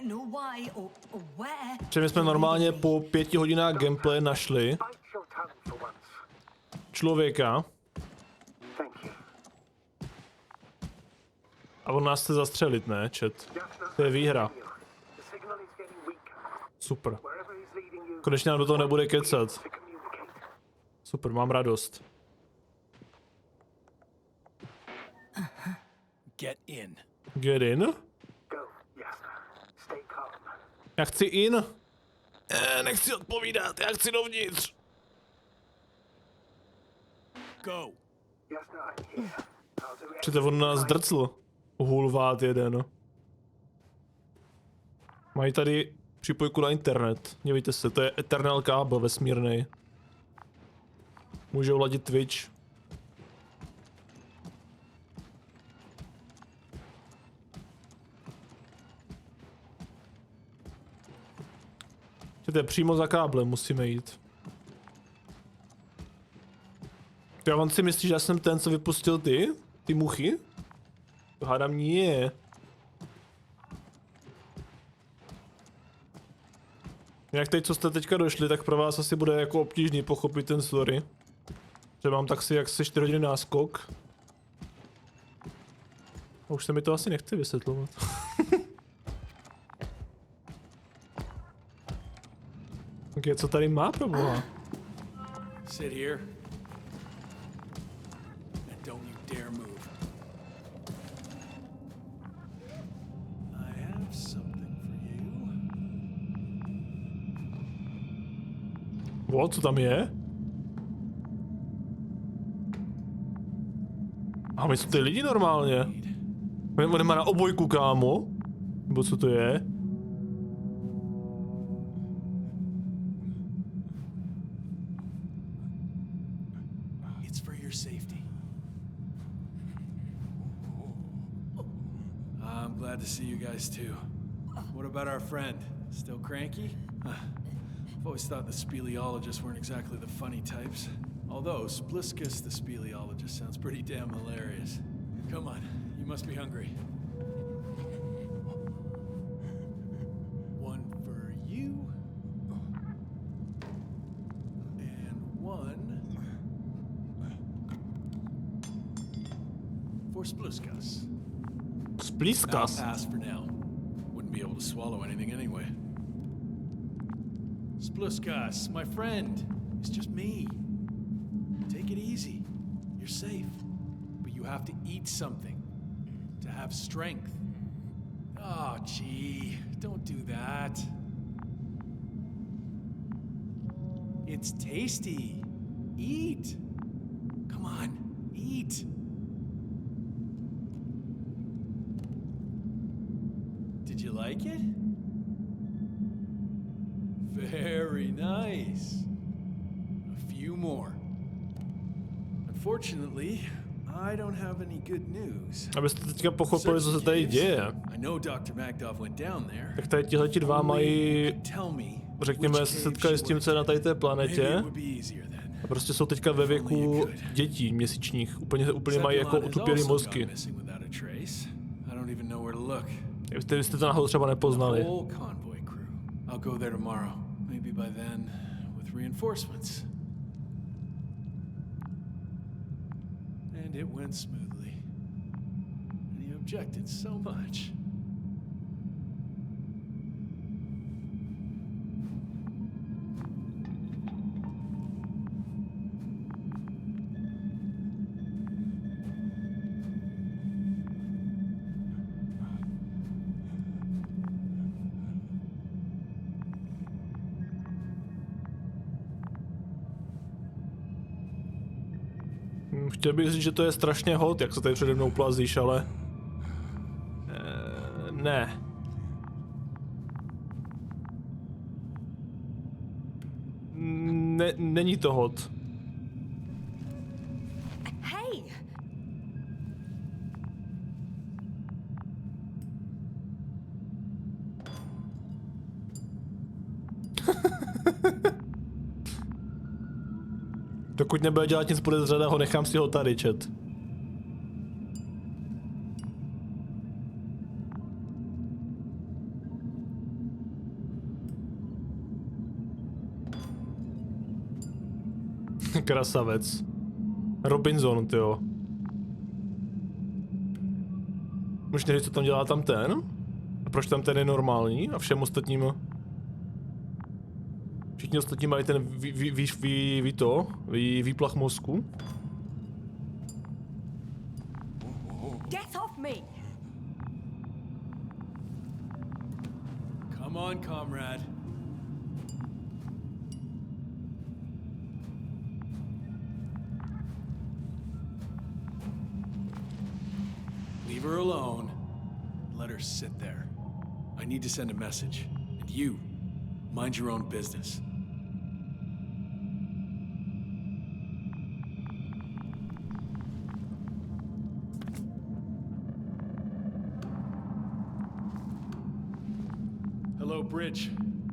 nor why or where. Že my jsme normálně po 5 hodinách gameplay našli Bite your tongue for once. člověka Thank you. a on nás chce zastřelit, ne, chat? To je výhra. The signal is getting weaker. Super. Wherever he's leading you, Konečně nám do toho nebude kecat. to communicate. Super, mám radost. Get in. Get in? Go, Jasna. Stay calm. Já chci in. Nechci odpovídat, já chci dovnitř. Go. Jasna, I'm here. I'll do Čete, on nás drcl. Hulvát jeden. Mají tady připojku na internet. Dívejte se, to je Eternal kábel vesmírnej. Můžou ladit Twitch. Čete, přímo za káblem musíme jít. Já on si myslí, že já jsem ten, co vypustil ty muchy? To hádám nie. Jak teď, co jste teďka došli, tak pro vás asi bude jako obtížný pochopit ten story. Že mám tak si jak se 4 hodiny náskok. A už se mi to asi nechce vysvětlovat. Tak co tady má pro boha? Sit here. And don't you dare move. I have something for you. Co tam je? A my jsou ty lidi normálně. On má na obojku, kámo. Nebo co to je? It's for your safety. I'm glad to see you guys too. What about our friend? Still cranky? I've always thought the speleologists weren't exactly the funny types. Although Spliskus the speleologist sounds pretty damn hilarious. Come on, you must be hungry. One for you. And one for Spliskus. Spliskas? I'll pass for now. Wouldn't be able to swallow anything anyway. Spliskas, my friend. It's just me. Take it easy. You're safe. But you have to eat something to have strength. Oh, gee. Don't do that. It's tasty. Eat. Come on. Eat. Did you like it? Very nice. A few more. Unfortunately, I don't have any good news. Abyste teďka pochopili, co se tady děje. I know Dr. Magdov went down there. Tak tady tihleti dva mají, řekněme, se setkali s tím, co je na tady té planetě. A prostě jsou teďka ve věku dětí měsíčních. Úplně mají jako otupělý mozky. Vy jste to náhodou třeba nepoznali. I'll go there tomorrow. Maybe by then with reinforcements. And it went smoothly. And he objected so much. Chtěl bych říct, že to je strašně hot, jak se tady přede mnou plazíš, ale... ne. Není to hot. Hey! Dokud nebude dělat nic podezřelého, nechám si ho tady, chat. Krasavec. Robinson, tyjo. Můžeš říct, co tam dělá tam ten? A proč tam ten je normální a všem ostatním... Všichni ostatní mají ten výplach mozku. Get off me! Come on, comrade. Leave her alone. Let her sit there. I need to send a message. And you, mind your own business. Hello, Bridge.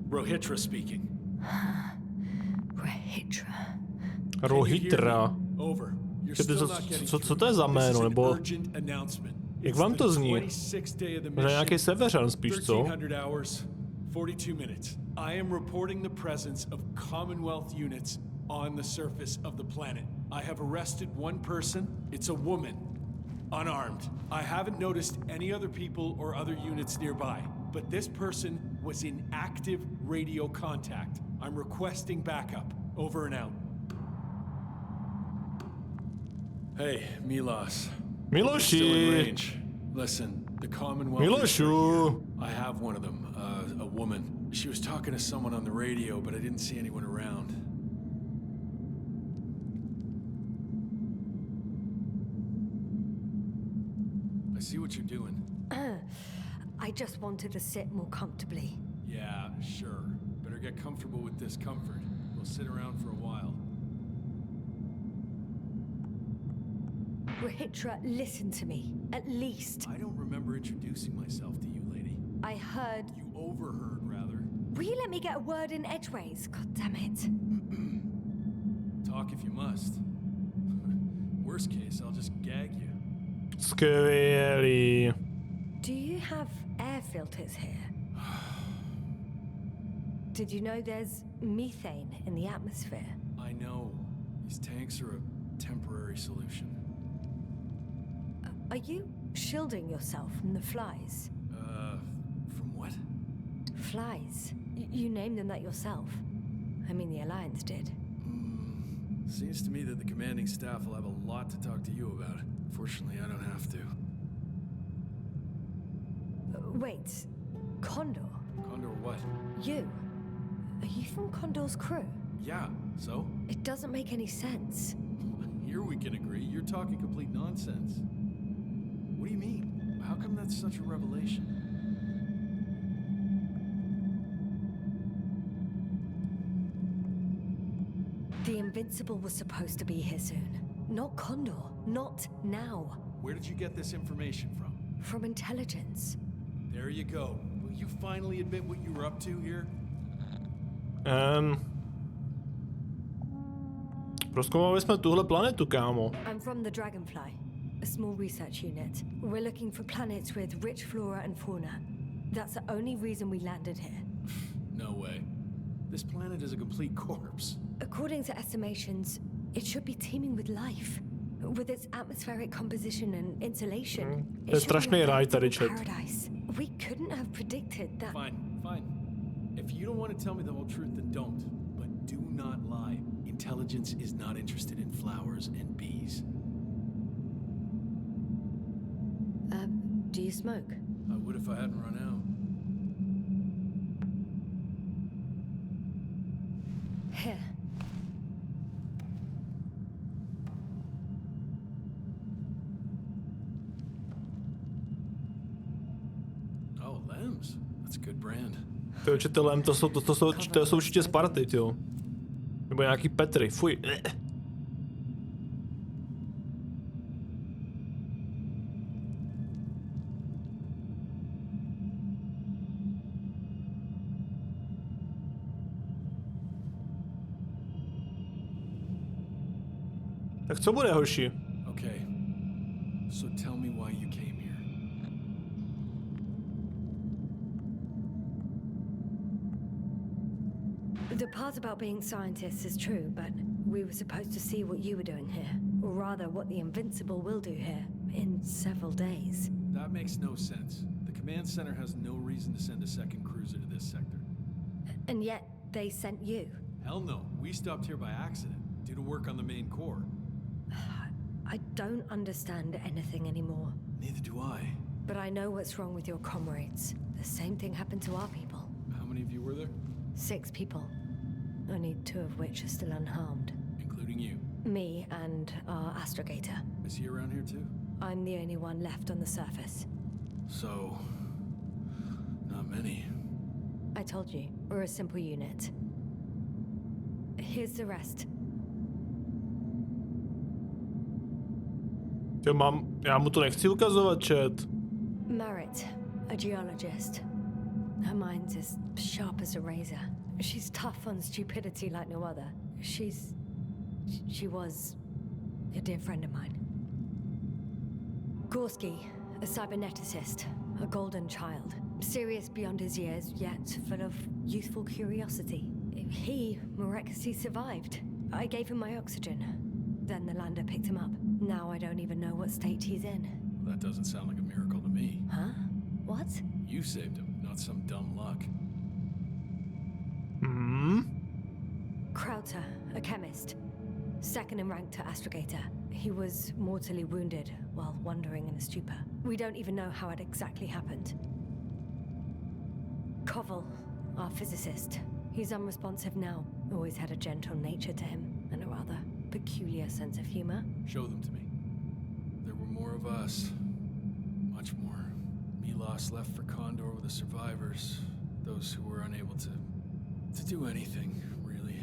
Rohitra speaking. Rohitra. Rohitra. Over. Co to je za jméno, nebo... Jak vám to zní? Možná nějaký severan spíš, co? 42 minutes. I am reporting the presence of Commonwealth units on the surface of the planet. I have arrested one person. It's a woman. Unarmed. I haven't noticed any other people or other units nearby. But this person was in active radio contact. I'm requesting backup. Over and out. Hey, Milos. Miloši! Still in range. Listen, the Commonwealth. Miloshu! I have one of them, a woman. She was talking to someone on the radio, but I didn't see anyone around. I see what you're doing. just wanted to sit more comfortably. Yeah, sure. Better get comfortable with discomfort. We'll sit around for a while. Rahitra, listen to me. At least. I don't remember introducing myself to you, lady. I heard. You overheard, rather. Will you let me get a word in edgeways? God damn it. Talk if you must. Worst case, I'll just gag you. Skvělý. Do you have air filters here? Did you know there's methane in the atmosphere? I know. These tanks are a temporary solution. Are you shielding yourself from the flies? From what? Flies. You named them that yourself. I mean, the Alliance did. Seems to me that the commanding staff will have a lot to talk to you about. Fortunately, I don't have to. Wait, Condor? Condor what? You? Are you from Condor's crew? Yeah, so? It doesn't make any sense. Here we can agree. You're talking complete nonsense. What do you mean? How come that's such a revelation? The Invincible was supposed to be here soon. Not Condor. Not now. Where did you get this information from? From intelligence. There you go. Will you finally admit what you were up to here? Prozkoumali jsme tuhle planetu, kámo. I'm from the Dragonfly, a small research unit. We're looking for planets with rich flora and fauna. That's the only reason we landed here. No way. This planet is a complete corpse. According to estimations, it should be teeming with life. With its atmospheric composition and insulation, To je strašný ráj tady, čet. paradise. We couldn't have predicted that. Fine, fine. If you don't want to tell me the whole truth, then don't. But do not lie. Intelligence is not interested in flowers and bees. Do you smoke? I would if I hadn't run out. Here. Oh, Lems. That's a good brand. To učitelem, to jsou určitě Sparty, jo. Nebo nějaký Petry, fuj. Tak co bude, hoši? Okay. So tell me why you came here. The part about being scientists is true, but we were supposed to see what you were doing here. Or rather, what the Invincible will do here in several days. That makes no sense. The command center has no reason to send a second cruiser to this sector. And yet, they sent you. Hell no. We stopped here by accident, due to work on the main core. I don't understand anything anymore. Neither do I. But I know what's wrong with your comrades. The same thing happened to our people. How many of you were there? 6 people. Only 2 of which are still unharmed. Including you. Me and our astrogator. Is he around here too? I'm the only one left on the surface. So... not many. I told you, we're a simple unit. Here's the rest. Já mu to nechci ukazovat, chat. Merritt, a geologist. Her mind's as sharp as a razor. She's tough on stupidity like no other. She was a dear friend of mine. Gorski, a cyberneticist, a golden child. Serious beyond his years, yet full of youthful curiosity. He miraculously survived. I gave him my oxygen. Then the lander picked him up. Now I don't even know what state he's in. That doesn't sound like a miracle to me. Huh? What? You saved him, not some dumb luck. Krauter, a chemist. Second in rank to astrogator. He was mortally wounded while wandering in a stupor. We don't even know how it exactly happened. Koval, our physicist. He's unresponsive now. Always had a gentle nature to him, and a rather peculiar sense of humor. Show them to me. There were more of us. Much more. Me lost left for Condor with the survivors, those who were unable to do anything, really.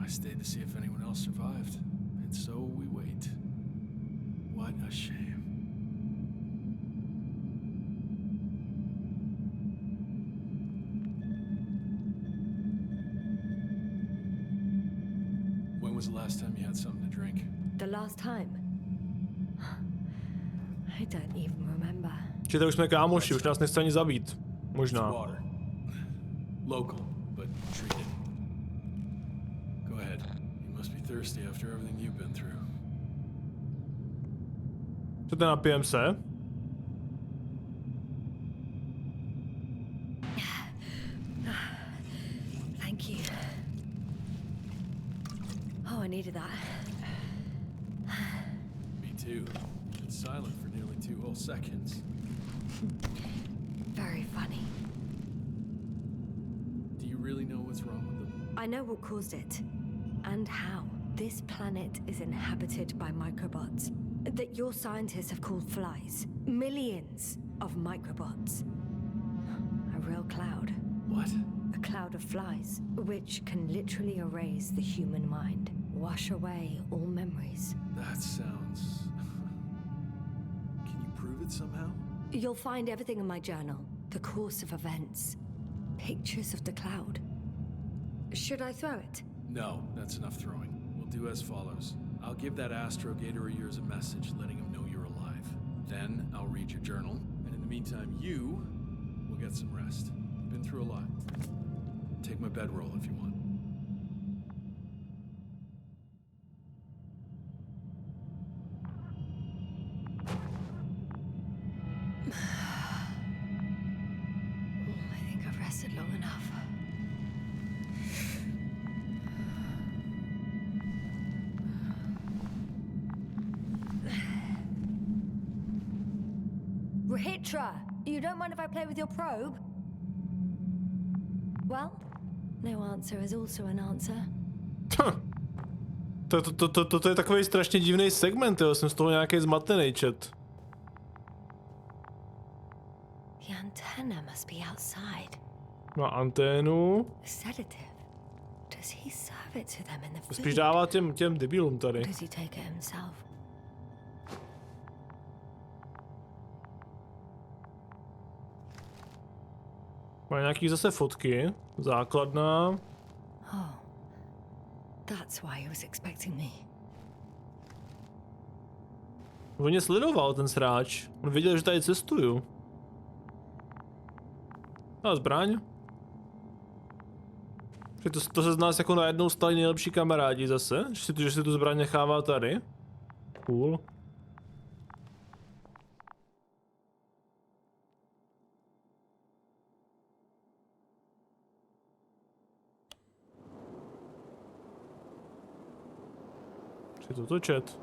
I stayed to see if anyone else survived, and so we wait. What a shame. When was the last time you had something to drink? The last time? I don't even remember. Čiže už jsme kámoši, už nás nechce ani zabít. Možná. Water. Local, but treated. Go ahead. You must be thirsty after everything you've been through. Co to napijem se? Thank you. Oh, I needed that. Me too. It's silent for nearly 2 whole seconds. Very funny. Do you really know what's wrong with them? I know what caused it. And how. This planet is inhabited by microbots that your scientists have called flies. Millions of microbots. A real cloud. What? A cloud of flies, which can literally erase the human mind. Wash away all memories. That sounds... Can you prove it somehow? You'll find everything in my journal. The course of events. Pictures of the cloud. Should I throw it? No, that's enough throwing. We'll do as follows. I'll give that astrogator of yours a message letting him know you're alive. Then I'll read your journal, and in the meantime, you will get some rest. You've been through a lot. Take my bedroll if you want. I think I've rested long enough. Rahitra, you don't mind if I play with your probe? Well, no answer is also an answer. To je takový strašně divný segment, jo, jsem z toho nějaký zmatený chat. The antenna must be outside. Má anténu. Sedative. Does he serve it to them in the food? Spíš dává těm debilům tady. Does he take it himself? Má nějaký zase fotky. Základná. Oh. That's why he was expecting me. On mě sledoval, ten sráč. On věděl, že tady cestuju. A zbraň. To se z nás jako najednou stali nejlepší kamarádi zase, že si tu zbraň nechává tady. Cool. Co je to chat?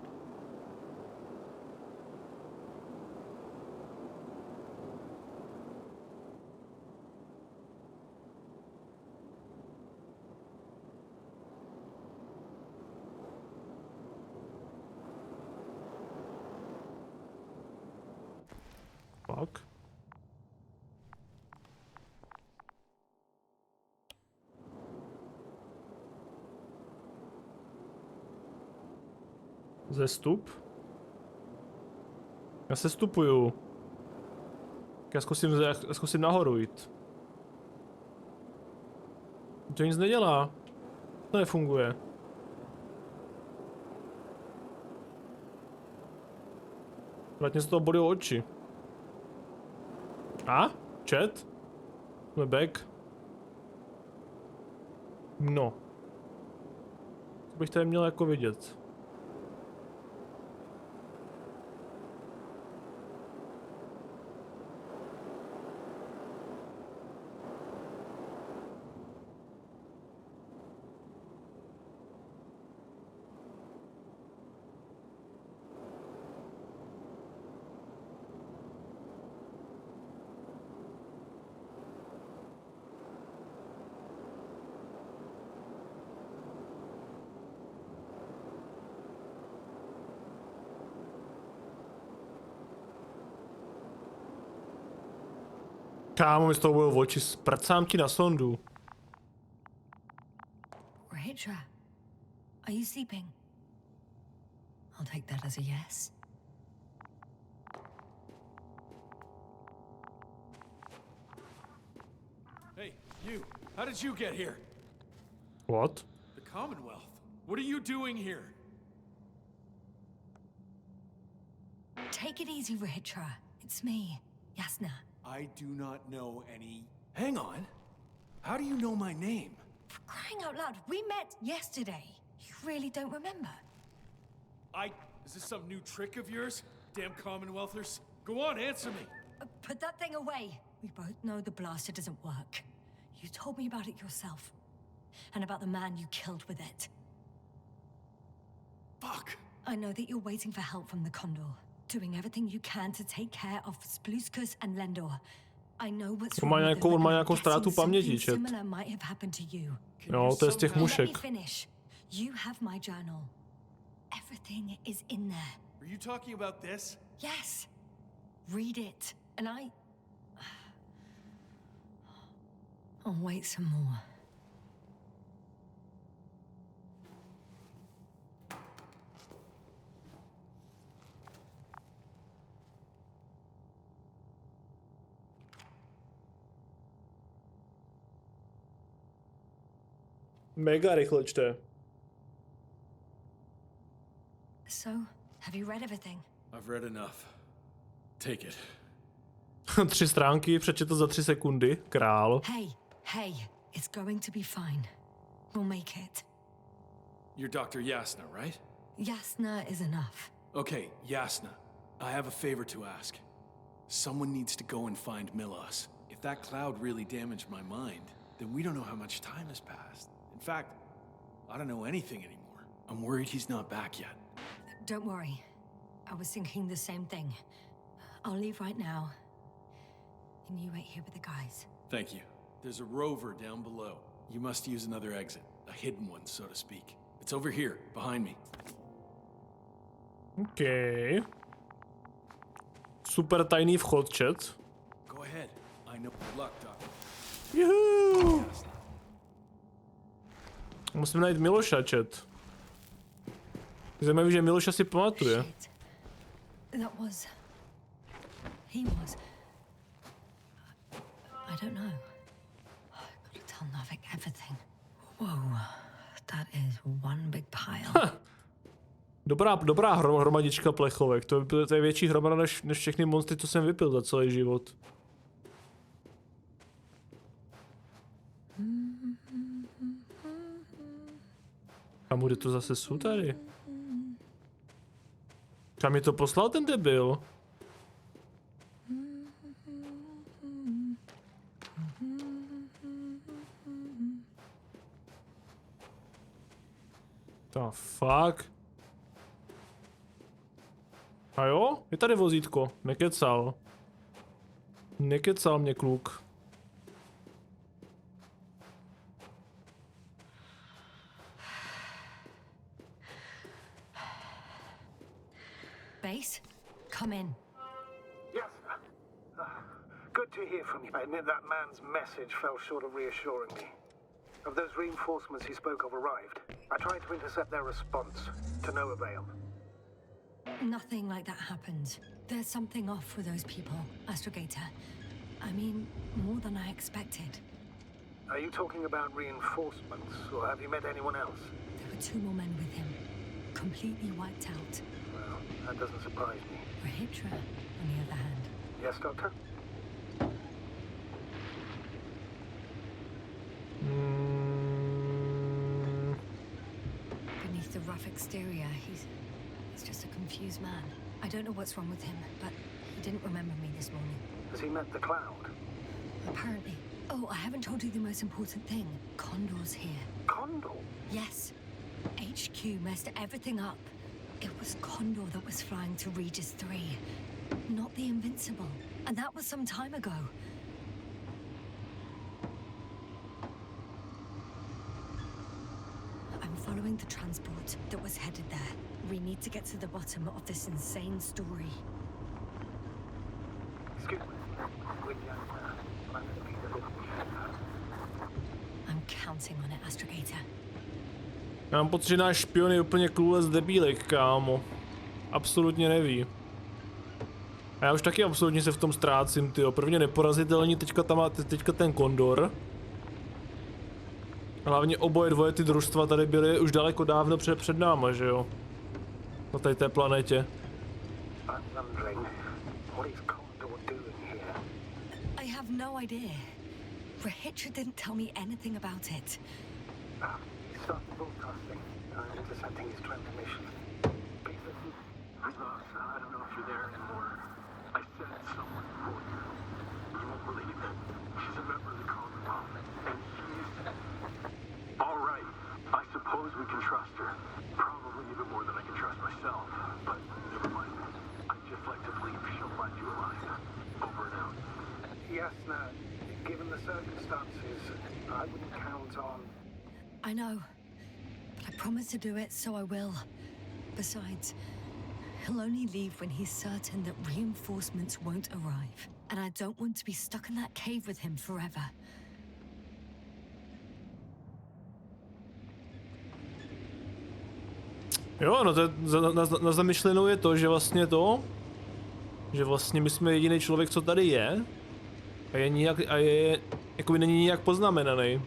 Fuck. Zestup? Já se stupuju. Já zkusím nahoru jít. To nic nedělá. To nefunguje. Vrátně se toho bolí oči. A? Chat? Jsme back. No. Co bych tady měl jako vidět? Kámo, mi z toho budou oči, sprcám ti na sondu. Rahitra, are you sleeping? I'll take that as a yes. Hey, you. How did you get here? What? The Commonwealth. What are you doing here? Take it easy, Rahitra. It's me, Yasna. I do not know any... Hang on. How do you know my name? For crying out loud, we met yesterday. You really don't remember? Is this some new trick of yours? Damn Commonwealthers. Go on, answer me. Put that thing away. We both know the blaster doesn't work. You told me about it yourself. And about the man you killed with it. Fuck. I know that you're waiting for help from the Condor. Doing everything you can to take care of Spluskus and Lendor. I know what's wrong with it, má nějakou ztrátu paměti, čet. similar might have happened to you. Jo, to je z těch Let me mušek. finish. You have my journal. Everything is in there. Are you talking about this? Yes. Read it. And I'll wait some more. Mega rychle čte. So, have you read everything? I've read enough. Take it. 3 stránky, přečetl za 3 sekundy. Král. Hey, it's going to be fine. We'll make it. You're Dr. Yasna, right? Yasna is enough. Okay, Yasna. I have a favor to ask. Someone needs to go and find Milos. If that cloud really damaged my mind, then we don't know how much time has passed. In fact, I don't know anything anymore. I'm worried he's not back yet. Don't worry. I was thinking the same thing. I'll leave right now. And you wait here with the guys. Thank you. There's a rover down below. You must use another exit. A hidden one, so to speak. It's over here, behind me. Okay. Super tajný vchod, chat. Go ahead. I know. Good luck, Doctor. Juhu! Musím najít Miloša, chat. Zajímavý, že Miloša si pamatuje. That was... He was... I don't know. I've got to tell Navik everything. Whoa. That is one big pile. Dobrá hromadička plechovek. To je větší hromada než všechny monstry, co jsem vypil za celý život. A bude to zase jsou tady? Kam mi to poslal ten debil? Ta fuck. A jo? Je tady vozítko. Nekecal. Nekecal mě kluk. Base, come in. Yes. Good to hear from you. I admit that man's message fell short of reassuring me. Of those reinforcements he spoke of arrived. I tried to intercept their response, to no avail. Nothing like that happened. There's something off with those people, Astrogator. I mean, more than I expected. Are you talking about reinforcements, or have you met anyone else? There were 2 more men with him, completely wiped out. Well, that doesn't surprise me. Rahitra, on the other hand. Yes, Doctor? Beneath the rough exterior, he's just a confused man. I don't know what's wrong with him, but he didn't remember me this morning. Has he met the cloud? Apparently. Oh, I haven't told you the most important thing. Condor's here. Condor? Yes. HQ messed everything up. It was Condor that was flying to Regis 3, not the Invincible. And that was some time ago. I'm following the transport that was headed there. We need to get to the bottom of this insane story. Excuse me. I'm counting on it, Astrogator. Já mám pocit, že náš špion je úplně clueless debílek, kámo. Absolutně neví. A já už taky absolutně se v tom ztrácím, tyjo. Prvně neporazitelný, teďka tam má teďka ten kondor. Hlavně oboje dvoje ty družstva tady byly už daleko dávno před náma, že jo? Na tady té planetě. I have no idea. Rahitra didn't tell me anything about it. He started broadcasting, intercepting his transmission. I don't know if you're there anymore. I sent someone for you. You won't believe it. She's a member of the Commonwealth, and she's... All right, I suppose we can trust her. Probably even more than I can trust myself, but never mind. I'd just like to believe she'll find you alive. Over and out. Yes, Nat. Given the circumstances, I wouldn't count on... I know, but I promised to do it, so I will. Besides, he'll only leave when he's certain that reinforcements won't arrive. And I don't want to be stuck in that cave with him forever. Jo, no to na zamyšlenou je to, že vlastně že vlastně my jsme jediný člověk, co tady je. A je jakoby není nijak poznamenaný.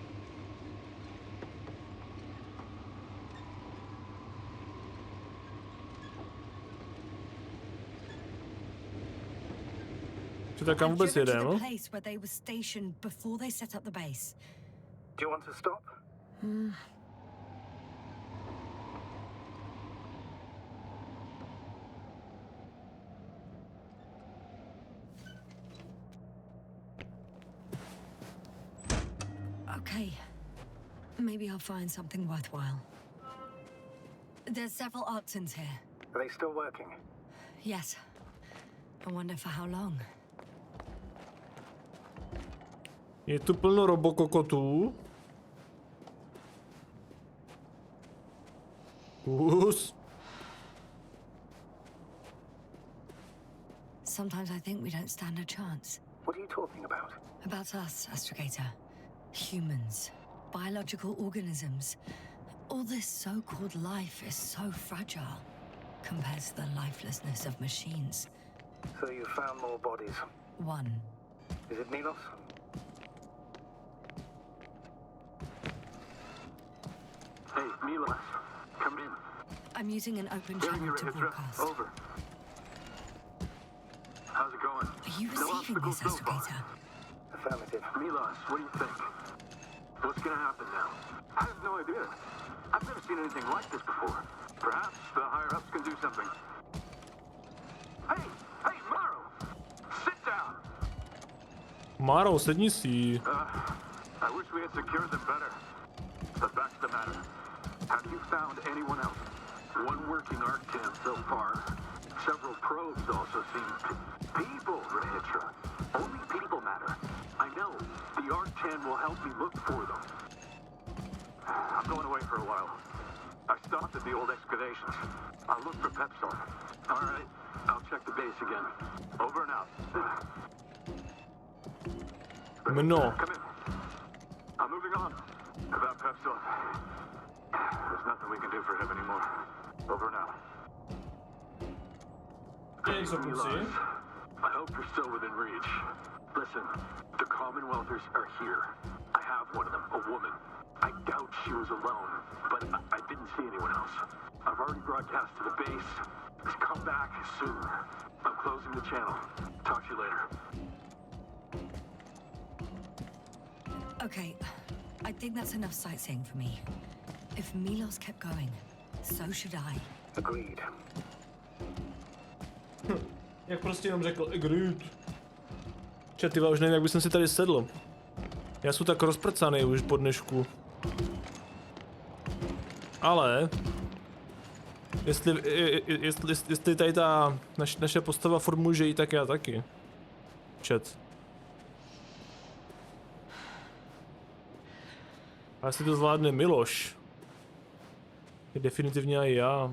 Co tak kam vůbec jede, no? Do you want to stop? Okay. Maybe I'll find something worthwhile. There's several Arctons here. Are they still working? Yes. I wonder for how long. Je tu plno robokokotů. Kus. Sometimes I think we don't stand a chance. What are you talking about? About us, Astrogator. Humans. Biological organisms. All this so-called life is so fragile compared to the lifelessness of machines. So you found more bodies? One. Is it Milos? Hey, Milos, come in. I'm using an open channel to broadcast. Over. How's it going? Are you receiving this, Astrogator? Affirmative. Milos, what do you think? What's gonna happen now? I have no idea. I've never seen anything like this before. Perhaps the higher-ups can do something. Hey, Maro! Sit down! Maro, sedni si. I wish we had secured them better. But back to the matter. Have you found anyone else? One working Arctan so far. Several probes also seem... People, Rahitra. Only people matter. I know. The Arctan will help me look for them. I'm going away for a while. I stopped at the old excavations. I'll look for Pepsol. All right. I'll check the base again. Over and out. No. Come in. I'm moving on. About Pepsol. There's nothing we can do for him anymore. Over and out. I hope you're still within reach. Listen, the Commonwealthers are here. I have one of them, a woman. I doubt she was alone, but I didn't see anyone else. I've already broadcast to the base. Just come back soon. I'm closing the channel. Talk to you later. Okay, I think that's enough sightseeing for me. If Milos kept going, so should I. Agreed. Jak prostě jenom řekl, agreed. Četyva, už nevím, jak bych si tady sedl. Já jsem tak rozprcanej už po dnešku. Ale... Jestli tady ta naše postava furt může jít, tak já taky. Čet. A jestli to zvládne Miloš, je definitivně i já.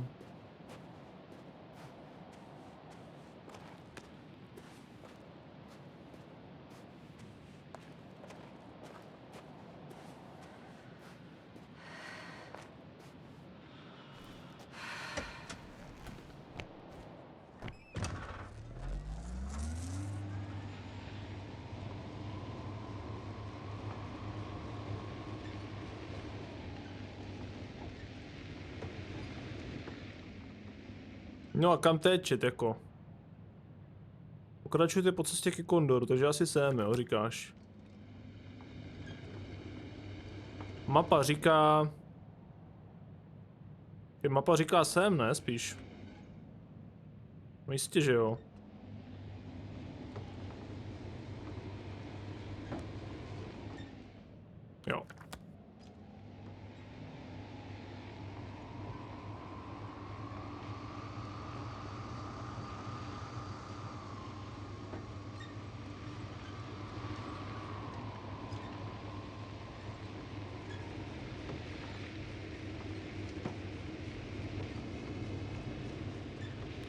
No a kam tečet jako? Pokračujte po cestě ke Kondoru, takže asi sem, jo, říkáš. Mapa říká... Mapa říká sem, ne? Spíš. No jistě, že jo. Jo.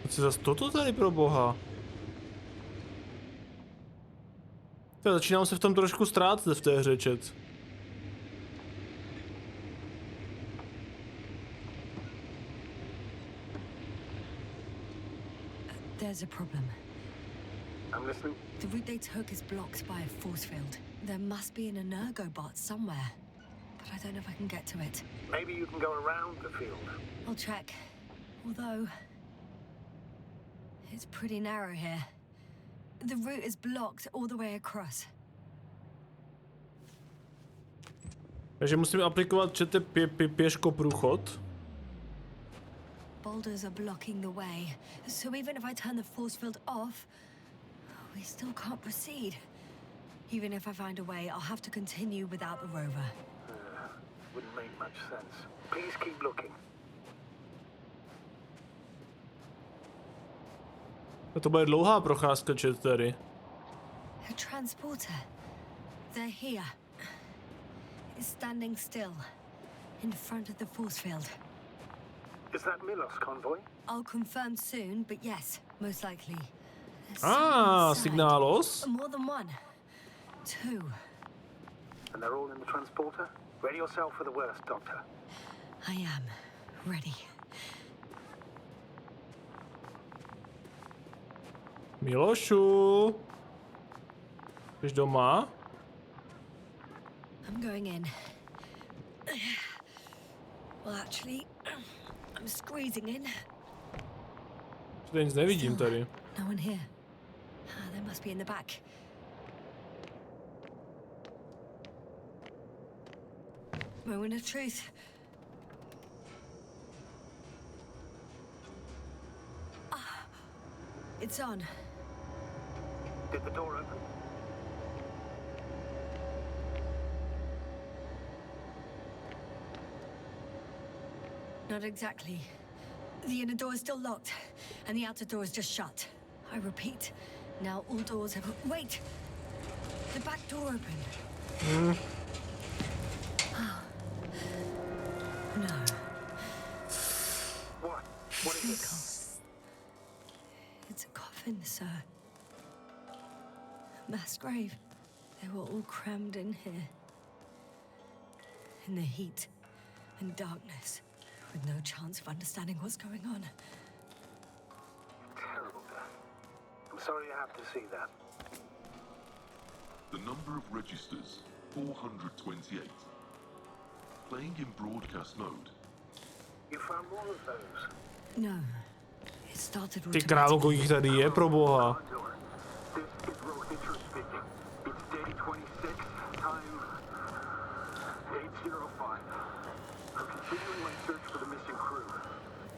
Co zase toto tady pro boha? Já začínám se v tom trošku ztrácet v té hře, chat. There's a problem. I'm listening. The route they took is blocked by a force field. There must be an energobot somewhere, but I don't know if I can get to it. Maybe you can go around the field. I'll check. Although... it's pretty narrow here. The route is blocked all the way across. Takže musíme aplikovat pěško průchod. Boulders are blocking the way, so even if I turn the force field off, we still can't proceed. Even if I find a way, I'll have to continue without the rover. Wouldn't make much sense. Please keep looking. To bude dlouhá procházka, chat, tady. A transporter. They're here. It's standing still, in front of the force field. Is that Milos convoy? I'll confirm soon, but yes, most likely. Signalos? More than one. Two. And they're all in the transporter? Ready yourself for the worst, Doctor. I am. Ready. Milošu. Jsi doma? I'm going in. Well, actually, I'm squeezing in. Tady nic nevidím tady. No one here. They must be in the back. Moment of truth. It's on. Did the door open? Not exactly. The inner door is still locked, and the outer door is just shut. I repeat, now all doors have... Wait! The back door opened. No. What? What is it? It's a coffin, sir. A mass grave. They were all crammed in here. In the heat and darkness, with no chance of understanding what's going on. Terrible death. I'm sorry you have to see that. The number of registers, 428. Playing in broadcast mode. You found more of those? No. It started Ty krávo, kolik tady je, pro boha. This is Rohitra speaking. It's day 26, time 8:05. I'm continuing my search for the missing crew.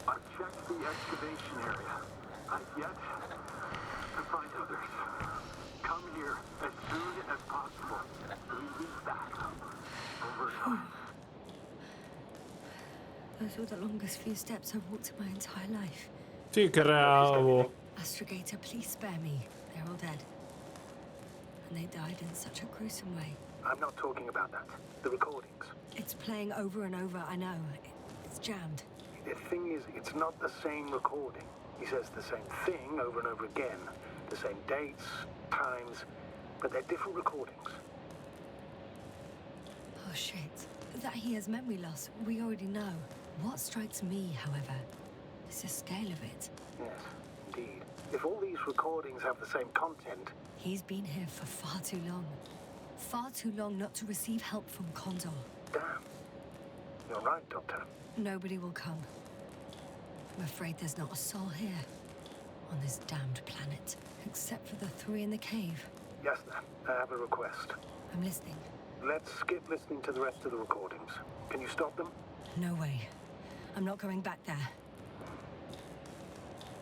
I've checked the excavation area. I've yet to find others. Come here as soon as possible. We need backup. Over and out. Those were the longest few steps I've walked in my entire life. Ty krávo. Astrogator, please spare me. They're all dead. And they died in such a gruesome way. I'm not talking about that. The recordings. It's playing over and over, I know. It's jammed. The thing is, it's not the same recording. He says the same thing over and over again. The same dates, times, but they're different recordings. Oh shit. That he has memory loss, we already know. What strikes me, however, is the scale of it. Yes, indeed. If all these recordings have the same content... He's been here for far too long. Far too long not to receive help from Condor. Damn. You're right, Doctor. Nobody will come. I'm afraid there's not a soul here on this damned planet, except for the 3 in the cave. Yes, then. I have a request. I'm listening. Let's skip listening to the rest of the recordings. Can you stop them? No way. I'm not going back there.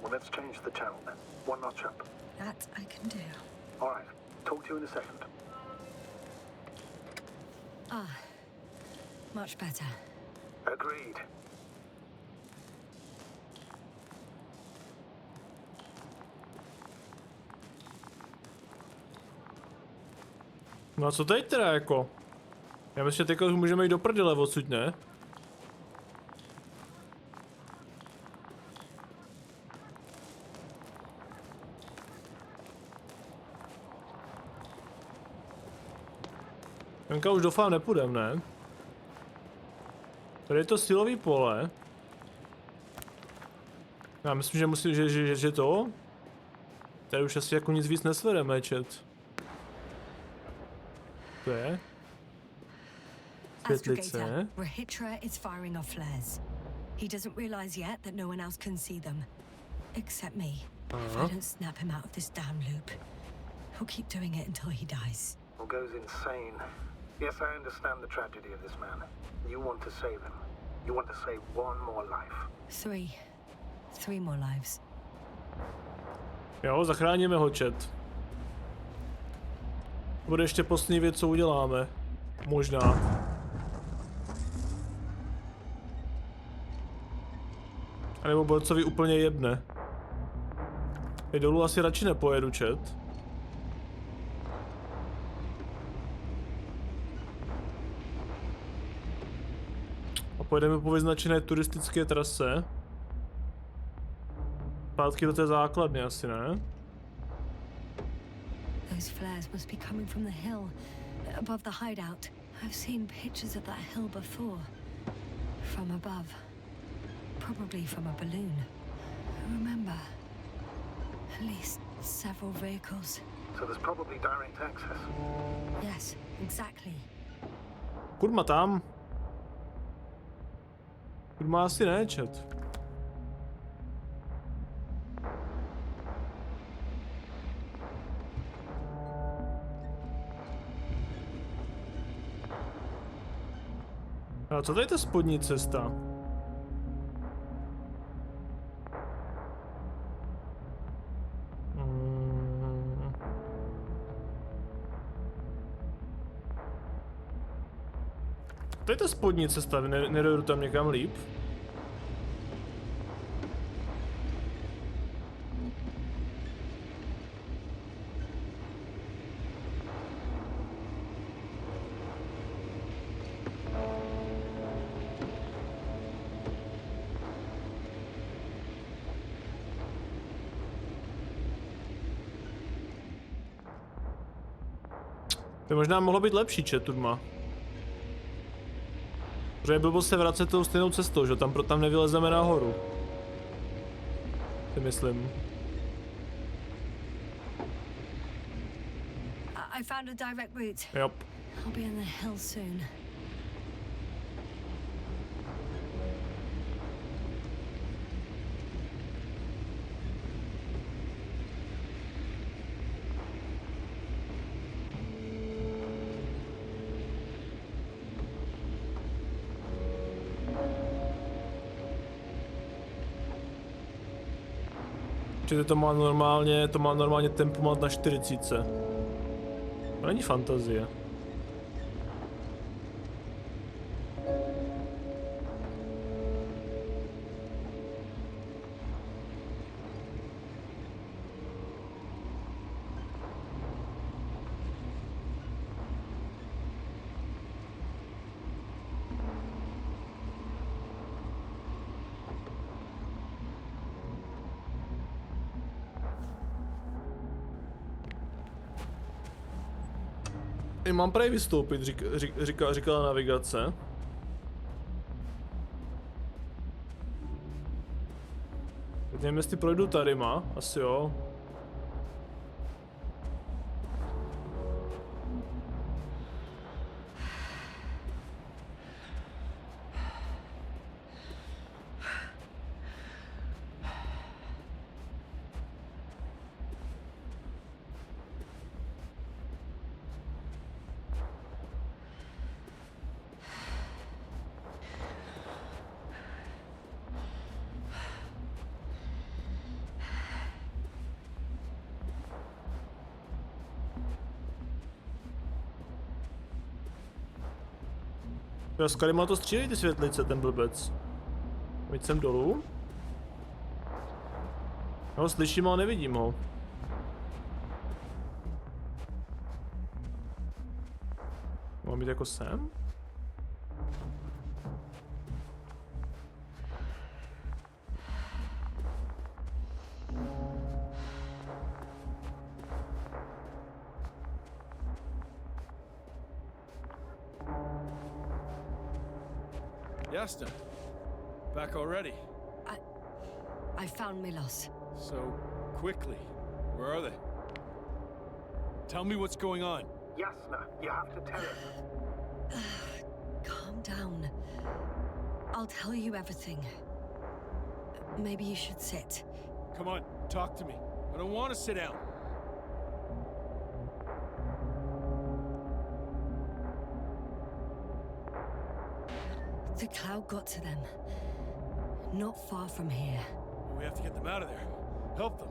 Well, let's change the channel then. 1 notch up. That I can do. All right. Talk to you in a second. Ah. Much better. Agreed. No a co teď teda jako? Já myslím, že teďka už můžeme jít do prdele odsud, ne? Tenka už doufám nepůjdem, ne? Tady je to silový pole. Já myslím, že musím, že to? Tady už asi jako nic víc nesvedeme, chat. To je? Světlice. Rahitra is firing off flares. He doesn't realize yet that no one else can see them. Except me. If I don't snap him out of this damn loop, he'll keep doing it until he dies. Or goes insane. Yes, I understand the tragedy of this man. You want to save him. You want to save 1 more life. 3 more lives. Jo, zachráníme ho, chat. Bude ještě poslední věc, co uděláme. Možná. A nebo borcovi úplně jebne. Teď dolů asi radši nepojedu, chat. A pojedeme po vyznačené turistické trase. Zpátky do té základny asi, ne? Those flares must be coming from the hill, above the hideout. I've seen pictures of that hill before. From above. Probably from a balloon. I remember. At least several vehicles. So there's probably direct access. Yes, exactly. Kurma tam. Kurma asi ne, chat. A co tady je ta spodní cesta? To je ta spodní cesta, nedojdu tam někam líp? To možná mohlo být lepší, četudma. Protože bylo se vracet tou stejnou cestou, že tam nevylezeme nahoru. Si myslím. I found a direct route. Yep. I'll be in the hill soon. Čili to má normálně tempomat na 40. To není fantazie. Mám prej vystoupit, říkala navigace. Teď nevím, jestli projdu tady, asi jo. Já s Karima to střílí ty světlice, ten blbec. Pojď sem dolů. Já ho slyším, ale nevidím ho. Mám být jako sem? Yasta, back already. I found Milos. So quickly. Where are they? Tell me what's going on. Yasna, you have to tell us. Calm down. I'll tell you everything. Maybe you should sit. Come on, talk to me. I don't want to sit down. The cloud got to them. Not far from here. We have to get them out of there. Help them.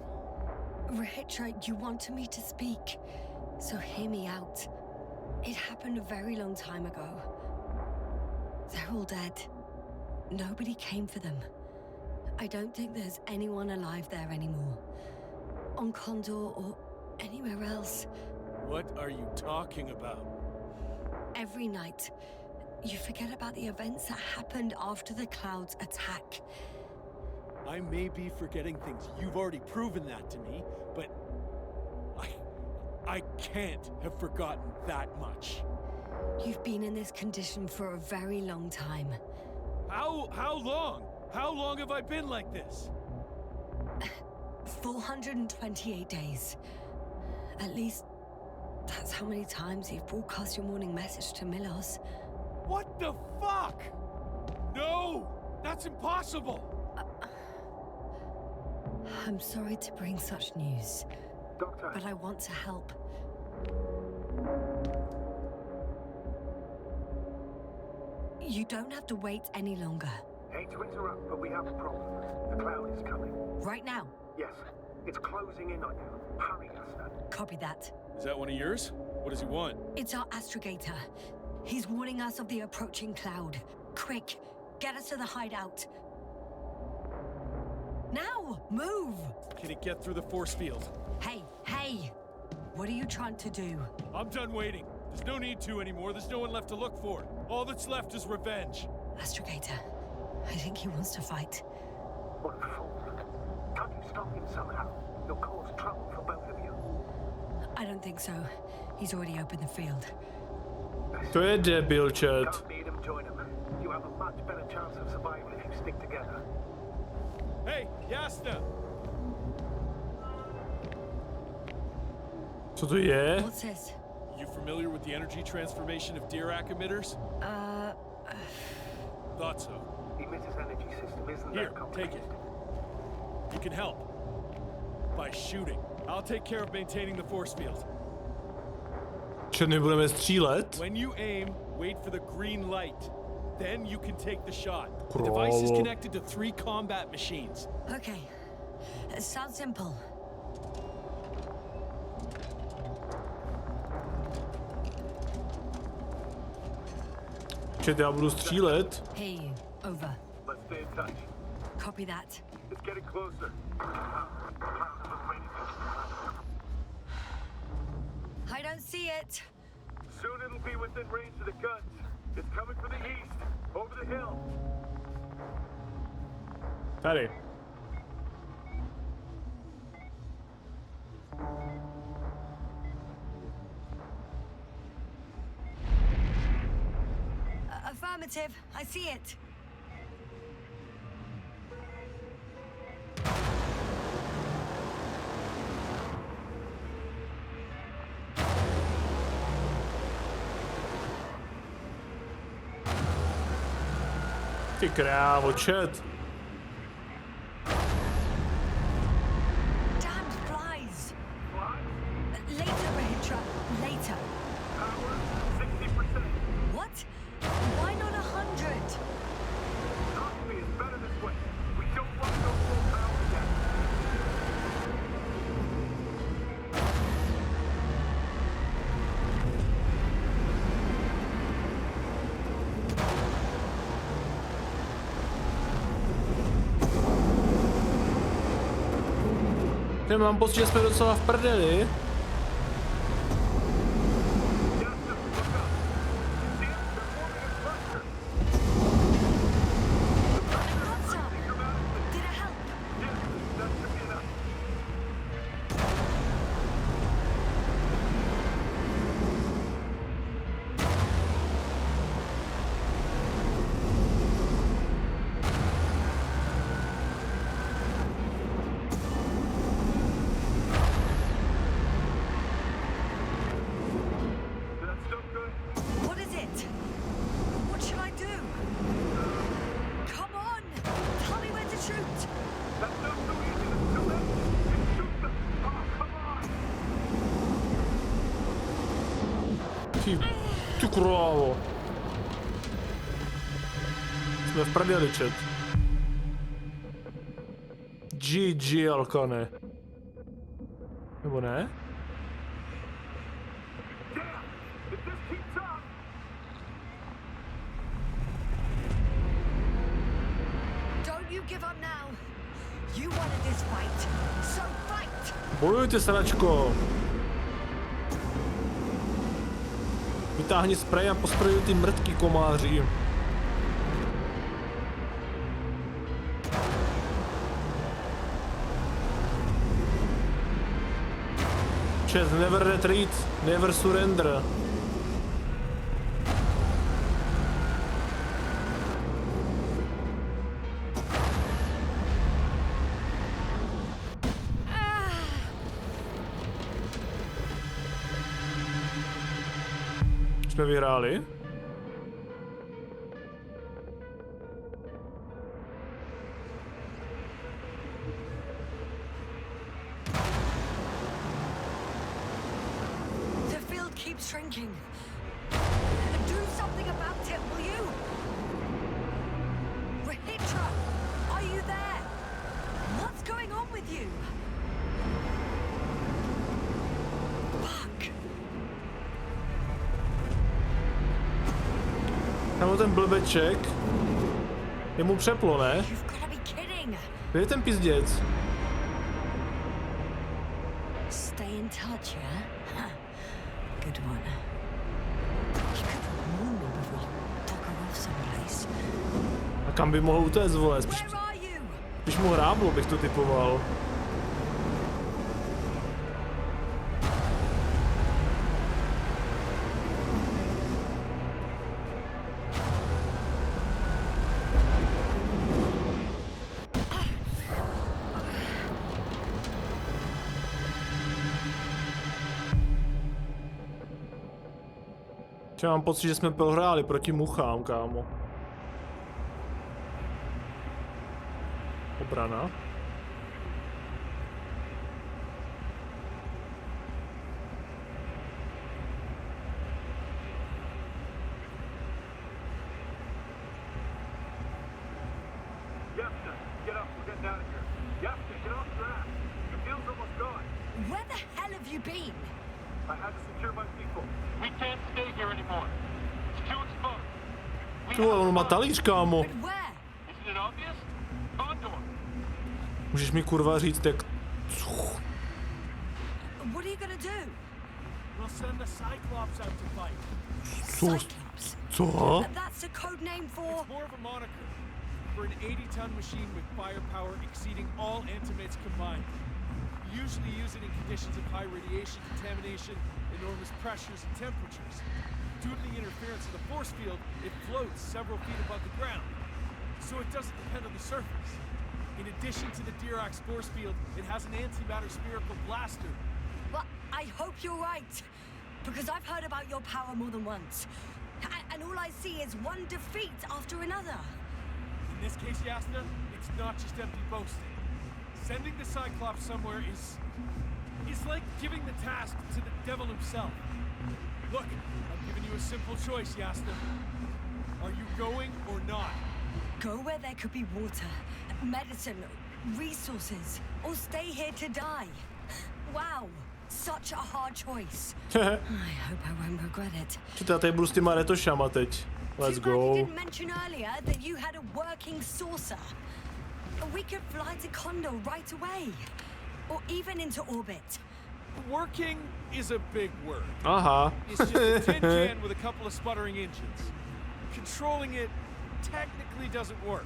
Rahitra, you wanted me to speak, so hear me out. It happened a very long time ago. They're all dead. Nobody came for them. I don't think there's anyone alive there anymore. On Condor or anywhere else. What are you talking about? Every night, you forget about the events that happened after the Cloud's attack. I may be forgetting things. You've already proven that to me, but I can't have forgotten that much. You've been in this condition for a very long time. How long? How long have I been like this? 428 days. At least, that's how many times you've broadcast your morning message to Milos. What the fuck? No! That's impossible! I'm sorry to bring such news, Doctor. but I want to help. You don't have to wait any longer. Hate to interrupt, but we have a problem. The cloud is coming. Right now. Yes, it's closing in on you. Hurry, Yasna. Copy that. Is that one of yours? What does he want? It's our astrogator. He's warning us of the approaching cloud. Quick, get us to the hideout. Now, move! Can it get through the force field? Hey! What are you trying to do? I'm done waiting. There's no need to anymore. There's no one left to look for. All that's left is revenge. Astrogator, I think he wants to fight. What a fool. Can't you stop him somehow? You'll cause trouble for both of you. I don't think so. He's already opened the field. To je debil, chat. Don't need him, join him. You have a much better chance of survival if you stick together. Hey, Yasna! Co to je? What's this? You familiar with the energy transformation of Dirac emitters? Thought so. The emitter's energy system isn't Here, that complicated. take it. You can help. By shooting. I'll take care of maintaining the force field. Že nebudeme střílet? When you aim, wait for the green light. Then you can take the shot. The device is connected to 3 combat machines. Okay. It sounds simple. Čet, já budu střílet. Hear you. Over. Let's stay in touch. Copy that. It's getting closer. I don't see it. Soon it'll be within range of the guns. It's coming from the east, over the hill. Tady. Affirmative. I see it. Ty krávo, chat. Damned flies. Later, Rahitra. Later. Power, 60%. What? Why not 100? Trust me, it's better this way. We don't want to go full power yet. Já mám pocit, že jsme docela v prdeli. Ty krávo. Jsme v prdeli, chat. GG, Alkane. Nebo ne? Bojujte, sračko. Vytáhni sprej a posprejuj ty mrtký komáři. Chat, never retreat, never surrender. Jsme vyhráli. The field keeps shrinking. Do something about it, will you? Rahitra, are you there? What's going on with you? Tam ten blbeček. Je mu přeplo, ne? Kde je ten pizděc? Stay in touch, yeah? Good one. A kam by mohl utéct, vole? Když mu hráblo, bych to typoval. Já mám pocit, že jsme prohráli proti muchám, kámo. Obrana. Where the hell have you been? I had to secure my people. We can't stay here anymore. It's too exposed. Tu, on má talíř, kámo. Isn't it obvious? Condor. Můžeš mi kurva říct, jak... What are you gonna do? We'll send the Cyclops out to fight. Co? That's a code name for... It's more of a moniker for an 80-ton machine with firepower exceeding all antimates combined. Usually use it in conditions of high radiation contamination, enormous pressures and temperatures. Due to the interference of the force field, it floats several feet above the ground, so it doesn't depend on the surface. In addition to the Dirac force field, it has an antimatter spherical blaster. Well, I hope you're right, because I've heard about your power more than once, and all I see is one defeat after another. In this case, Yasna, it's not just empty boasting. Sending the Cyclops somewhere is like giving the task to the devil himself. Look, I've given you a simple choice, Yasna. Are you going or not? Go where there could be water, medicine, resources, or stay here to die. Wow, such a hard choice. I hope I won't regret it. Já tady budu s těma retošama teď. Let's go. You didn't mention earlier that you had a working saucer. We could fly to Condor right away. or even into orbit. Working is a big word. Aha. It's just a tin can with a couple of sputtering engines. Controlling it technically doesn't work.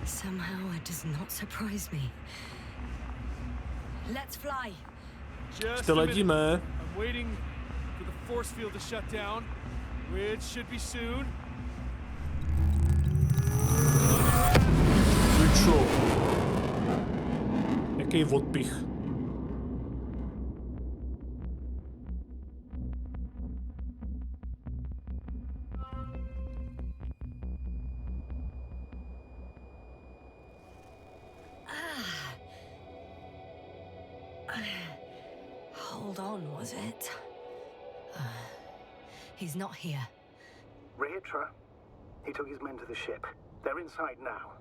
Somehow it does not surprise me. Let's fly. Just Still a minute. letíme. I'm waiting for the force field to shut down, which should be soon. Vyčlo. Jaký odpich. Hold on, was it? He's not here. Rehitra, he took his men to the ship. They're inside now.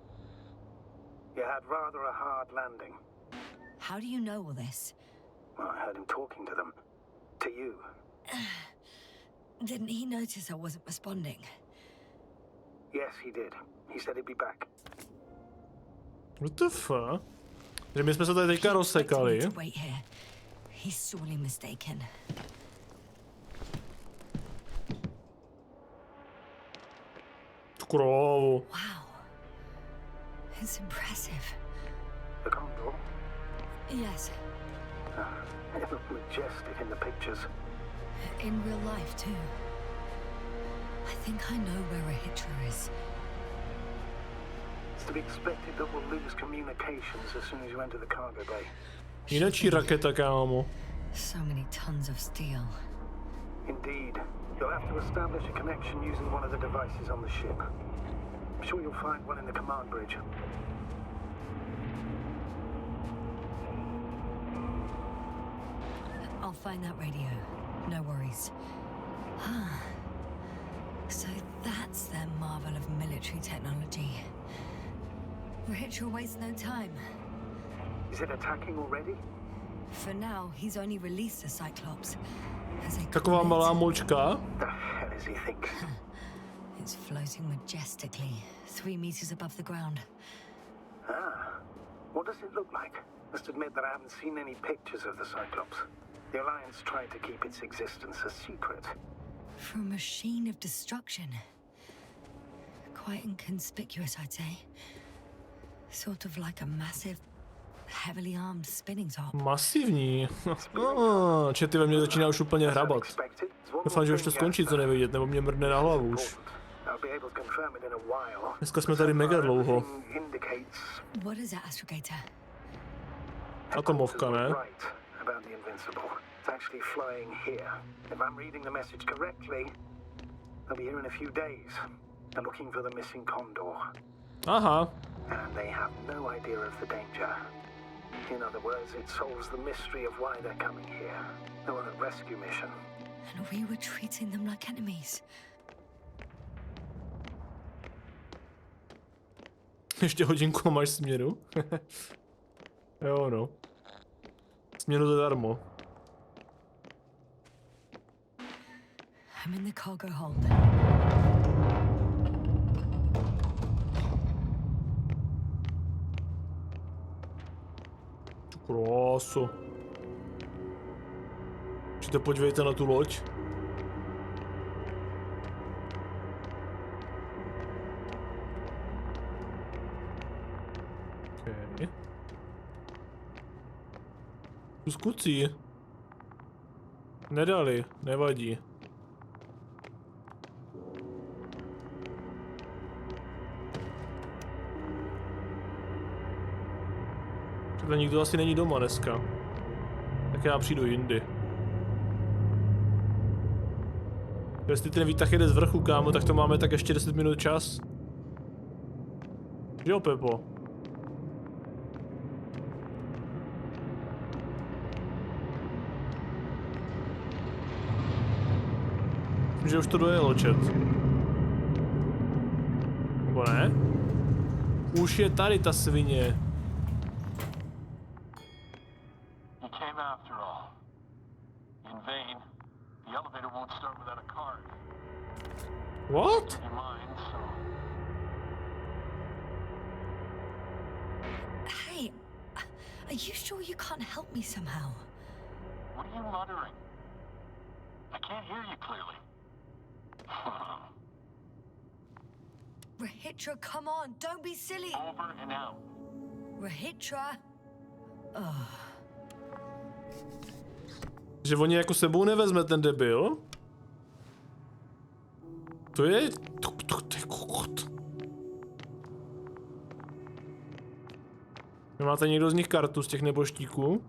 You had rather a hard landing. How do you know all this? Well, I heard him talking to them. To you. Didn't he notice I wasn't responding? Yes, he did. He said he'd be back. What the fuck? Že my jsme se tady teďka rozsekali. Wait here. He's sorely mistaken. Krávo. Wow. It's impressive. The Condor? Yes. It looked majestic in the pictures. In real life, too. I think I know where Rehitra is. It's to be expected that we'll lose communications as soon as you enter the cargo bay. Jináčí raketa, kámo. So many tons of steel. Indeed. You'll have to establish a connection using one of the devices on the ship. I'm sure you'll find one in the command bridge. I'll find that radio. No worries. So that's their marvel of military technology. Rehitra wastes no time. Is it attacking already? For now, he's only released the Cyclops. As they Taková call it. malá močka. The hell is he think? It's floating majestically, 3 meters above the ground. Ah. What does it look like? Must admit that I haven't seen any pictures of the Cyclops. The Alliance tried to keep its existence a secret. For a machine of destruction. Quite inconspicuous, I'd say. Sort of like a massive, heavily armed spinning top. Masivní. Čety ve mně začíná už úplně hrabat. Doufám, že už to skončí, co nevidět, nebo mě mrdne na hlavu už. Dneska jsme tady mega dlouho. What is that, Astrogator? Atomovka, ne? About the Invincible. It's actually flying here. If I'm reading the message correctly, they'll be here in a few days. They're looking for the missing Condor. Aha. And they have no idea of the danger. In other words, it solves the mystery of why they're coming here. They're on a rescue mission. And we were treating them like enemies. Ještě hodinku máš směru? Jo, no. Směru zadarmo. I'm in the cargo hold. Kráso. Určitě podívejte na tu loď. Okay. Kus kucí. Nedali, nevadí. Takhle nikdo asi není doma dneska. Tak já přijdu jindy. Jestli ten výtah jede z vrchu, kámo, tak to máme tak ještě 10 minut čas. Jo, Pepo? Myslím, že už to dojelo, chat. Nebo ne? Už je tady ta svině. After all, in vain. The elevator won't start without a card. What? Your mind, so Are you sure you can't help me somehow? What are you muttering? I can't hear you clearly. Rahitra, come on, don't be silly. Over and out. Rahitra. Že oni jako sebou nevezme ten debil? To je... To je kokot. Nemáte někdo z nich kartu z těch neboštíků?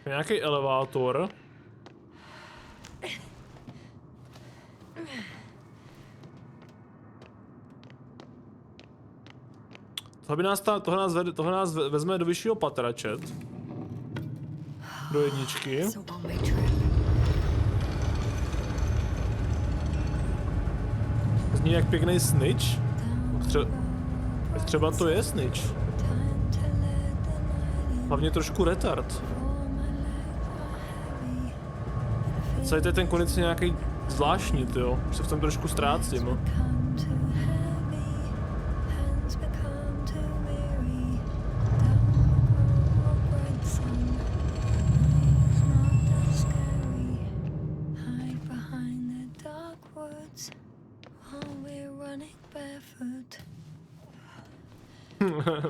Nějaký elevátor. Tohle nás vezme do vyššího patra, chat. Do jedničky. Zní jak pěkný snitch. Třeba to je snitch. Hlavně trošku retard. Celý ten konec je nějaký zvláštní, tyjo. Už se v tom trošku ztrácím.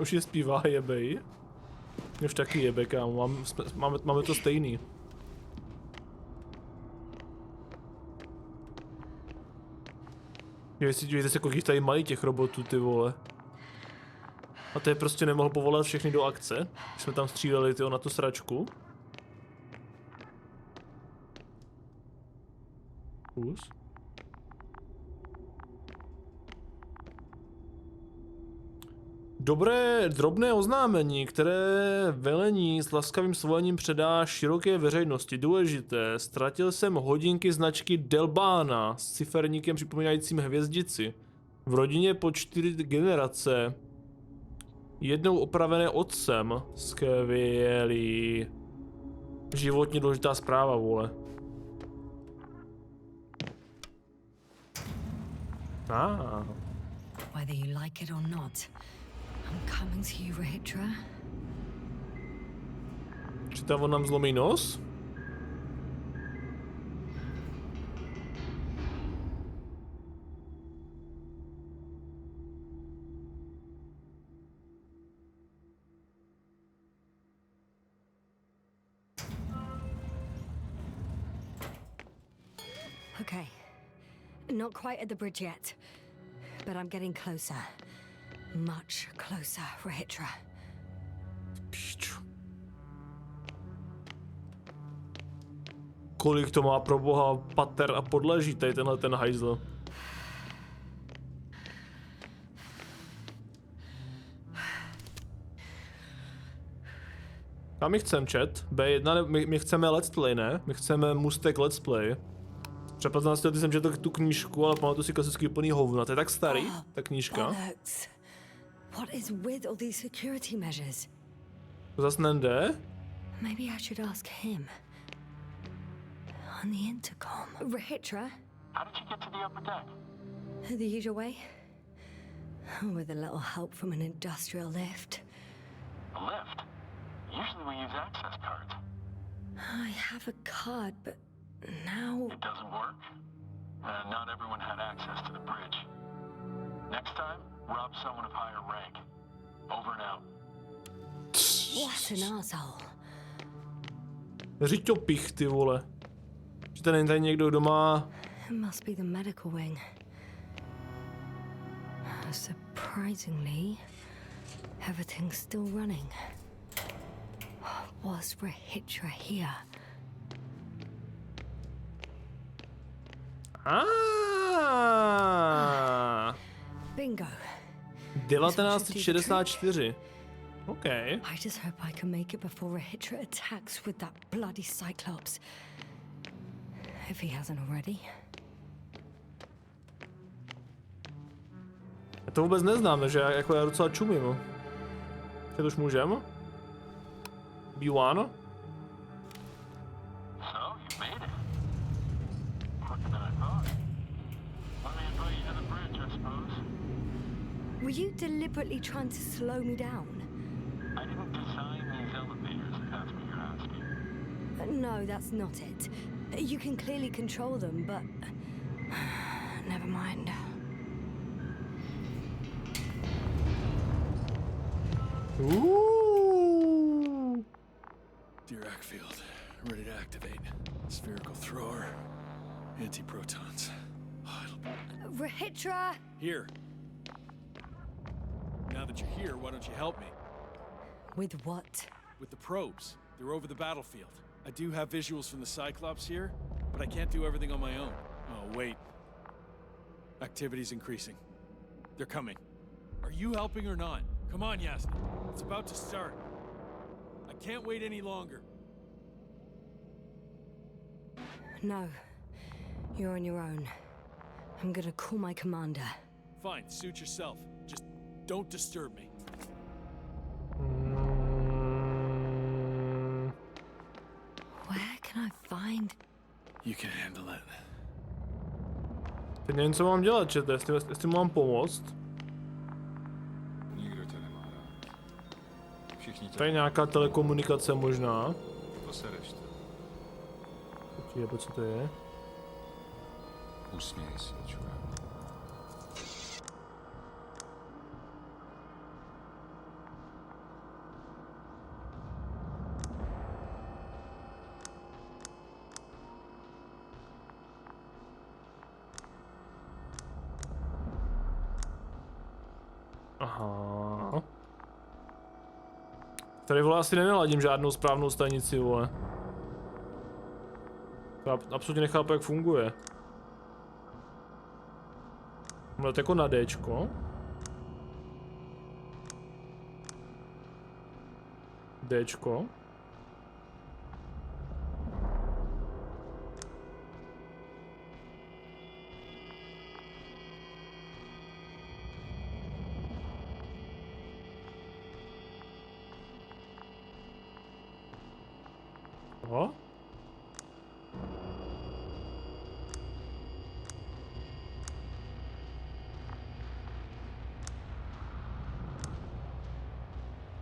Už je zpívá, jebej. Už taky jebe, kámo, máme to stejný. Dívejte se, kolik tady mají těch robotů, ty vole. A to je prostě nemohl povolat všechny do akce. Když jsme tam stříleli, tyjo, na tu sračku. Kus. Dobré, drobné oznámení, které velení s laskavým svolením předá široké veřejnosti. Důležité, ztratil jsem hodinky značky Delbána s ciferníkem připomínajícím hvězdici. V rodině po 4 generace. Jednou opravené otcem. Skvělý. Životně důležitá zpráva, vole. Whether you like it or not, I'm coming to you, Rahitra. Či tam on nám zlomí nos? Okay. Not quite at the bridge yet, but I'm getting closer. Much closer, Rahitra. Kolik to má pro boha pater a podleží tady tenhle ten hajzl. A my chceme chat, B1, my chceme letsplay, ne? My chceme mustek letsplay. Před 15 lety jsem četl tu knížku, ale pamatuju si klasický úplný hovna. To je tak starý, ta knížka. What is with all these security measures? To zas nejde. Maybe I should ask him. On the intercom. Rahitra? How did you get to the upper deck? The usual way. With a little help from an industrial lift. A lift? Usually we use access cards. I have a card, but now... It doesn't work? Not everyone had access to the bridge. Next time, rob someone of higher rank. Over and out. What an asshole. Řiťopich, ty vole. Že tady není tady někdo, kdo má... It must be the medical wing. Surprisingly, everything's still running. Was Rahitra here? Bingo. 1964. Okay. I just hope I can make it before Rahitra attacks with that bloody Cyclops. If he hasn't already. Já to vůbec neznám, že já docela čumím. Teď už můžem? B1? So, you made it. you deliberately trying to slow me down? I didn't design these elevators, if that's what you're asking. No, that's not it. You can clearly control them, but... Never mind. Ooh. Dirac field, ready to activate. Spherical thrower, anti-protons. Rahitra! Here. Now that you're here, why don't you help me? With what? With the probes. They're over the battlefield. I do have visuals from the Cyclops here, but I can't do everything on my own. Oh, wait. Activity's increasing. They're coming. Are you helping or not? Come on, Yasna. It's about to start. I can't wait any longer. No. You're on your own. I'm gonna call my commander. Fine, suit yourself. Just don't disturb me. Where can I find... You can handle it. Teď nevím, co mám dělat, čete, jestli mám pomoct. Nikdo tě nemá rád. Všichni tě... Tady nějaká telekomunikace možná. Posereš to. Počkej, co to je? Usměj si, čurák. Aha. Tady vole asi nenaladím žádnou správnou stanici, vole. Já absolutně nechápu, jak funguje. Mám to jako na Dčko. Dčko. Aha.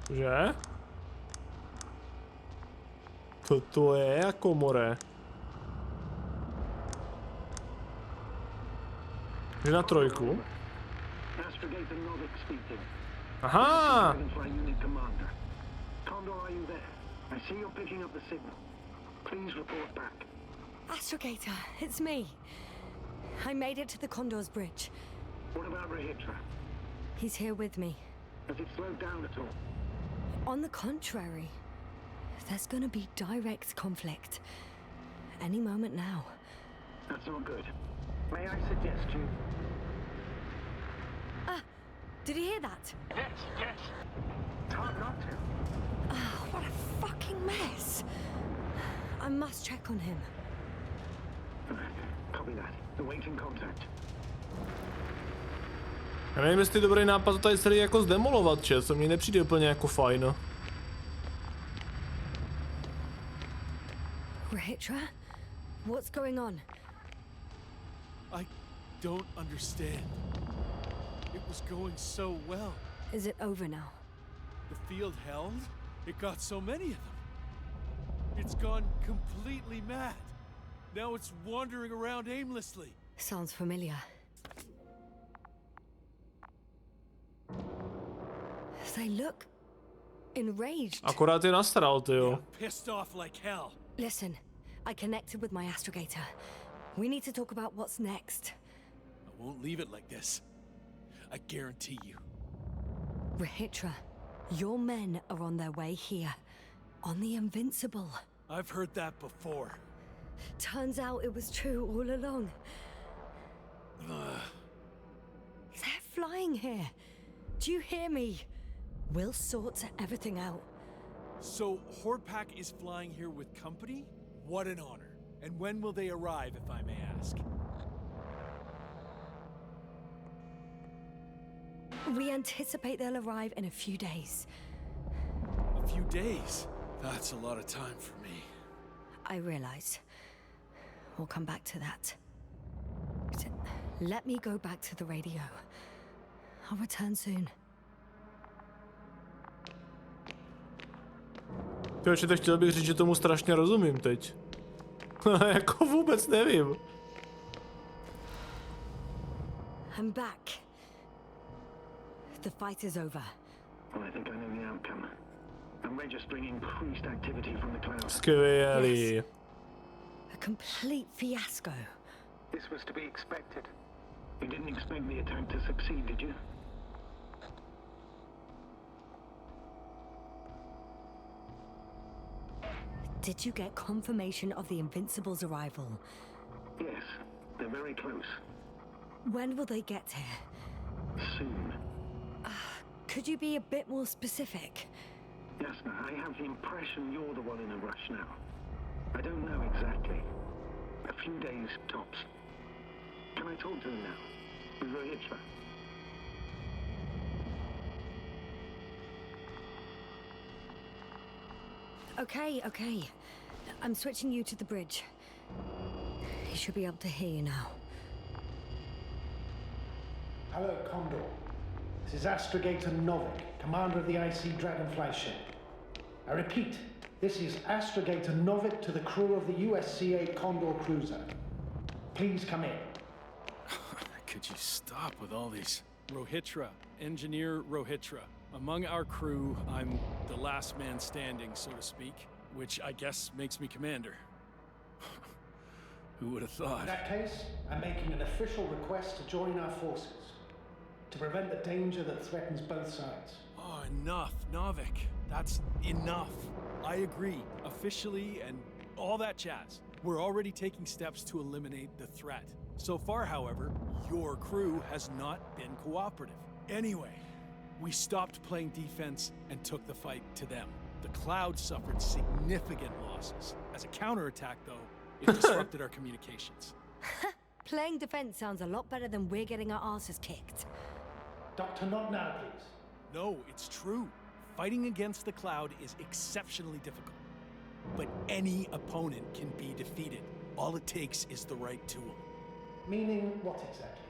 Že? To je jako more. Že na trojku. Aha! I see you're picking up the signal. Please report back. Astrogator, it's me. I made it to the Condor's bridge. What about Rahitra? He's here with me. Has it slowed down at all? On the contrary, there's gonna be direct conflict. Any moment now. That's not good. May I suggest you... Did you hear that? Yes, yes. It's hard not to. What a fucking mess. I must check on him. Copy that. Awaiting contact. Já nevím, jestli je dobrý nápad to tady celý jako zdemolovat, čet, co mi nepřijde úplně jako fajn. Rahitra? What's going on? I don't understand. It was going so well. Is it over now? The field held? It got so many of them. It's gone completely mad. Now it's wandering around aimlessly. Sounds familiar. They look enraged. Akorát je nasral, tyjo. Pissed off like hell. Listen, I connected with my astrogator. We need to talk about what's next. I won't leave it like this. I guarantee you. Rahitra, your men are on their way here. On the Invincible. I've heard that before. Turns out it was true all along. They're flying here. Do you hear me? We'll sort everything out. So, Horpak is flying here with company? What an honor. And when will they arrive, if I may ask? We anticipate they'll arrive in a few days. A few days? That's a lot of time for me. I realize. We'll come back to that. Let me go back to the radio. I'll return soon. Pěče, tak chtěl bych říct, že tomu strašně rozumím teď. Jako vůbec nevím. I'm back. The fight is over. Well, I think I know the outcome. I'm registering increased activity from the cloud. Skvělý. Yes. A complete fiasco. This was to be expected. You didn't expect the attack to succeed, did you? Did you get confirmation of the Invincible's arrival? Yes, they're very close. When will they get here? Soon. Could you be a bit more specific? Jasna, I have the impression you're the one in a rush now. I don't know exactly. A few days tops. Can I talk to them now? With Rohitra? Okay. I'm switching you to the bridge. He should be able to hear you now. Hello, Condor. This is Astrogator Novik, commander of the IC Dragonfly ship. I repeat, this is Astrogator Novik to the crew of the USCA Condor cruiser. Please come in. Could you stop with all these? Rohitra, Engineer Rohitra. Among our crew, I'm the last man standing, so to speak, which I guess makes me commander. Who would have thought? In that case, I'm making an official request to join our forces, to prevent the danger that threatens both sides. Oh, enough, Novik. That's enough. I agree, officially and all that jazz. We're already taking steps to eliminate the threat. So far, however, your crew has not been cooperative. Anyway, we stopped playing defense and took the fight to them. The Cloud suffered significant losses. As a counterattack, though, it disrupted our communications. Playing defense sounds a lot better than we're getting our asses kicked. Doctor, not now, please. No, it's true. Fighting against the Cloud is exceptionally difficult. But any opponent can be defeated. All it takes is the right tool. Meaning what exactly?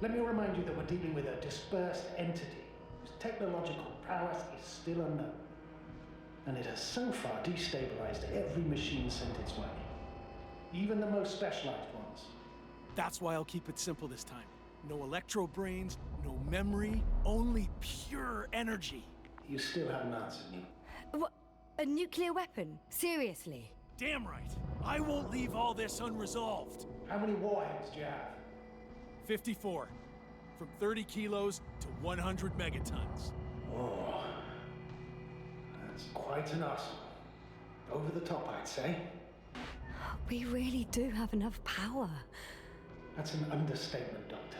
Let me remind you that we're dealing with a dispersed entity whose technological prowess is still unknown. And it has so far destabilized every machine sent its way. Even the most specialized ones. That's why I'll keep it simple this time. No electro brains, no memory, only pure energy. You still haven't answered me. What? A nuclear weapon? Seriously? Damn right. I won't leave all this unresolved. How many warheads do you have? 54. From 30 kilos to 100 megatons. Oh. That's quite an arsenal. Over the top, I'd say. We really do have enough power. That's an understatement, Doctor.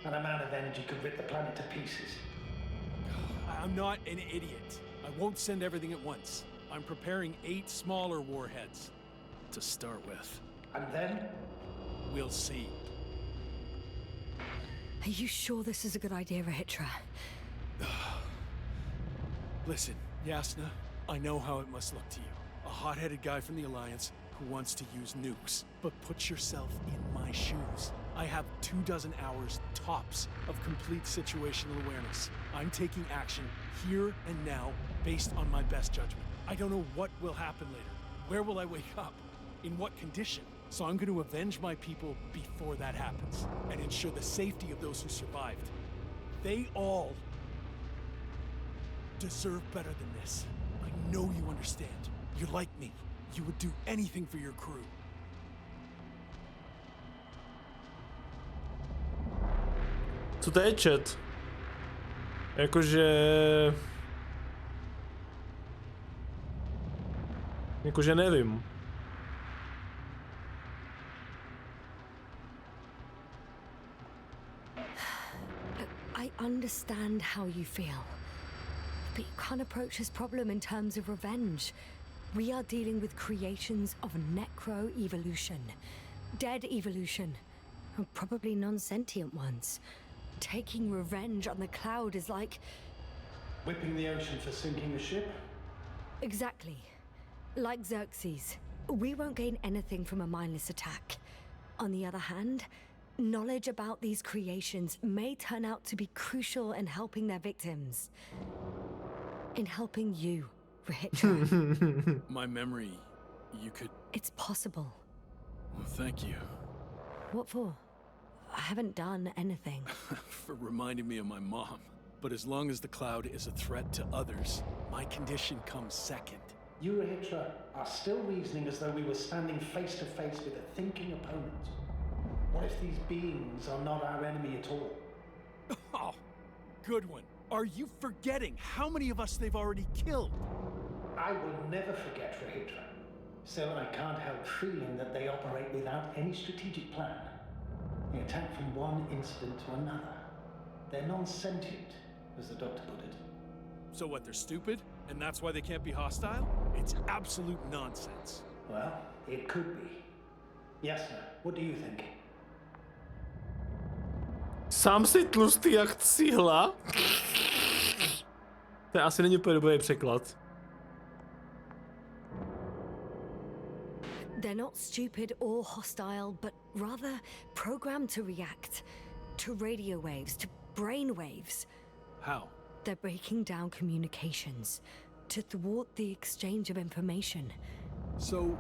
That amount of energy could rip the planet to pieces. I'm not an idiot. I won't send everything at once. I'm preparing 8 smaller warheads to start with. And then? We'll see. Are you sure this is a good idea, Rohitra? Listen, Jasna, I know how it must look to you. A hot-headed guy from the Alliance who wants to use nukes. But put yourself in my shoes. I have 24 hours tops of complete situational awareness. I'm taking action here and now based on my best judgment. I don't know what will happen later. Where will I wake up? In what condition? So I'm going to avenge my people before that happens and ensure the safety of those who survived. They all deserve better than this. I know you understand. You're like me. You would do anything for your crew. Co to je chat? Jakože nevím. I understand how you feel. But you can't approach this problem in terms of revenge. We are dealing with creations of necro-evolution. Dead evolution. Probably non-sentient ones. Taking revenge on the Cloud is like... Whipping the ocean for sinking a ship? Exactly. Like Xerxes. We won't gain anything from a mindless attack. On the other hand, Knowledge about these creations may turn out to be crucial in helping their victims. In helping you, Rahitra. My memory, you could... It's possible. Well, thank you. What for? I haven't done anything. For reminding me of my mom. But as long as the cloud is a threat to others, my condition comes second. You, Rahitra, are still reasoning as though we were standing face to face with a thinking opponent. What if these beings are not our enemy at all? Oh, good one. Are you forgetting how many of us they've already killed? I will never forget, Rahitra. Still, I can't help feeling that they operate without any strategic plan. They attack from one incident to another. They're non-sentient, as the doctor put it. So what, they're stupid? And that's why they can't be hostile? It's absolute nonsense. Well, it could be. Yes, sir. What do you think? Sám si tlustý jak cihla. To asi není úplně dobrý překlad. They're not stupid or hostile, but rather programmed to react to radio waves, to brain waves. How? They're breaking down communications to thwart the exchange of information. So...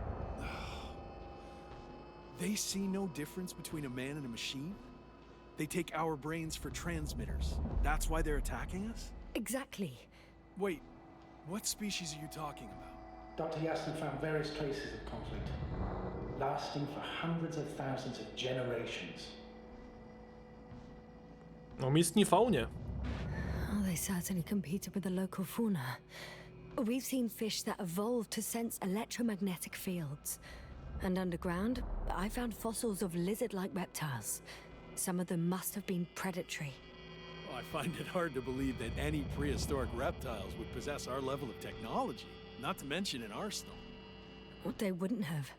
they see no difference between a man and a machine? They take our brains for transmitters. That's why they're attacking us? Exactly. Wait, what species are you talking about? Dr. Yassin found various traces of conflict, lasting for hundreds of thousands of generations. O místní fauně. Oh, they certainly competed with the local fauna. We've seen fish that evolved to sense electromagnetic fields. And underground, I found fossils of lizard-like reptiles. Some of them must have been predatory. Well, I find it hard to believe that any prehistoric reptiles would possess our level of technology, not to mention an arsenal. Well, they wouldn't have.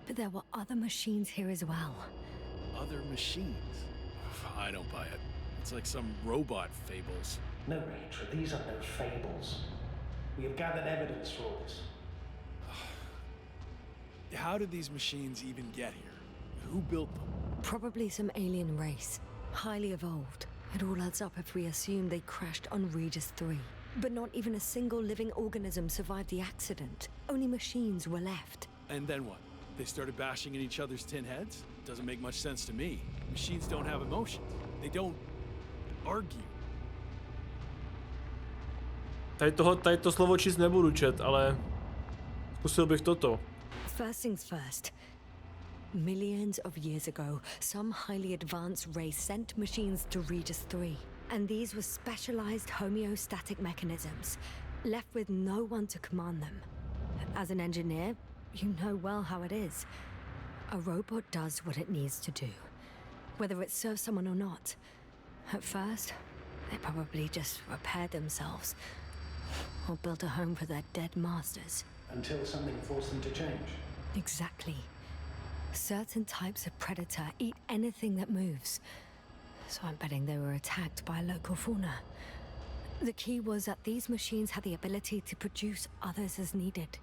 But there were other machines here as well. Other machines? I don't buy it. It's like some robot fables. No, Rachel, these are no fables. We have gathered evidence for all this. How did these machines even get here? Who built them? Probably some alien race. Highly evolved. It all adds up if we assume they crashed on Regis 3. But not even a single living organism survived the accident. Only machines were left. And then what? They started bashing in each other's tin heads? Doesn't make much sense to me. Machines don't have emotions. They don't argue. Tady to slovo číst nebudu čet, ale zkusil bych toto. First things first. Millions of years ago, some highly advanced race sent machines to Regis 3. And these were specialized homeostatic mechanisms, left with no one to command them. As an engineer, you know well how it is. A robot does what it needs to do, whether it serves someone or not. At first, they probably just repaired themselves, or built a home for their dead masters. Until something forced them to change. Exactly. Certain types of predator eat anything that moves. So I'm betting they were attacked by local fauna. The key was that these machines had the ability to produce others as needed.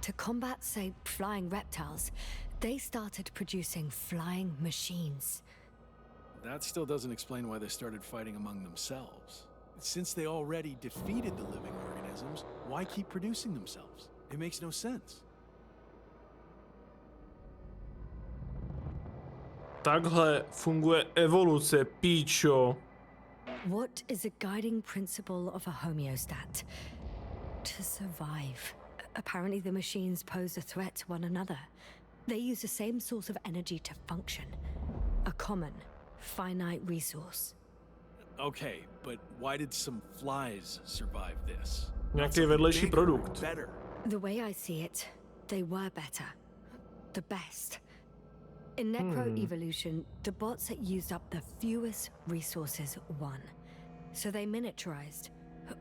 To combat, say, flying reptiles, they started producing flying machines. That still doesn't explain why they started fighting among themselves. Since they already defeated the living organisms, why keep producing themselves? It makes no sense. Takhle funguje evoluce, píčo. What is a guiding principle of a homeostat? To survive. Apparently the machines pose a threat to one another. They use the same source of energy to function. A common, finite resource. Okay, but why did some flies survive this? Nějaký vedlejší produkt. Better. The way I see it, they were better. The best. In necroevolution, the bots that used up the fewest resources won. So they miniaturized,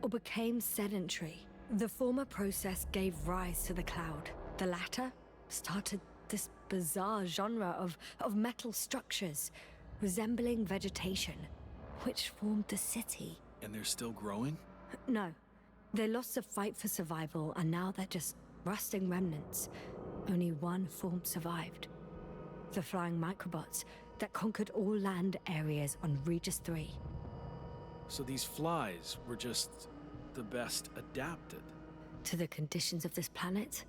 or became sedentary. The former process gave rise to the cloud. The latter started this bizarre genre of metal structures, resembling vegetation, which formed the city. And they're still growing? No. They lost the fight for survival, and now they're just rusting remnants. Only one form survived. The flying microbots that conquered all land areas on Regis 3. So these flies were just the best adapted. To the conditions of this planet?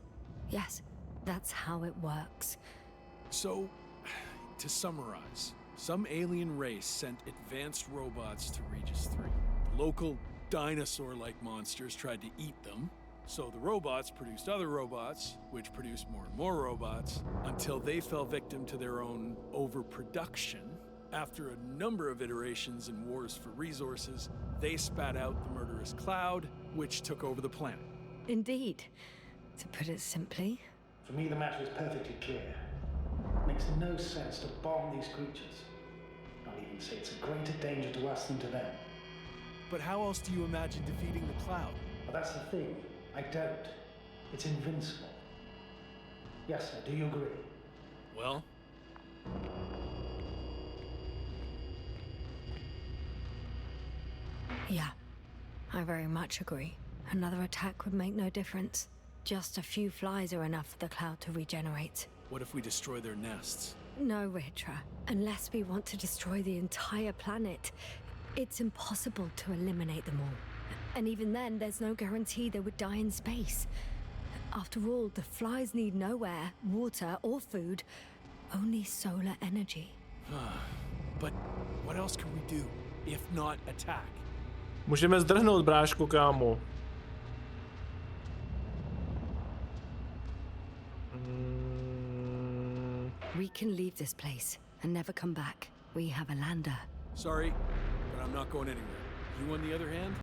Yes, that's how it works. So, to summarize, some alien race sent advanced robots to Regis 3. The local dinosaur-like monsters tried to eat them, so the robots produced other robots, which produced more and more robots, until they fell victim to their own overproduction. After a number of iterations and wars for resources, they spat out the murderous cloud, which took over the planet. Indeed. To put it simply. For me, the matter is perfectly clear. It makes no sense to bomb these creatures. I'll even say it's a greater danger to us than to them. But how else do you imagine defeating the cloud? Well, that's the thing. I don't. It's invincible. Yes, sir, do you agree? Well? Yeah, I very much agree. Another attack would make no difference. Just a few flies are enough for the cloud to regenerate. What if we destroy their nests? No, Ritra. Unless we want to destroy the entire planet, it's impossible to eliminate them all. And even then, there's no guarantee they would die in space. After all, the flies need no air, water, or food, only solar energy. But what else can we do, if not attack? Můžeme zdrhnout, bráško, kámo. We can leave this place and never come back. We have a lander. Sorry, but I'm not going anywhere. You on the other hand?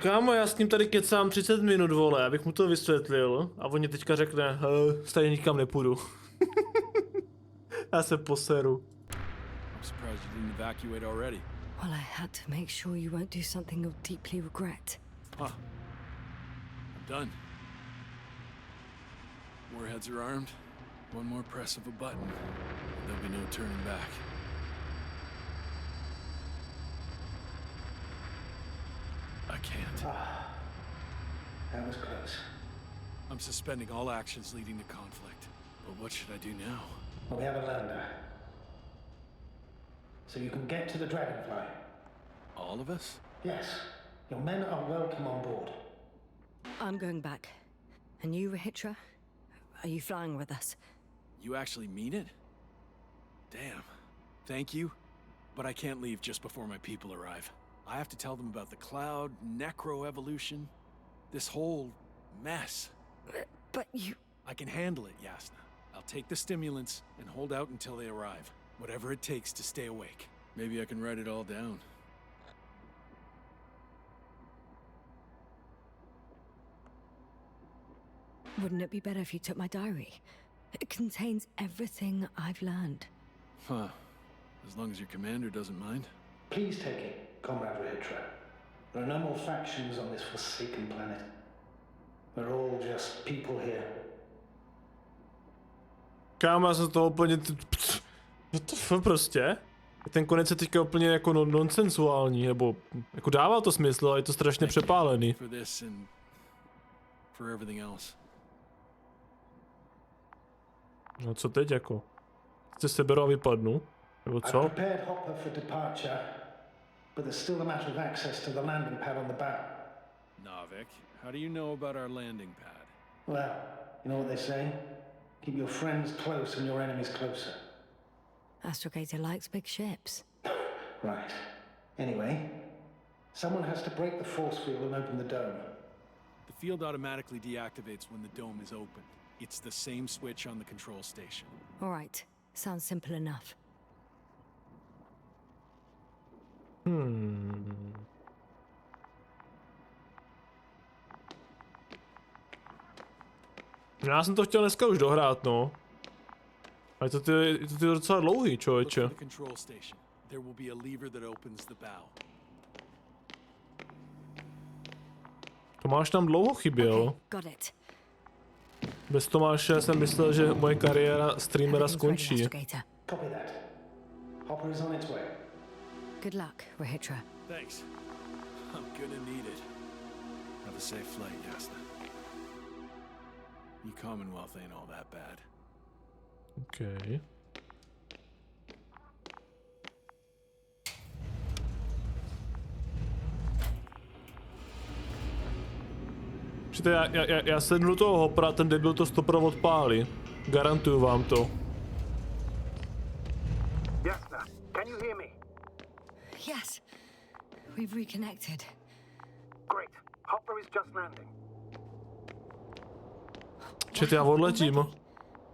Kámo, já s ním tady kecám 30 minut, vole, abych mu to vysvětlil. A on teďka řekne, stejně nikam nepůjdu. Já se poseru. I'm surprised you didn't evacuate already. Well, I had to make sure you won't do something you'll deeply regret. Huh. I'm done. Warheads are armed. One more press of a button, and there'll be no turning back. I can't. That was close. I'm suspending all actions leading to conflict. But what should I do now? Well, we have a lander. So you can get to the Dragonfly. All of us? Yes. Your men are welcome on board. I'm going back. And you, Rahitra? Are you flying with us? You actually mean it? Damn. Thank you. But I can't leave just before my people arrive. I have to tell them about the cloud, necroevolution, this whole mess. But you... I can handle it, Yasna. I'll take the stimulants and hold out until they arrive. Whatever it takes to stay awake. Maybe I can write it all down. Wouldn't it be better if you took my diary? It contains everything I've learned. Huh. As long as your commander doesn't mind. Please take it, Comrade Rahitra. There are no more factions on this forsaken planet. We're all just people here. Kámo, já jsem toho úplně... To prostě? Ten konec je teďka úplně jako nonsensuální, nebo jako dává to smysl, ale je to strašně přepálený. No co teď jako? Se seberu a vypadnu? Nebo co? I've prepared Hopper for departure, but there's still a matter of access to the landing pad on the bow. Navik, how do you know about our landing pad? Well, you know what they say? Keep your friends close and your enemies closer. Astrogator likes big ships. Right. Anyway, someone has to break the force field and open the dome. The field automatically deactivates when the dome is opened. It's the same switch on the control station. All right. Sounds simple enough. Já jsem to chtěl dneska už dohrát, no. Ale to je docela dlouhý, člověče. Tomáš tam dlouho chyběl. Bez Tomáše jsem myslel, že moje kariéra streamera skončí. Good luck, Rahitra. Thanks. I'm gonna need it. Have a safe flight, Yasna. The Commonwealth ain't all that bad. Okay. Čete, já sednu do toho hopra, ten debil to 100% odpálí. Garantuju vám to. Jasna, can you hear me? Yes. We've reconnected. Great. Hopper is just landing. Čete, já odletím.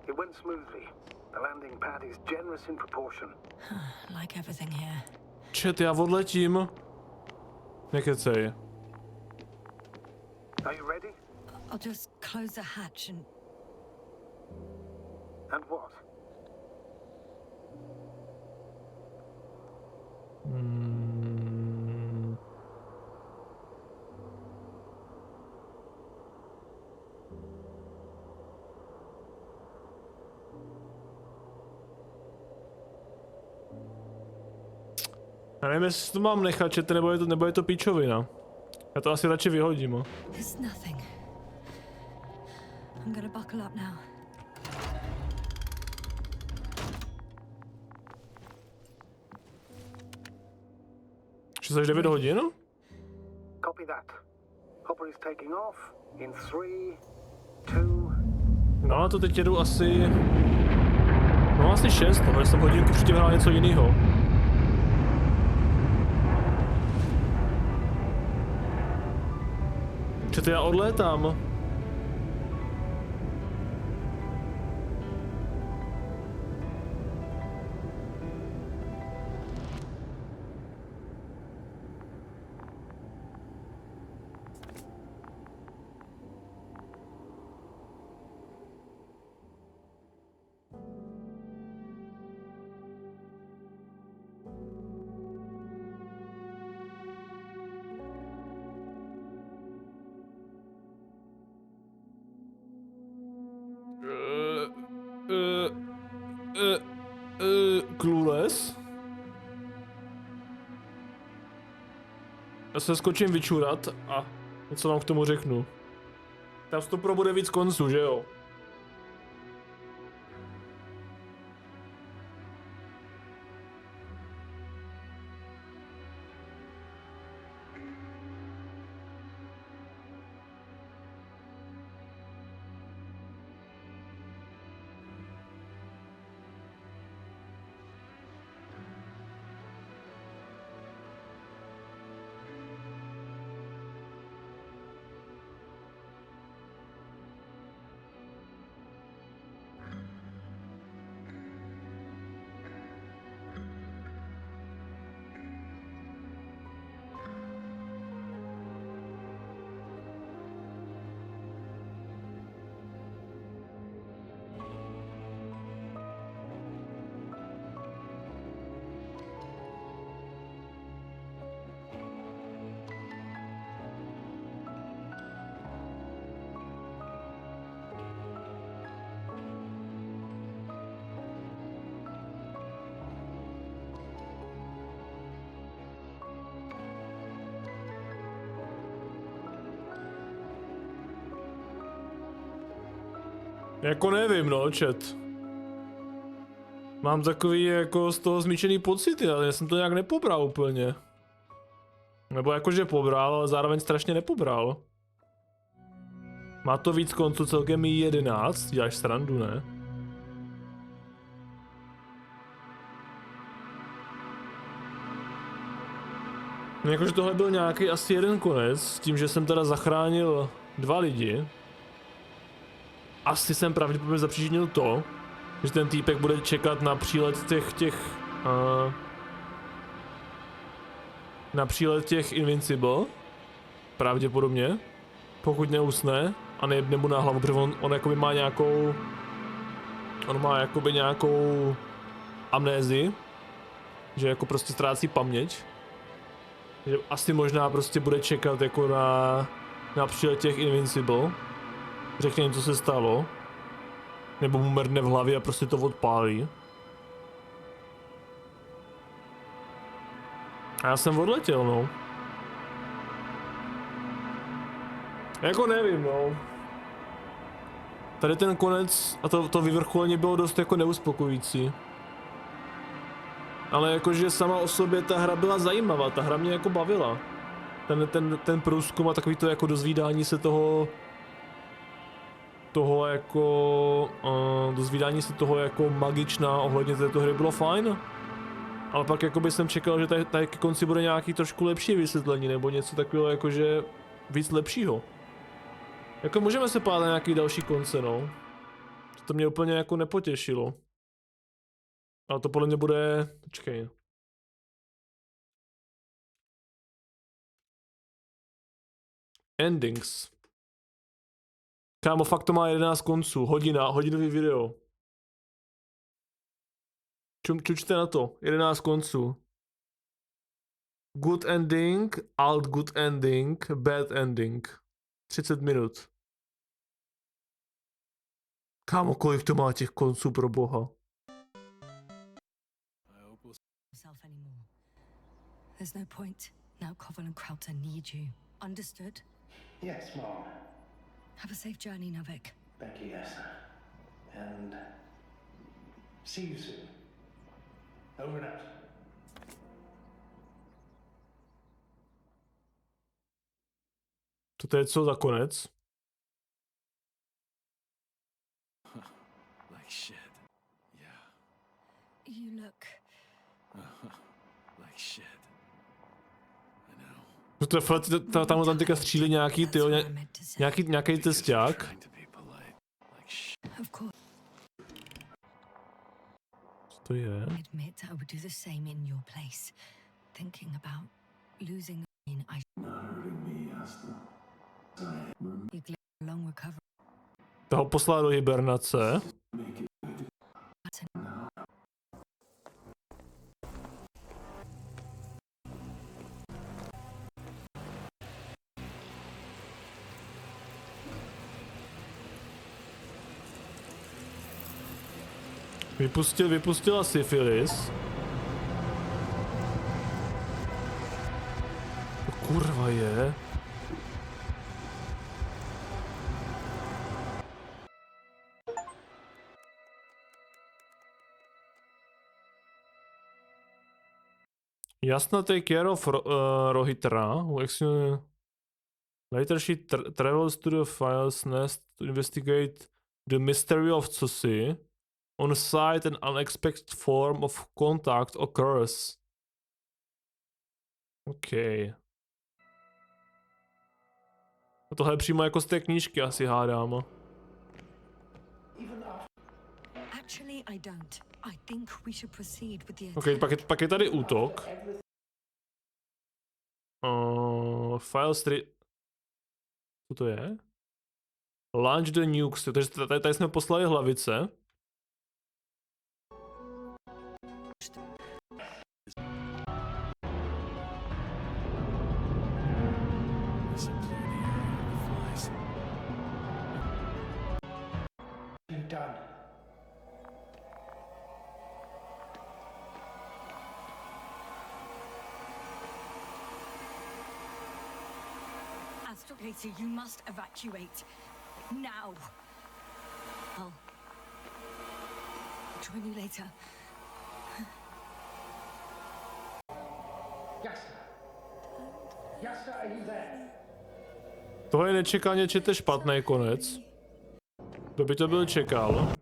It went smoothly. The landing pad is generous in proportion. Like everything here. Čete, já odletím. Nekecej. Are you ready? I'll just close the hatch and... And what? Já nevím, jestli to mám nechat, čete, nebo je to píčovina. Já to asi radši vyhodím. It's nothing. I'm gonna buckle up now. Že jsi 9 hodin? Copy that. Hopper is taking off in 3, 2... No a to teď jedu asi... No asi 6, no, jsem hodinku předtím hrál něco jiného. Čete, já odlétám. Clueless. Já se skočím vyčurat a něco vám k tomu řeknu. Tam to pro bude víc konců, že jo? Jako nevím, no, chat. Mám takový jako z toho zmíčený pocity, ale já jsem to nějak nepobral úplně. Nebo jakože pobral, ale zároveň strašně nepobral. Má to víc konců, celkem 11, děláš srandu, ne? No jakože tohle byl nějaký asi jeden konec, s tím, že jsem teda zachránil 2 lidi. Asi jsem pravděpodobně zapříčinil to, že ten týpek bude čekat na přílet na přílet těch Invincible. Pravděpodobně. Pokud neusne a nejebne mu na hlavu, protože on jakoby má nějakou... On má jakoby nějakou amnézii. Že jako prostě ztrácí paměť. Že asi možná prostě bude čekat jako na přílet těch Invincible. Řekne jim, co se stalo. Nebo mu mrdne v hlavě a prostě to odpálí. A já jsem odletěl, no. Jako nevím, no. Tady ten konec a to vyvrcholení bylo dost jako neuspokojící. Ale jakože sama o sobě ta hra byla zajímavá, ta hra mě jako bavila. Ten průzkum a takový to jako dozvídání se toho toho jako, dozvídání se toho jako magičná ohledně této hry bylo fajn. Ale pak jakoby jsem čekal, že tady ke konci bude nějaký trošku lepší vysvětlení, nebo něco takového jakože víc lepšího. Jako můžeme se pát na nějaký další konce, no. To mě úplně jako nepotěšilo. Ale to podle mě bude, počkej. Endings. Kámo, fakt to má 11 konců, hodinový video. Čučte na to, 11 konců. Good ending, alt good ending, bad ending. 30 minut. Kámo, kolik to má těch konců pro boha? There's no point. Now Koval and Krauter need you. Understood? Yes, Mom. Have a safe journey, Navik. Becky, yes. And see you soon. Over and out. To je co za konec? Like shit. Yeah. You look... Like shit. I Tam know. tam teďka střílí nějaký, tyjo, nějaký testák. Of course. Co to je? Admit I would do the same in your place. Thinking about losing I you long recovery. Toho poslal do hibernace. Vypustila syfilis. To kurva je. Jasna take care of Rohitra, who later she travels to the files nest to investigate the mystery of Tsusi. On site an unexpected form of contact occurs. OK. A tohle je přímo jako z té knížky, asi hádám. Actually, I don't. I think we should proceed with the OK, pak je tady útok. File street. Co to je? Launch the nukes. Takže tady jsme poslali hlavice. Astrogator, you must evacuate. Now. I'll join you later. Yasta, are you there? Tohle je nečekaně čete špatný konec. Kdo by to byl čekal?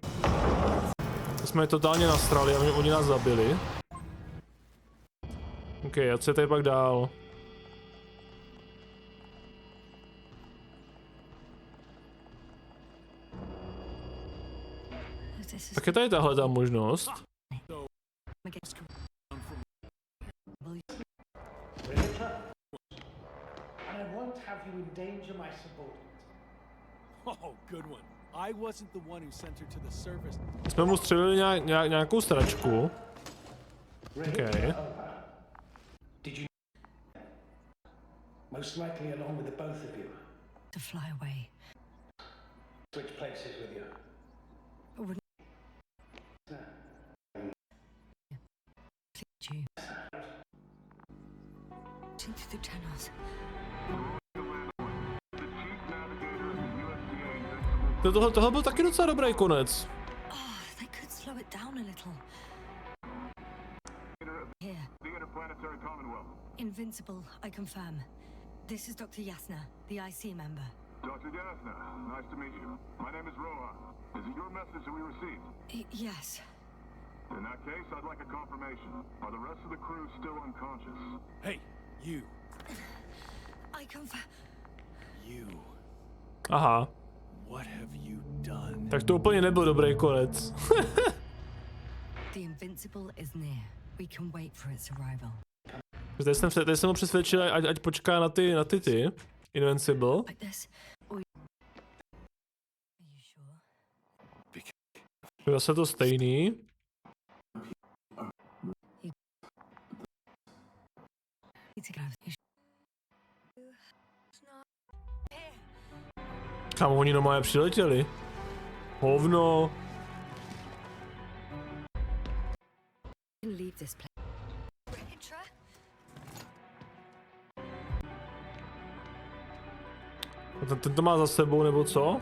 Jsme je totálně nastrali a oni nás zabili. OK, a co je tady pak dál? Tak je tady tahle ta možnost. Jsme mu střelili nějakou stračku. OK. Most likely along with the both of you. To fly away. Switch places with you. Through the channels. Tohle byl taky docela dobrý konec. They could slow it down a little. Here. Invincible, I confirm. This is Dr. Yasna, the IC member. Dr. Gasner, nice to meet you. My name is Rohan. Is it your message that we received? Yes. In that case, I'd like a confirmation. Are the rest of the crew still unconscious? Hey, you. I confirm. You. Aha. What have you done? Tak to úplně nebyl dobrý konec. The Invincible is near. We can wait for its arrival. Teď jsem ho přesvědčil, ať počká na ty Invincible. Like this. Zase to stejný. Kam oni normálně přiletěli? Hovno. Ten to má za sebou, nebo co?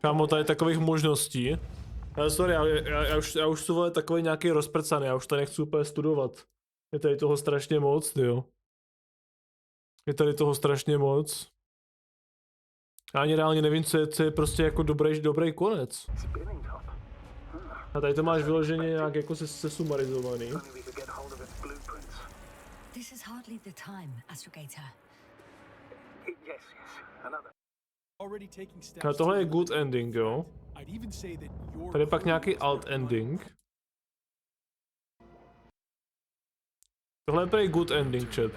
Kámo, tady takových možností. Ale sorry, já už jsou takový nějaký rozprcaný, já už tady nechci úplně studovat. Je tady toho strašně moc, jo. Je tady toho strašně moc. Já ani reálně nevím, co je prostě jako dobrý konec. A tady to máš vyloženě nějak jako se sumarizovaný. This is hardly the time, Astrogator. Yes, another. A tohle je good ending, jo. Tady je pak nějaký alt ending. Tohle je prý good ending, chat.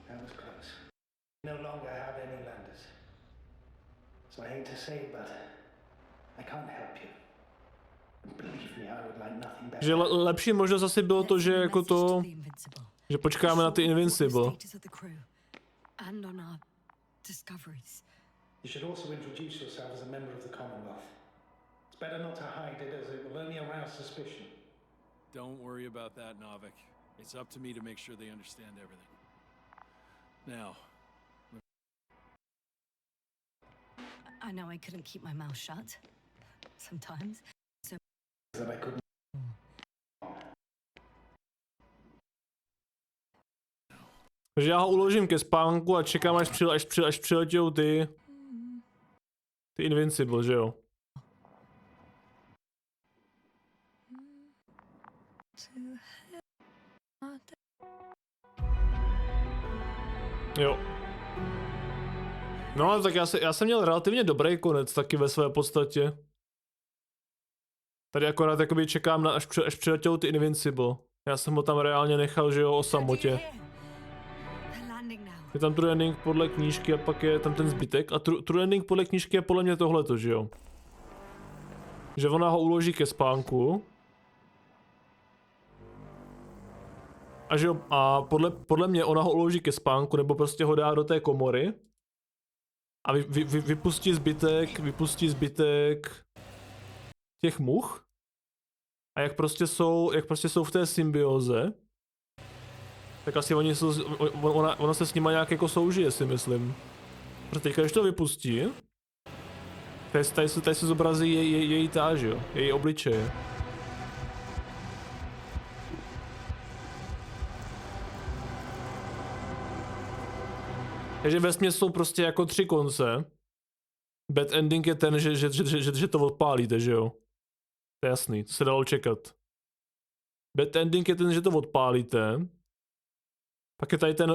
That was close. No longer have any landers. So I hate to say it, but I can't help you. Believe me, I would like nothing better. Že lepší možnost asi bylo to, že jako to, že počkáme na ty Invincible. And on our discoveries. You should also introduce yourself as a member of the Commonwealth. It's better not to hide it, as it will only arouse suspicion. Don't worry about that, Novik. It's up to me to make sure they understand everything. Now. I know I couldn't keep my mouth shut. Sometimes. So that I couldn't. Takže já ho uložím ke spánku a čekám, až přiletějou ty Invincible, že jo? Jo. No, tak já jsem měl relativně dobrý konec taky ve své podstatě. Tady akorát jakoby čekám, až přiletějou ty Invincible. Já jsem ho tam reálně nechal, že jo, o samotě. Je tam true ending podle knížky a pak je tam ten zbytek. A true ending podle knížky je podle mě tohleto, že jo? Že ona ho uloží ke spánku. A že jo, a podle mě ona ho uloží ke spánku, nebo prostě ho dá do té komory. A vypustí zbytek těch much. A jak prostě jsou v té symbioze, tak asi ona se s nima nějak jako soužije, si myslím. Protože teďka, když to vypustí, tady se zobrazí její táž, jo, její obličeje. Takže vesměs jsou prostě jako 3 konce. Bad ending je ten, že to odpálíte, že jo. To je jasný, to se dalo čekat. Bad ending je ten, že to odpálíte. Pak je tady ten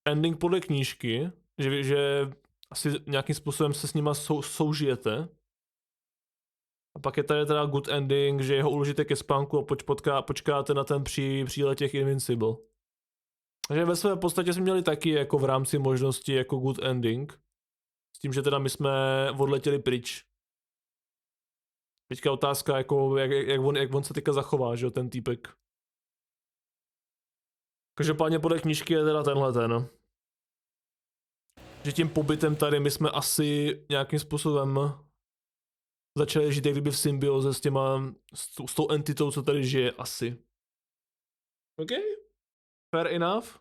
ending podle knížky, že asi nějakým způsobem se s nima soužijete. A pak je tady teda good ending, že ho uložíte ke spánku a počkáte na ten přílet těch Invincible. Takže ve své podstatě jsme měli taky jako v rámci možnosti jako good ending. S tím, že teda my jsme odletěli pryč. Teďka otázka, jako, jak on se teďka zachová, že jo, ten týpek. Každopádně podle knížky je teda tenhle ten. Že tím pobytem tady my jsme asi nějakým způsobem začali žít jak kdyby v symbioze s tou entitou, co tady žije asi. OK? Fair enough.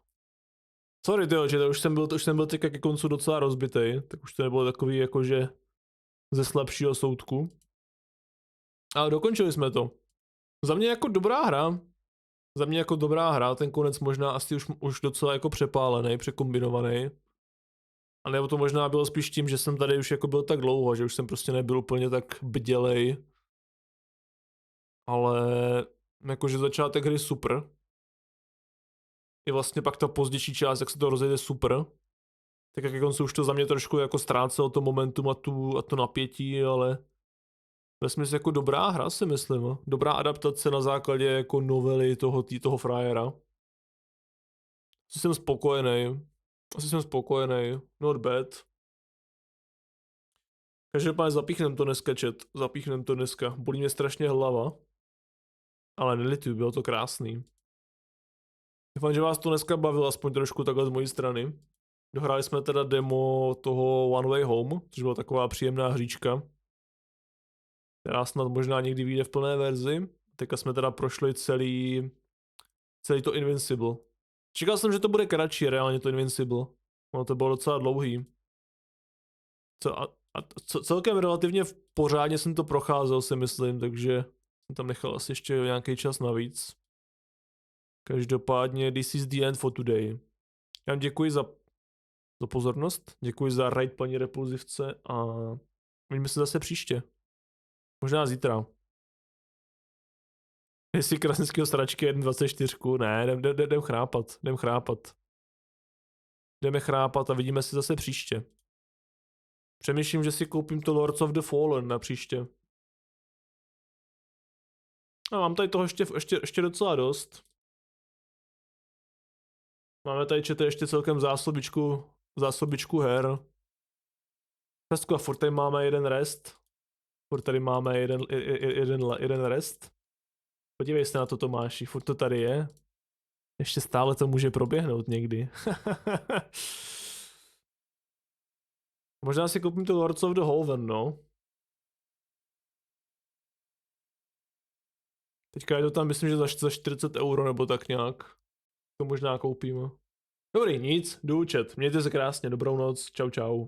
Sorry, tyjo, že už jsem byl teďka ke koncu docela rozbitej, tak už to nebylo takový jakože ze slabšího soudku. Ale dokončili jsme to. Za mě jako dobrá hra. Za mě jako dobrá hra, ten konec možná asi už docela jako přepálený, překombinovaný. A nebo to možná bylo spíš tím, že jsem tady už jako byl tak dlouho, že už jsem prostě nebyl úplně tak bdělej. Ale jakože začátek hry super. I vlastně pak ta pozdější část, jak se to rozjede super. Tak jak konce už to za mě trošku jako ztrácelo to momentum a to napětí, ale vesměs jako dobrá hra si myslím. Dobrá adaptace na základě jako novely toho frajera. Asi jsem spokojený. Not bad. Každopádně zapíchnem to dneska, chat. Zapíchnem to dneska. Bolí mě strašně hlava. Ale nelituju, bylo to krásný. Doufám, že vás to dneska bavilo aspoň trošku takhle z mojí strany. Dohráli jsme teda demo toho One Way Home, což byla taková příjemná hříčka, která snad možná někdy vyjde v plné verzi. Teďka jsme teda prošli celý to Invincible. Čekal jsem, že to bude kratší, reálně to Invincible. Ono to bylo docela dlouhý. Celkem relativně pořádně jsem to procházel, si myslím, takže jsem tam nechal asi ještě nějaký čas navíc. Každopádně, this is the end for today. Já vám děkuji za pozornost, děkuji za raid paní Repulzivce a vidíme se zase příště. Možná zítra. Jestli krasnického sračky 1.24, ne, jdem chrápat a vidíme se zase příště. Přemýšlím, že si koupím to Lords of the Fallen na příště. A mám tady toho ještě docela dost. Máme tady ještě celkem zásobičku her. A furt tady máme jeden rest. Furt tady máme jeden rest. Podívej se na to, Tomáši, furt to tady je. Ještě stále to může proběhnout někdy. Možná si koupím to Lords of the Fallen, no. Teďka je to tam, myslím, že za 40 € nebo tak nějak. To možná koupím. Dobrý, nic, jdu chat. Mějte se krásně, dobrou noc, čau čau.